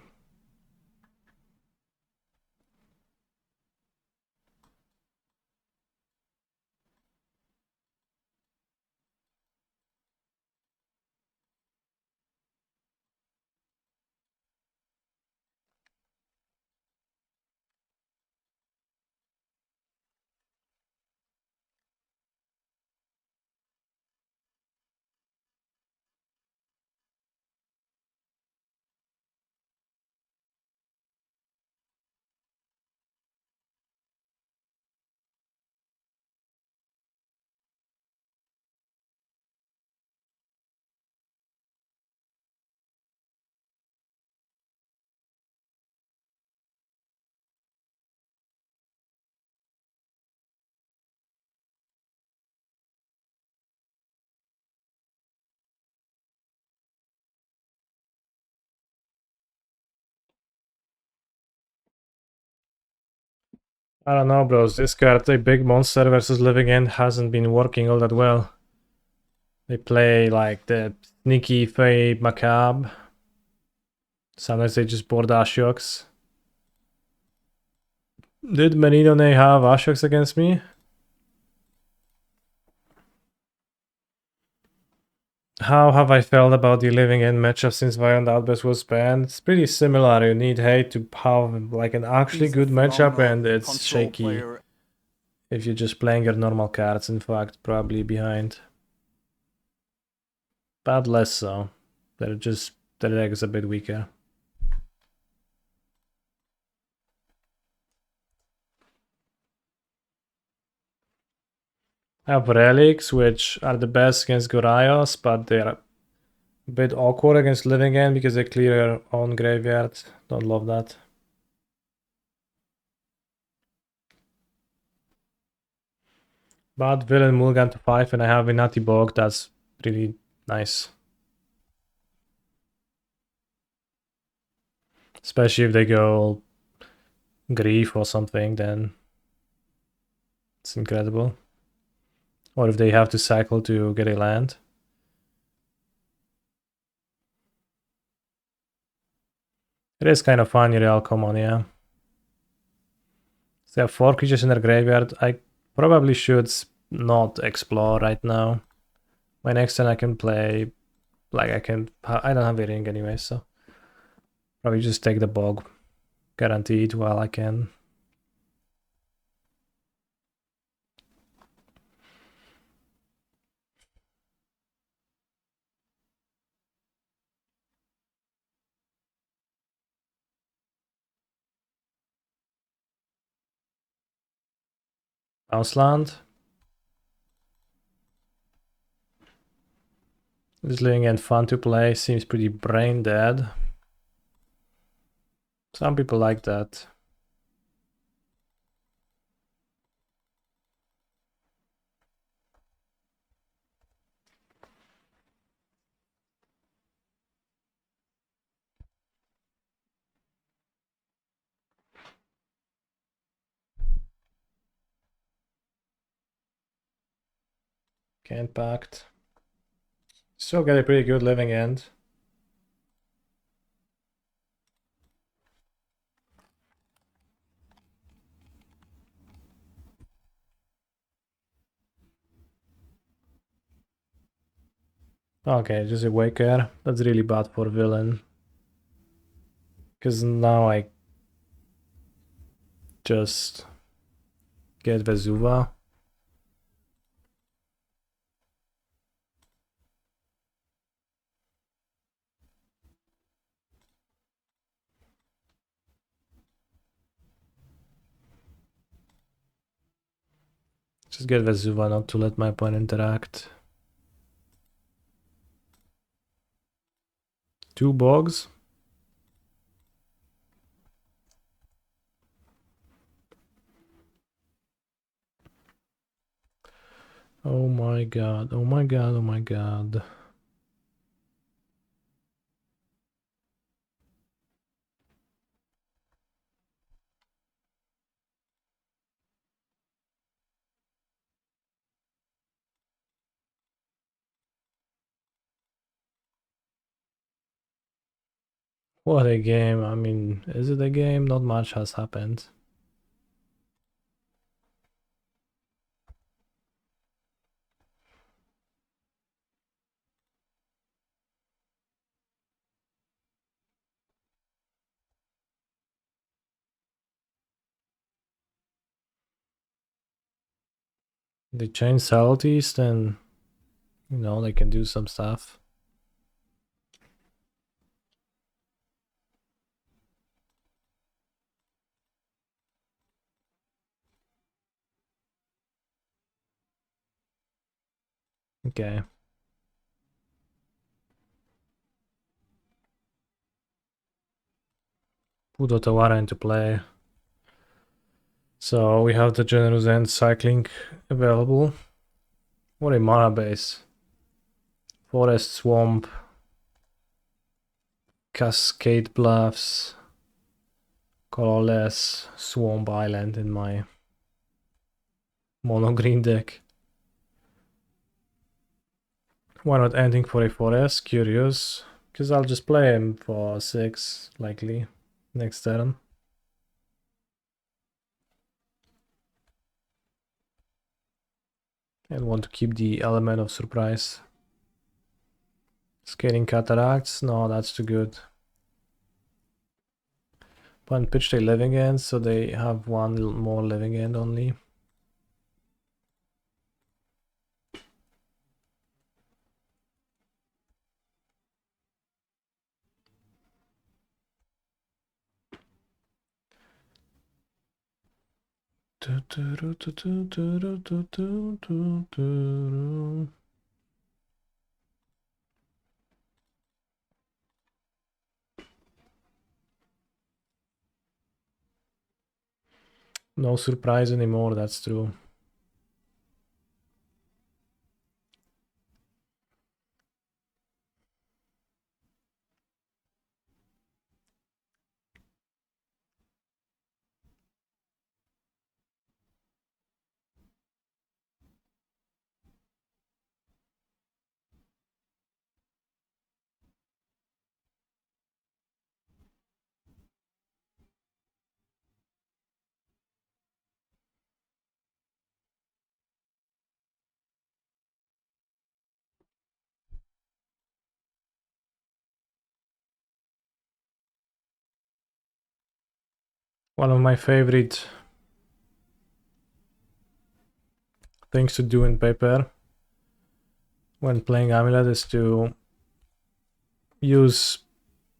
I don't know, bros. This card, a big monster versus living end, hasn't been working all that well. They play like the sneaky Fey Macabre. Sometimes they just board Ashioks. Did Menidone have Ashioks against me? How have I felt about the living end matchup since Violent Outburst was banned? It's pretty similar. You need hate to have like an actually He's a good matchup, phenomenal and it's control shaky player. if you're just playing your normal cards. In fact, probably behind. But less so. They're just, the deck is a bit weaker. I have relics, which are the best against Gorayos, but they're a bit awkward against living end because they clear your own graveyard. Don't love that. But Villain Mulligan to 5 and I have Inati Bog, that's really nice. Especially if they go Grief or something, then it's incredible. Or if they have to cycle to get a land. It is kind of fun, real common, yeah. So they have 4 creatures in their graveyard. I probably should not explore right now. My next turn I can play, like I don't have a ring anyway, so probably just take the bog, guaranteed while I can. Bounce land. This living end fun to play, seems pretty brain dead. Some people like that. Can't pact. Still get a pretty good living end. Okay, just a Waker. That's really bad for villain. Because now I just get Vesuva. Just get Vesuva not to let my opponent interact. 2 bogs. Oh my god, oh my god, oh my god. What a game. I mean, is it a game? Not much has happened. They change subtleties, then you know they can do some stuff. Okay. Put Otawara into play. So we have the Generous End cycling available. What a mana base. Forest, Swamp, Cascade Bluffs, colorless Swamp Island in my mono green deck. Why not ending for a forest? Curious. Because I'll just play him for 6, likely, next turn. And want to keep the element of surprise. Scaling Cataracts? No, that's too good. Opponent pitched a living end, so they have one more living end only. No surprise anymore, that's true. One of my favorite things to do in paper when playing Amulet is to use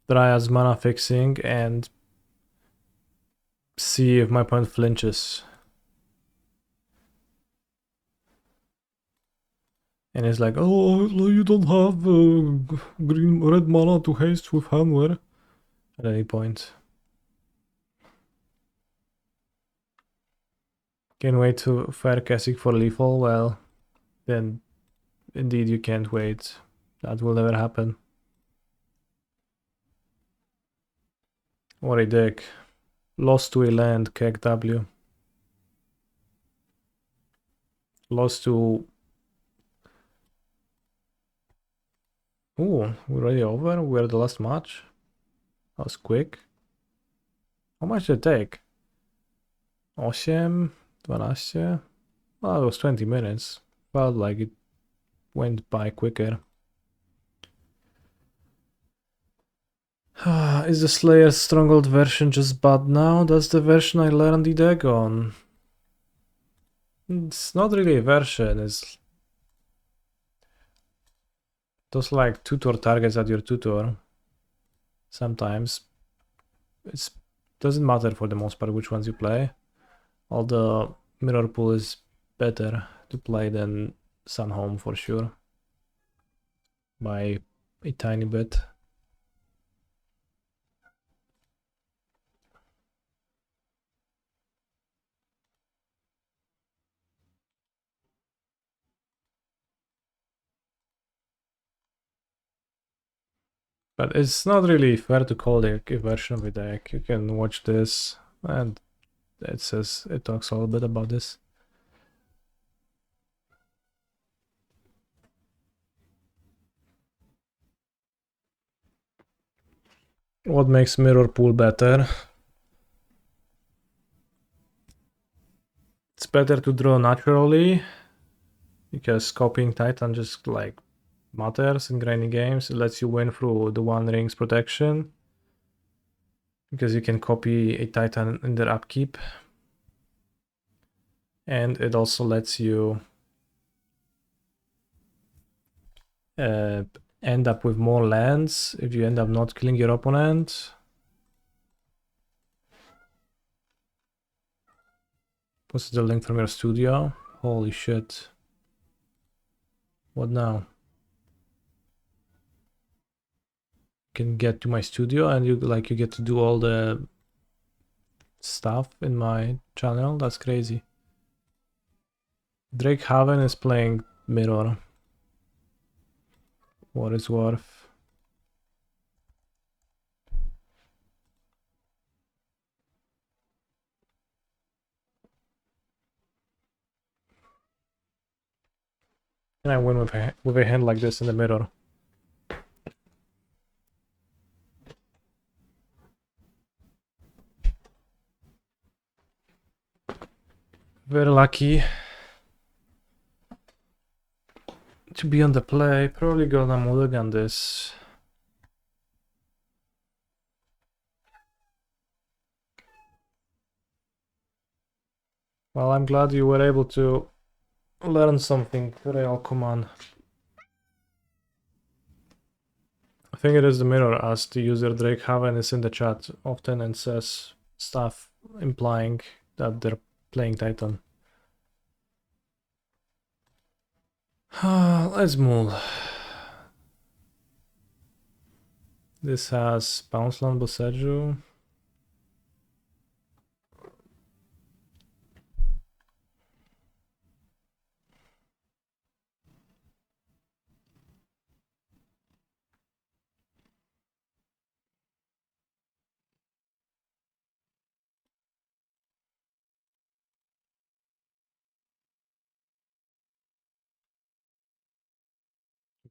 Dryad's mana fixing and see if my opponent flinches. And it's like, oh, you don't have red mana to haste with Hammer at any point. Can wait to Fair Cassic for lethal? Well, then indeed you can't wait. That will never happen. What a deck. Lost to a land, Keg W. Lost to... Ooh, we're already over? We're the last match? That was quick. How much did it take? 8, 12? Well, it was 20 minutes. Felt like it went by quicker. Is the Slayer Stronghold version just bad now? That's the version I learned the deck on. It's not really a version, it's... Those like tutor targets at your tutor. Sometimes. It doesn't matter for the most part which ones you play. All the mirror pool is better to play than Sunhome for sure. By a tiny bit. But it's not really fair to call it a version of a deck. You can watch this and it talks a little bit about this. What makes mirror pool better? It's better to draw naturally, because copying Titan just like matters in grinding games. It lets you win through the One Ring's protection, because you can copy a Titan in their upkeep. And it also lets you end up with more lands if you end up not killing your opponent. Post the link from your studio. Holy shit. What now? Can get to my studio and you get to do all the stuff in my channel. That's crazy. Drake Haven is playing mirror. What is worth? Can I win with a hand like this in the mirror? Very lucky to be on the play. Probably gonna mulligan this. Well, I'm glad you were able to learn something, Real Command. I think it is the mirror, as the user Drake Haven is in the chat often and says stuff implying that they're playing Titan. Let's move. This has Bounce Land Boseju.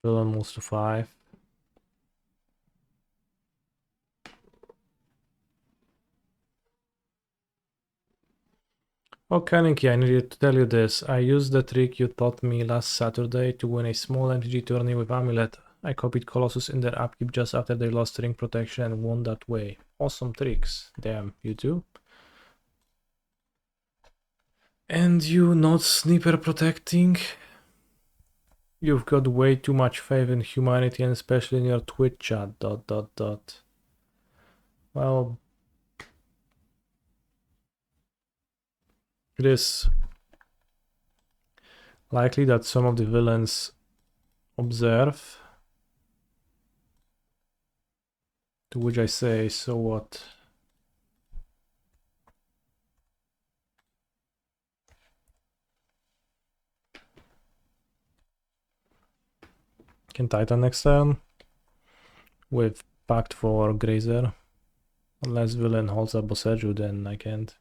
Villain moves to 5. Okay, Nikki, I needed to tell you this. I used the trick you taught me last Saturday to win a small MTG tourney with Amulet. I copied Colossus in their upkeep just after they lost ring protection and won that way. Awesome tricks. Damn, you too? And you not sniper protecting? You've got way too much faith in humanity and especially in your Twitch chat, ... Well, it is likely that some of the villains observe, to which I say, so what? Can Titan next turn with Pact for Grazer. Unless villain holds up Boseju, then I can't.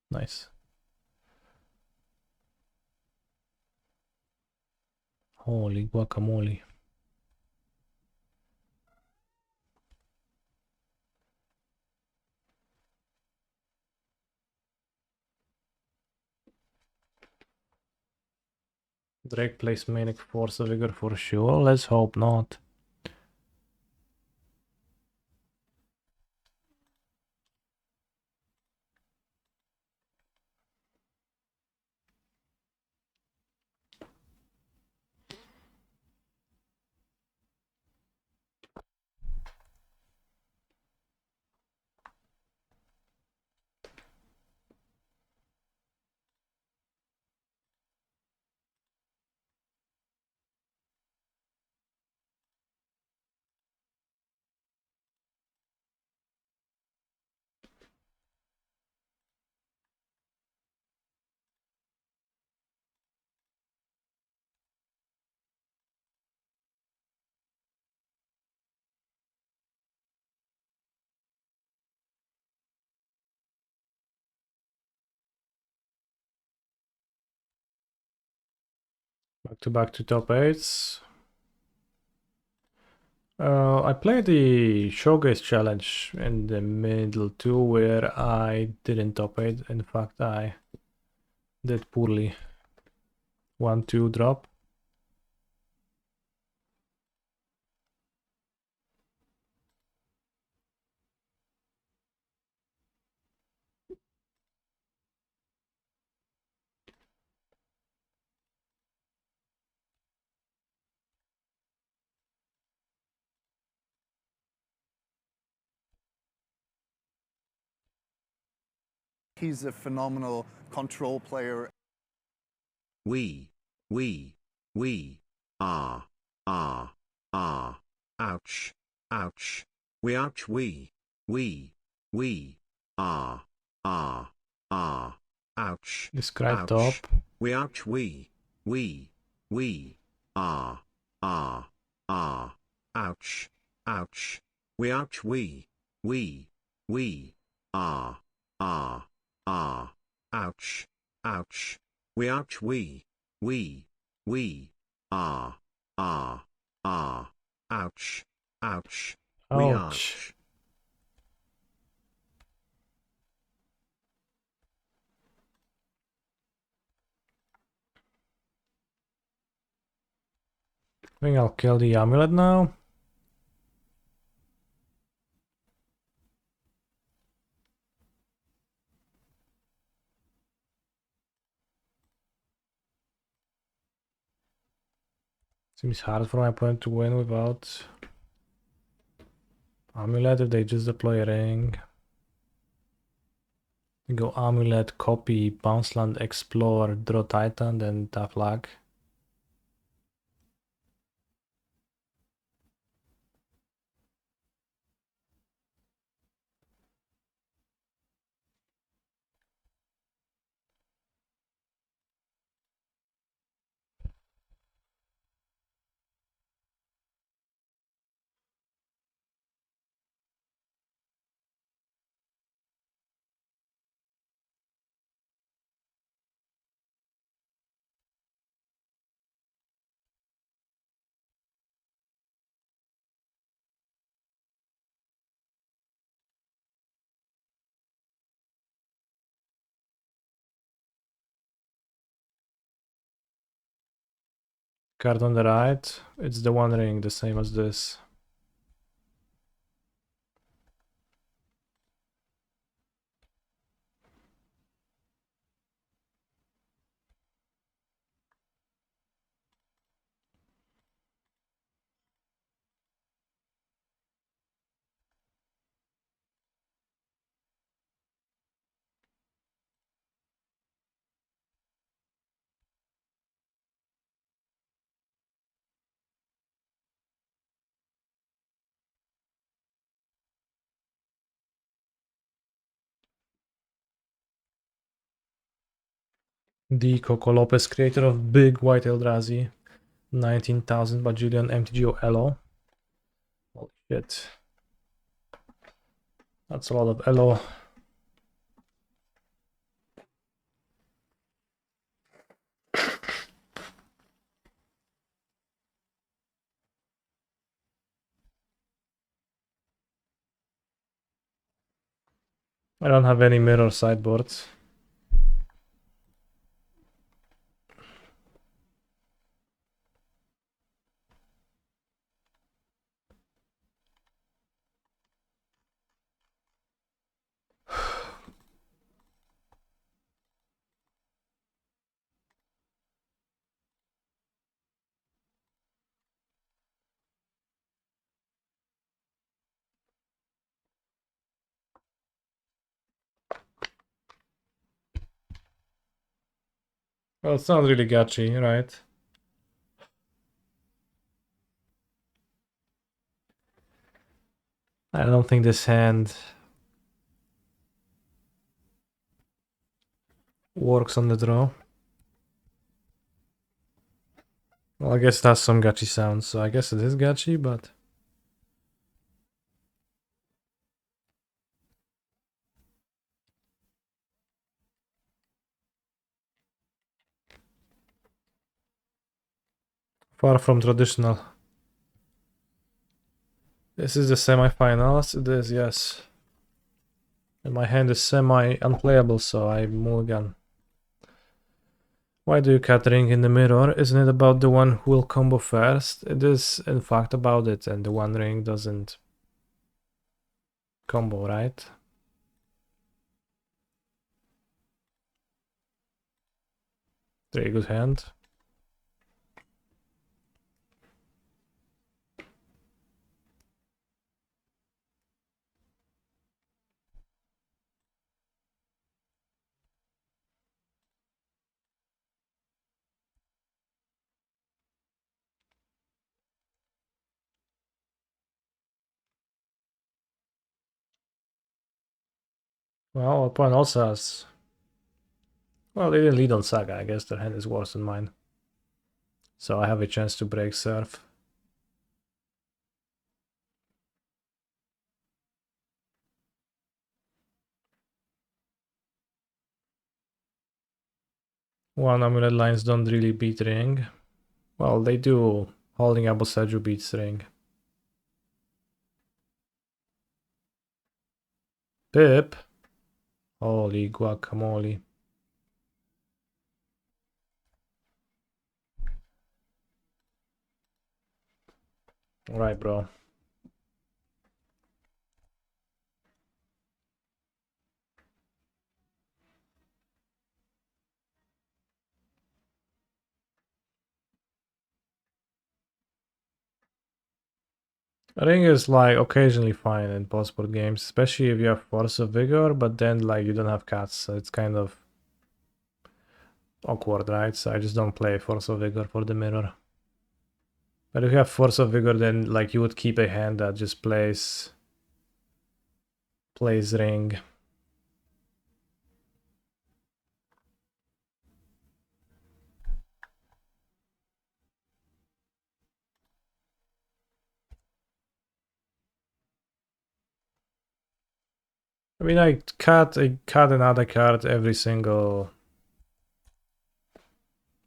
Nice. Holy guacamole. Drake plays Manic Force of Vigor for sure. Let's hope not. Back to top 8s. I played the Showcase challenge in the middle too, where I didn't top 8. In fact, I did poorly. 1-2 drop. He's a phenomenal control player. We ah, ouch, ouch, we ouch, we ah, ouch, Describe ouch, top. we ouch, we ah, ouch, ouch, we ouch, we ah, ouch, ouch, we ouch, we ah, ouch, ouch, we Ouch. ouch. I think I'll kill the amulet now. Seems hard for my opponent to win without amulet if they just deploy a ring. You go amulet, copy, bounce land, explore, draw Titan, then tap flag. Card on the right, it's the one ring, the same as this. The Coco Lopez, creator of Big White Eldrazi, 19,000 bajillion MTGO Elo. Holy shit. That's a lot of Elo. I don't have any mirror sideboards. Well, it's not really gachi, right? I don't think this hand works on the draw. Well, I guess it has some gachi sounds, so I guess it is gachi, but... Far from traditional. This is the semi-finals. It is, yes. And my hand is semi-unplayable, so I mulligan. Why do you cut ring in the mirror? Isn't it about the one who will combo first? It is, in fact, about it, and the one ring doesn't combo, right? Very good hand. Well, opponent also has... Well, they didn't lead on Saga. I guess their hand is worse than mine. So I have a chance to break serve. One Amulet lines don't really beat ring. Well, they do. Holding up Seju beats ring. Pip. Holy guacamole. Alright, bro. Ring is like occasionally fine in post-board games, especially if you have Force of Vigor, but then like you don't have cats, so it's kind of awkward, right? So I just don't play Force of Vigor for the mirror. But if you have Force of Vigor, then like you would keep a hand that just plays ring. I mean, I cut another card every single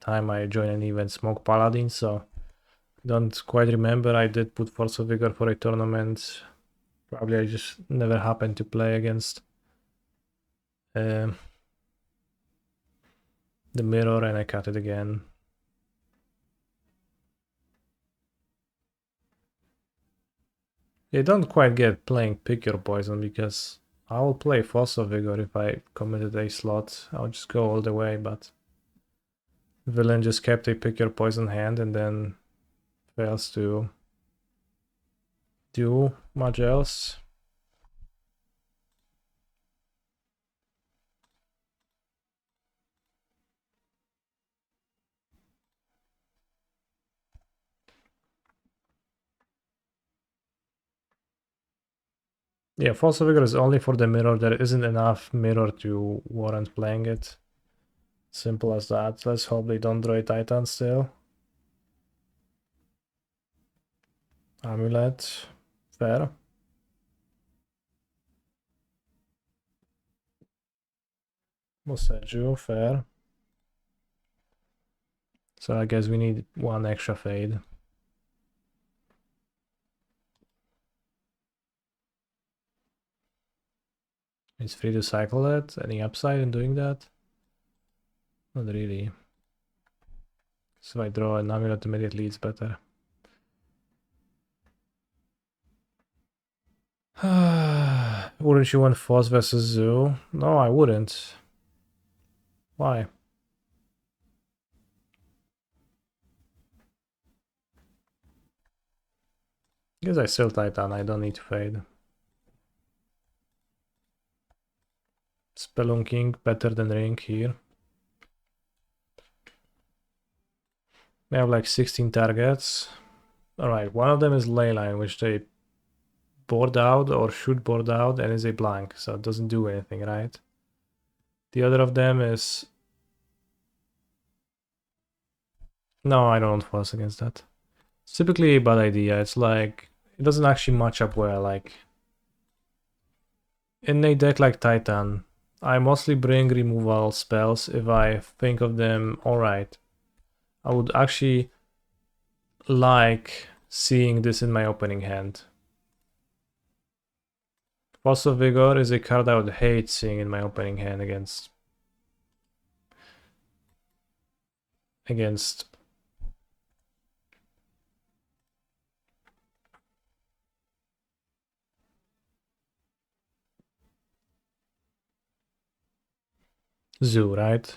time I join an event, Smoke Paladin, so don't quite remember. I did put Force of Vigor for a tournament. Probably I just never happened to play against the mirror, and I cut it again. You don't quite get playing Pick Your Poison, because I will play Force of Vigor if I committed a slot. I'll just go all the way, but Villain just kept a Pick Your Poison hand and then fails to do much else. Yeah, Force of Vigor is only for the mirror. There isn't enough mirror to warrant playing it. Simple as that. Let's hope they don't draw a Titan still. Amulet. Fair. Moseju. Fair. So I guess we need one extra fade. It's free to cycle it. Any upside in doing that? Not really. So if I draw an Amulet immediately, it's better. Wouldn't you want Force versus Zoo? No, I wouldn't. Why? Guess I still Titan, I don't need to fade. Spelunking better than Ring here. We have like 16 targets. Alright, one of them is Leyline, which they board out or should board out, and is a blank, so it doesn't do anything, right? The other of them is... No, I don't force against that. It's typically a bad idea. It's like, it doesn't actually match up well. Like, in a deck like Titan, I mostly bring removal spells if I think of them alright. I would actually like seeing this in my opening hand. Force of Vigor is a card I would hate seeing in my opening hand against Zoo, right?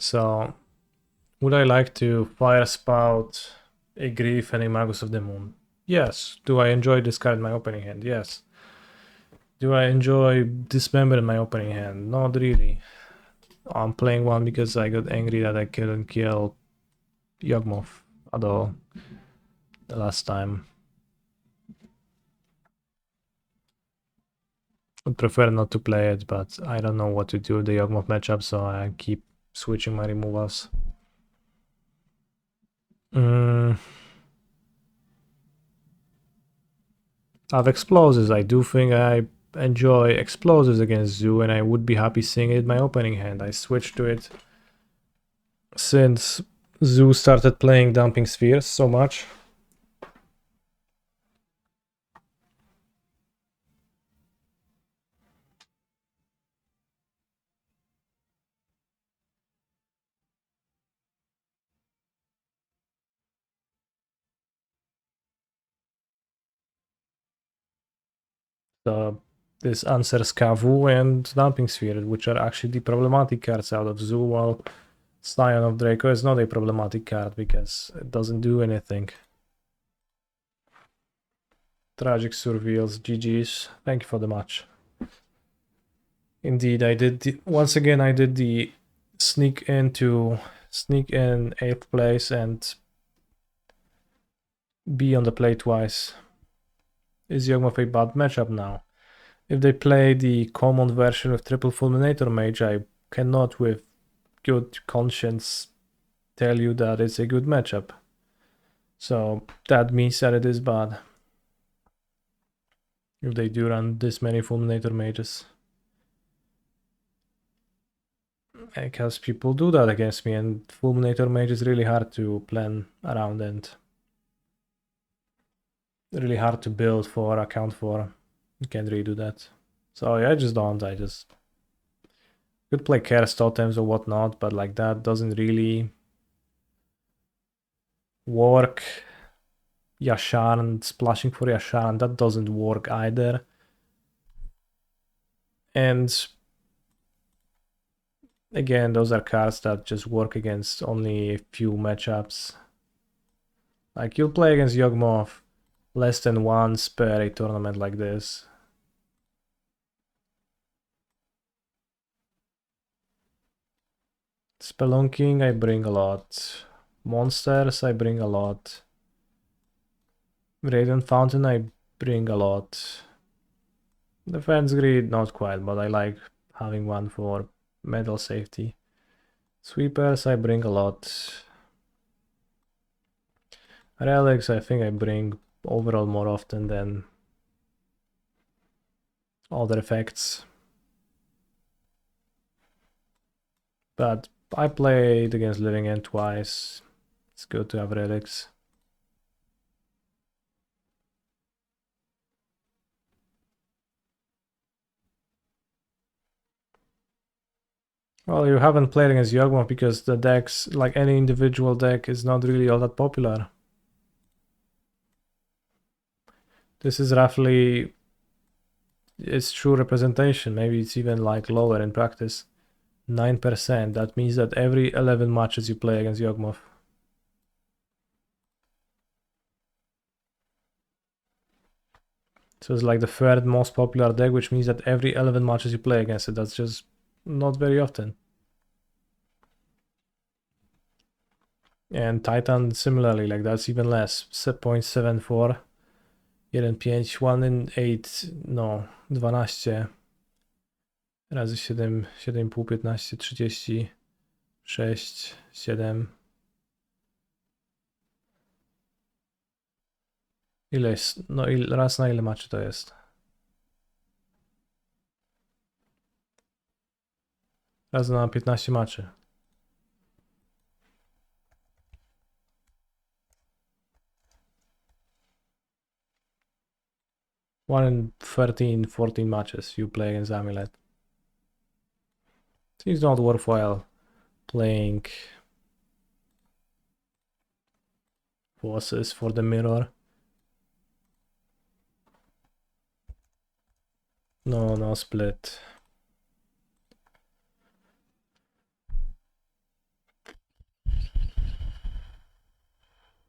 So, would I like to Fire Spout a Grief and a Magus of the Moon? Yes. Do I enjoy this card in my opening hand? Yes. Do I enjoy Dismember in my opening hand? Not really. I'm playing one because I got angry that I couldn't kill Yog-moth at all the last time. I'd prefer not to play it, but I don't know what to do with the Yog-moth matchup, so I keep switching my removals. I have explosives. I do think I enjoy explosives against Zoo, and I would be happy seeing it in my opening hand. I switched to it since Zoo started playing Dumping Spheres so much. So this answers Kavu and Dumping Sphere, which are actually the problematic cards out of Zoo, while Scion of Draco is not a problematic card because it doesn't do anything. Tragic Surveils, GG's. Thank you for the match. Indeed, I did once again I did the sneak in 8th place and be on the play twice. Is Yog-moth a bad matchup now? If they play the common version with triple Fulminator Mage, I cannot with good conscience tell you that it's a good matchup. So that means that it is bad. If they do run this many Fulminator Mages. Because people do that against me, and Fulminator Mage is really hard to plan around and really hard to build for, account for. You can't really do that. So yeah, I just don't. I just could play Curse Totems or whatnot, but like that doesn't really work. Yasharn, splashing for Yasharn, that doesn't work either. And again, those are cards that just work against only a few matchups. Like you'll play against Yog-moth less than once per a tournament like this. Spelunking, I bring a lot. Monsters, I bring a lot. Radiant Fountain, I bring a lot. Defense Grid, not quite, but I like having one for metal safety. Sweepers, I bring a lot. Relics, I think I bring overall more often than other effects. But I played against Living End twice. It's good to have relics. Well, you haven't played against Yog-moth because the decks, like any individual deck, is not really all that popular. This is roughly its true representation. Maybe it's even like lower in practice. 9%. That means that every 11 matches you play against Yog-moth. So it's like the third most popular deck, which means that every 11 matches you play against it. That's just not very often. And Titan similarly, like that's even less. 0.74. 1.5, 1 in 8, no, 12 razy 7, 7,5, 15, 30, 6, 7. Ile jest? No raz na ile maczy to jest? Raz na 15 maczy. One in 13, 14 matches you play against Amulet. Seems not worthwhile playing bosses for the mirror. No split.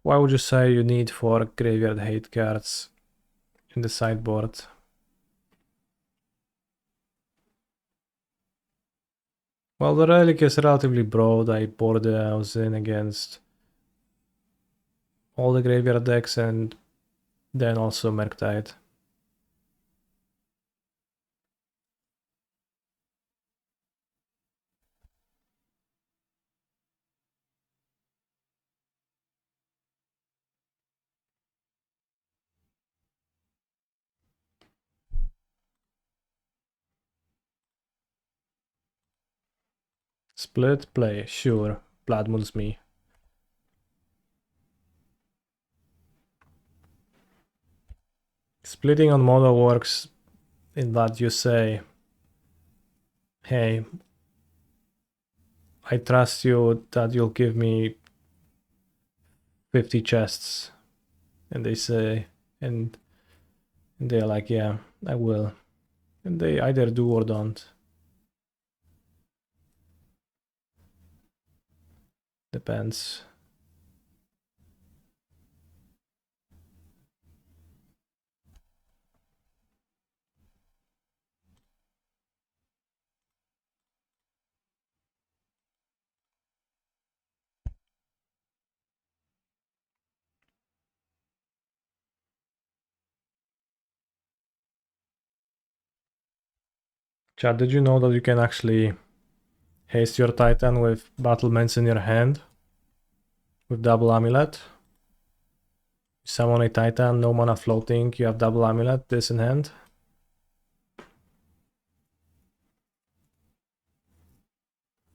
Why would you say you need 4 graveyard hate cards in the sideboard? Well, the relic is relatively broad. I board those in against all the graveyard decks and then also Merktide. Split, play, sure. Blood Moon's me. Splitting on mono works in that you say, hey, I trust you that you'll give me 50 chests. And they say, and they're like, yeah, I will. And they either do or don't. Depends. Chad, did you know that you can actually haste your Titan with battlements in your hand? With double Amulet? Summon a Titan, no mana floating, you have double Amulet, this in hand.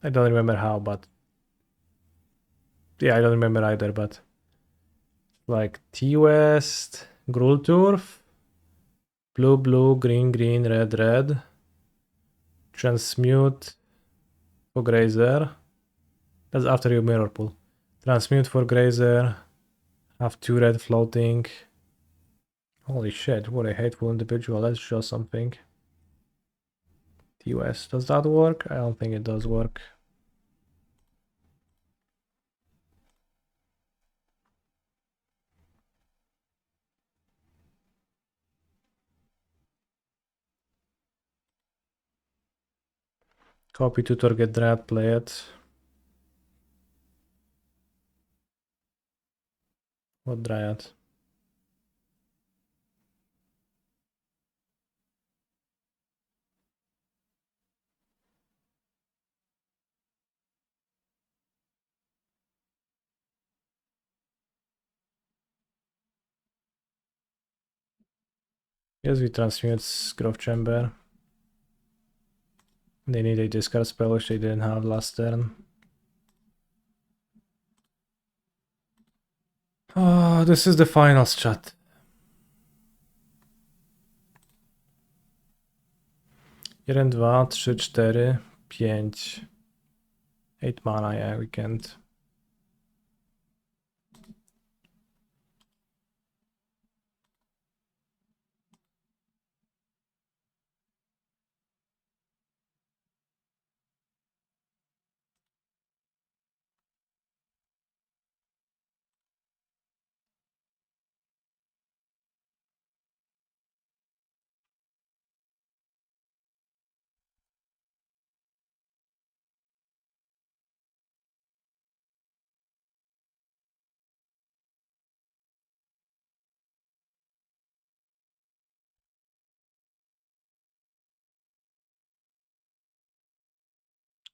I don't remember how, but... yeah, I don't remember either, but... like T-West, Grulturf, blue, blue, green, green, red, red. Transmute for Grazer. That's after your mirror pull. Transmute for Grazer. Have 2 red floating. Holy shit, what a hateful individual. Let's show something. TOS, does that work? I don't think it does work. Copy tutor, get Drat, play it. What Dryad? Yes, we transmute Growth Chamber. They need a discard spell which they didn't have last turn. Oh, this is the finals, chat. Jeden, dwa, trzy, cztery, pięć. 8 mana, yeah, we can't.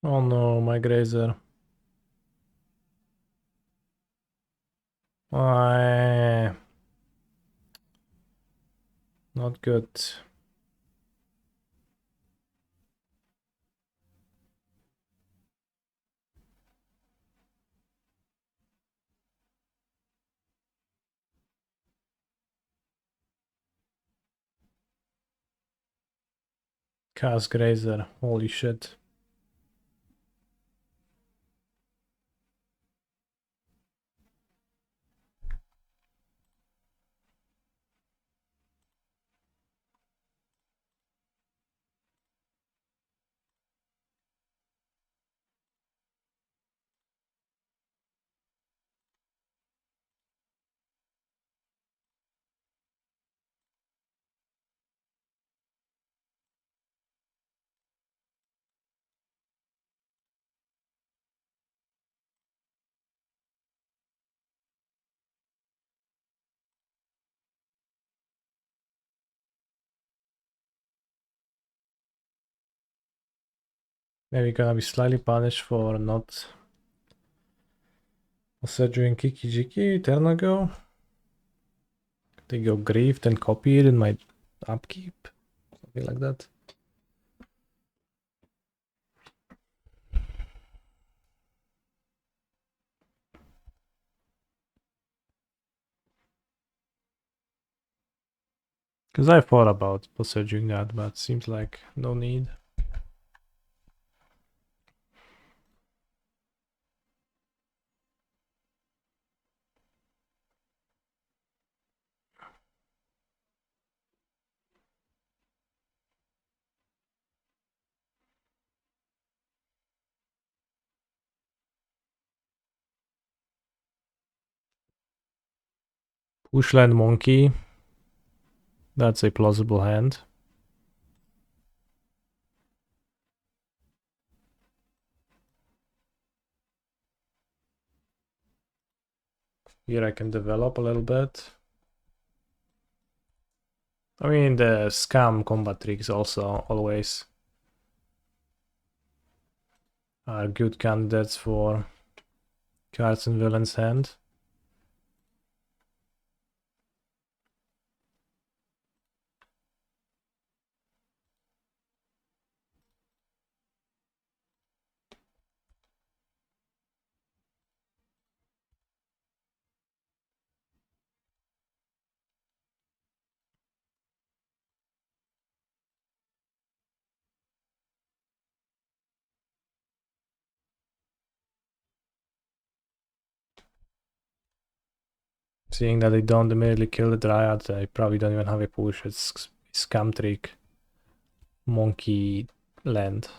Oh no, my Grazer. Not good. Cast Grazer, holy shit. Maybe gonna be slightly punished for not doing Kiki Jiki a turn ago. They go Grief, then copy it in my upkeep. Something like that. Because I thought about doing that, but seems like no need. Bushland Monkey. That's a plausible hand. Here I can develop a little bit. I mean, the scam combat tricks also always are good candidates for cards in villain's hand. Seeing that they don't immediately kill the Dryad, I probably don't even have a push. It's scam trick, monkey land.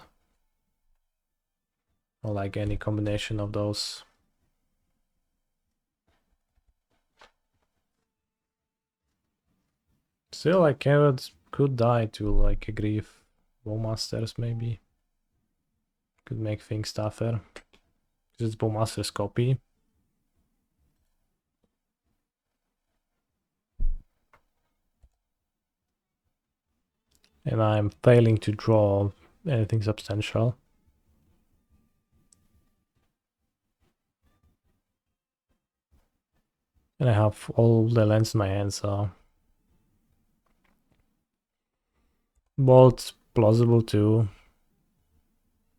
Or like any combination of those. Still, I could die to like a Grief Bowmasters maybe. Could make things tougher. Just Bowmaster's copy. And I'm failing to draw anything substantial. And I have all the lands in my hand, so Bolt's plausible too.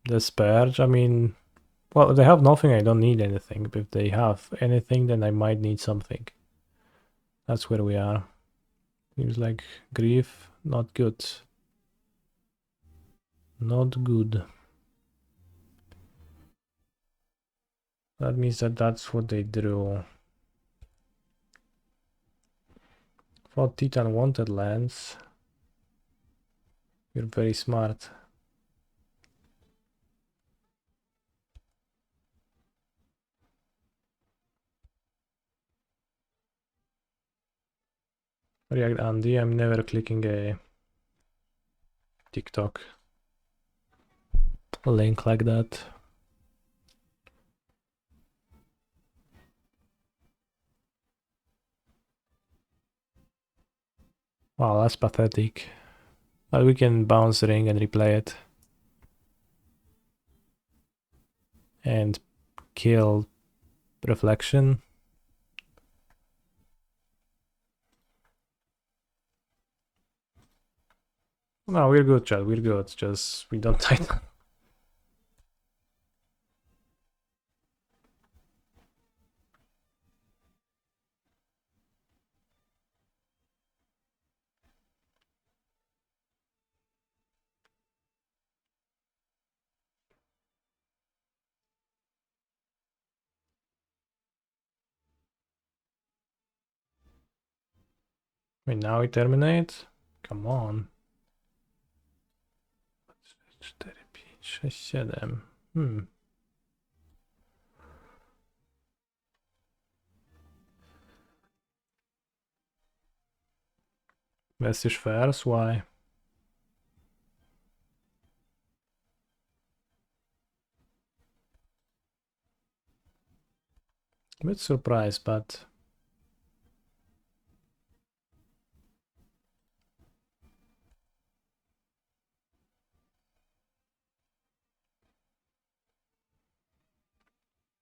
The Sparge, I mean, well, they have nothing, I don't need anything. But if they have anything, then I might need something. That's where we are. Seems like Grief, not good. Not good. That means that that's what they drew. Thought Titan wanted lands. You're very smart. React Andy, I'm never clicking a TikTok link like that. Wow, that's pathetic. But we can bounce the ring and replay it. And kill Reflection. No, we're good, chat. We're good. Just we don't Titan. Wait, now we terminate? Come on. 4, 5, 6, 7. Vesztes first, why? A bit surprised, but...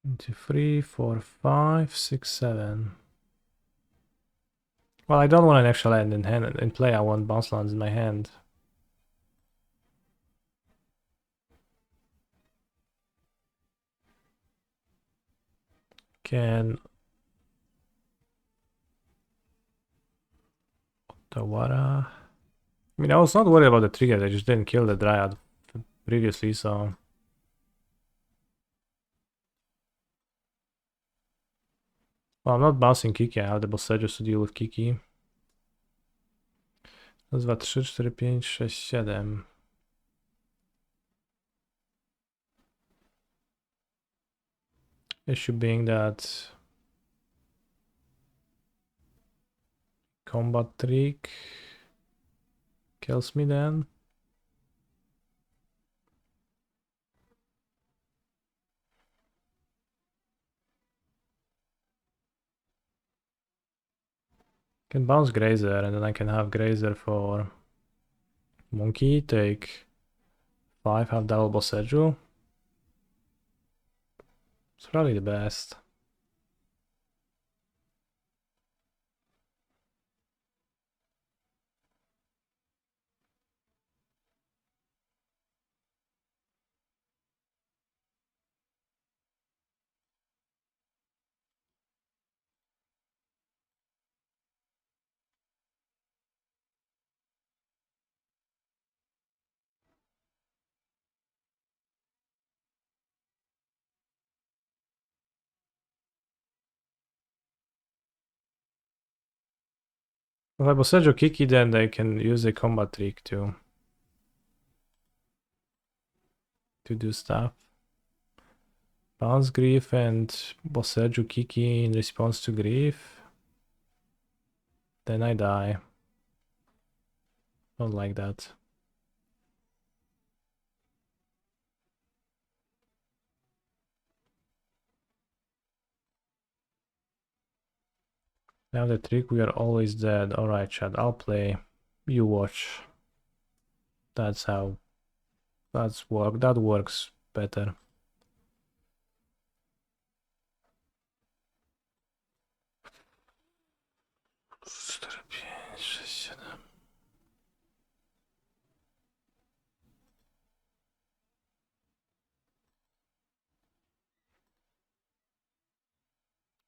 One, 2, 3, 4, 5, 6, 7. Well, I don't want an extra land in hand in play. I want bounce lands in my hand. Can Tawara. I mean, I was not worried about the trigger. I just didn't kill the Dryad previously, so. Well, I'm not bouncing Kiki. I have the Bossages to deal with Kiki. Raz, dwa, trzy, cztery, pięć, sześć, siedem. Issue being that combat trick kills me then. Can bounce Grazer and then I can have Grazer for Monkey, take 5, have double Bosseju. It's probably the best. If I Bosseju Kiki, then they can use a combat trick to do stuff. Bounce Grief and Bosseju Kiki in response to Grief. Then I die. Don't like that. Now the trick, we are always dead. Alright, chat, I'll play. You watch. That's how that works better.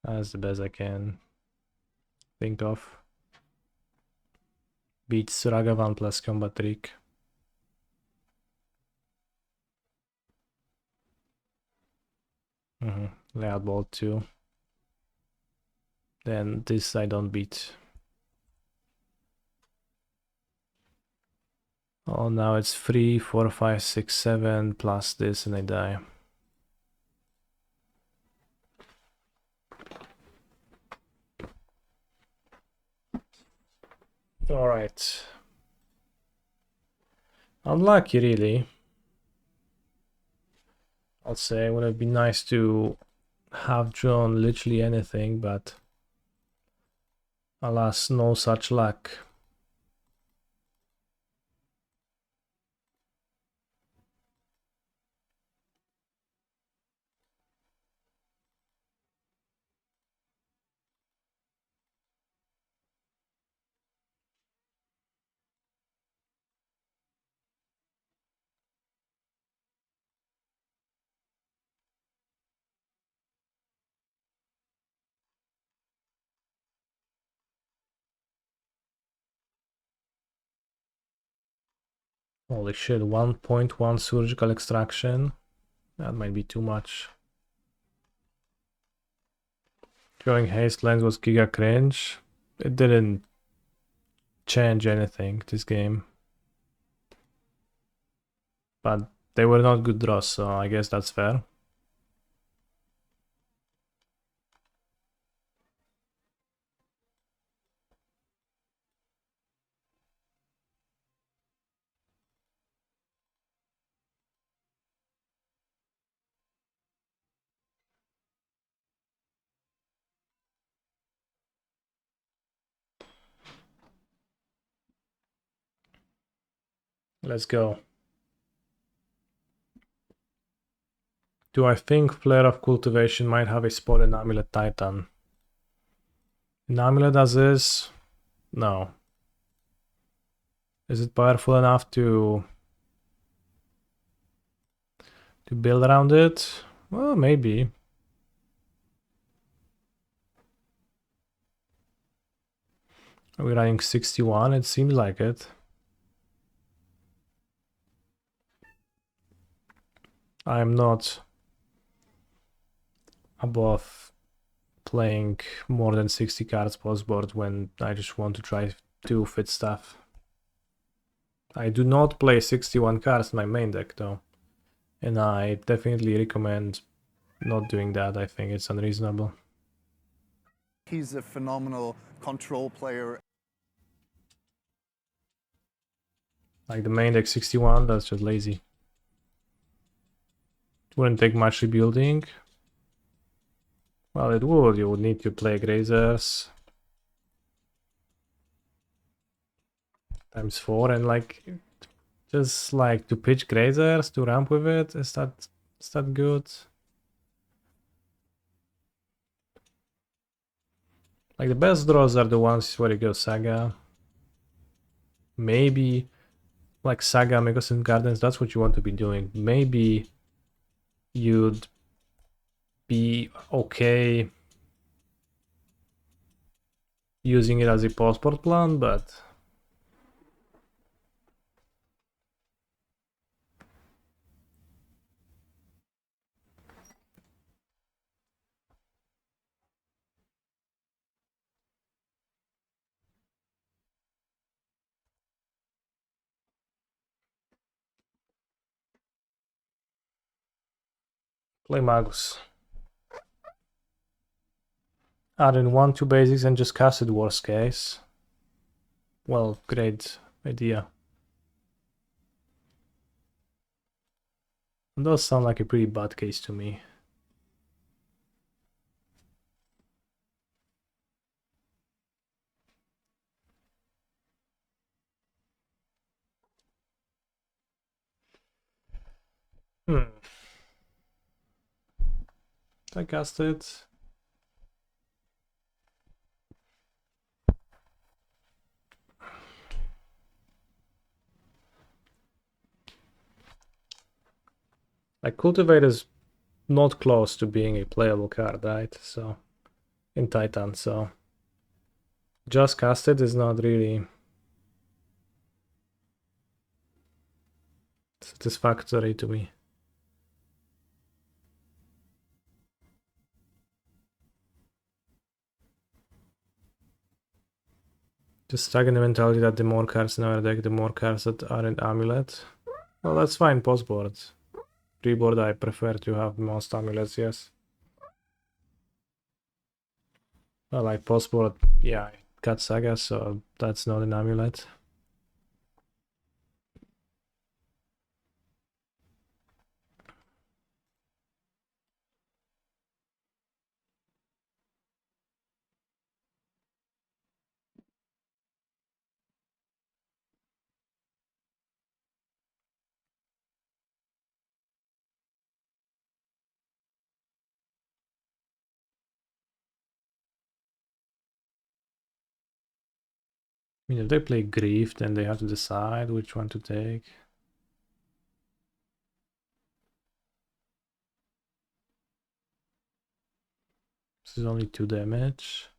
That's the best I can think of. Beats Ragavan plus combat trick. Layout ball too. Then this I don't beat. Oh, now it's 3, 4, 5, 6, 7 plus this and I die. Alright. Unlucky, really. I'll say it would have been nice to have drawn literally anything, but alas, no such luck. Holy shit, 1.1 surgical extraction. That might be too much. Drawing haste lens was giga cringe. It didn't change anything this game. But they were not good draws, so I guess that's fair. Let's go. Do I think Flare of Cultivation might have a spot in Amulet Titan? In Amulet as is? No. Is it powerful enough to build around it? Well, maybe. Are we running 61? It seems like it. I'm not above playing more than 60 cards post board when I just want to try to fit stuff. I do not play 61 cards in my main deck though, and I definitely recommend not doing that. I think it's unreasonable. He's a phenomenal control player. Like the main deck 61, that's just lazy. It wouldn't take much rebuilding. Well, it would. You would need to play Grazers times 4 and like just like to pitch Grazers to ramp with it. Is that good? Like the best draws are the ones where you go Saga. Maybe like Saga, Magnificent Gardens, that's what you want to be doing. Maybe you'd be okay using it as a post-board plan, but play Magus. Add in 1-2 basics and just cast it worst case. Well, great idea. It does sound like a pretty bad case to me. I cast it. Like Cultivate is not close to being a playable card, right? So in Titan, so just cast it is not really satisfactory to me. Just stuck in the mentality that the more cards in our deck, the more cards that are in Amulet. Well, that's fine, post-board. Pre-board, I prefer to have most Amulets, yes. Well, like post-board, yeah, I got Saga, so that's not an Amulet. I mean, if they play Grief, then they have to decide which one to take. This is only 2 damage.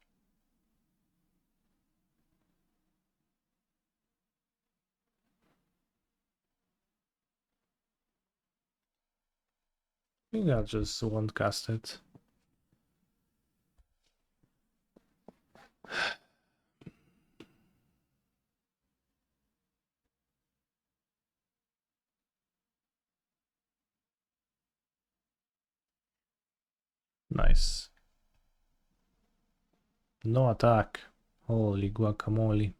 I think I just won't cast it. Nice. No attack. Holy guacamole.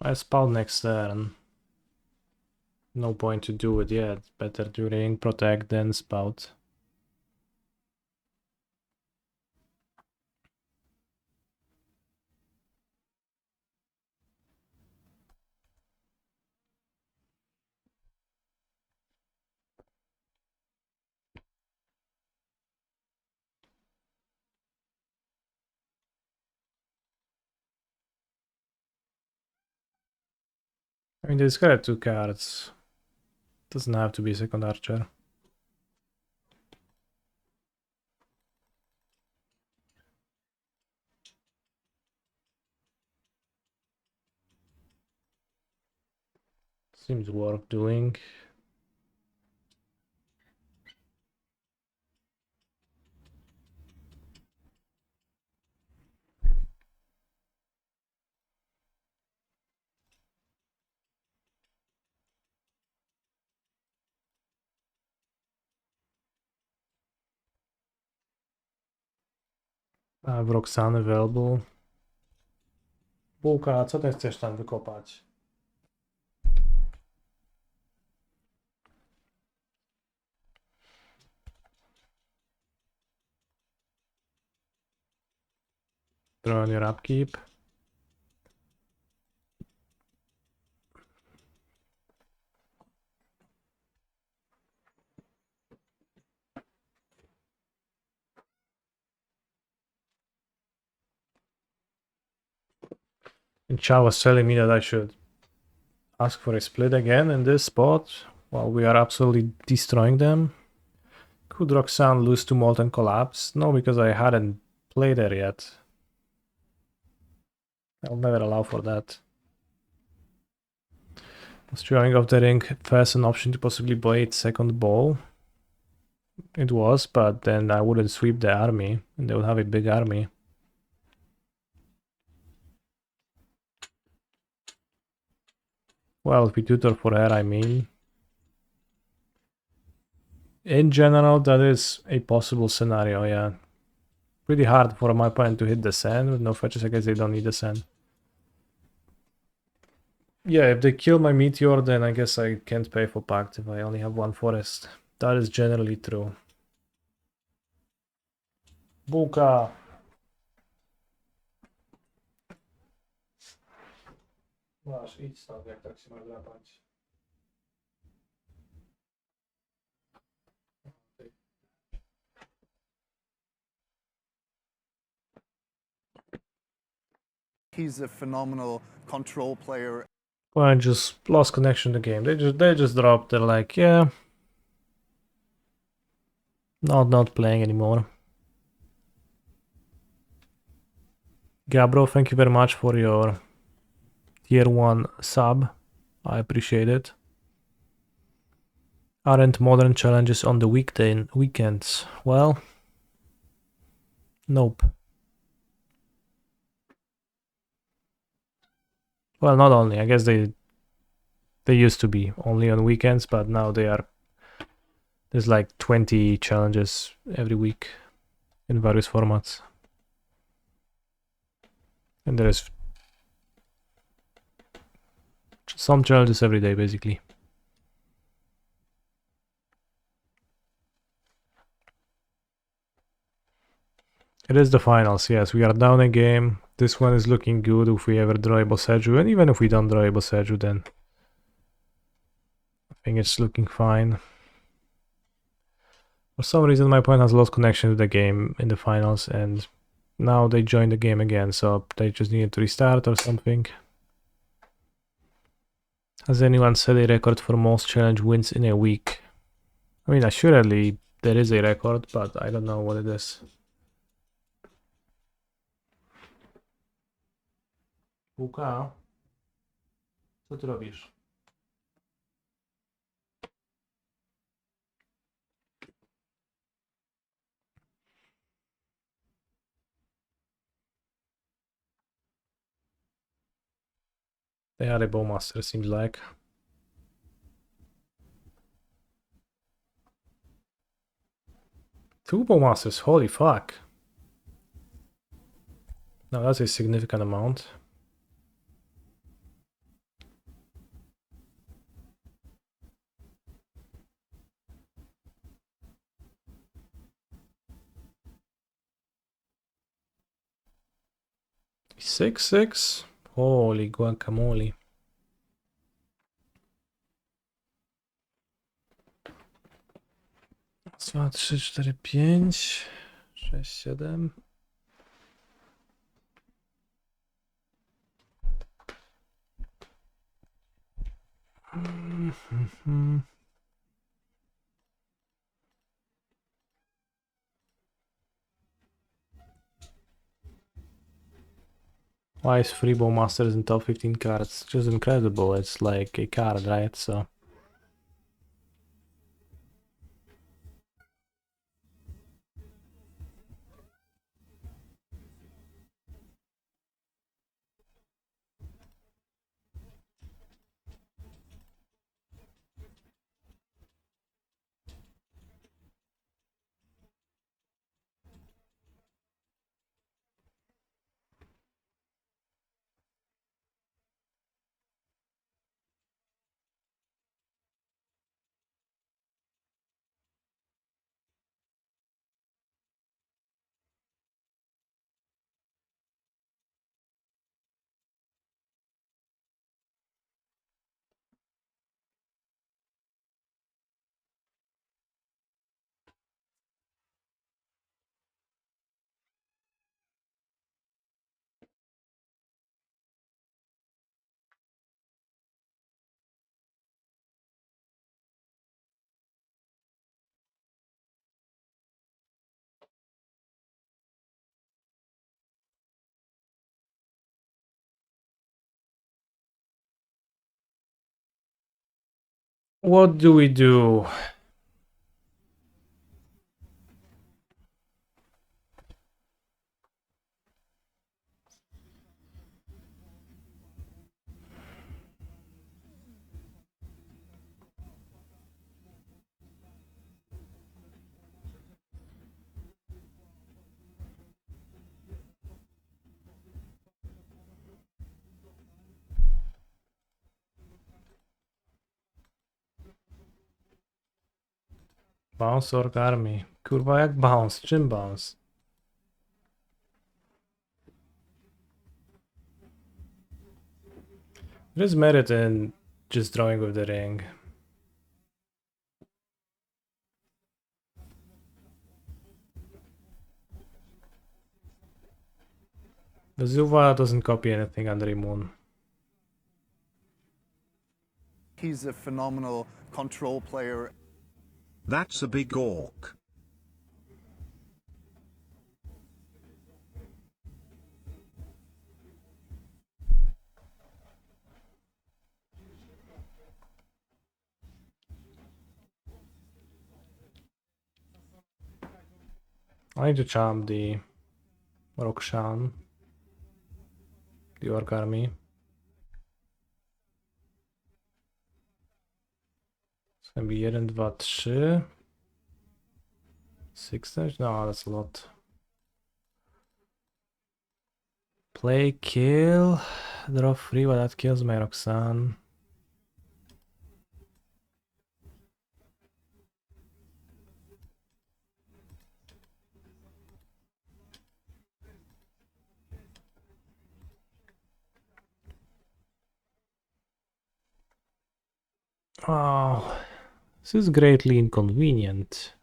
I spout next turn. No point to do it yet. Better to ring, protect, then spout. I mean, they discard 2 cards. Doesn't have to be second archer. Seems worth doing. I have Roxanne available. Bułka, co ty chcesz tam wykopać? Throw on your upkeep. And Chow was telling me that I should ask for a split again in this spot while we are absolutely destroying them. Could Roxanne lose to Molten Collapse? No, because I hadn't played her yet. I'll never allow for that. Was drawing off the ring first an option to possibly bait second ball? It was, but then I wouldn't sweep the army, and they would have a big army. Well, if we tutor for her, I mean. In general, that is a possible scenario, yeah. Pretty hard for my opponent to hit the sand. With no fetches, I guess they don't need the sand. Yeah, if they kill my meteor, then I guess I can't pay for pact if I only have 1 forest. That is generally true. Bułka! Masz, idź stąd, jak tak się ma drapać. He's a phenomenal control player. Well, I just lost connection to the game. They just dropped. They're like, yeah, not playing anymore. Gabro, thank you very much for your tier 1 sub. I appreciate it. Aren't modern challenges on the weekends? Well, nope. Well, not only. I guess they used to be only on weekends, but now there's like 20 challenges every week in various formats. And there's some challenges every day, basically. It is the finals, yes. We are down a game. This one is looking good if we ever draw a Boseju, and even if we don't draw a Boseju, then I think it's looking fine. For some reason, my opponent has lost connection to the game in the finals, and now they joined the game again, so they just needed to restart or something. Has anyone set a record for most challenge wins in a week? I mean, assuredly there is a record, but I don't know what it is. Puka. Co ty robisz? They are a bowmaster, seems like. Two bowmasters, holy fuck. No, that's a significant amount. Six? Holy guacamole. 2, 3, 4, 5, 6, 7. Why is free bowmasters in top 15 cards? Just incredible. It's like a card, right? So what do we do? Bounce Orc Army. Kurwa, jak bounce? Czym bounce? There's merit in just drawing with the ring. The Zuva doesn't copy anything under Moon. He's a phenomenal control player. That's a big orc. I need to charm the Rokshan, the Orc Army. It's gonna be 1, 2, 3. 6 damage? No, that's a lot. Play, kill, draw 3, but that kills my Roxanne. Oh, this is greatly inconvenient.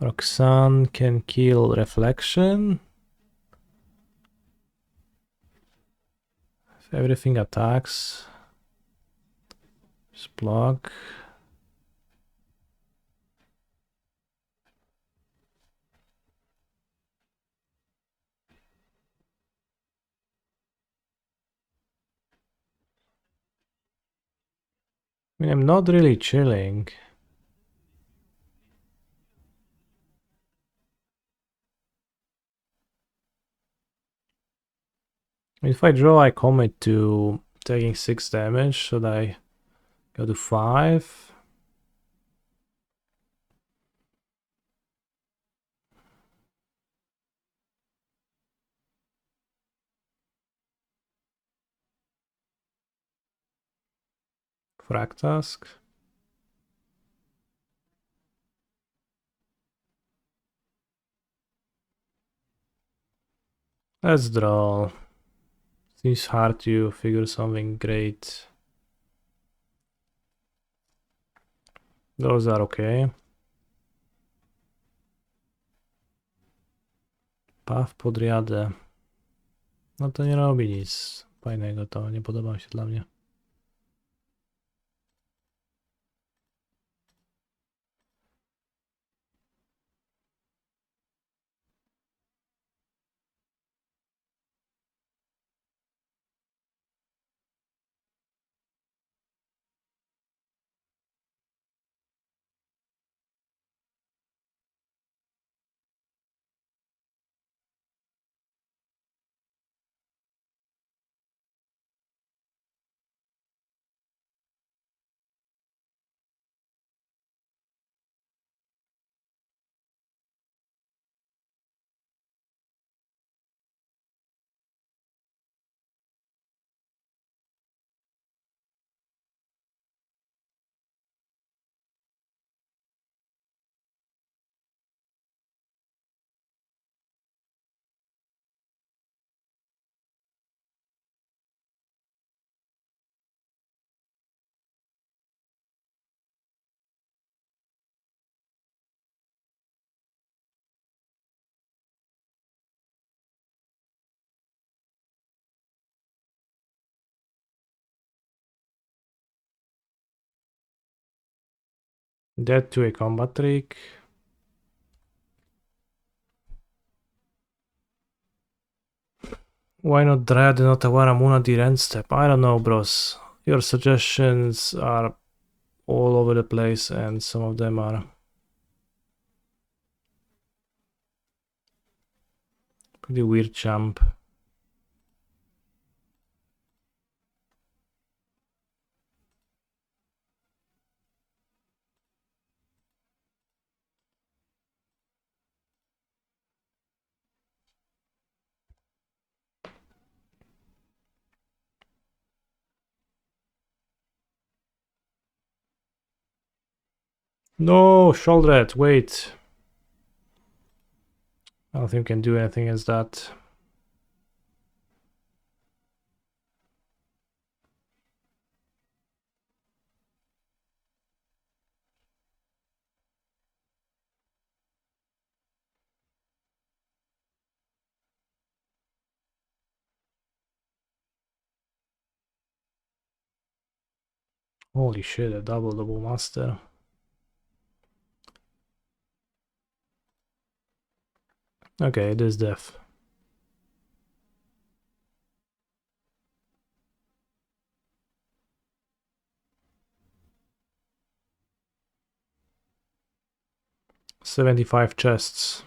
Roxanne can kill Reflection. If everything attacks, just block. I mean, I'm not really chilling. If I draw, I commit to taking 6 damage, should I go to 5? Fractask. Let's draw. Seems hard to figure something great. Those are okay. Paw pod riadę. No to nie robi nic fajnego, to nie podoba się dla mnie. Dead to a combat trick. Why not Dread and Otawara Muna the end step? I don't know, bros. Your suggestions are all over the place and some of them are pretty weird jump. No, Shouldered, wait. I don't think we can do anything against that. Holy shit, a double master. Okay, it is death. $75 chests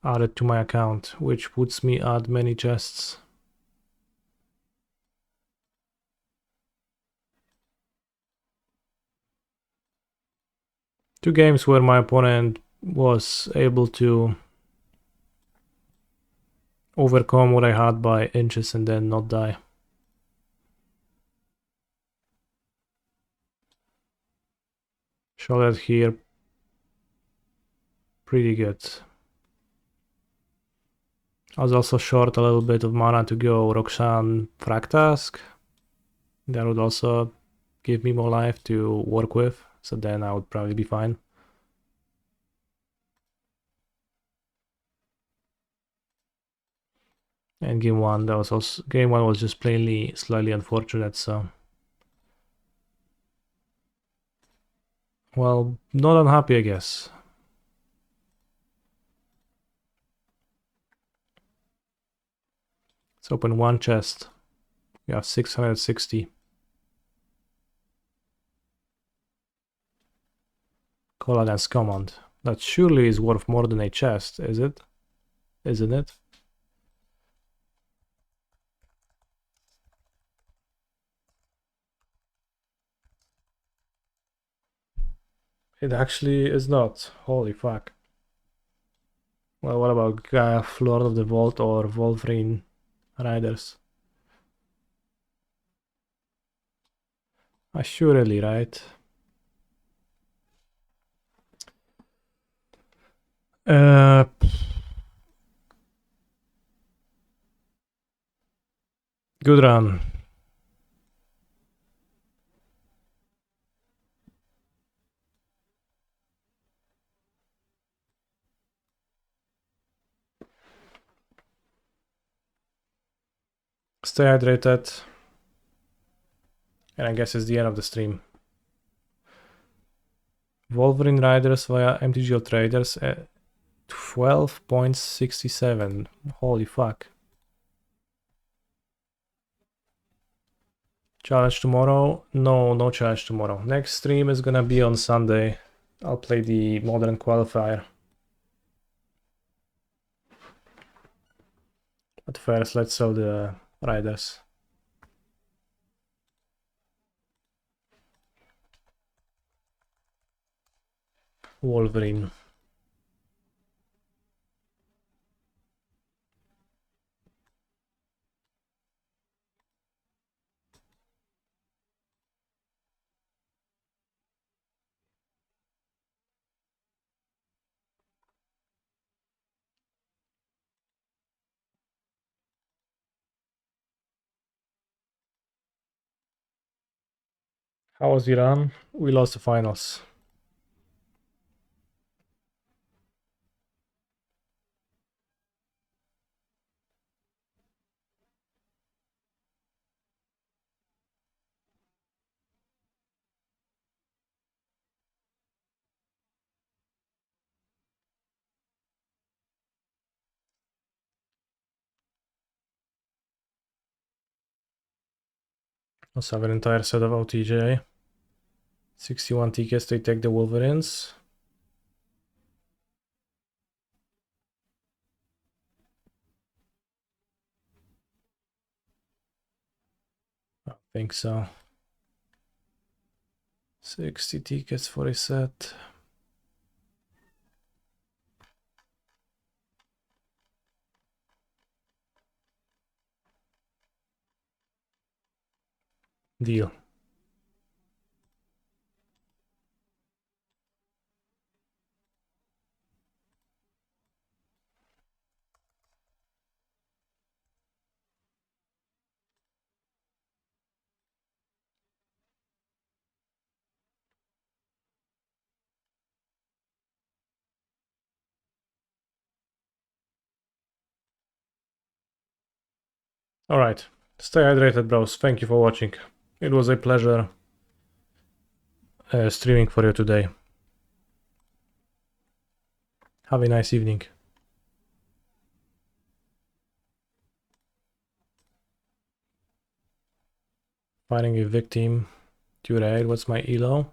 added to my account, which puts me at many chests. Two games where my opponent was able to overcome what I had by inches and then not die. Show that here. Pretty good. I was also short a little bit of mana to go Roxanne Fractask. That would also give me more life to work with, so then I would probably be fine. And game one was just plainly slightly unfortunate, so well, not unhappy, I guess. Let's open one chest. We have 660. Call against command. That surely is worth more than a chest, is it? Isn't it? It actually is not. Holy fuck. Well, what about Lord of the Vault or Wolverine Riders? Surely, right? Uh, Good run. Stay hydrated. And I guess it's the end of the stream. Wolverine Riders via MTGO Traders at 12.67. Holy fuck. Challenge tomorrow? No, no challenge tomorrow. Next stream is gonna be on Sunday. I'll play the Modern Qualifier. But first, let's sell the Riders. Wolverine. How was Iran? We lost the finals. Also have an entire set of OTJ. 61 tickets to take the Wolverines. I think so. 60 tickets for a set. Deal. Alright. Stay hydrated, bros. Thank you for watching. It was a pleasure streaming for you today. Have a nice evening. Finding a victim. To raid. What's my elo?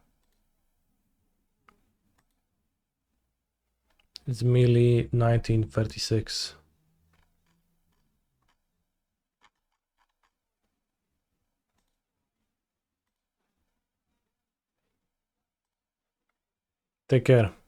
It's merely 1936. Take care.